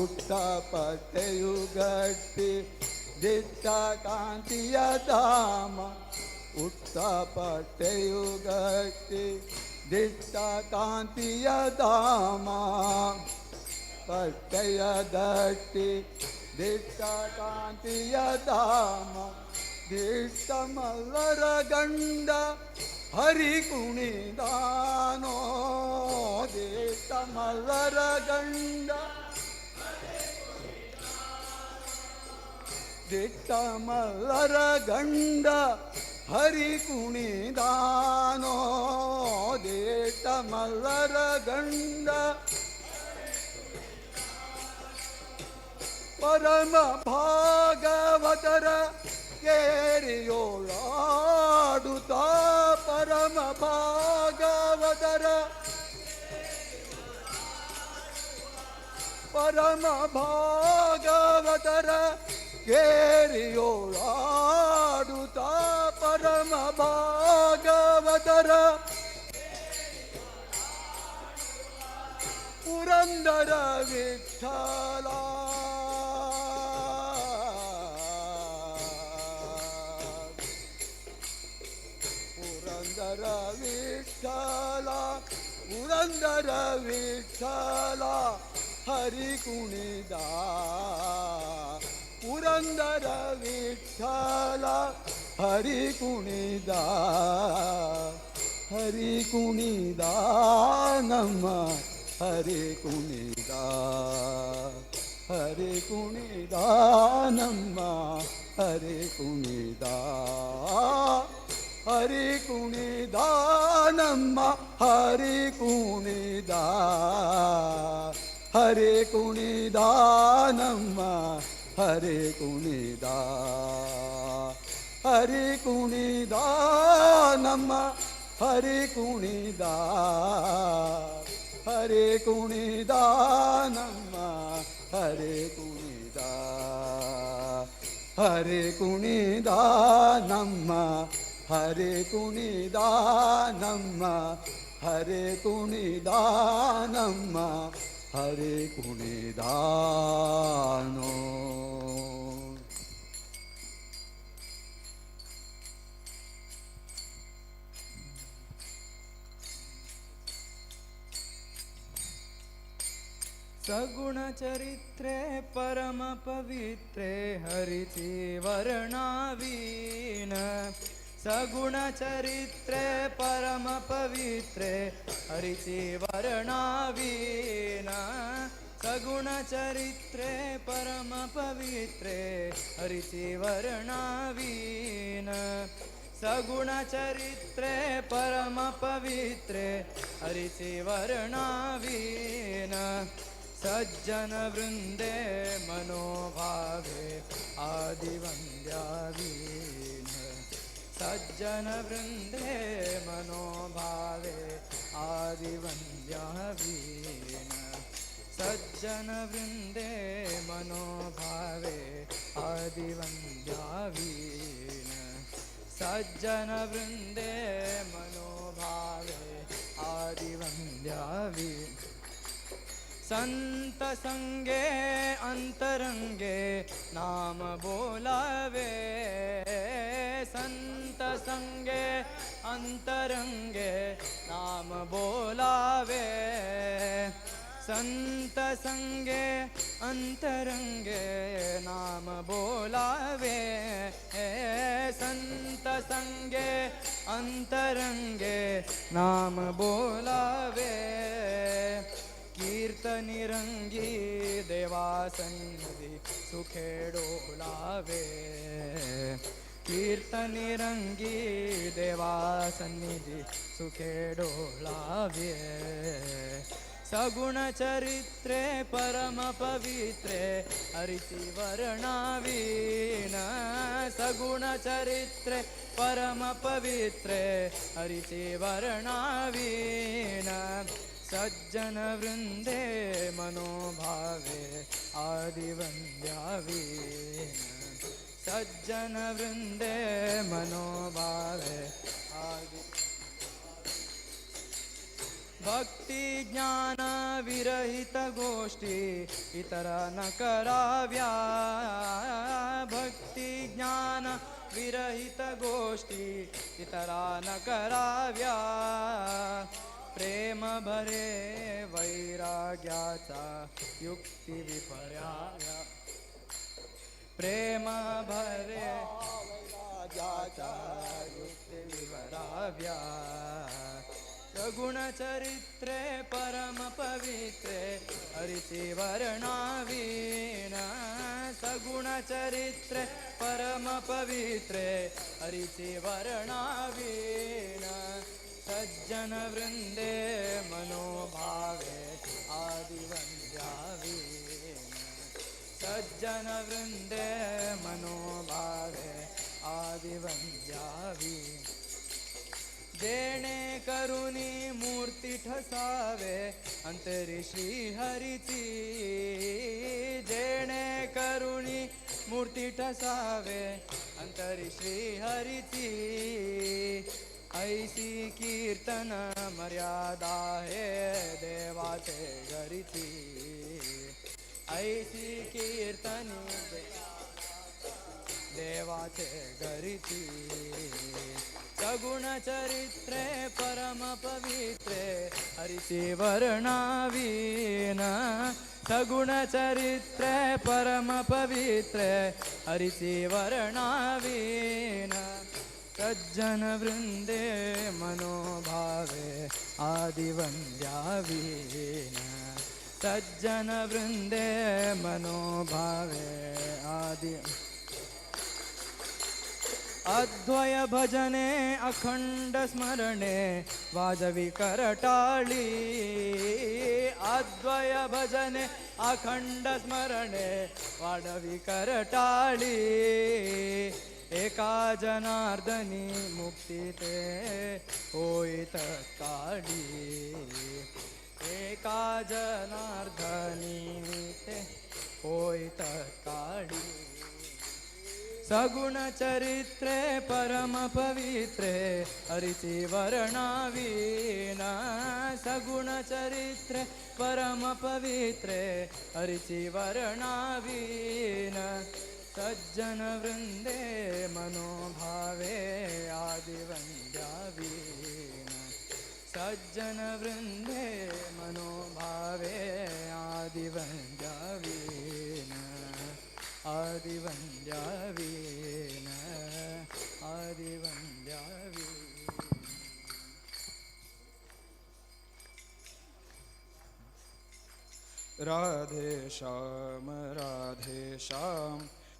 ಉಟ್ಟ ಪಟ್ಟೆಯು ಗಟ್ಟಿ ದಿಟ್ಟ ಕಾಂತಿಯ ಧಾಮ ಉಟ್ಟ ಪಟ್ಟೆಯು ಗಟ್ಟಿ ದಿಟ್ಟ ಕಾಂತಿಯ ಧಾಮ ಪಟ್ಟೆಯ ದಟ್ಟಿ ದಿಟ್ಟ ಕಾಂತಿಯ ಧಾಮ ದಿಟ್ಟ ಮಲ್ಲರ ಗಂಡ ಹರಿ ಕುಣಿದಾನೋ ದಿಟ್ಟ ಮಲ್ಲರ ಗಂಡ ದಿಟ್ಟ ಮಲ್ಲರ ಗಂಡ ಹರಿ ಕುಣಿದಾನೋ ದಿಟ್ಟ ಮಲ್ಲರ ಗಂಡ ಪರಮ ಭಾಗವತರ ಕೇರಿಯೋಳಾಡುತ್ತ ಪರಮ ಭಾಗವತರ ಪರಮ ಭಾಗವತರ ಕೇರಿಯೋಳಾಡುತ್ತ ಪರಮ ಭಾಗವತರ ಪುರಂದರ ವಿಠಲ ಪುರಂದರ ವಿಠಲ ಪುರಂದರ ವಿಠಲ ಹರಿ ಕುಣಿದ ಪುರಂದರ ವಿಠಲ ಹರಿ ಕುಣಿದ ಹರಿ ಕುಣಿದ ನಮ್ಮ ಹರಿ ಕುಣಿದ ಹರಿ ಕುಣಿದ ನಮ್ಮ ಹರಿ ಕುಣಿದ ಹರಿ ಕುಣಿದ ನಮ್ಮ ಹರಿ ಕುಣಿದ ಹರಿ ಕುಣಿದ ನಮ್ಮ ಹರಿ ಕುಣಿದ ಹರಿ ಕುಣಿದ ನಮ್ಮ ಹರಿ ಕುಣಿದ ಹರಿ ಕುಣಿದ ನಮ್ಮ ಹರಿ ಕುಣಿದ ಹರಿ ಕುಣಿದ ನಮ್ಮ ಹರಿ ಕುಣಿದ ನಮ್ಮ ಹರಿ ಕುಣಿದ ನಮ್ಮ ಹರಿ ಕುಣಿದಾನೋ ಸಗುಣ ಚರಿತ್ರೆ ಪರಮ ಪವಿತ್ರೆ ಹರಿತಿ ವರ್ಣವೀನ ಸಗುಣ ಚರಿತ್ರೆ ಪರಮ ಪವಿತ್ರೆ ಹರಿತಿ ವರ್ಣವೀನ ಸಗುಣ ಚರಿತ್ರೆ ಪರಮ ಪವಿತ್ರೆ ಹರಿತಿ ವರ್ಣವೀನ ಸಗುಣ ಚರಿತ್ರೆ ಪರಮ ಪವಿತ್ರೆ ಹರಿತಿ ವರ್ಣವೀನ ಸಜ್ಜನ ವೃಂದೇ ಮನೋಭಾವೆ ಆದಿವಂದ್ಯಾವೀನ ಸಜ್ಜನ ವೃಂದೇ ಮನೋಭಾವೆ आदिवन्द्या वीण सज्जनवृन्दे मनोभावे आदिवन्द्या वीण सज्जनवृन्दे मनोभावे आदिवन्द्या वीण संत संगे अंतरंगे नाम बोलावे संत संगे अंतरंगे नाम बोलावे संत संगे अंतरंगे नाम बोलावे संत संगे अंतरंगे नाम बोलावे कीर्तनिरंगी देवासन्निधि सुखे डोलावे कीर्तनिरंगी देवासन्निधि सुखे डोलावे सगुण चरित्रे परम पवित्रे हरिति वर्णावीन सगुण चरित्रे परम पवित्रे हरिति वर्णावीन सज्जन वृंदे मनोभावे आदिवन्द्या वीण सज्जन वृंदे मनोभावे आदि भक्ति ज्ञान विरहित गोष्ठी इतर न कराव्या भक्ति ज्ञान विरहित गोष्ठी इतर न कराव्या प्रेम भरे वैराग्याचा युक्ती विपर्याया प्रेम भरे वैराग्याचा युक्ती विपराव्या सगुण चरित्रे परम पवित्रे हरिति वर्णावीन सगुण चरित्रे परम पवित्रे हरिति वर्णावीन सज्जन वृंदे मनोभावे आदिवन्द्या वीण सज्जन वृंदे मनोभावे आदिवन्द्या वीण देणे करुणी मूर्ती ठसावे अंतरी श्री हरिती देणे करुणी मूर्ती ठसावे अंतरी श्री हरिती ऐसी कीर्तन मर्यादा है देवाचे घरीची ऐसी कीर्तनी देवाचे घरीची सगुण चरित्रे परम पवित्रे हरिति वर्णावीन सगुण चरित्रे परम पवित्रे हरिति वर्णावीन सज्जन वृंदे मनोभावे आदिवन्द्या वीण सज्जन वृंदे मनोभावे आदि अद्वय भजने अखंड स्मरणे वाजवी करटाळी अद्वय भजने अखंड स्मरणे वाजवी करटाळी एका जनार्दनी मुक्ती ते होईत काळी एका जनार्दनी ते होईत काळी सगुण चरित्रे परम पवित्रे हरिति वर्णावीन सगुण चरित्रे परम पवित्रे हरिति वर्णावीन सज्जन वृंदे मनोभावे आदिवन्द्या वीण सज्जन वृंदे मनोभावे आदिवन्द्या वीण आदिवन्द्या वीण आदिवन्द्या वीण राधे श्याम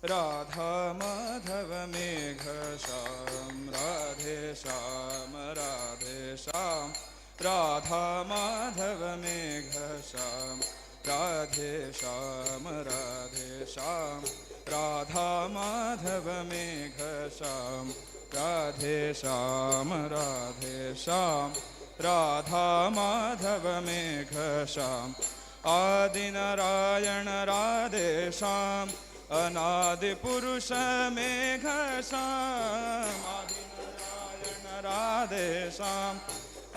राधा माधव मेघ श्याम राधे श्याम राधा माधव मेघ श्याम राधे श्याम राधा माधव मेघ श्याम राधे श्याम राधा माधव मेघ श्याम आदिनारायण राधेश्याम अनादिपुरुष मेघ श्याम आदिनारायण राधेश्याम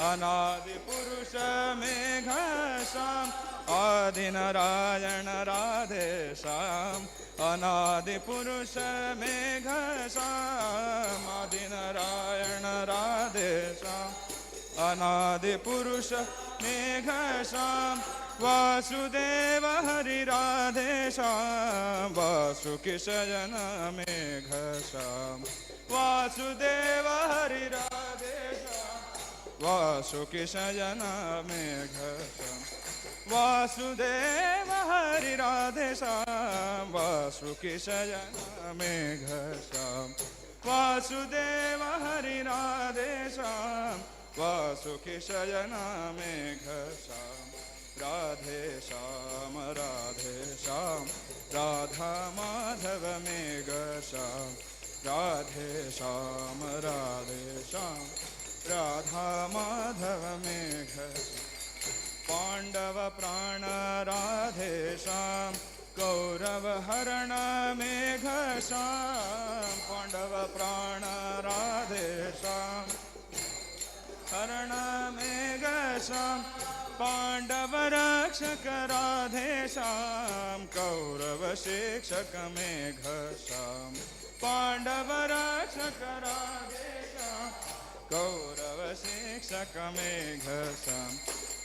अनादिपुरुष मेघ श्याम आदिनारायण राधेश्याम अनादिपुरुष मेघ श्याम आदिनारायण राधेश्याम अनादिपुरुष मेघ श्याम वासुदेव हरि राधेश्याम वासुकिशयन मेघ श्याम वासुदेव हरि राधेश्याम वासुकिशयन मेघ श्याम वासुदेव हरि राधेश्याम वासुकिशयन मेघ श्याम वासुदेव हरि राधेश्याम वासुकिशयन मेघ श्याम राधे श्याम राधा माधव मेघ श्याम राधे श्याम राधा माधव मेघ पांडव प्राण राधे श्याम कौरव हरण मेघ श्याम पांडव प्राण राधे श्याम हरण मेघ श्याम पांडव रक्षक राधे श्याम कौरव शिक्षक मेघ श्याम पांडव रक्षक राधे श्याम कौरव शिक्षक मेघ श्याम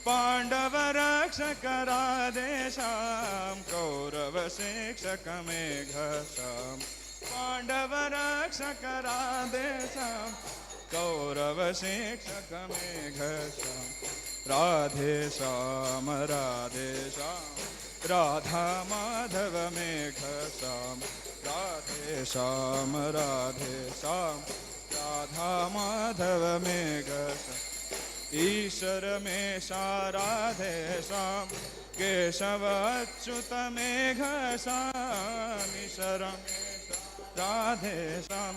पांडव रक्षक राधे श्याम कौरव शिक्षक मेघ श्याम पांडव रक्षक राधे श्याम कौरव शिक्षक मेघ श्याम राधे श्याम राधा माधव मेघ श्याम राधे श्याम राधा माधव मेघ श्याम ईश्वर में राधे श्याम केशव अच्युत मेघ श्याम ईश्वर में राधे श्याम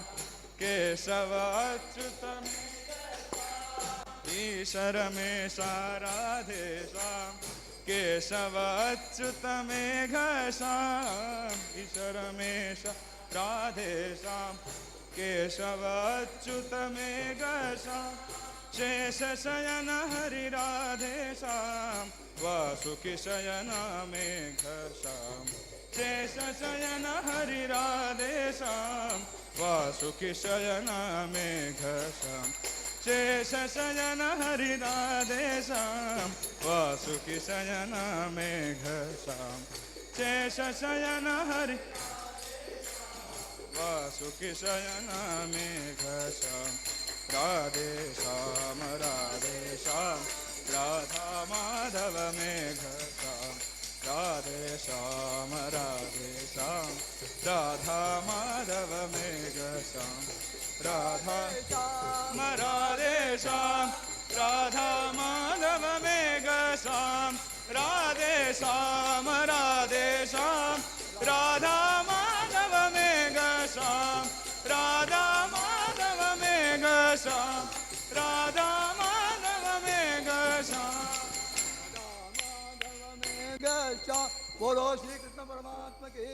केशव अच्युत ईश्वर में राधे श्याम केशव अच्युत मेघ श्याम ईश्वर में राधे श्याम केशव अच्युत मेघ श्याम शेष शयन हरि राधे श्याम वासुकी शयन मेघ श्याम शेष शयन हरि राधे श्याम वासुकी शयन मेघ श्याम शेष शयन हरि राधे श्याम वासुकी शयन मेघ श्याम शेष शयन हरि वासुकी शयन मेघ श्याम राधे श्याम राधा माधव मेघ श्याम राधे श्याम राधा माधव मेघ श्याम राधा राधे श्याम राधा माधव मेघ श्याम राधे श्याम राधा माधव मेघ श्याम राधा माधव मेघ श्याम राधा माधव मेघ श्याम मेघ श्याम बोलो श्री कृष्ण परमात्मा की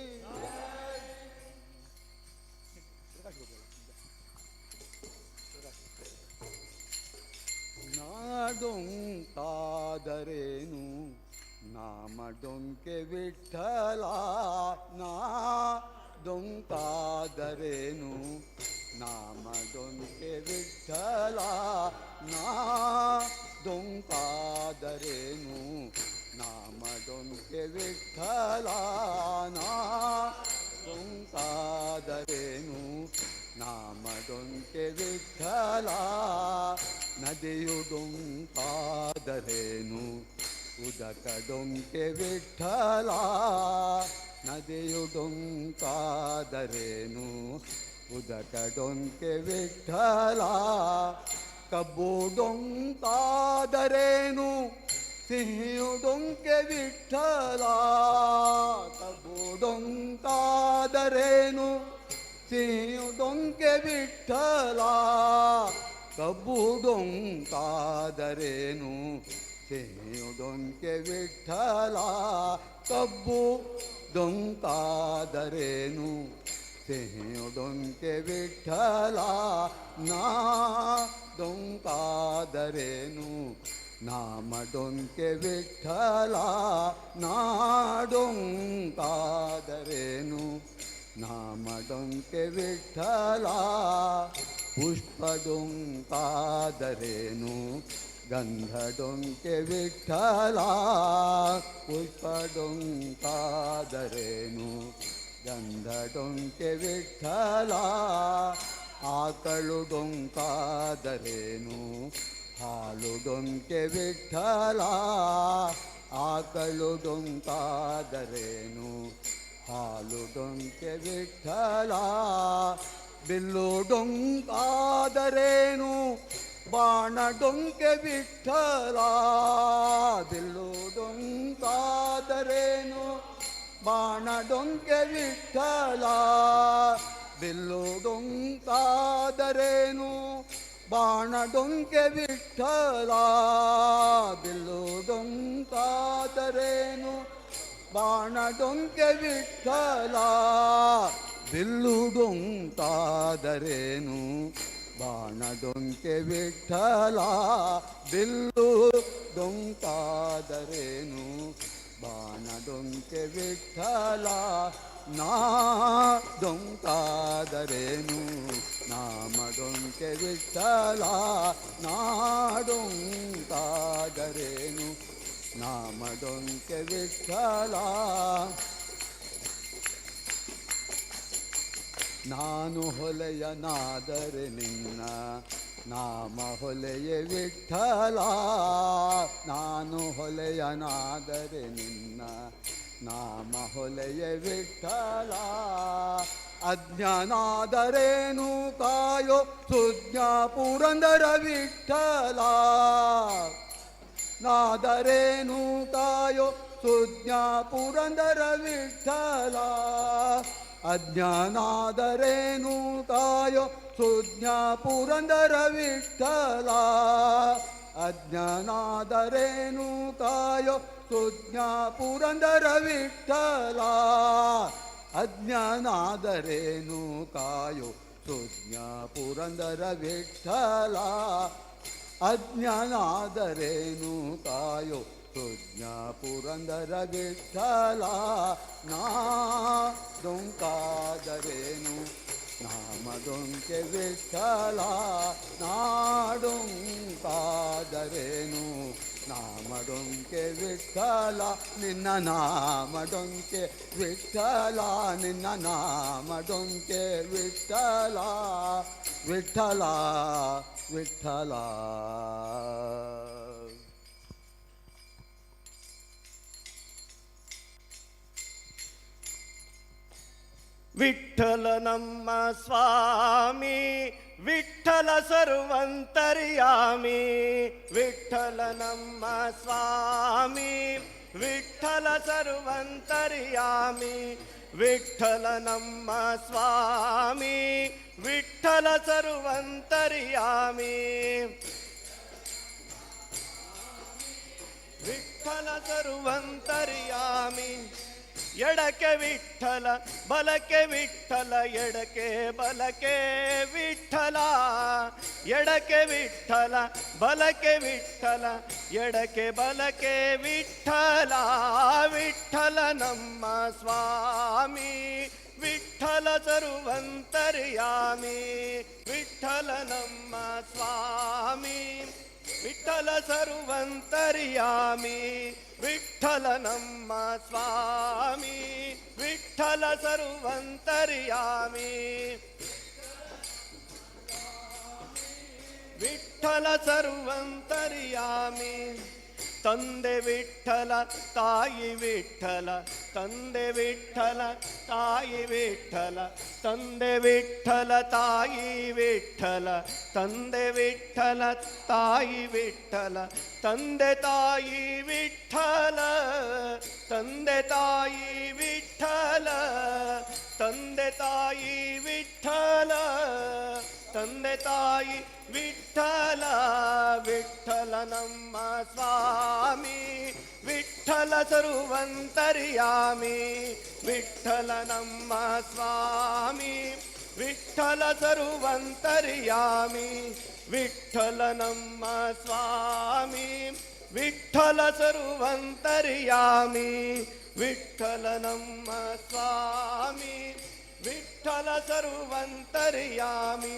ನಾಡೊಂಕಾದರೇನು ನಾಮಡೊಂಕೆ ವಿಠಲ ನಾಡೊಂಕಾದರೇನು ನಾಮಡೊಂಕೆ ವಿಠಲ ನಾಡೊಂಕಾದರೇನು ನಾಮಡೊಂಕೆ ವಿಠಲ ನಾಡೊಂಕಾದರೇನು ನಾಮಡೊಂಕೆ ವಿಠಲ ನದಿಯುಡೊಂಕಾದರೇನು ಉದಕಡೊಂಕೆ ವಿಠಲ ನದಿಯುಡೊಂಕಾದರೇನು ಉದಕಡೊಂಕೆ ವಿಠಲ ಕಬ್ಬುಡೊಂಕಾದರೇನು ಸಿಹಿಯುಡೊಂಕೆ ವಿಠಲ ಕಬ್ಬುಡೊಂಕಾದರೇನು ಸಿಹಿಯುಡೊಂಕೆ ವಿಠಲ ಕಬ್ಬುಡೊಂಕಾದರೇನು ಸೇಯುಡೊಂಕೆ ವಿಠಲ ಕಬ್ಬು ಡೊಂಕಾದರೇನು ಸೇಯುಡೊಂಕೆ ವಿಠಲ ನಾ ಡೊಂಕಾದರೇನು ನಾಮ ಡೊಂಕೆ ವಿಠಲ ನಾಡೊಂಕಾದರೇನು ನಾಮ ಡೊಂಕೆ ವಿಠಲ ಪುಷ್ಪ ಡೊಂಕಾದರೇನು ಗಂಧ ಡೊಂಕೆ ವಿಠಲ ಪುಷ್ಪ ಡೊಂಕಾದರೇನು ಗಂಧ ಡೊಂಕೆ ವಿಠಲ ಆಕಳು ಡೊಂಕಾದರೇನು ಹಾಲು ಡೊಂಕೆ ವಿಠಲ ಆಕಳು ಡೊಂಕಾದರೇನು ಹಾಲು ಡೊಂಕೆ ವಿಠಲ ಬಿಲ್ಲು ಡೊಂಕಾದರೇನು ಬಾಣ ಡೊಂಕೆ ವಿಠಲ ಬಿಲ್ಲು ಡೊಂಕಾದರೇನು ಬಾಣ ಡೊಂಕೆ ವಿಠಲ ಬಿಲ್ಲು ಡೊಂಕಾದರೇನು ಬಾಣ ಡೊಂಕೆ ವಿಠಲ ಬಿಲ್ಲು ಡೊಂಕಾದರೇನು ಬಾಣ ಡೊಂಕೆ ವಿಠಲ ಬಿಲ್ಲು ಡೊಂಕಾದರೇನು ಬಾಣ ಡೊಂಕೆ ವಿಠಲ ಬಿಲ್ಲು ಡೊಂಕಾದರೇನು ಬಾಣ ಡೊಂಕೆ ವಿಠಲ ನಾ ಡೊಂಕಾದರೇನು ನಾಮ ಡೊಂಕೆ ವಿಠಲ ನಾಡೊಂಕಾದರೇನು ನಾಮ ಡೊಂಕೆ ವಿಠಲ ನಾನು ಹೊಲೆಯನಾದರೆ ನಿನ್ನ ನಾಮ ಹೊಲೆಯ ವಿಠಲ ನಾನು ಹೊಲೆಯನಾದರೆ ನಿನ್ನ ನಾಮ ಹೊಲೆಯ ವಿಠಲ ಅಜ್ಞಾನಾದರೇನು ಕಾಯೋ ಸುಜ್ಞಾ ಪುರಂದರ ವಿಠಲ ನಾದರೇನು ಕಾಯೋ ಸುಜ್ಞಾ ಪುರಂದರ ವಿಠಲ ಅಜ್ಞಾನಾದರೇನು ಕಾಯೋ ಸುಜ್ಞಾ ಪುರಂದರ ವಿಠಲ ಅಜ್ಞಾನಾದರೇನು ಕಾಯೋ ಸುಜ್ಞಾ ಪುರಂದರ ವಿಠಲ ಅಜ್ಞಾನಾದರೇನು ಕಾಯೋ ಸುಜ್ಞಾ ಪುರಂದರ ವಿಠಲ ಅಜ್ಞಾನಾದರೇನು ಕಾಯೋ ಸುಜ್ಞಾ ಪುರಂದರ ವಿಠಲ ನಾ ಡೊಂಕಾದರೇನು ನಾಮ ಡೊಂಕೆ ವಿಠಲ ನಾಡೊಂಕಾದರೇನು ನಾಮ ಡೊಂಕೆ ವಿಠಲ ನಿನ್ನ ನಾಮ ಡೊಂಕೆ ವಿಠಲ ನಿನ್ನ ನಾಮ ಡೊಂಕೆ ವಿಠಲ ವಿಠಲ ವಿಠಲ ವಿಠ್ಠಲ ನಮ್ಮ ಸ್ವಾಮಿ ವಿಠ್ಠಲ ಸರ್ವಂತರ್ಯಾಮಿ ವಿಠ್ಠಲ ನಮ್ಮ ಸ್ವಾಮಿ ವಿಠ್ಠಲ ಸರ್ವಂತರ್ಯಾಮಿ ವಿಠ್ಠಲ ನಮ್ಮ ಸ್ವಾಮಿ ವಿಠ್ಠಲ ಸರ್ವಂತರ್ಯಾಮಿ ವಿಠ್ಠಲ ಸರ್ವಂತರ್ಯಾಮಿ ಎಡಕ್ಕೆ ವಿಠ್ಠಲ ಬಲಕ್ಕೆ ವಿಠ್ಠಲ ಎಡಕ್ಕೆ ಬಲಕ್ಕೆ ವಿಠ್ಠಲ ಎಡಕ್ಕೆ ವಿಠ್ಠಲ ಬಲಕ್ಕೆ ವಿಠ್ಠಲ ಎಡಕ್ಕೆ ಬಲಕ್ಕೆ ವಿಠ್ಠಲ ವಿಠ್ಠಲ ನಮ್ಮ ಸ್ವಾಮಿ ವಿಠ್ಠಲ ಸರ್ವಂತರ್ಯಾಮಿ ವಿಠ್ಠಲ ನಮ್ಮ ಸ್ವಾಮಿ ವಿಠ್ಠಲ ಸರ್ವಂತರ್ಯಾಮಿ ವಿಠ್ಠಲ ನಮ್ಮ ಸ್ವಾಮಿ ವಿಠ್ಠಲ ಸರ್ವಂತರ್ಯಾಮಿ ವಿಠ್ಠಲ ಸರ್ವಂತರ್ಯಾಮಿ ತಂದೆ ವಿಠ್ಠಲ ತಾಯಿ ವಿಠ್ಠಲ ತಂದೆ ವಿಠ್ಠಲ ತಾಯಿ ವಿಠ್ಠಲ ತಂದೆ ವಿಠ್ಠಲ ತಾಯಿ ವಿಠ್ಠಲ ತಂದೆ ವಿಠ್ಠಲ ತಾಯಿ ವಿಠ್ಠಲ ತಂದೆ ತಾಯಿ ವಿಠ್ಠಲ ತಂದೆ ತಾಯಿ ವಿಠ್ಠಲ ತಂದೆ ತಾಯಿ ವಿಠ್ಠಲ ತಂದೆ ತಾಯಿ ವಿಠಲ ವಿಠಲ ನಮ್ಮ ಸ್ವಾಮಿ, ವಿಠಲ ಸರ್ವಂತರ್ಯಾಮಿ, ವಿಠಲ ನಮ್ಮ ಸ್ವಾಮಿ, ವಿಠಲ ಸರ್ವಂತರ್ಯಾಮಿ, ವಿಠಲ ನಮ್ಮ ಸ್ವಾಮಿ, ವಿಠಲ ಸರ್ವಂತರ್ಯಾಮಿ, ವಿಠಲ ನಮ್ಮ ಸ್ವಾಮಿ, ವಿಠಲ ಸರ್ವಂತರ್ಯಾಮಿ.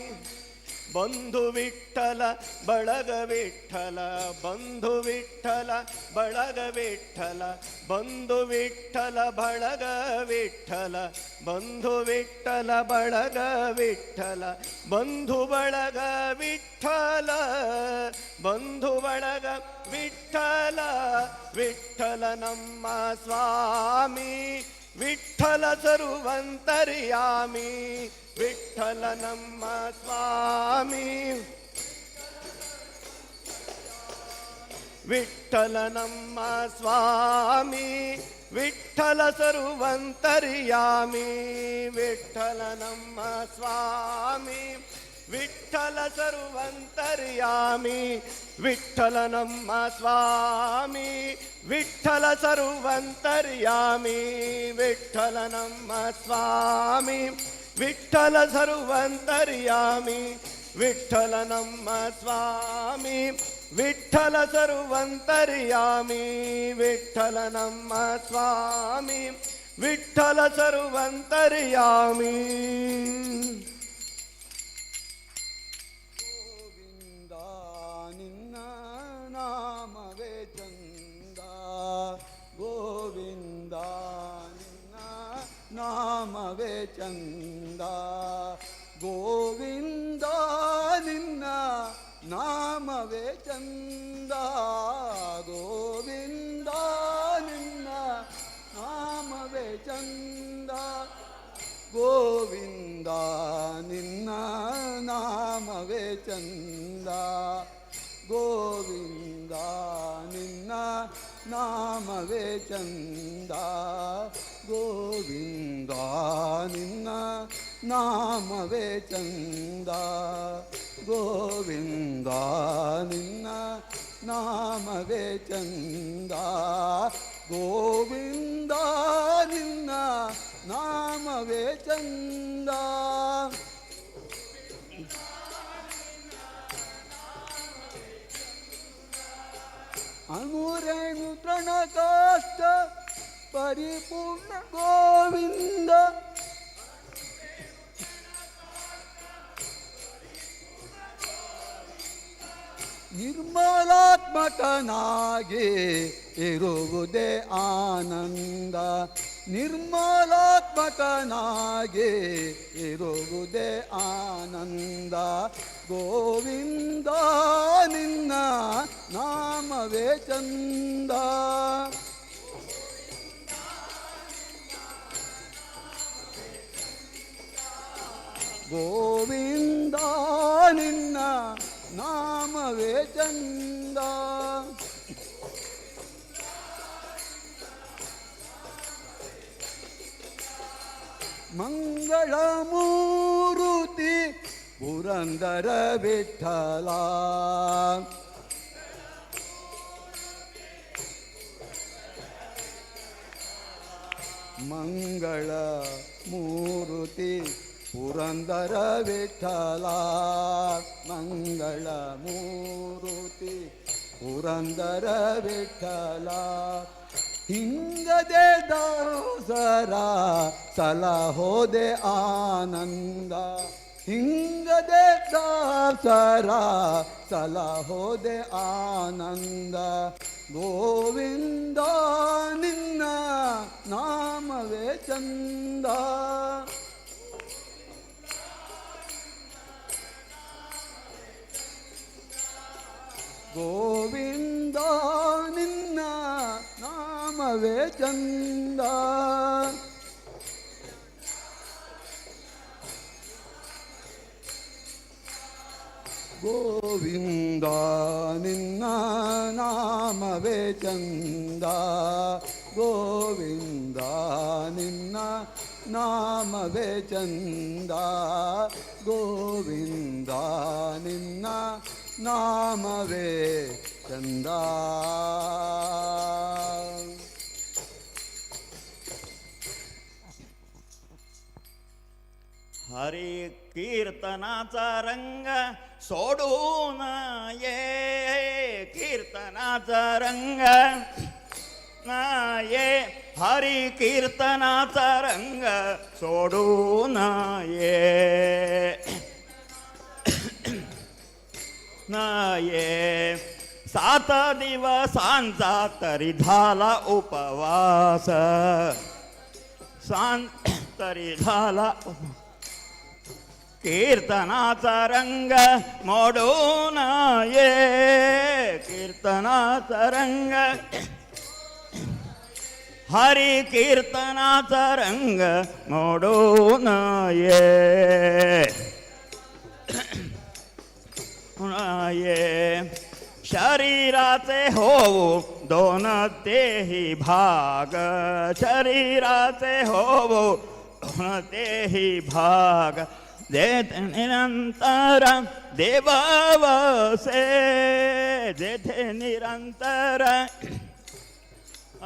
ಬಂಧು ವಿಠಲ ಬಳಗ ವಿಠಲ, ಬಂಧು ವಿಠಲ ಬಳಗ ವಿಠಲ, ಬಂಧು ವಿಠಲ ಬಳಗ ವಿಠಲ, ಬಂಧು ವಿಠಲ ಬಳಗ ವಿಠಲ, ಬಂಧು ಬಳಗ ವಿಠಲ, ಬಂಧು ಬಳಗ ವಿಠಲ, ವಿಠಲ ನಮ್ಮ ಸ್ವಾಮಿ, ವಿಠಲ ಸರ್ವಂತರ್ಯಾಮಿ, ವಿಠಲ ನಮ್ಮ ಸ್ವಾಮಿ, ವಿಠಲ ನಮ್ಮ ಸ್ವಾಮಿ, ವಿಠಲ ಸರ್ವಂತರ್ಯಾಮಿ, ವಿಠಲ ನಮ್ಮ ಸ್ವಾಮಿ, ವಿಠಲ ಸರ್ವಂತರ್ಯಾಮಿ, ವಿಠಲ ನಮ್ಮ ಸ್ವಾಮಿ, ವಿಠಲ ಸರ್ವಂತರ್ಯಾಮಿ, ವಿಠಲ ನಮ್ಮ ಸ್ವಾಮಿ, ವಿಠಲ ಸರ್ವಂತರ್ಯಾಮಿ, ವಿಠಲ ನಮ್ಮ ಸ್ವಾಮಿ, ವಿಠಲ ಸರ್ವಂತರ್ಯಾಮಿ, ವಿಠಲ ನಮ್ಮ ಸ್ವಾಮಿ, ವಿಠಲ ಸರ್ವಂತರ್ಯಾಮಿ. ಗೋವಿಂದ ನಿನ್ನ ನಾಮವೇ ಚಂದ, ಗೋವಿಂದ ನಿನ್ನ ನಾಮವೇ ಚಂದ, ಗೋವಿಂದ ನಿನ್ನ ನಾಮವೇ ಚಂದ, ಗೋವಿಂದ ನಿನ್ನ ನಾಮವೇ ಚಂದ, ಗೋವಿಂದ ನಿನ್ನ ನಾಮವೇ ಚಂದ, ಗೋವಿಂದ ನಿನ್ನ ನಾಮವೇ ಚಂದ, ಗೋವಿಂದ ನಿನ್ನ ನಾಮವೇ ಚಂದ, ಗೋವಿಂದ ನಿನ್ನ ನಾಮವೇ ಚಂದ, ಗೋವಿಂದ ನಿನ್ನ ನಾಮವೇ ಚಂದ. ಅನುರೇಣು ತೃಣಕಾಷ್ಟ ಪರಿಪೂರ್ಣ ಗೋವಿಂದ, ನಿರ್ಮಲಾತ್ಮಕನಾಗಿ ಇರುವುದೇ ಆನಂದ, ನಿರ್ಮಲಾತ್ಮಕನಾಗಿ ಇರುವುದೇ ಆನಂದ, ಗೋವಿಂದ ನಿನ್ನ ನಾಮವೇ ಚಂದ, ಗೋವಿಂದ ನಿನ್ನ ನಾಮವೇ ಚಂದ. ಮಂಗಳ ಮೂರುತಿ ಪುರಂದರ ವಿಠಲ, ಮಂಗಳ ಮೂರುತಿ ಪುರಂದರ ವಿಠಲ, ಮಂಗಳ ಮೂರುತಿ ಪುರಂದರ ವಿಠಲ, ಹಿಂಗದೆ ದಾಸರ ಸಲಹೋದೆ ಆನಂದ, ಹಿಂಗದೆ ದಾಸರ ಸಲಹೋದೆ ಆನಂದ, ಗೋವಿಂದ ನಿನ್ನ ನಾಮವೇ ಚಂದ, ಗೋವಿಂದ ನಿನ್ನ ನಾಮವೇ ಚಂದ, ಗೋವಿಂದ ನಿನ್ನ ನಾಮವೇ ಚಂದ, ಗೋವಿಂದ ನಿನ್ನ ನಾಮವೇ ಚಂದ ಗೋವಿಂದ ನಿನ್ನ ನಾಮವೇ ಚಂದ. हरी कीर्तनाचा रंग सोडून ये, कीर्तनाचा रंग ये, हरी कीर्तनाचा रंग सोडून ये, ये 7 दिवसांचा तरी झाला उपवास, तरी झाला कीर्तनाचा रंग मोडून ये, कीर्तनाचा रंग, हरी कीर्तनाचा रंग मोडून ये, ये शरीराचे होऊ दोन तेही भाग, शरीराचे होऊ दोन तेही भाग, जेथे निरंतर देवावसे, जेथे निरंतर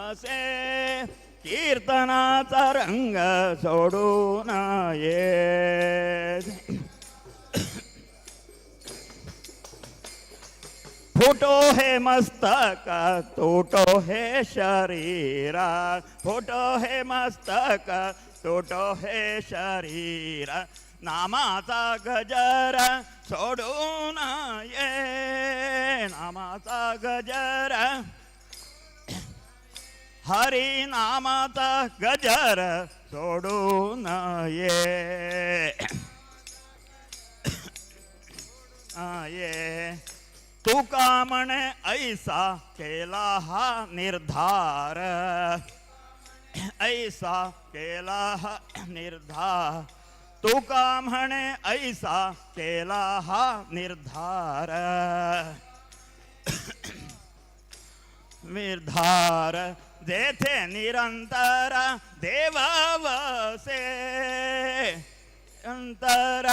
असे कीर्तनाचा रंग सोडून ये, फुटो हे मस्तक तुटो हे शरीरा, फुटो हे मस्तक तुटो हे शरीर, नामाचा गजर सोडून ये, नामाचा गजर, हरी नामाचा गजर सोडून ये, ये तुका म्हणे ऐसा केला हा निर्धार, ऐसा केला हा निर्धार, तुका म्हणे ऐसा केला हा निर्धार, निर्धार जेथे निरंतर देवावसे, अंतर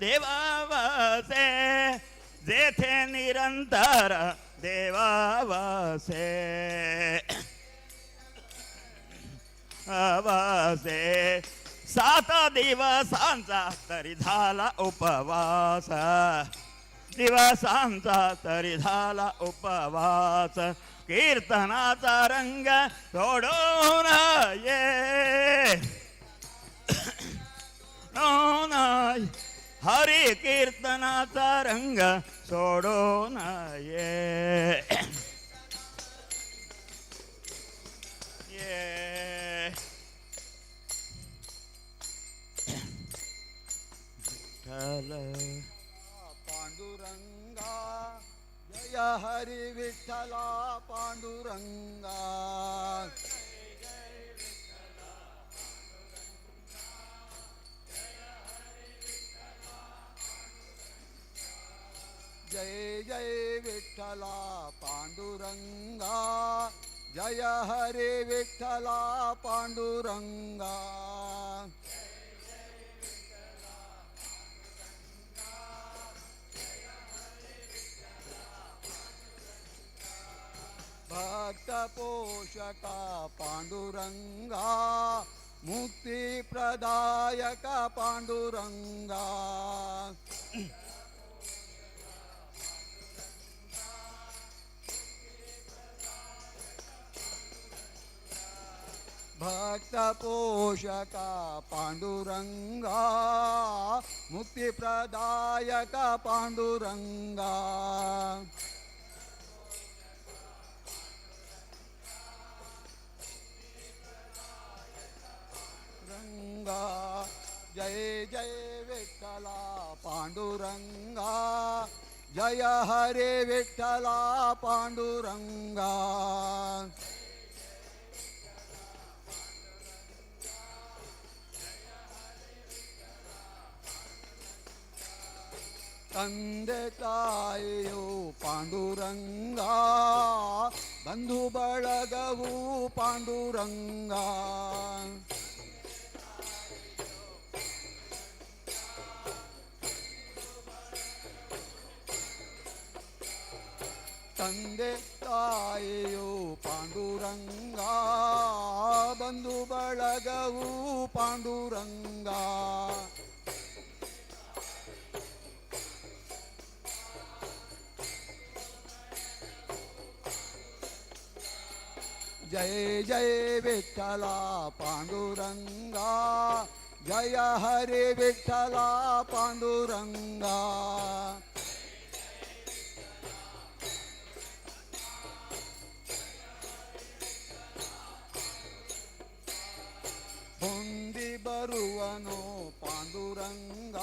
देवावसे, जेथे निरंतर देवावसे, अवसे 7 दिवसांचा तरी झाला उपवास, दिवसांचा तरी झाला उपवास, कीर्तनाचा रंग सोडून ये, हरी कीर्तनाचा रंग सोडून ये, ये पांडुरंगा जय हरी विठ्ठला पांडुरंगा, जय जय विठ्ठला पांडुरंगा, जय हरी विठ्ठला पांडुरंगा, भक्त पोषका पांडुरंगा, मुक्ती प्रदायक पांडुरंगा, भक्त पोषका पांडुरंगा, मुक्ती प्रदायक पांडुरंगा, जय जय विठ्ठला पांडुरंगा, जय हरे विठ्ठला पांडुरंगा, ತಂದೆ ತಾಯಿಯು ಪಾಂಡುರಂಗ, ಬಂಧು ಬಳಗವು ಪಾಂಡುರಂಗ, ತಂದೆ ತಾಯಿಯು ಪಾಂಡುರಂಗ, ಬಂಧು ಬಳಗವು ಪಾಂಡುರಂಗ. जय जय विठ्ठल पांडुरंगा, जय हरे विठ्ठल पांडुरंगा. ಹೊಂದಿ ಬರುವನು ಪಾಂಡುರಂಗ,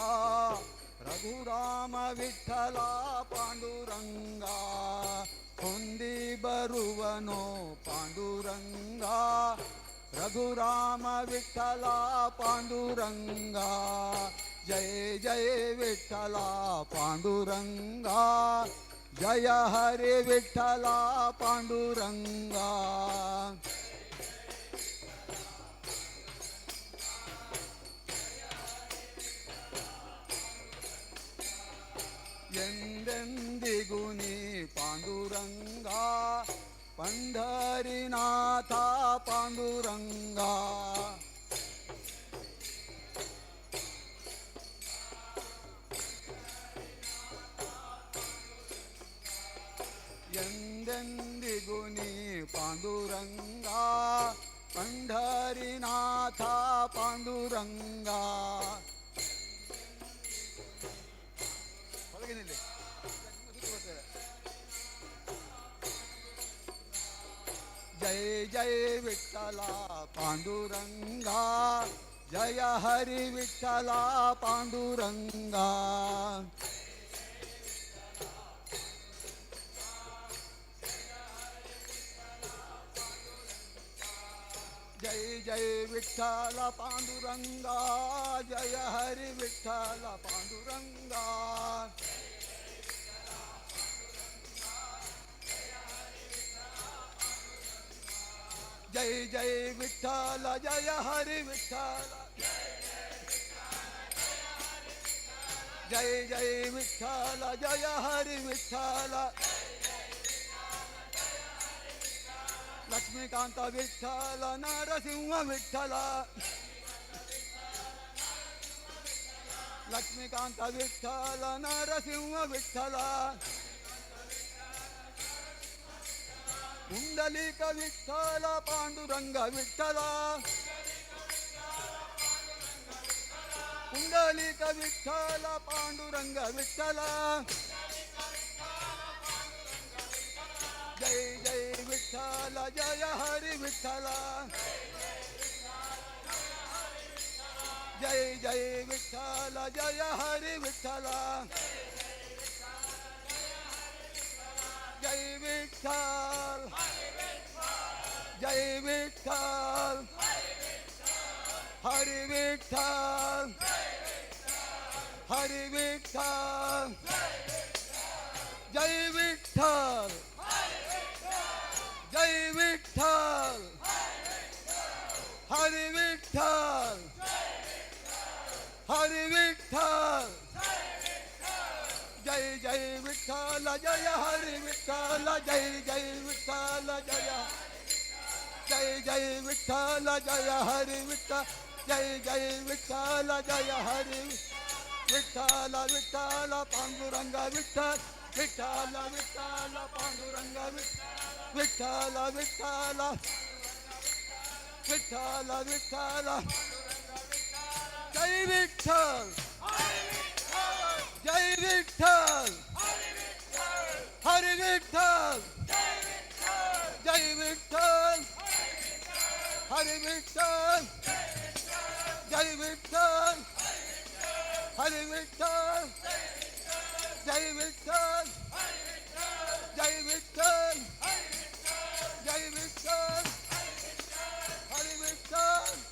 ರಘುರಾಮ ವಿಠ್ಠಲ ಪಾಂಡುರಂಗ. ಹೊಂದಿ ಬರುವನು ಪಾಂಡುರಂಗ, ರಘುರಾಮ ವಿಠ್ಠಲ ಪಾಂಡುರಂಗ. ಜಯ ಜಯ ವಿಠ್ಠಲ ಪಾಂಡುರಂಗ, ಜಯ ಹರಿ ವಿಠ್ಠಲ ಪಾಂಡುರಂಗ. ಎಂದೆಂದಿಗೂ ನೀ ಪಾಂಡುರಂಗ, ಪಂಢರಿನಾಥ ಪಾಂಡುರಂಗ. ಎಂದೆಂದಿಗೂ ನೀ ಪಾಂಡುರಂಗ, ಪಂಢರಿನಾಥ ಪಾಂಡುರಂಗ. जय जय विठ्ठल पांडुरंगा, जय हरि विठ्ठल पांडुरंगा. जय जय विठ्ठल पांडुरंगा, जय हरि विठ्ठल पांडुरंगा. जय जय विठ्ठल जय हरि विठ्ठल, जय जय विठ्ठल जय हरि विठ्ठल. लक्ष्मीकांत विठ्ठल नरसिंह विठ्ठल, लक्ष्मीकांत विठ्ठल नरसिंह विठ्ठल. पुंडलिक विठ्ठल पांडुरंग विठ्ठल, पुंडलिक विठ्ठल पांडुरंग विठ्ठल. जय जय विठ्ठल जय हरि विठ्ठल, जय जय विठ्ठल जय हरि विठ्ठल. जय विठ्ठल जय विठ्ठल, हरि विठ्ठल हरि विठ्ठल. जय विठ्ठल जय विठ्ठल, हरि विठ्ठल हरि विठ्ठल. जय जय विठ्ठल जय हरि विठ्ठल, जय जय विठ्ठल जय जय जय विठ्ठल जय हरि विठ्ठल, जय जय विठ्ठल जय हरि विठ्ठल. विठ्ठल पांडुरंग विठ्ठल, विठ्ठल विठ्ठल पांडुरंग विठ्ठल, विठ्ठल विठ्ठल विठ्ठल. जय विठ्ठल जय विठ्ठल, हरि विठ्ठल, जय विठ्ठल हरि विठ्ठल, जय विठ्ठल हरि विठ्ठल, जय विठ्ठल जय विठ्ठल, जय विठ्ठल हरि विठ्ठल.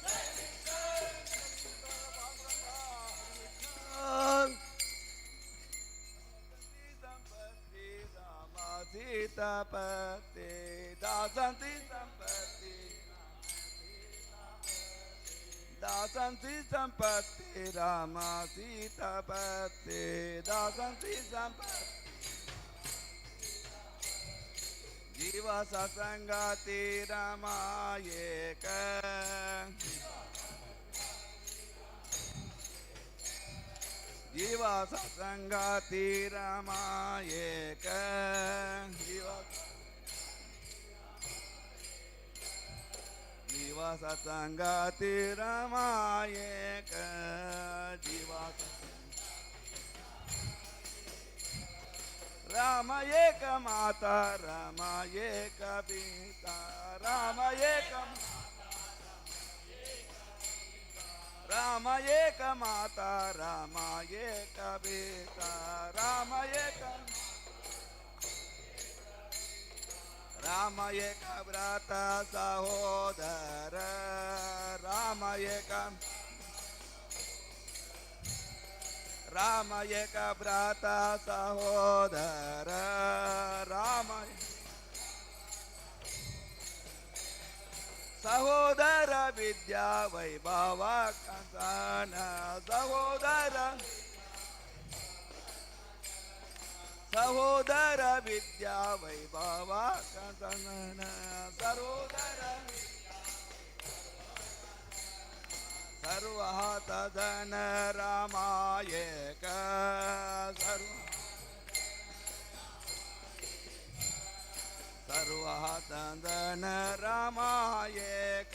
सीतापते दासंती संपत्ति, दासंती संपत्ति राम सीतापते दासंती संपत्ति. ಜೀವ ಸತ್ಸಂಗಾತಿ ರಾಮಾಯೇಕ ಜೀವ ಸತ್ಸಂಗಾತಿ ರಾಮಾಯೇಕ ಜೀವ ಸತ್ಸಂಗಾತಿ ರಾಮಾಯೇಕ ಜೀವ ರಾಮ ಏಕ ಮಾತಾ ರಾಮ ಏಕ ಪಿತಾ ರಾಮ ಏಕ ರಾಮ ಏಕ ಮಾತಾ ರಾಮ ಏಕ ಪಿತಾ ರಾಮ ಏಕ ರಾಮ ಏಕ ವ್ರತ ಸಹೋದರ ರಾಮ ಏಕ ರಾಮ ಏಕ ಭ್ರಾತ ಸಹೋದರ ರಾಮ ಸಹೋದರ ವಿದ್ಯಾ ವೈಭವ ಕಂಸನ ಸಹೋದರ ಸಹೋದರ ವಿದ್ಯಾ ವೈಭವ ಕಂಸನ ಸಹೋದರ ಸರ್ವಹತಧನ ರಾಮಾಯೇಕ ಸರ್ವಹತಧನ ರಾಮಾಯೇಕ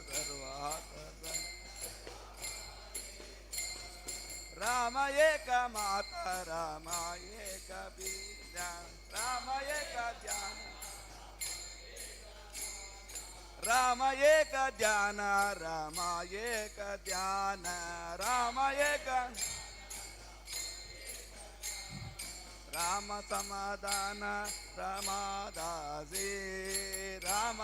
ಸರ್ವಹತಧನ ರಾಮ ಏಕ ಮಾತಾ ರಾಮ ಏಕ ಬೀಜ ರಾಮ ಏಕ ಧ್ಯಾನ ರಾಮ ಏಕ ಧ್ಯಾನ ರಾಮ ಏಕ ಧ್ಯಾನ ರಾಮ ಏಕ ರಾಮ ಸಮಾಧಾನ ರಾಮದಾಸಿ ರಾಮ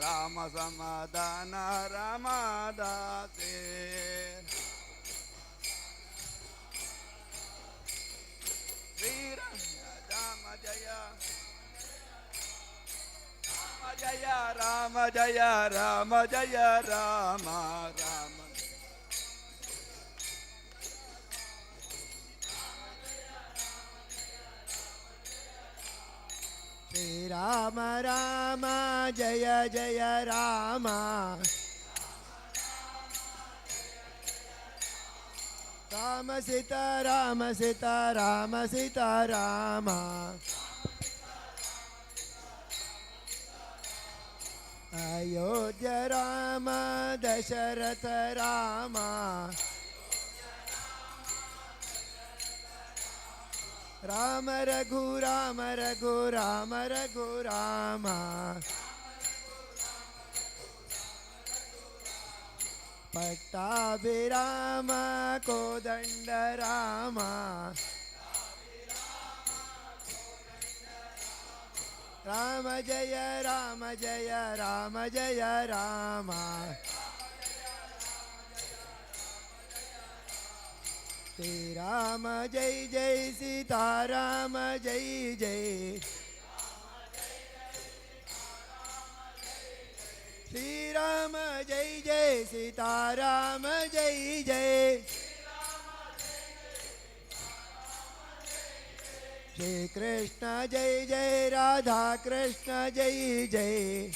ರಾಮ ಸಮಾಧಾನ ರಾಮದಾಸಿ ಶ್ರೀರಾಮ ರಾಮ ಜಯ ಜಯ ರಾಮ ಜಯ ರಾಮ ಜಯ ರಾಮ ರಾಮ ಶ್ರೀರಾಮ ರಾಮ ಜಯ ಜಯ ರಾಮ ರಾಮ ಸೀತಾ ರಾಮ ಸೀತಾ ರಾಮ ಸೀತಾ ರಾಮ ಅಯೋಧ್ಯ ರಾಮ ದಶರಥ ರಾಮ ರಾಮ ರಘು ರಾಮ ರಘು ರಾಮ ರಘು ರಾಮ ಪಟ್ಟಾಭಿರಾಮ ಕೋದಂಡ ರಾಮ ರಾಮ ಜಯ ರಾಮ ಜಯ ರಾಮ ಜಯ ರಾಮ ಶ್ರೀ ರಾಮ ಜೈ ಜೈ ಸೀತಾರಾಮ ಜೈ ಜೈ ಶ್ರೀರಾಮ ಜೈ ಜೈ ಸೀತಾರಾಮ ಜೈ ಜೈ श्री कृष्ण जय जय राधा कृष्ण जय जय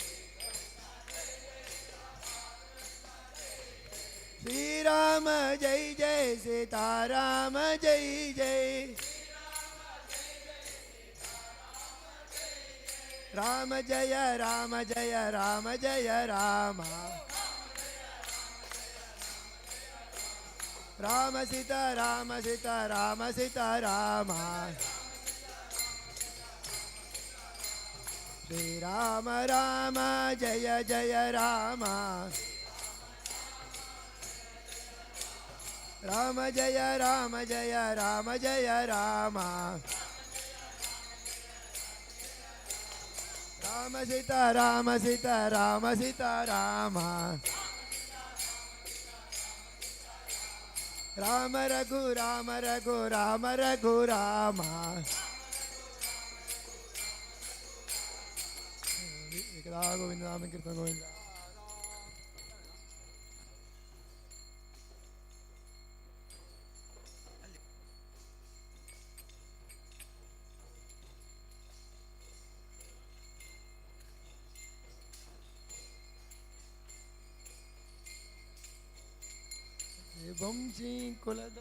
श्री राम जय जय सीताराम जय जय राम जय राम जय राम जय राम राम सीता राम सीता राम सीता राम श्री राम राम जय जय राम राम जय राम जय राम जय राम राम सीता राम सीता राम सीता राम राम रघु राम रघु राम रघु राम गोविंद राम कीर्तन गोविंद ವಂಶಿ ಕುಲದ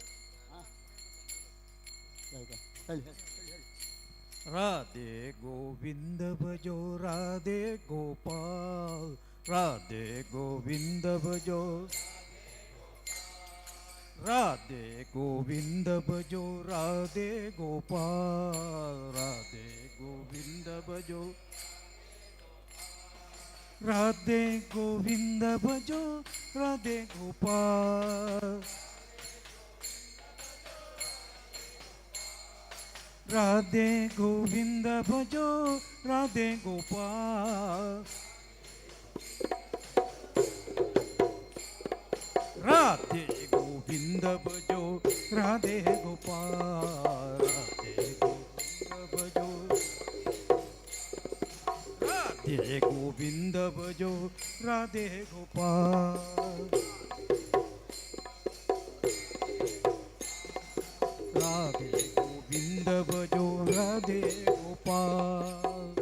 ರಾಧೆ ಗೋವಿಂದ ಭಜೋ ರಾಧೆ ಗೋಪಾಲ್ ರಾಧೆ ಗೋವಿಂದ ಭಜೋ ರಾಧೆ ಗೋವಿಂದ ಭಜೋ ರಾಧೆ ಗೋಪಾಲ್ ರಾಧೆ ಗೋವಿಂದ ಭಜೋ ರಾಧೆ ಗೋವಿಂದ ಭಜೋ ರಾಧೆ ಗೋಪಾಲ್ ರಾಧೆ ಗೋವಿಂದ ಭಜೋ ರಾಧೆ ಗೋಪಾಲ್ ರಾಧೆ ಗೋವಿಂದ ಭಜೋ ರಾಧೆ ಗೋಪಾಲ್ ರಾಧೆ ಗೋವಿಂದ ಭಜೋ ರಾಧೆ ಗೋಪಾಲ್ ರಾಧೆ ಗೋವಿಂದ ಭಜೋ ರಾಧೆ ಗೋಪಾಲ್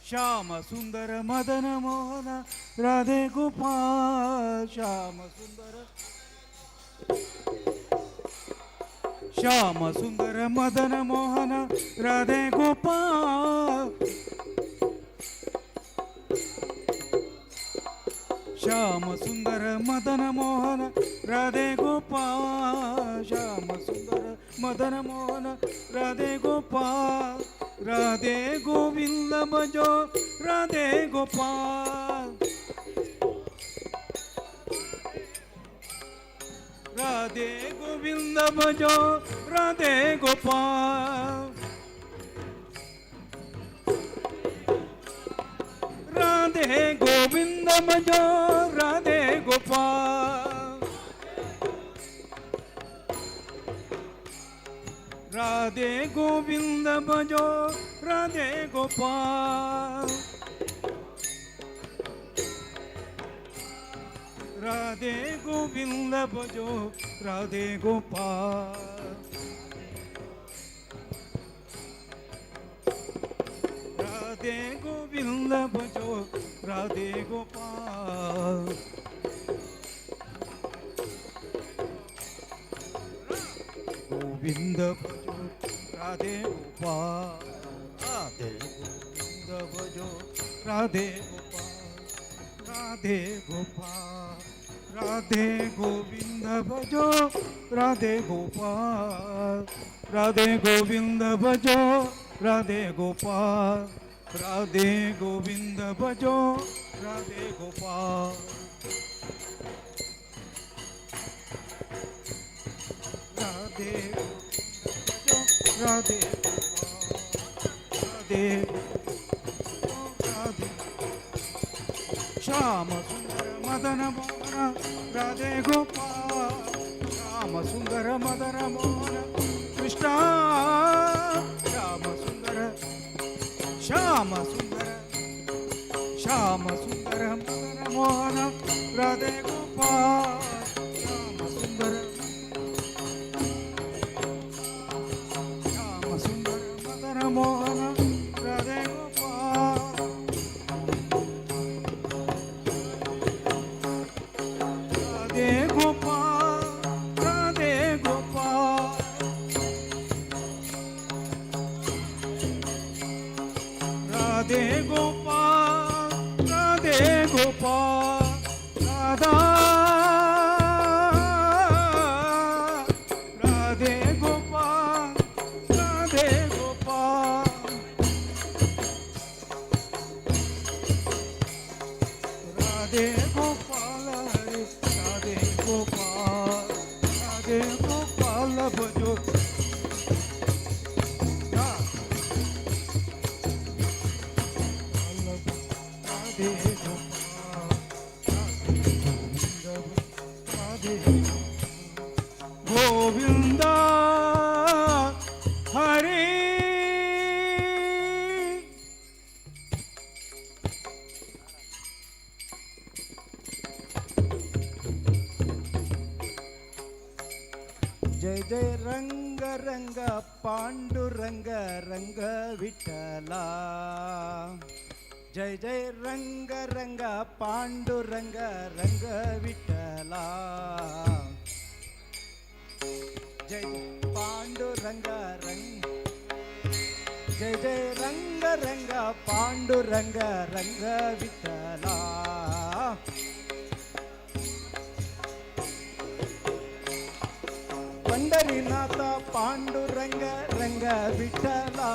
ಶ್ಯಾಮ ಸುಂದರ ಮದನ ಮೋಹನ ರಾಧೆ ಗೋಪಾಲ್ ಶ್ಯಾಮ ಸುಂದರ ಮದನ ಮೋಹನ ರಾಧೆ ಗೋಪಾಲ್ ಶ್ಯಾಮ ಸುಂದರ ಮದನ ಮೋಹನ ರಾಧೆ ಗೋಪಾಲ್ ಶ್ಯಾಮ ಸುಂದರ ಮದನ ಮೋಹನ ರಾಧೆ ಗೋಪಾಲ್ ರಾಧೆ ಗೋವಿಂದ ಭಜೋ ರಾಧೆ ಗೋಪಾಲ್ ರಾಧೆ ಗೋವಿಂದ ಭಜೋ ರಾಧೆ ಗೋಪಾಲ್ ರಾಧೆ ಗೋವಿಂದ ಭಜೋ ರಾಧೆ ಗೋಪಾಲ್ ರಾಧೆ ಗೋವಿಂದ ಭಜೋ ರಾಧೆ ಗೋಪಾಲ್ ರಾಧೆ ಗೋವಿಂದ ಭಜೋ ರಾಧೆ ಗೋಪಾಲ್ ರಾಧೆ ಗೋವಿಂದ ಭಜೋ ರಾಧೆ ಗೋಪಾಲ್ ಗೋವಿಂದ ಭಜೋ ರಾಧೆ ಗೋಪಾಲ್ ರಾಧೆ ಗೋವಿಂದ ಭಜೋ ರಾಧೆ ಗೋಪಾಲ್ ರಾಧೆ ಗೋಪಾಲ್ ರಾಧೆ ಗೋವಿಂದ ಭಜೋ ರಾಧೆ ಗೋಪಾಲ್ ರಾಧೆ ಗೋವಿಂದ ಭಜೋ ರಾಧೆ ಗೋಪಾಲ್ ರಾಧೆ ಗೋವಿಂದ ಭಜೋ ರಾಧೆ ಗೋಪಾಲ್ ರಾಧೆ ರಾಧೆ ರಾಧೆ ರಾಧೆ ಶ್ಯಾಮ ಸುಂದರ ಮದನ ಮೋಹನ ರಾಧೆ ಗೋಪಾಲ್ ಶ್ಯಾಮ ಸುಂದರ ಮದನ ಮೋಹನ ಕೃಷ್ಣ ಶ್ಯಾಮ ಸುಂದರ ಶ್ಯಾಮ ಸುಂದರ ಶ್ಯಾಮ ಸುಂದರ ಮದನ ಮೋಹನ ರಾಧೆ ಗೋಪಾಲ್ ಶ್ಯಾಮ ಸುಂದರ ಶ್ಯಾಮ ಸುಂದರ ಮದನ ಮೋಹನ ರಾಧೆ ಗೋಪಾಲ್ ರಾಧೆ ಗೋಪಾಲ್ ರಾಧೆ ಗೋಪಾಲ್ ರಾಧೆ ಗೋಪಾಲ್ ರಾಧೆ ಗೋಪಾಲ್ ರಾಧಾ ರಾಧೆ ಗೋಪಾಲ್ ರಾಧೆ ಗೋಪಾಲ್ ರಾಧೆ ಗೋಪಾಲ ಹರಿ ರಾಧೆ ಗೋಪಾಲ್ ರಾಧೆ ಗೋಪಾಲ ಭಜೋ ರಾಧೆ ಗೋಪಾಲ್ ರಾಧೆ ಗೋವಿಂದ ಹರಿ जय जय रंग रंग पांडुरंग रंग विठला जय जय रंग रंग पांडुरंग रंग विठला जय पांडुरंग रंग जय जय रंग रंग पांडुरंग रंग विठला पंढरीनाथ पांडुरंग रंग विठला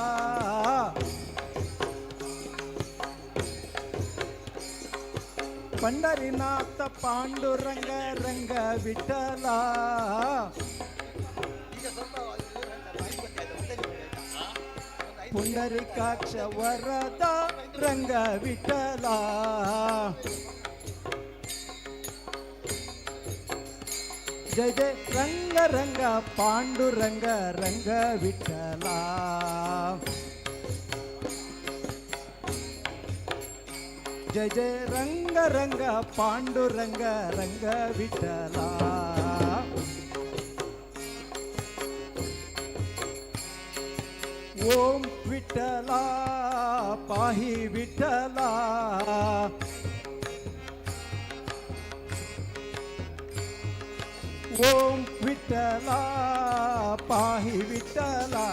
पंढरीनाथ पांडुरंग रंग विठला पुंडरीकाक्ष वरदा रंग विठला जय जय रंग रंग पांडुरंग रंग विठला जय जय रंग रंग पांडुरंग रंग विठला ओम विठला पाहि विठला ओम विठला पाहि विठला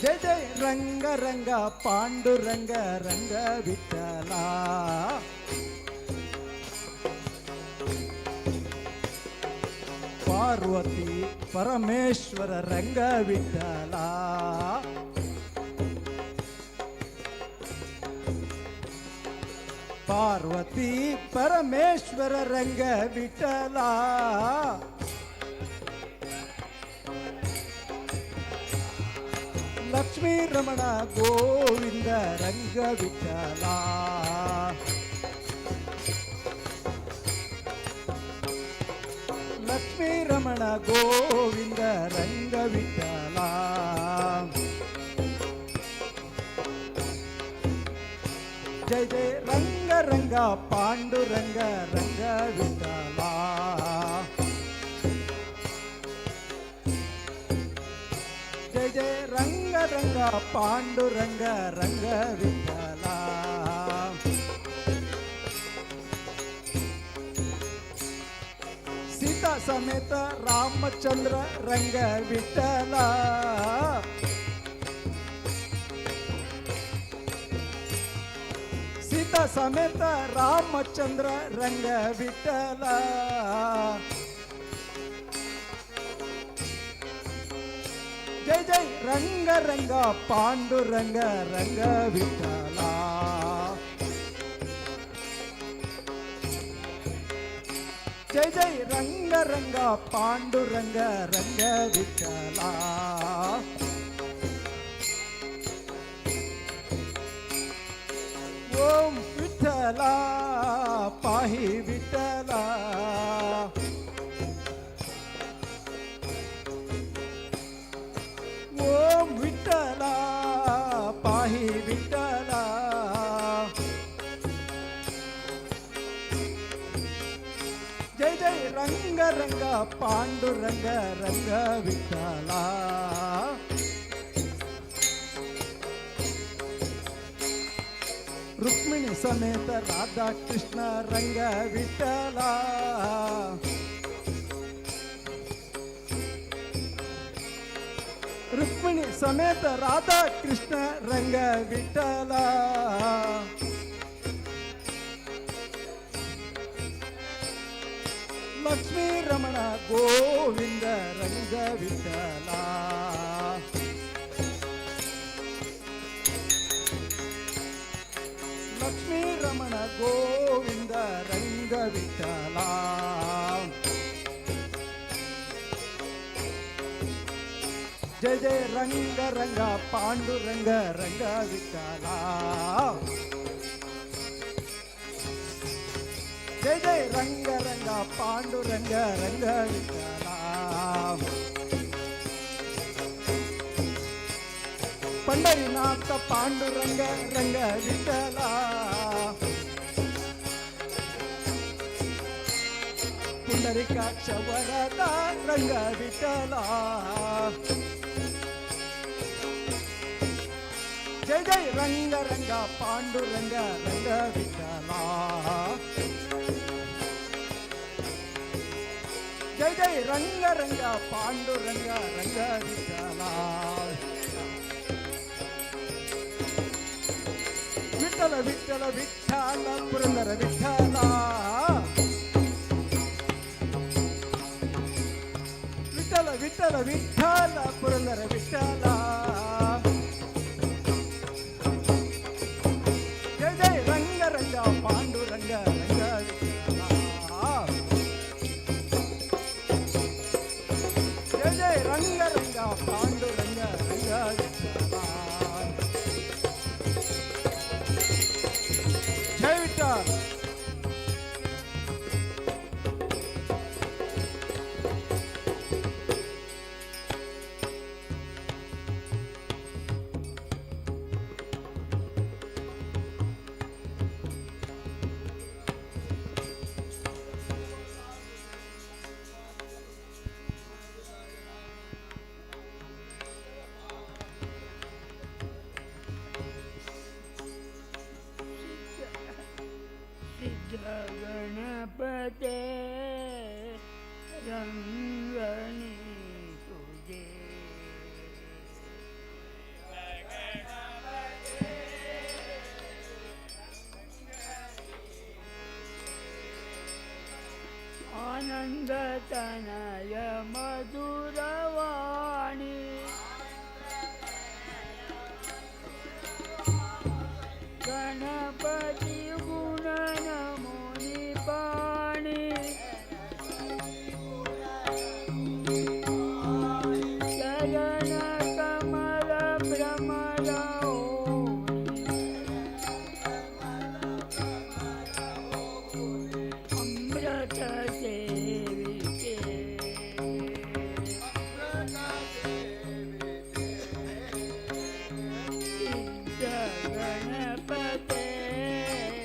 जय जय रंग रंग पांडुरंग रंग विठला पार्वती परमेश्वर रंग विठला पार्वती परमेश्वर रंग विठला लक्ष्मी रमण गोविंद रंग विठला लक्ष्मी रमण गोविंद रंग विठला जय जय रंग रंग पांडुरंग रंग विठला जय जय रंग रंग पांडुरंग रंग विठला सीता समेत रामचंद्र रंग विठला सीता समेत रामचंद्र रंग विठला जय जय रंग रंग पांडुरंग रंग विठला जय जय रंग रंग पांडुरंग रंग विठला ओम विठला पाहि विठला ओम विठला पाहि विठला जय जय रंग रंग पांडुरंग रंग विठला रुक्मिणी समेत राधा कृष्ण रंग विठला रुक्मिणी समेत राधा कृष्ण रंग विठला लक्ष्मी रमण गोविंद रंग विठला लक्ष्मी रमण गोविंद रंग विठला जय जय रंग रंग पांडुरंग रंग विठला जय जय रंग रंग पांडुरंग रंग विठला पंढरीनाथ पांडुरंग रंग विठला पुंडरीकाक्ष वरदा रंग विठला ಜೈ ಜೈ ರಂಗ ರಂಗ ಪಾಂಡುರಂಗ ರಂಗ ವಿಠಲ ಜೈ ಜೈ ರಂಗ ರಂಗ ಪಾಂಡುರಂಗ ರಂಗ ವಿಠಲ ವಿಠಲ ವಿಠಲ ವಿಠಲ ಪುರಂದರ ವಿಠಲ ವಿಠಲ ವಿಠಲ ವಿಠಲ ಪುರಂದರ ವಿಠಲ ಜಯ ಜಯ ರಂಗ ರಂಗ ಪಾಂಡುರಂಗ ರಂಗ ವಿಠಲ ಜಯ ಜಯ ರಂಗ ರಂಗ ಪಾಂಡುರಂಗ ರಂಗ ವಿಠಲ ಜಯ ವಿಠಲ गणपते रंगनी तुझे आनंद तनय मधुरवा